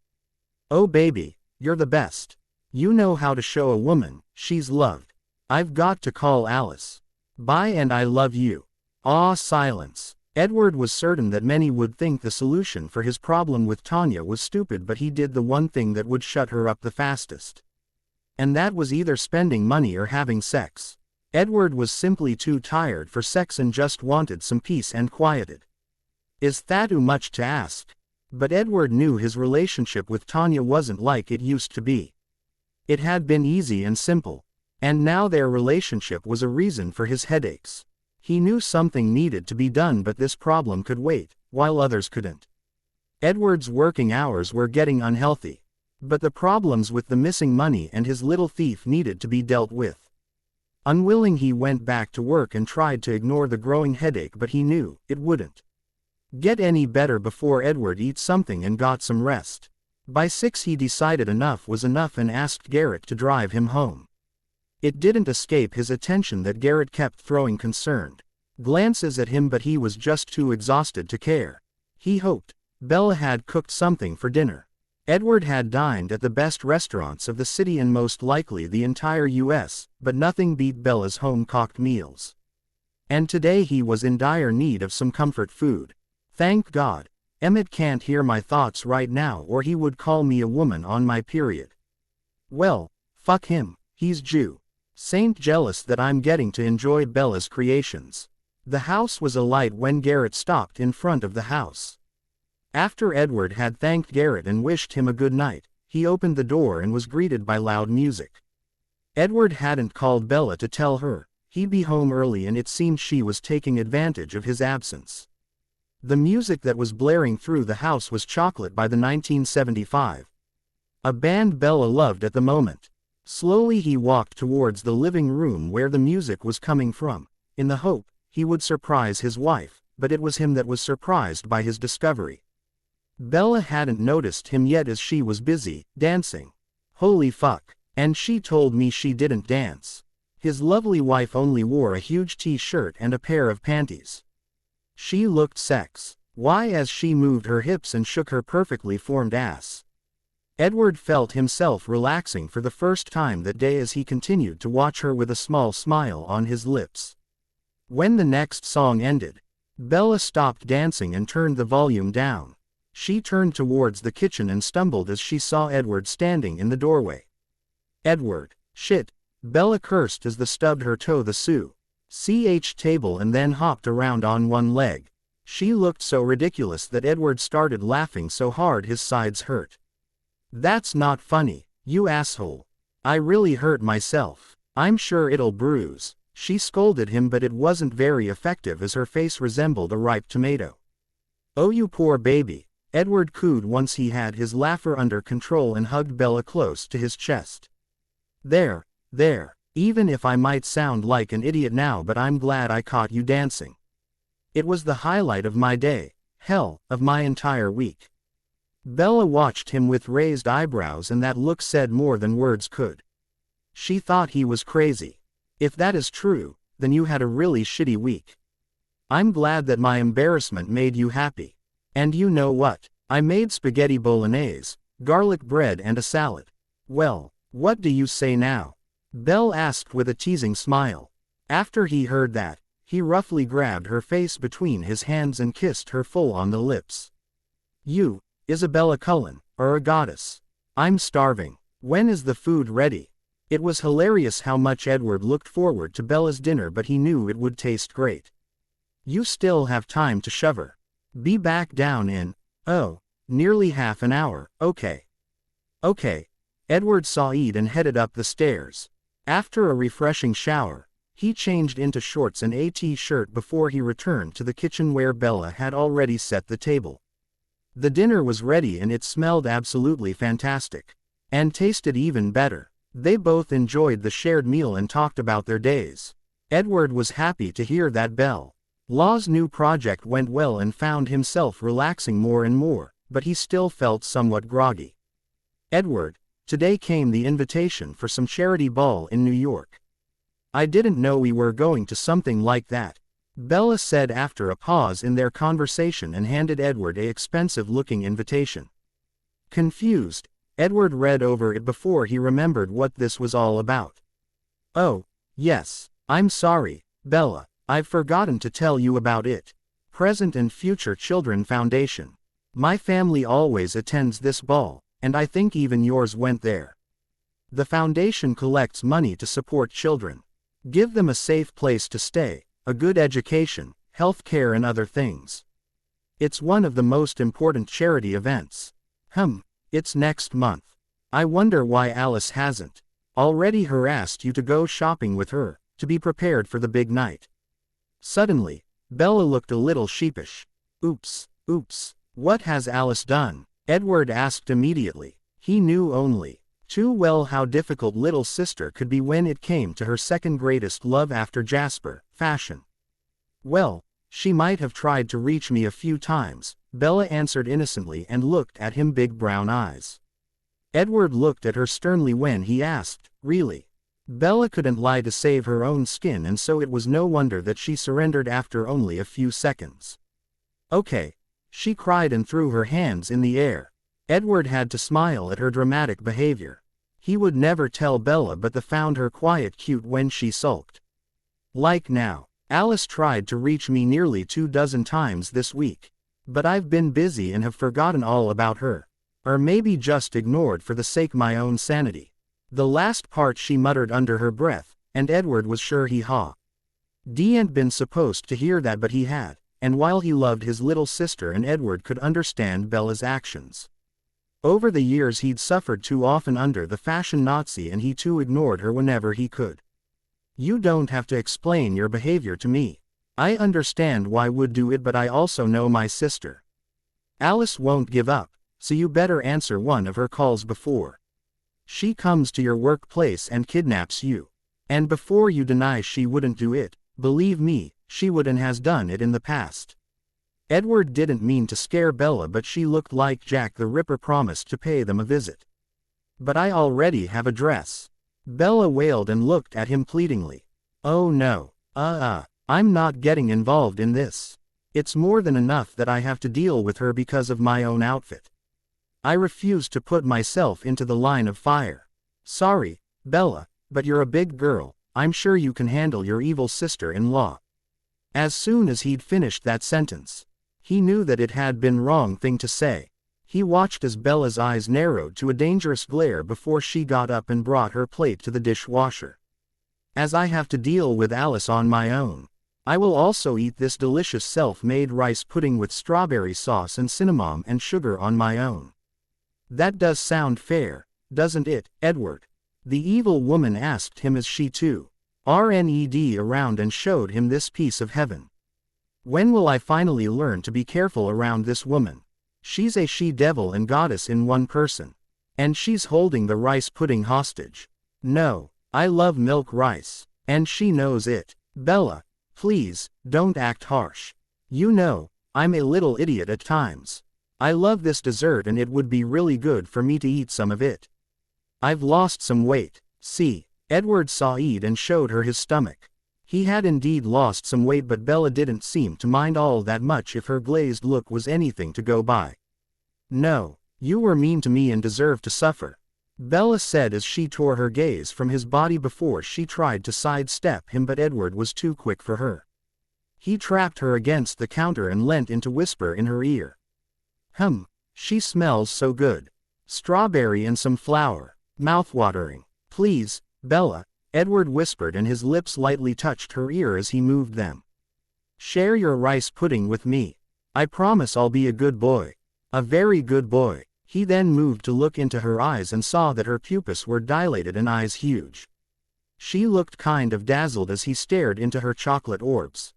"Oh baby, you're the best. You know how to show a woman she's loved. I've got to call Alice. Bye, and I love you." Aw, silence. Edward was certain that many would think the solution for his problem with Tanya was stupid, but he did the one thing that would shut her up the fastest. And that was either spending money or having sex. Edward was simply too tired for sex and just wanted some peace and quieted. Is that too much to ask? But Edward knew his relationship with Tanya wasn't like it used to be. It had been easy and simple. And now their relationship was a reason for his headaches. He knew something needed to be done, but this problem could wait, while others couldn't. Edward's working hours were getting unhealthy. But the problems with the missing money and his little thief needed to be dealt with. Unwilling, he went back to work and tried to ignore the growing headache, but he knew it wouldn't get any better before Edward ate something and got some rest. By 6 he decided enough was enough and asked Garrett to drive him home. It didn't escape his attention that Garrett kept throwing concerned glances at him, but he was just too exhausted to care. He hoped Bella had cooked something for dinner. Edward had dined at the best restaurants of the city and most likely the entire U.S., but nothing beat Bella's home-cooked meals. And today he was in dire need of some comfort food. Thank God, Emmett can't hear my thoughts right now, or he would call me a woman on my period. Well, fuck him, he's Jew. Saint jealous that I'm getting to enjoy Bella's creations. The house was alight when Garrett stopped in front of the house. After Edward had thanked Garrett and wished him a good night, he opened the door and was greeted by loud music. Edward hadn't called Bella to tell her he'd be home early, and it seemed she was taking advantage of his absence. The music that was blaring through the house was Chocolate by the 1975, a band Bella loved at the moment. Slowly he walked towards the living room where the music was coming from, in the hope he would surprise his wife, but it was him that was surprised by his discovery. Bella hadn't noticed him yet, as she was busy dancing. Holy fuck, and she told me she didn't dance. His lovely wife only wore a huge t-shirt and a pair of panties. She looked sex. Why, as she moved her hips and shook her perfectly formed ass. Edward felt himself relaxing for the first time that day as he continued to watch her with a small smile on his lips. When the next song ended, Bella stopped dancing and turned the volume down. She turned towards the kitchen and stumbled as she saw Edward standing in the doorway. Edward, shit, Bella cursed as the stubbed her toe the CH table and then hopped around on one leg. She looked so ridiculous that Edward started laughing so hard his sides hurt. That's not funny, you asshole. I really hurt myself. I'm sure it'll bruise. She scolded him, but it wasn't very effective as her face resembled a ripe tomato. Oh, you poor baby, Edward cooed once he had his laughter under control and hugged Bella close to his chest. There, even if I might sound like an idiot now, but I'm glad I caught you dancing. It was the highlight of my day, hell, of my entire week. Bella watched him with raised eyebrows, and that look said more than words could. She thought he was crazy. If that is true, then you had a really shitty week. I'm glad that my embarrassment made you happy. And you know what? I made spaghetti bolognese, garlic bread and a salad. Well, what do you say now? Belle asked with a teasing smile. After he heard that, he roughly grabbed her face between his hands and kissed her full on the lips. You, Isabella Cullen, are a goddess. I'm starving. When is the food ready? It was hilarious how much Edward looked forward to Bella's dinner, but he knew it would taste great. You still have time to shove her. Be back down in, nearly half an hour, okay. Okay. Edward sighed and headed up the stairs. After a refreshing shower, he changed into shorts and a t-shirt before he returned to the kitchen where Bella had already set the table. The dinner was ready and it smelled absolutely fantastic. And tasted even better. They both enjoyed the shared meal and talked about their days. Edward was happy to hear that Bella's new project went well and found himself relaxing more and more, but he still felt somewhat groggy. Edward, today came the invitation for some charity ball in New York. I didn't know we were going to something like that, Bella said after a pause in their conversation and handed Edward a expensive-looking invitation. Confused, Edward read over it before he remembered what this was all about. Oh, yes, I'm sorry, Bella, I've forgotten to tell you about it. Present and Future Children Foundation. My family always attends this ball, and I think even yours went there. The foundation collects money to support children. Give them a safe place to stay, a good education, health care and other things. It's one of the most important charity events. It's next month. I wonder why Alice hasn't already harassed you to go shopping with her, to be prepared for the big night. Suddenly, Bella looked a little sheepish. Oops, what has Alice done? Edward asked immediately. He knew only too well how difficult little sister could be when it came to her second greatest love after Jasper, fashion. Well, she might have tried to reach me a few times, Bella answered innocently and looked at him big brown eyes. Edward looked at her sternly when he asked, really? Bella couldn't lie to save her own skin, and so it was no wonder that she surrendered after only a few seconds. Okay, she cried and threw her hands in the air. Edward had to smile at her dramatic behavior. He would never tell Bella, but found her quiet cute when she sulked. Like now, Alice tried to reach me nearly 24 times this week. But I've been busy and have forgotten all about her. Or maybe just ignored for the sake of my own sanity. The last part she muttered under her breath, and Edward was sure he hadn't been supposed to hear that, but he had, and while he loved his little sister and Edward could understand Bella's actions. Over the years he'd suffered too often under the fashion Nazi, and he too ignored her whenever he could. You don't have to explain your behavior to me. I understand why would do it, but I also know my sister. Alice won't give up, so you better answer one of her calls before she comes to your workplace and kidnaps you. And before you deny she wouldn't do it, believe me, she would and has done it in the past. Edward didn't mean to scare Bella, but she looked like Jack the Ripper promised to pay them a visit. But I already have a dress. Bella wailed and looked at him pleadingly. Oh no, I'm not getting involved in this. It's more than enough that I have to deal with her because of my own outfit. I refuse to put myself into the line of fire. Sorry, Bella, but you're a big girl, I'm sure you can handle your evil sister-in-law. As soon as he'd finished that sentence, he knew that it had been wrong thing to say. He watched as Bella's eyes narrowed to a dangerous glare before she got up and brought her plate to the dishwasher. As I have to deal with Alice on my own, I will also eat this delicious self-made rice pudding with strawberry sauce and cinnamon and sugar on my own. That does sound fair, doesn't it, Edward? The evil woman asked him as she too turned around and showed him this piece of heaven. When will I finally learn to be careful around this woman? She's a she-devil and goddess in one person. And she's holding the rice pudding hostage. No, I love milk rice, and she knows it. Bella, please, don't act harsh. You know, I'm a little idiot at times. I love this dessert and it would be really good for me to eat some of it. I've lost some weight. See, Edward sighed and showed her his stomach. He had indeed lost some weight, but Bella didn't seem to mind all that much if her glazed look was anything to go by. No, You were mean to me and deserve to suffer," Bella said as she tore her gaze from his body before she tried to sidestep him, but Edward was too quick for her. He trapped her against the counter and leant in to whisper in her ear. She smells so good. Strawberry and some flour. Mouthwatering. Please, Bella," Edward whispered, and his lips lightly touched her ear as he moved them. "Share your rice pudding with me. I promise I'll be a good boy. A very good boy." He then moved to look into her eyes and saw that her pupils were dilated and eyes huge. She looked kind of dazzled as he stared into her chocolate orbs.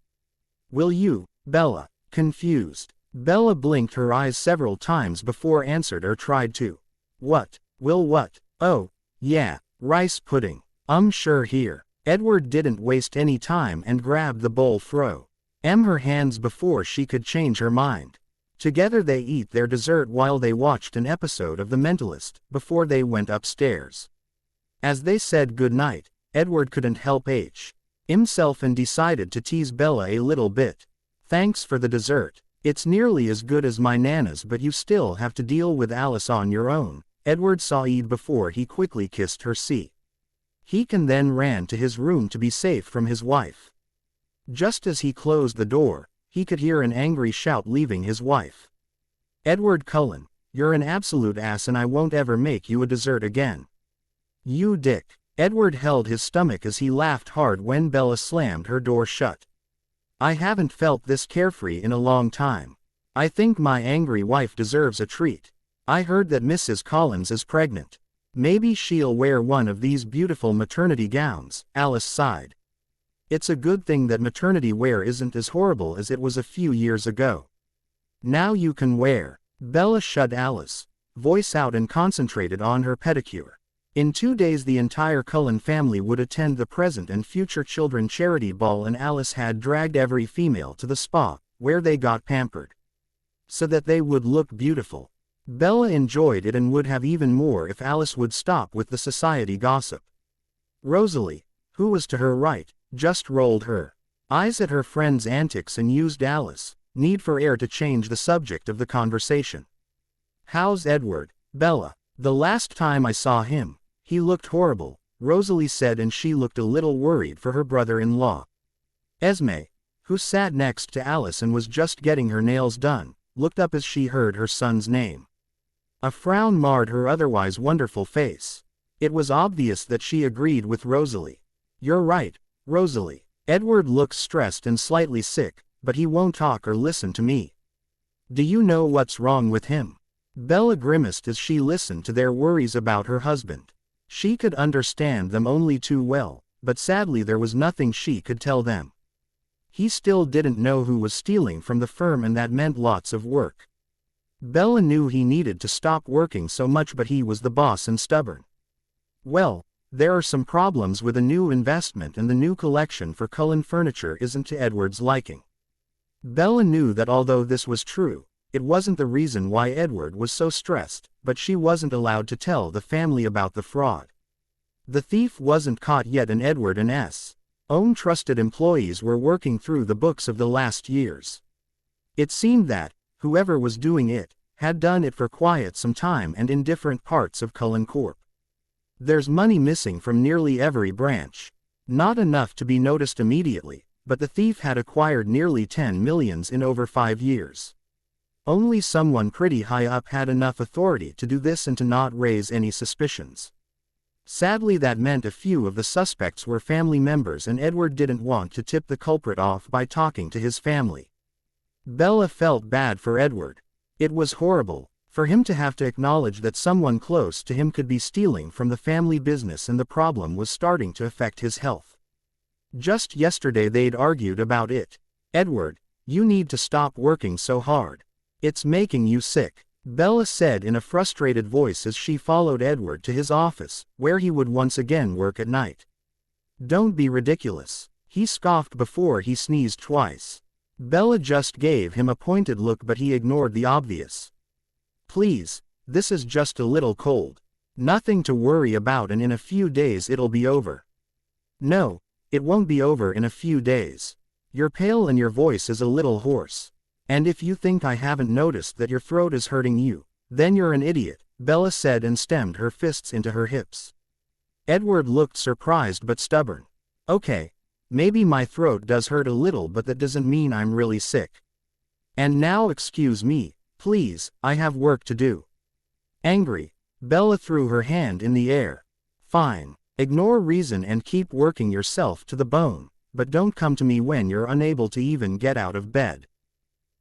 "Will you, Bella?" Confused. Bella blinked her eyes several times before answered or tried to. "What? Will what? Oh, yeah, rice pudding. Sure here." Edward didn't waste any time and grabbed the bowl her hands before she could change her mind. Together they eat their dessert while they watched an episode of The Mentalist before they went upstairs. As they said goodnight, Edward couldn't help himself and decided to tease Bella a little bit. "Thanks for the dessert. It's nearly as good as my Nana's, but you still have to deal with Alice on your own," Edward sighed before he quickly kissed her. He then ran to his room to be safe from his wife. Just as he closed the door, he could hear an angry shout leaving his wife. "Edward Cullen, you're an absolute ass and I won't ever make you a dessert again. You dick." Edward held his stomach as he laughed hard when Bella slammed her door shut. "I haven't felt this carefree in a long time. I think my angry wife deserves a treat. I heard that Mrs. Collins is pregnant. Maybe she'll wear one of these beautiful maternity gowns," Alice sighed. "It's a good thing that maternity wear isn't as horrible as it was a few years ago. Now you can wear." Bella shut Alice's voice out and concentrated on her pedicure. In 2 days the entire Cullen family would attend the present and future children charity ball, and Alice had dragged every female to the spa, where they got pampered, so that they would look beautiful. Bella enjoyed it and would have even more if Alice would stop with the society gossip. Rosalie, who was to her right, just rolled her eyes at her friend's antics and used Alice's need for air to change the subject of the conversation. "How's Edward, Bella?" "The last time I saw him, he looked horrible," Rosalie said, and she looked a little worried for her brother-in-law. Esme, who sat next to Alice and was just getting her nails done, looked up as she heard her son's name. A frown marred her otherwise wonderful face. It was obvious that she agreed with Rosalie. "You're right, Rosalie. Edward looks stressed and slightly sick, but he won't talk or listen to me." "Do you know what's wrong with him?" Bella grimaced as she listened to their worries about her husband. She could understand them only too well, but sadly there was nothing she could tell them. He still didn't know who was stealing from the firm, and that meant lots of work. Bella knew he needed to stop working so much, but he was the boss and stubborn. "Well, there are some problems with a new investment, and the new collection for Cullen furniture isn't to Edward's liking." Bella knew that although this was true, it wasn't the reason why Edward was so stressed, but she wasn't allowed to tell the family about the fraud. The thief wasn't caught yet, and Edward and S. own trusted employees were working through the books of the last years. It seemed that, whoever was doing it, had done it for quite some time and in different parts of Cullen Corp. There's money missing from nearly every branch. Not enough to be noticed immediately, but the thief had acquired nearly 10 million in over 5 years. Only someone pretty high up had enough authority to do this and to not raise any suspicions. Sadly, that meant a few of the suspects were family members, and Edward didn't want to tip the culprit off by talking to his family. Bella felt bad for Edward. It was horrible for him to have to acknowledge that someone close to him could be stealing from the family business, and the problem was starting to affect his health. Just yesterday they'd argued about it. "Edward, you need to stop working so hard. It's making you sick," Bella said in a frustrated voice as she followed Edward to his office, where he would once again work at night. "Don't be ridiculous," he scoffed before he sneezed twice. Bella just gave him a pointed look, but he ignored the obvious. "Please, this is just a little cold. Nothing to worry about, and in a few days it'll be over." "No, it won't be over in a few days. You're pale and your voice is a little hoarse. And if you think I haven't noticed that your throat is hurting you, Then you're an idiot, Bella said and stemmed her fists into her hips. Edward looked surprised but stubborn. Okay. Maybe my throat does hurt a little, but that doesn't mean I'm really sick. And now excuse me, please, I have work to do. Angry, Bella threw her hand in the air. Fine. Ignore reason and keep working yourself to the bone, but don't come to me when you're unable to even get out of bed.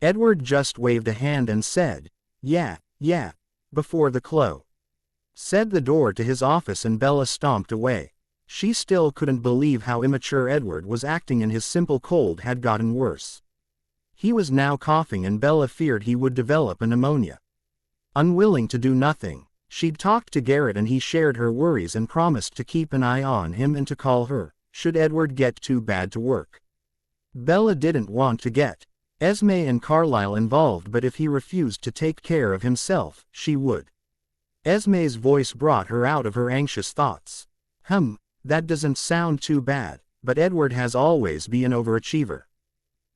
Edward just waved a hand and said, yeah, before the clo said the door to his office, and Bella stomped away. She still couldn't believe how immature Edward was acting, and his simple cold had gotten worse. He was now coughing, and Bella feared he would develop a pneumonia. Unwilling to do nothing, she'd talked to Garrett, and he shared her worries and promised to keep an eye on him and to call her, should Edward get too bad to work. Bella didn't want to get Esme and Carlisle involved, but if he refused to take care of himself, she would. Esme's voice brought her out of her anxious thoughts. That doesn't sound too bad, but Edward has always been an overachiever.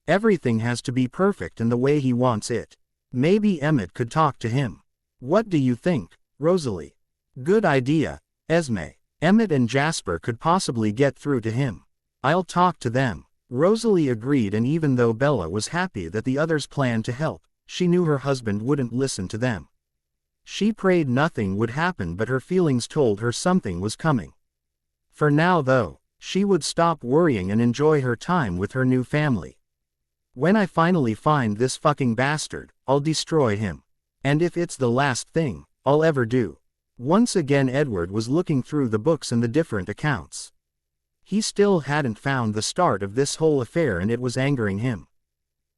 Everything has to be perfect in the way he wants it. Maybe Emmett could talk to him. What do you think, Rosalie? Good idea, Esme. Emmett and Jasper could possibly get through to him. I'll talk to them. Rosalie agreed, and even though Bella was happy that the others planned to help, she knew her husband wouldn't listen to them. She prayed nothing would happen, but her feelings told her something was coming. For now though, she would stop worrying and enjoy her time with her new family. When I finally find this fucking bastard, I'll destroy him. And if it's the last thing I'll ever do. Once again Edward was looking through the books and the different accounts. He still hadn't found the start of this whole affair, and it was angering him.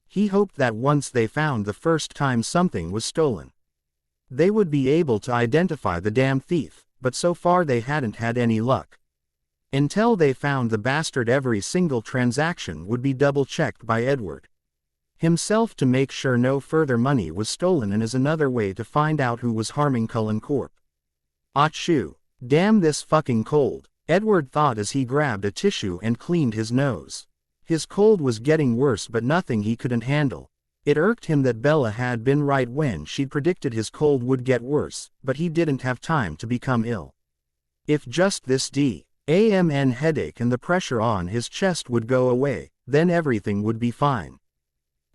He hoped that once they found the first time something was stolen, they would be able to identify the damn thief, but so far they hadn't had any luck. Until they found the bastard, every single transaction would be double-checked by Edward himself to make sure no further money was stolen, and as another way to find out who was harming Cullen Corp. Achoo. Damn this fucking cold, Edward thought as he grabbed a tissue and cleaned his nose. His cold was getting worse, but nothing he couldn't handle. It irked him that Bella had been right when she'd predicted his cold would get worse, but he didn't have time to become ill. If just this DAMN headache and the pressure on his chest would go away, then everything would be fine.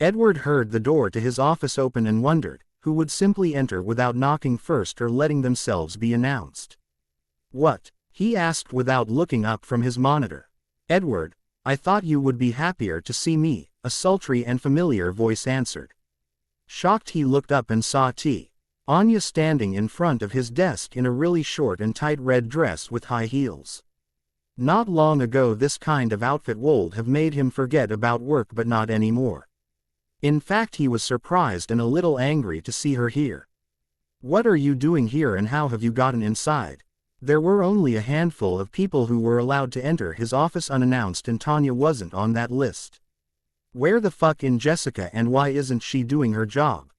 Edward heard the door to his office open and wondered who would simply enter without knocking first or letting themselves be announced. What? He asked without looking up from his monitor. Edward, I thought you would be happier to see me, a sultry and familiar voice answered. Shocked, he looked up and saw Anya standing in front of his desk in a really short and tight red dress with high heels. Not long ago this kind of outfit would have made him forget about work, but not anymore. In fact, he was surprised and a little angry to see her here. What are you doing here, and how have you gotten inside? There were only a handful of people who were allowed to enter his office unannounced, and Tanya wasn't on that list. Where the fuck is Jessica, and why isn't she doing her job?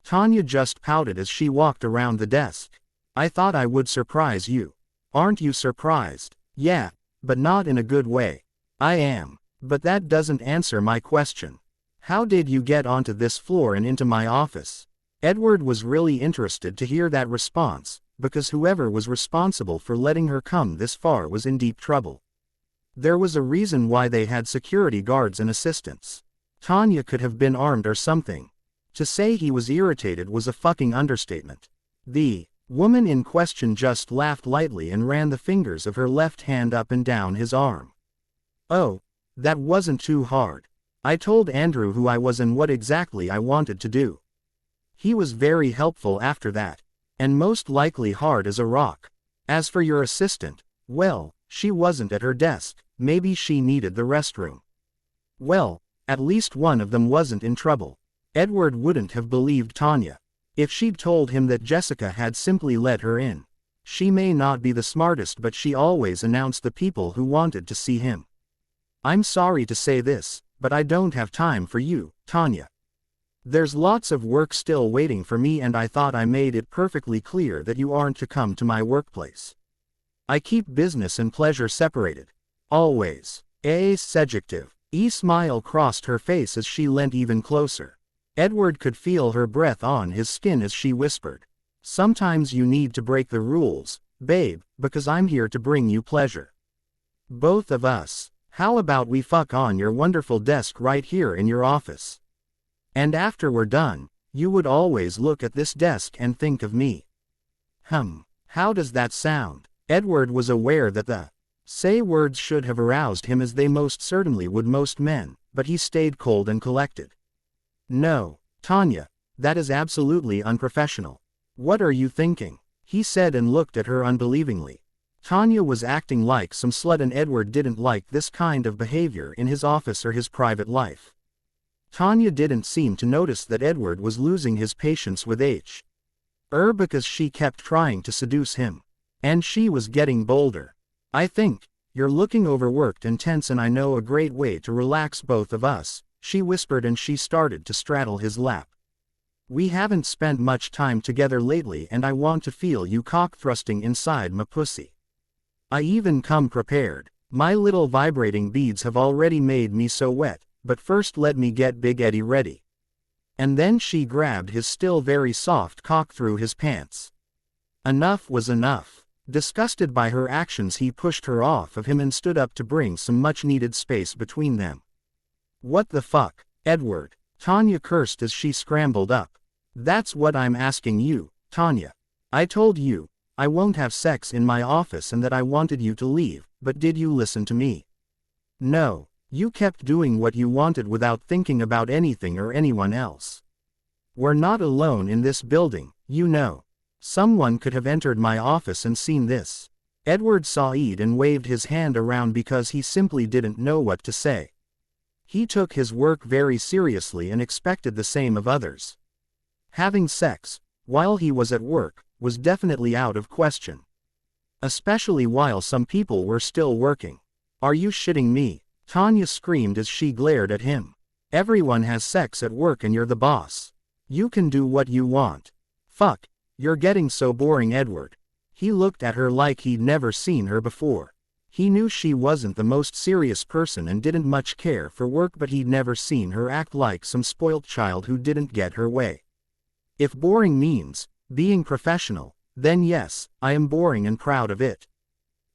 Tanya just pouted as she walked around the desk. I thought I would surprise you. Aren't you surprised? Yeah, but not in a good way. I am. But that doesn't answer my question. How did you get onto this floor and into my office? Edward was really interested to hear that response, because whoever was responsible for letting her come this far was in deep trouble. There was a reason why they had security guards and assistants. Tanya could have been armed or something. To say he was irritated was a fucking understatement. The woman in question just laughed lightly and ran the fingers of her left hand up and down his arm. Oh, that wasn't too hard. I told Andrew who I was and what exactly I wanted to do. He was very helpful after that, and most likely hard as a rock. As for your assistant, well, she wasn't at her desk, maybe she needed the restroom. Well, at least one of them wasn't in trouble. Edward wouldn't have believed Tanya if she'd told him that Jessica had simply let her in. She may not be the smartest, but she always announced the people who wanted to see him. I'm sorry to say this, but I don't have time for you, Tanya. There's lots of work still waiting for me, and I thought I made it perfectly clear that you aren't to come to my workplace. I keep business and pleasure separated. Always. A subjective. Smile crossed her face as she leant even closer. Edward could feel her breath on his skin as she whispered. Sometimes you need to break the rules, babe, because I'm here to bring you pleasure. Both of us. How about we fuck on your wonderful desk right here in your office? And after we're done, you would always look at this desk and think of me. How does that sound? Edward was aware that the say words should have aroused him as they most certainly would most men, but he stayed cold and collected. No, Tanya, that is absolutely unprofessional. What are you thinking? He said and looked at her unbelievingly. Tanya was acting like some slut and Edward didn't like this kind of behavior in his office or his private life. Tanya didn't seem to notice that Edward was losing his patience with because she kept trying to seduce him. And she was getting bolder. I think you're looking overworked and tense, and I know a great way to relax both of us, she whispered, and she started to straddle his lap. We haven't spent much time together lately and I want to feel you cock thrusting inside my pussy. I even come prepared. My little vibrating beads have already made me so wet, but first let me get Big Eddie ready. And then she grabbed his still very soft cock through his pants. Enough was enough. Disgusted by her actions, he pushed her off of him and stood up to bring some much-needed space between them. What the fuck, Edward? Tanya cursed as she scrambled up. That's what I'm asking you, Tanya. I told you I won't have sex in my office and that I wanted you to leave, but did you listen to me? No, you kept doing what you wanted without thinking about anything or anyone else. We're not alone in this building, you know. Someone could have entered my office and seen this. Edward saw it and waved his hand around because he simply didn't know what to say. He took his work very seriously and expected the same of others. Having sex, while he was at work, was definitely out of question. Especially while some people were still working. Are you shitting me? Tanya screamed as she glared at him. Everyone has sex at work and you're the boss. You can do what you want. Fuck, you're getting so boring, Edward. He looked at her like he'd never seen her before. He knew she wasn't the most serious person and didn't much care for work, but he'd never seen her act like some spoilt child who didn't get her way. If boring means being professional, then yes, I am boring and proud of it.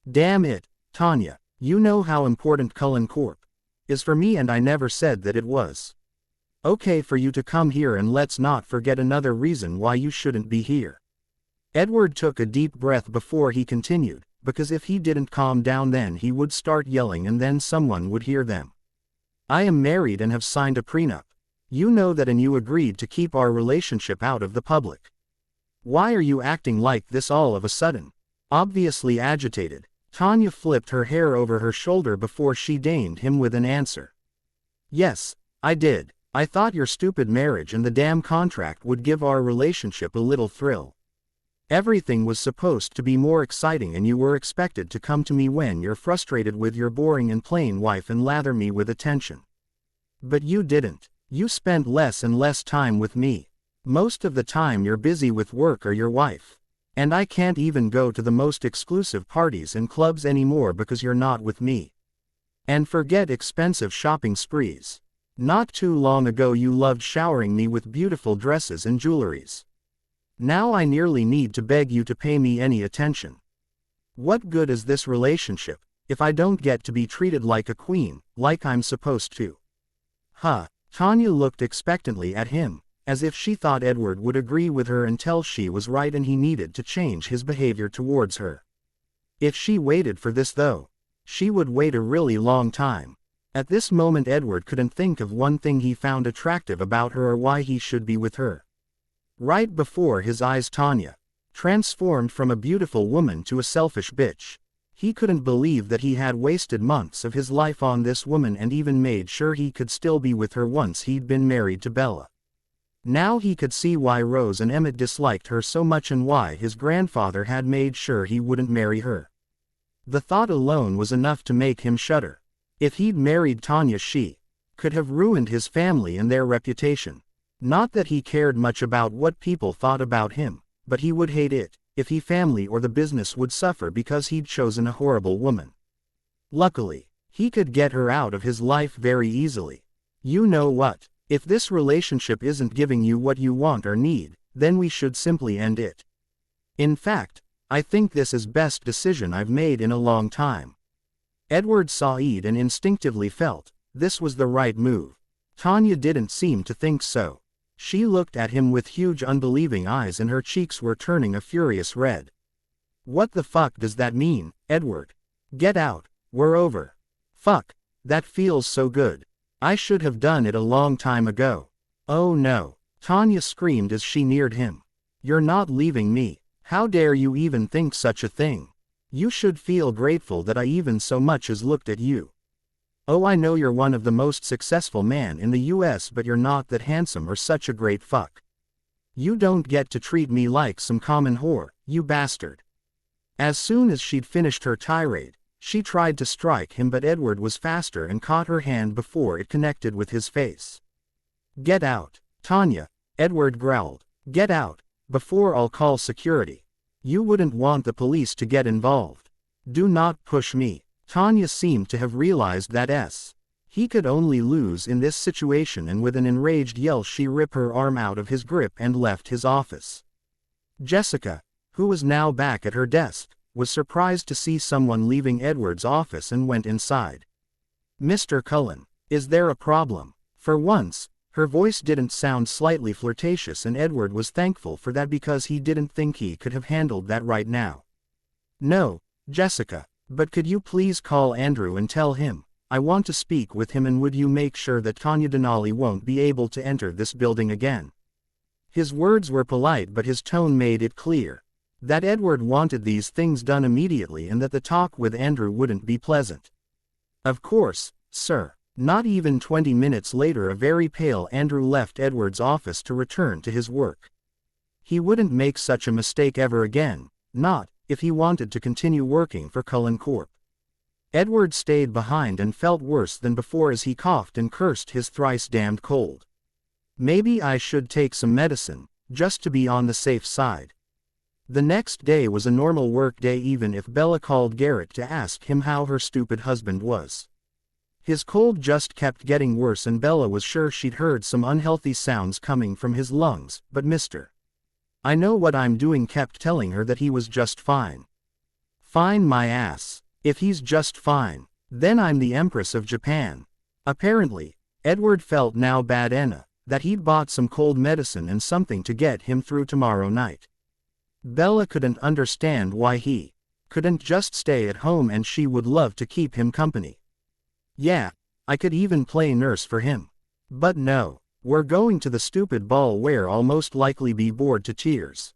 Damn it, Tanya, you know how important Cullen Corp is for me, and I never said that it was okay for you to come here, and let's not forget another reason why you shouldn't be here. Edward took a deep breath before he continued, because if he didn't calm down then he would start yelling and then someone would hear them. I am married and have signed a prenup. You know that, and you agreed to keep our relationship out of the public. Why are you acting like this all of a sudden? Obviously agitated, Tanya flipped her hair over her shoulder before she deigned him with an answer. Yes, I did. I thought your stupid marriage and the damn contract would give our relationship a little thrill. Everything was supposed to be more exciting, and you were expected to come to me when you're frustrated with your boring and plain wife and lather me with attention. But you didn't. You spent less and less time with me. Most of the time you're busy with work or your wife. And I can't even go to the most exclusive parties and clubs anymore because you're not with me. And forget expensive shopping sprees. Not too long ago you loved showering me with beautiful dresses and jewelries. Now I nearly need to beg you to pay me any attention. What good is this relationship if I don't get to be treated like a queen, like I'm supposed to? Tanya looked expectantly at him, as if she thought Edward would agree with her until she was right and he needed to change his behavior towards her. If she waited for this though, she would wait a really long time. At this moment Edward couldn't think of one thing he found attractive about her or why he should be with her. Right before his eyes Tanya transformed from a beautiful woman to a selfish bitch. He couldn't believe that he had wasted months of his life on this woman and even made sure he could still be with her once he'd been married to Bella. Now he could see why Rose and Emmett disliked her so much and why his grandfather had made sure he wouldn't marry her. The thought alone was enough to make him shudder. If he'd married Tanya, she could have ruined his family and their reputation. Not that he cared much about what people thought about him, but he would hate it if he family or the business would suffer because he'd chosen a horrible woman. Luckily, he could get her out of his life very easily. You know what? If this relationship isn't giving you what you want or need, then we should simply end it. In fact, I think this is best decision I've made in a long time. Edward saw Ed and instinctively felt, this was the right move. Tanya didn't seem to think so. She looked at him with huge unbelieving eyes and her cheeks were turning a furious red. What the fuck does that mean, Edward? Get out, we're over. Fuck, that feels so good. I should have done it a long time ago. Oh no, Tanya screamed as she neared him. You're not leaving me. How dare you even think such a thing? You should feel grateful that I even so much as looked at you. Oh, I know you're one of the most successful men in the US, but you're not that handsome or such a great fuck. You don't get to treat me like some common whore, you bastard. As soon as she'd finished her tirade, she tried to strike him, but Edward was faster and caught her hand before it connected with his face. Get out, Tanya, Edward growled. Get out, before I'll call security. You wouldn't want the police to get involved. Do not push me. Tanya seemed to have realized that he could only lose in this situation, and with an enraged yell she ripped her arm out of his grip and left his office. Jessica, who was now back at her desk, was surprised to see someone leaving Edward's office and went inside. Mr. Cullen, is there a problem? For once, her voice didn't sound slightly flirtatious, and Edward was thankful for that because he didn't think he could have handled that right now. No, Jessica, but could you please call Andrew and tell him, I want to speak with him, and would you make sure that Tanya Denali won't be able to enter this building again? His words were polite, but his tone made it clear that Edward wanted these things done immediately and that the talk with Andrew wouldn't be pleasant. Of course, sir. Not even 20 minutes later, a very pale Andrew left Edward's office to return to his work. He wouldn't make such a mistake ever again, not if he wanted to continue working for Cullen Corp. Edward stayed behind and felt worse than before as he coughed and cursed his thrice damned cold. Maybe I should take some medicine, just to be on the safe side. The next day was a normal work day, even if Bella called Garrett to ask him how her stupid husband was. His cold just kept getting worse, and Bella was sure she'd heard some unhealthy sounds coming from his lungs, but Mr. I know what I'm doing kept telling her that he was just fine. Fine my ass. If he's just fine, then I'm the Empress of Japan. Apparently, Edward felt now bad enough that he'd bought some cold medicine and something to get him through tomorrow night. Bella couldn't understand why he couldn't just stay at home, and she would love to keep him company. Yeah, I could even play nurse for him. But no, we're going to the stupid ball where I'll most likely be bored to tears.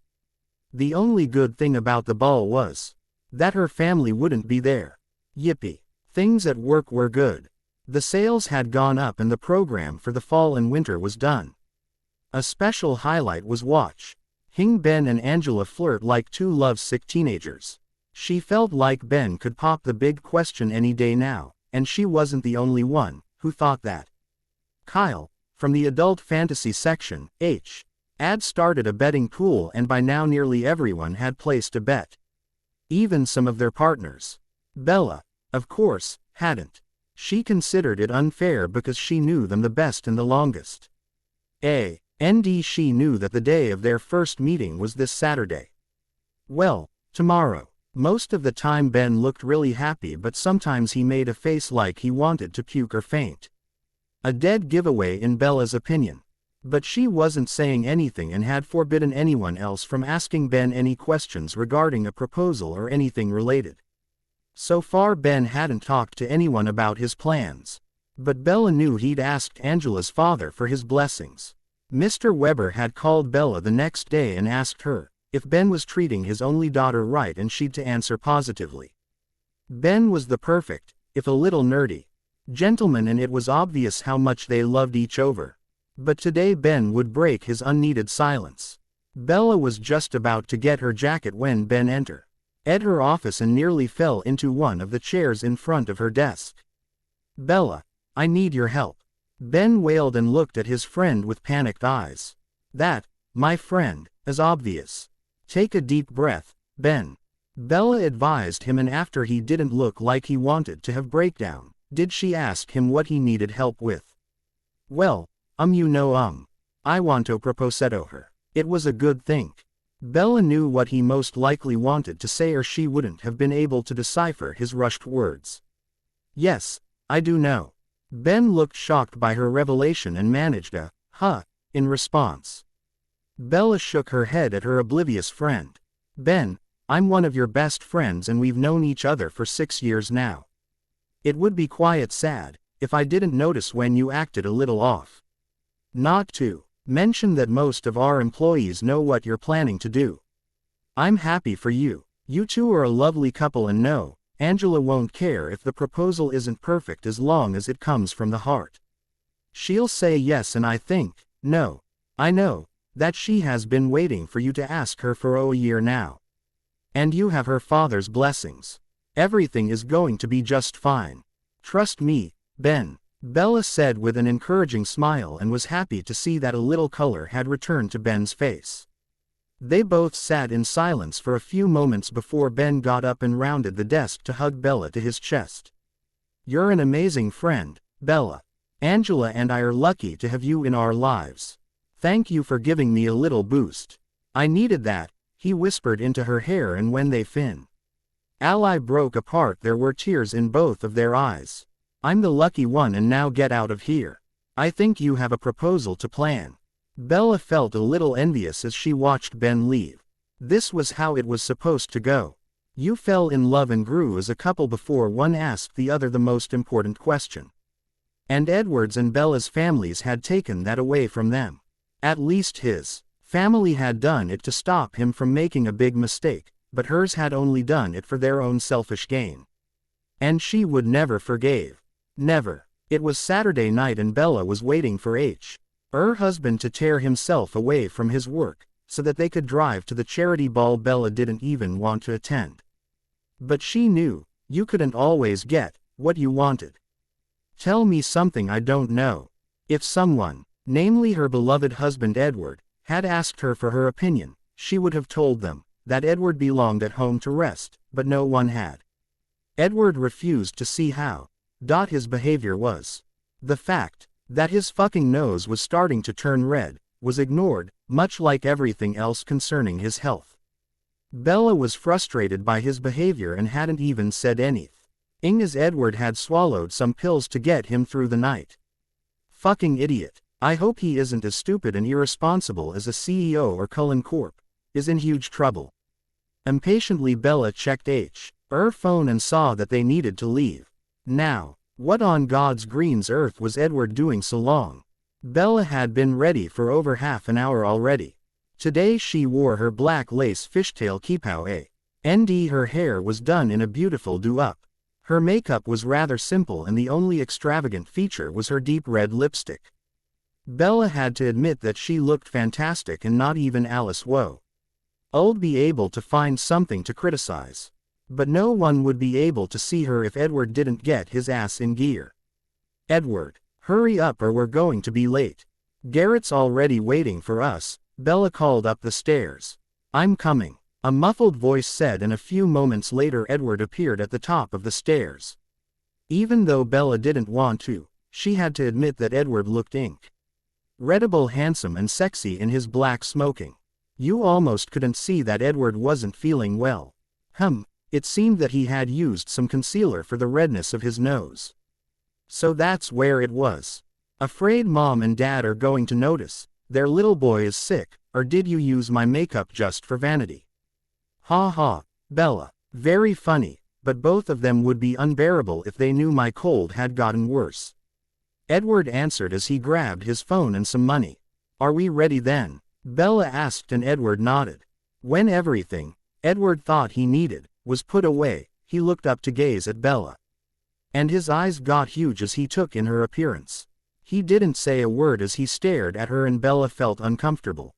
The only good thing about the ball was that her family wouldn't be there. Yippee. Things at work were good. The sales had gone up and the program for the fall and winter was done. A special highlight was watch Ben and Angela flirt like two lovesick teenagers. She felt like Ben could pop the big question any day now, and she wasn't the only one who thought that. Kyle, from the adult fantasy section, had started a betting pool, and by now nearly everyone had placed a bet. Even some of their partners. Bella, of course, hadn't. She considered it unfair because she knew them the best and the longest. She knew that the day of their first meeting was this Saturday. Well, tomorrow. Most of the time Ben looked really happy, but sometimes he made a face like he wanted to puke or faint. A dead giveaway in Bella's opinion. But she wasn't saying anything and had forbidden anyone else from asking Ben any questions regarding a proposal or anything related. So far Ben hadn't talked to anyone about his plans. But Bella knew he'd asked Angela's father for his blessings. Mr. Weber had called Bella the next day and asked her if Ben was treating his only daughter right, and she'd to answer positively. Ben was the perfect, if a little nerdy, gentleman, and it was obvious how much they loved each other. But today Ben would break his unneeded silence. Bella was just about to get her jacket when Ben entered her office and nearly fell into one of the chairs in front of her desk. Bella, I need your help. Ben wailed and looked at his friend with panicked eyes. That, my friend, is obvious. Take a deep breath, Ben. Bella advised him, and after he didn't look like he wanted to have breakdown, did she ask him what he needed help with. Well, I want to proposetto her. It was a good think. Bella knew what he most likely wanted to say, or she wouldn't have been able to decipher his rushed words. Yes, I do know. Ben looked shocked by her revelation and managed a, in response. Bella shook her head at her oblivious friend. Ben, I'm one of your best friends and we've known each other for 6 years now. It would be quite sad if I didn't notice when you acted a little off. Not to mention that most of our employees know what you're planning to do. I'm happy for you. You two are a lovely couple, and no, Angela won't care if the proposal isn't perfect as long as it comes from the heart. She'll say yes, and I think, no. I know that she has been waiting for you to ask her for a year now. And you have her father's blessings. Everything is going to be just fine. Trust me, Ben, Bella said with an encouraging smile, and was happy to see that a little color had returned to Ben's face. They both sat in silence for a few moments before Ben got up and rounded the desk to hug Bella to his chest. You're an amazing friend, Bella. Angela and I are lucky to have you in our lives. Thank you for giving me a little boost. I needed that, he whispered into her hair, and when they ally broke apart, there were tears in both of their eyes. I'm the lucky one, and now get out of here. I think you have a proposal to plan. Bella felt a little envious as she watched Ben leave. This was how it was supposed to go. You fell in love and grew as a couple before one asked the other the most important question. And Edward's and Bella's families had taken that away from them. At least his family had done it to stop him from making a big mistake, but hers had only done it for their own selfish gain. And she would never forgive. Never. It was Saturday night and Bella was waiting for her husband to tear himself away from his work, so that they could drive to the charity ball Bella didn't even want to attend. But she knew, you couldn't always get what you wanted. Tell me something I don't know. If someone, namely her beloved husband Edward, had asked her for her opinion, she would have told them that Edward belonged at home to rest, but no one had. Edward refused to see how his behavior was. The fact that his fucking nose was starting to turn red was ignored, much like everything else concerning his health. Bella was frustrated by his behavior and hadn't even said anything, as Edward had swallowed some pills to get him through the night. Fucking idiot. I hope he isn't as stupid and irresponsible as a CEO or Cullen Corp. Is in huge trouble. Impatiently Bella checked her phone and saw that they needed to leave. Now, what on God's green earth was Edward doing so long? Bella had been ready for over half an hour already. Today she wore her black lace fishtail kipao and her hair was done in a beautiful do-up. Her makeup was rather simple and the only extravagant feature was her deep red lipstick. Bella had to admit that she looked fantastic, and not even Alice would be able to find something to criticize. But no one would be able to see her if Edward didn't get his ass in gear. Edward, hurry up or we're going to be late. Garrett's already waiting for us, Bella called up the stairs. I'm coming, a muffled voice said, and a few moments later Edward appeared at the top of the stairs. Even though Bella didn't want to, she had to admit that Edward looked incredible, handsome and sexy in his black smoking. You almost couldn't see that Edward wasn't feeling well. It seemed that he had used some concealer for the redness of his nose. So that's where it was. Afraid Mom and Dad are going to notice their little boy is sick, or did you use my makeup just for vanity? Ha ha, Bella. Very funny, but both of them would be unbearable if they knew my cold had gotten worse. Edward answered as he grabbed his phone and some money. Are we ready then? Bella asked, and Edward nodded. When everything Edward thought he needed was put away, he looked up to gaze at Bella. And his eyes got huge as he took in her appearance. He didn't say a word as he stared at her, and Bella felt uncomfortable.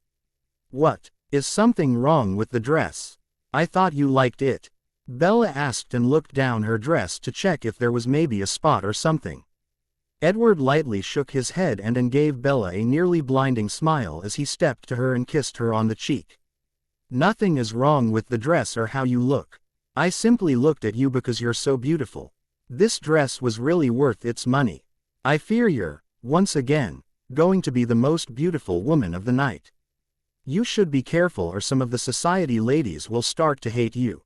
What? Is something wrong with the dress? I thought you liked it. Bella asked and looked down her dress to check if there was maybe a spot or something. Edward lightly shook his head and gave Bella a nearly blinding smile as he stepped to her and kissed her on the cheek. Nothing is wrong with the dress or how you look. I simply looked at you because you're so beautiful. This dress was really worth its money. I fear you're, once again, going to be the most beautiful woman of the night. You should be careful or some of the society ladies will start to hate you."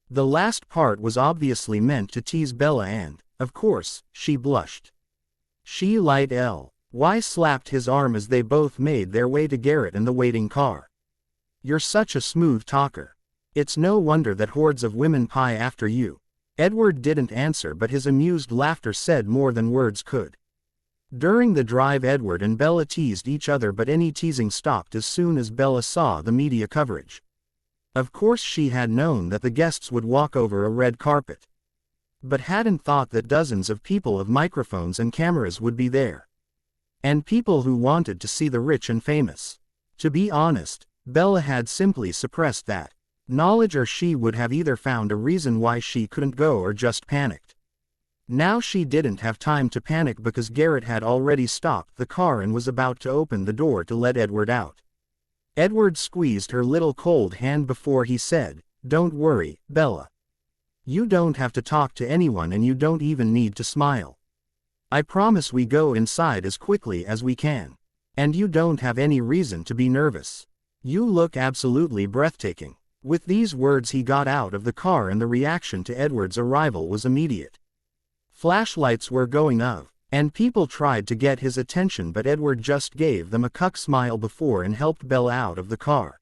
The last part was obviously meant to tease Bella and, of course, she blushed. She light L.Y. slapped his arm as they both made their way to Garrett and the waiting car. "You're such a smooth talker. It's no wonder that hordes of women pie after you." Edward didn't answer, but his amused laughter said more than words could. During the drive, Edward and Bella teased each other, but any teasing stopped as soon as Bella saw the media coverage. Of course she had known that the guests would walk over a red carpet, but hadn't thought that dozens of people with microphones and cameras would be there. And people who wanted to see the rich and famous. To be honest, Bella had simply suppressed that knowledge, or she would have either found a reason why she couldn't go or just panicked. Now she didn't have time to panic because Garrett had already stopped the car and was about to open the door to let Edward out. Edward squeezed her little cold hand before he said, "Don't worry, Bella. You don't have to talk to anyone and you don't even need to smile. I promise we go inside as quickly as we can. And you don't have any reason to be nervous. You look absolutely breathtaking." With these words he got out of the car and the reaction to Edward's arrival was immediate. Flashlights were going off, and people tried to get his attention, but Edward just gave them a cuck smile before and helped Bella out of the car.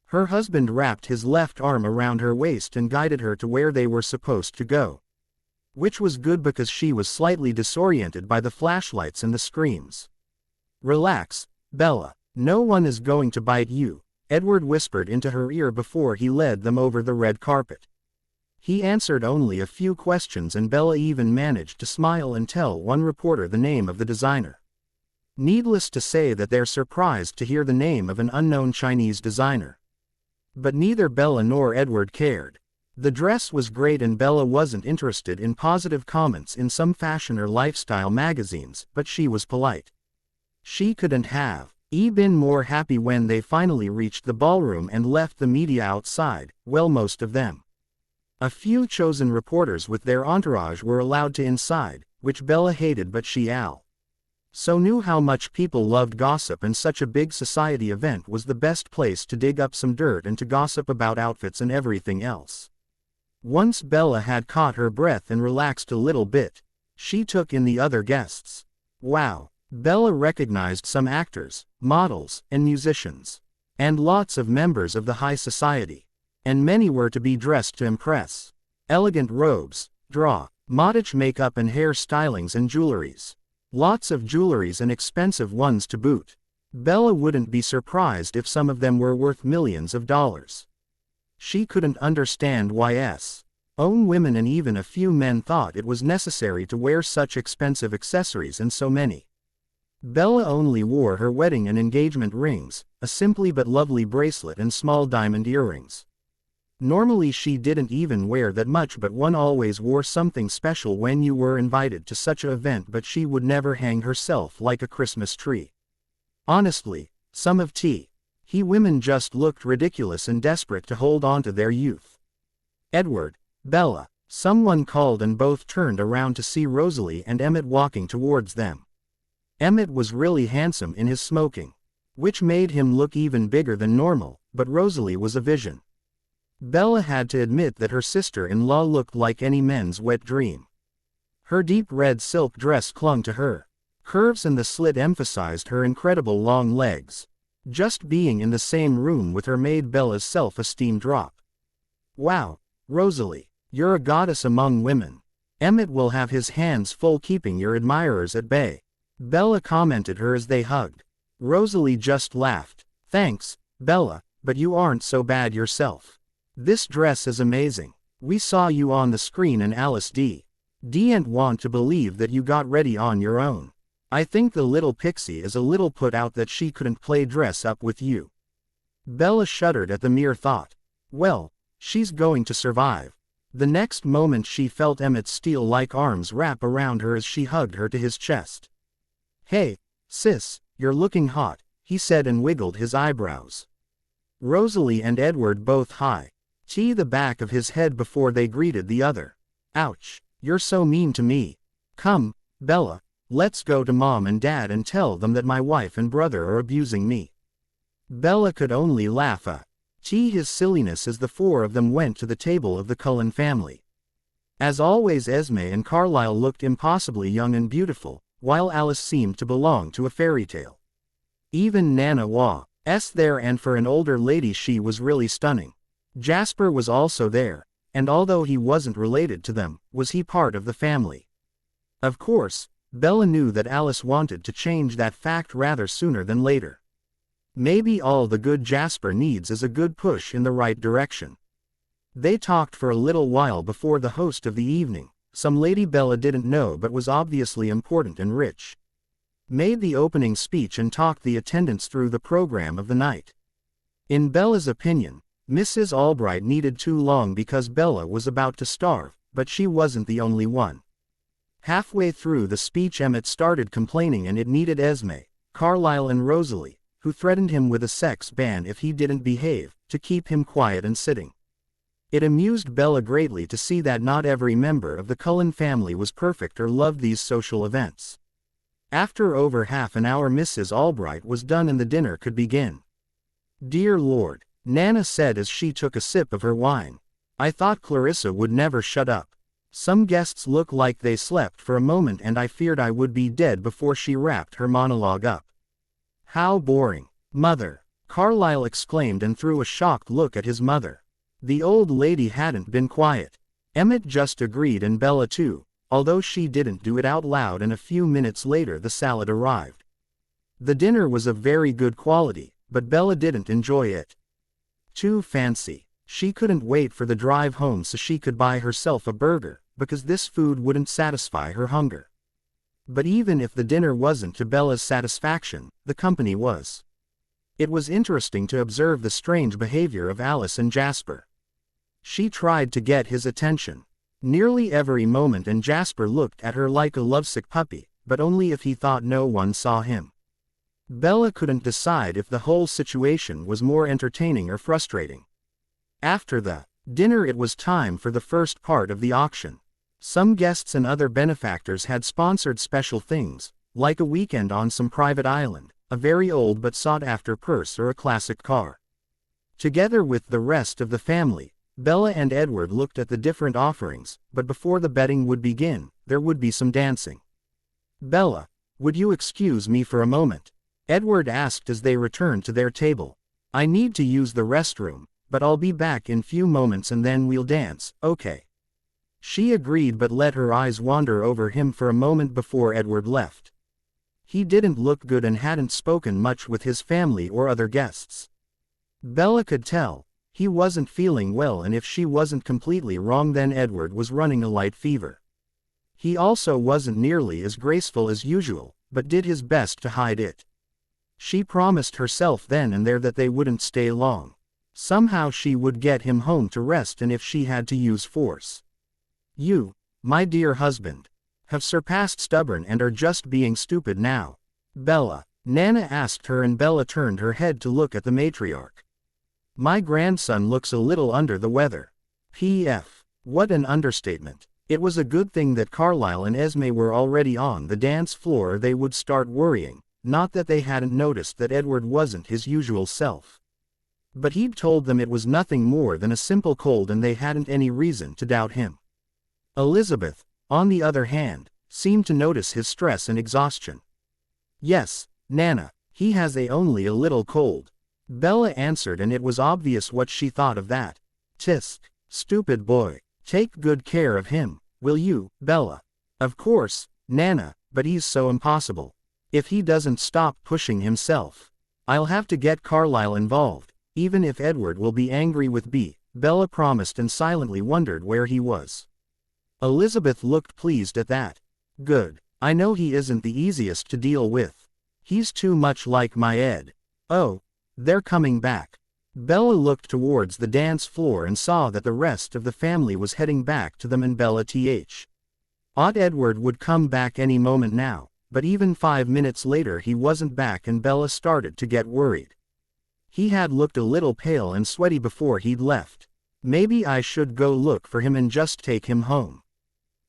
Her husband wrapped his left arm around her waist and guided her to where they were supposed to go. Which was good because she was slightly disoriented by the flashlights and the screams. "Relax, Bella. No one is going to bite you," Edward whispered into her ear before he led them over the red carpet. He answered only a few questions and Bella even managed to smile and tell one reporter the name of the designer. Needless to say that they're surprised to hear the name of an unknown Chinese designer. But neither Bella nor Edward cared. The dress was great and Bella wasn't interested in positive comments in some fashion or lifestyle magazines, but she was polite. She couldn't have been more happy when they finally reached the ballroom and left the media outside, well, most of them. A few chosen reporters with their entourage were allowed to inside, which Bella hated, but she so knew how much people loved gossip, and such a big society event was the best place to dig up some dirt and to gossip about outfits and everything else. Once Bella had caught her breath and relaxed a little bit, she took in the other guests. Wow! Bella recognized some actors, models, and musicians. And lots of members of the high society. And many were to be dressed to impress. Elegant robes, modish makeup and hair stylings and jewelries. Lots of jewelries and expensive ones to boot. Bella wouldn't be surprised if some of them were worth millions of dollars. She couldn't understand why own women and even a few men thought it was necessary to wear such expensive accessories, and so many. Bella only wore her wedding and engagement rings, a simply but lovely bracelet and small diamond earrings. Normally she didn't even wear that much, but one always wore something special when you were invited to such an event, but she would never hang herself like a Christmas tree. Honestly, some of women just looked ridiculous and desperate to hold on to their youth. "Edward, Bella," someone called, and both turned around to see Rosalie and Emmett walking towards them. Emmett was really handsome in his smoking, which made him look even bigger than normal, but Rosalie was a vision. Bella had to admit that her sister-in-law looked like any men's wet dream. Her deep red silk dress clung to her curves and the slit emphasized her incredible long legs. Just being in the same room with her made Bella's self-esteem drop. "Wow, Rosalie, you're a goddess among women. Emmett will have his hands full keeping your admirers at bay," Bella commented her as they hugged. Rosalie just laughed. "Thanks, Bella, but you aren't so bad yourself. This dress is amazing. We saw you on the screen and Alice didn't want to believe that you got ready on your own. I think the little pixie is a little put out that she couldn't play dress up with you." Bella shuddered at the mere thought. Well, she's going to survive. The next moment she felt Emmett's steel-like arms wrap around her as she hugged her to his chest. "Hey, sis, you're looking hot," he said and wiggled his eyebrows. Rosalie and Edward both the back of his head before they greeted the other. "Ouch, you're so mean to me. Come, Bella, Let's go to Mom and Dad and tell them that my wife and brother are abusing me." Bella could only laugh his silliness as the four of them went to the table of the Cullen family. As always, Esme and Carlisle looked impossibly young and beautiful, while Alice seemed to belong to a fairy tale. Even Nana was there, and for an older lady she was really stunning. Jasper was also there, and although he wasn't related to them, was he part of the family? Of course, Bella knew that Alice wanted to change that fact rather sooner than later. Maybe all the good Jasper needs is a good push in the right direction. They talked for a little while before the host of the evening, some lady Bella didn't know but was obviously important and rich, made the opening speech and talked the attendance through the program of the night. In Bella's opinion, Mrs. Albright needed too long because Bella was about to starve, but she wasn't the only one. Halfway through the speech Emmett started complaining, and it needed Esme, Carlisle and Rosalie, who threatened him with a sex ban if he didn't behave, to keep him quiet and sitting. It amused Bella greatly to see that not every member of the Cullen family was perfect or loved these social events. After over half an hour Mrs. Albright was done and the dinner could begin. "Dear Lord," Nana said as she took a sip of her wine. "I thought Clarissa would never shut up. Some guests look like they slept for a moment and I feared I would be dead before she wrapped her monologue up." "How boring, Mother," Carlisle exclaimed and threw a shocked look at his mother. The old lady hadn't been quiet. Emmett just agreed, and Bella too, although she didn't do it out loud, and a few minutes later the salad arrived. The dinner was of very good quality, but Bella didn't enjoy it. Too fancy. She couldn't wait for the drive home so she could buy herself a burger, because this food wouldn't satisfy her hunger. But even if the dinner wasn't to Bella's satisfaction, the company was. It was interesting to observe the strange behavior of Alice and Jasper. She tried to get his attention nearly every moment, and Jasper looked at her like a lovesick puppy, but only if he thought no one saw him. Bella couldn't decide if the whole situation was more entertaining or frustrating. After the dinner it was time for the first part of the auction. Some guests and other benefactors had sponsored special things, like a weekend on some private island, a very old but sought-after purse, or a classic car. Together with the rest of the family, Bella and Edward looked at the different offerings, but before the betting would begin, there would be some dancing. "Bella, would you excuse me for a moment?" Edward asked as they returned to their table. "I need to use the restroom, but I'll be back in few moments and then we'll dance, okay?" She agreed, but let her eyes wander over him for a moment before Edward left. He didn't look good and hadn't spoken much with his family or other guests. Bella could tell he wasn't feeling well, and if she wasn't completely wrong then Edward was running a light fever. He also wasn't nearly as graceful as usual, but did his best to hide it. She promised herself then and there that they wouldn't stay long. Somehow she would get him home to rest, and if she had to use force. "You, my dear husband, have surpassed stubborn and are just being stupid now, Bella?" Nana asked her, and Bella turned her head to look at the matriarch. "My grandson looks a little under the weather." P.F. What an understatement. It was a good thing that Carlisle and Esme were already on the dance floor, or they would start worrying, not that they hadn't noticed that Edward wasn't his usual self. But he'd told them it was nothing more than a simple cold and they hadn't any reason to doubt him. Elizabeth, on the other hand, seemed to notice his stress and exhaustion. "Yes, Nana, he has only a little cold," Bella answered, and it was obvious what she thought of that. "Tisk, stupid boy. Take good care of him, will you, Bella?" "Of course, Nana, but he's so impossible. If he doesn't stop pushing himself, I'll have to get Carlisle involved, even if Edward will be angry with B," Bella promised, and silently wondered where he was. Elizabeth looked pleased at that. "Good. I know he isn't the easiest to deal with. He's too much like my Ed." "Oh, they're coming back." Bella looked towards the dance floor and saw that the rest of the family was heading back to them, and Bella thought Edward would come back any moment now, but even 5 minutes later he wasn't back, and Bella started to get worried. He had looked a little pale and sweaty before he'd left. "Maybe I should go look for him and just take him home."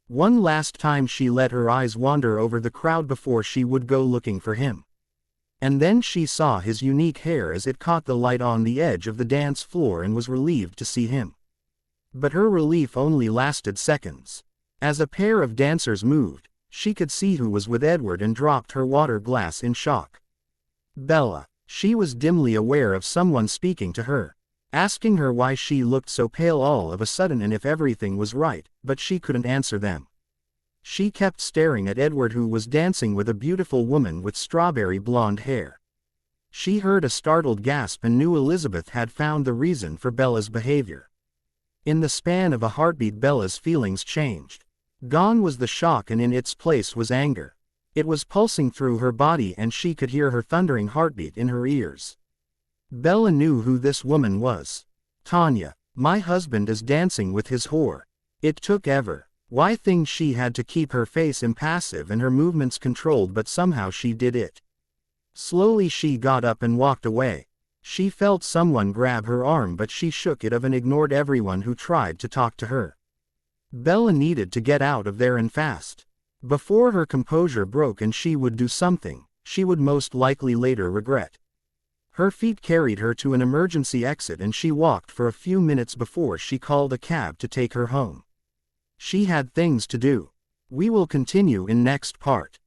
One last time she let her eyes wander over the crowd before she would go looking for him. And then she saw his unique hair as it caught the light on the edge of the dance floor and was relieved to see him. But her relief only lasted seconds. As a pair of dancers moved, she could see who was with Edward and dropped her water glass in shock. Bella. She was dimly aware of someone speaking to her, asking her why she looked so pale all of a sudden and if everything was right, but she couldn't answer them. She kept staring at Edward, who was dancing with a beautiful woman with strawberry blonde hair. She heard a startled gasp and knew Elizabeth had found the reason for Bella's behavior. In the span of a heartbeat, Bella's feelings changed. Gone was the shock and in its place was anger. It was pulsing through her body and she could hear her thundering heartbeat in her ears. Bella knew who this woman was. Tanya. My husband is dancing with his whore. It took ever. Why things she had to keep her face impassive and her movements controlled, but somehow she did it. Slowly she got up and walked away. She felt someone grab her arm, but she shook it off and ignored everyone who tried to talk to her. Bella needed to get out of there and fast. Before her composure broke and she would do something she would most likely later regret. Her feet carried her to an emergency exit and she walked for a few minutes before she called a cab to take her home. She had things to do. We will continue in next part.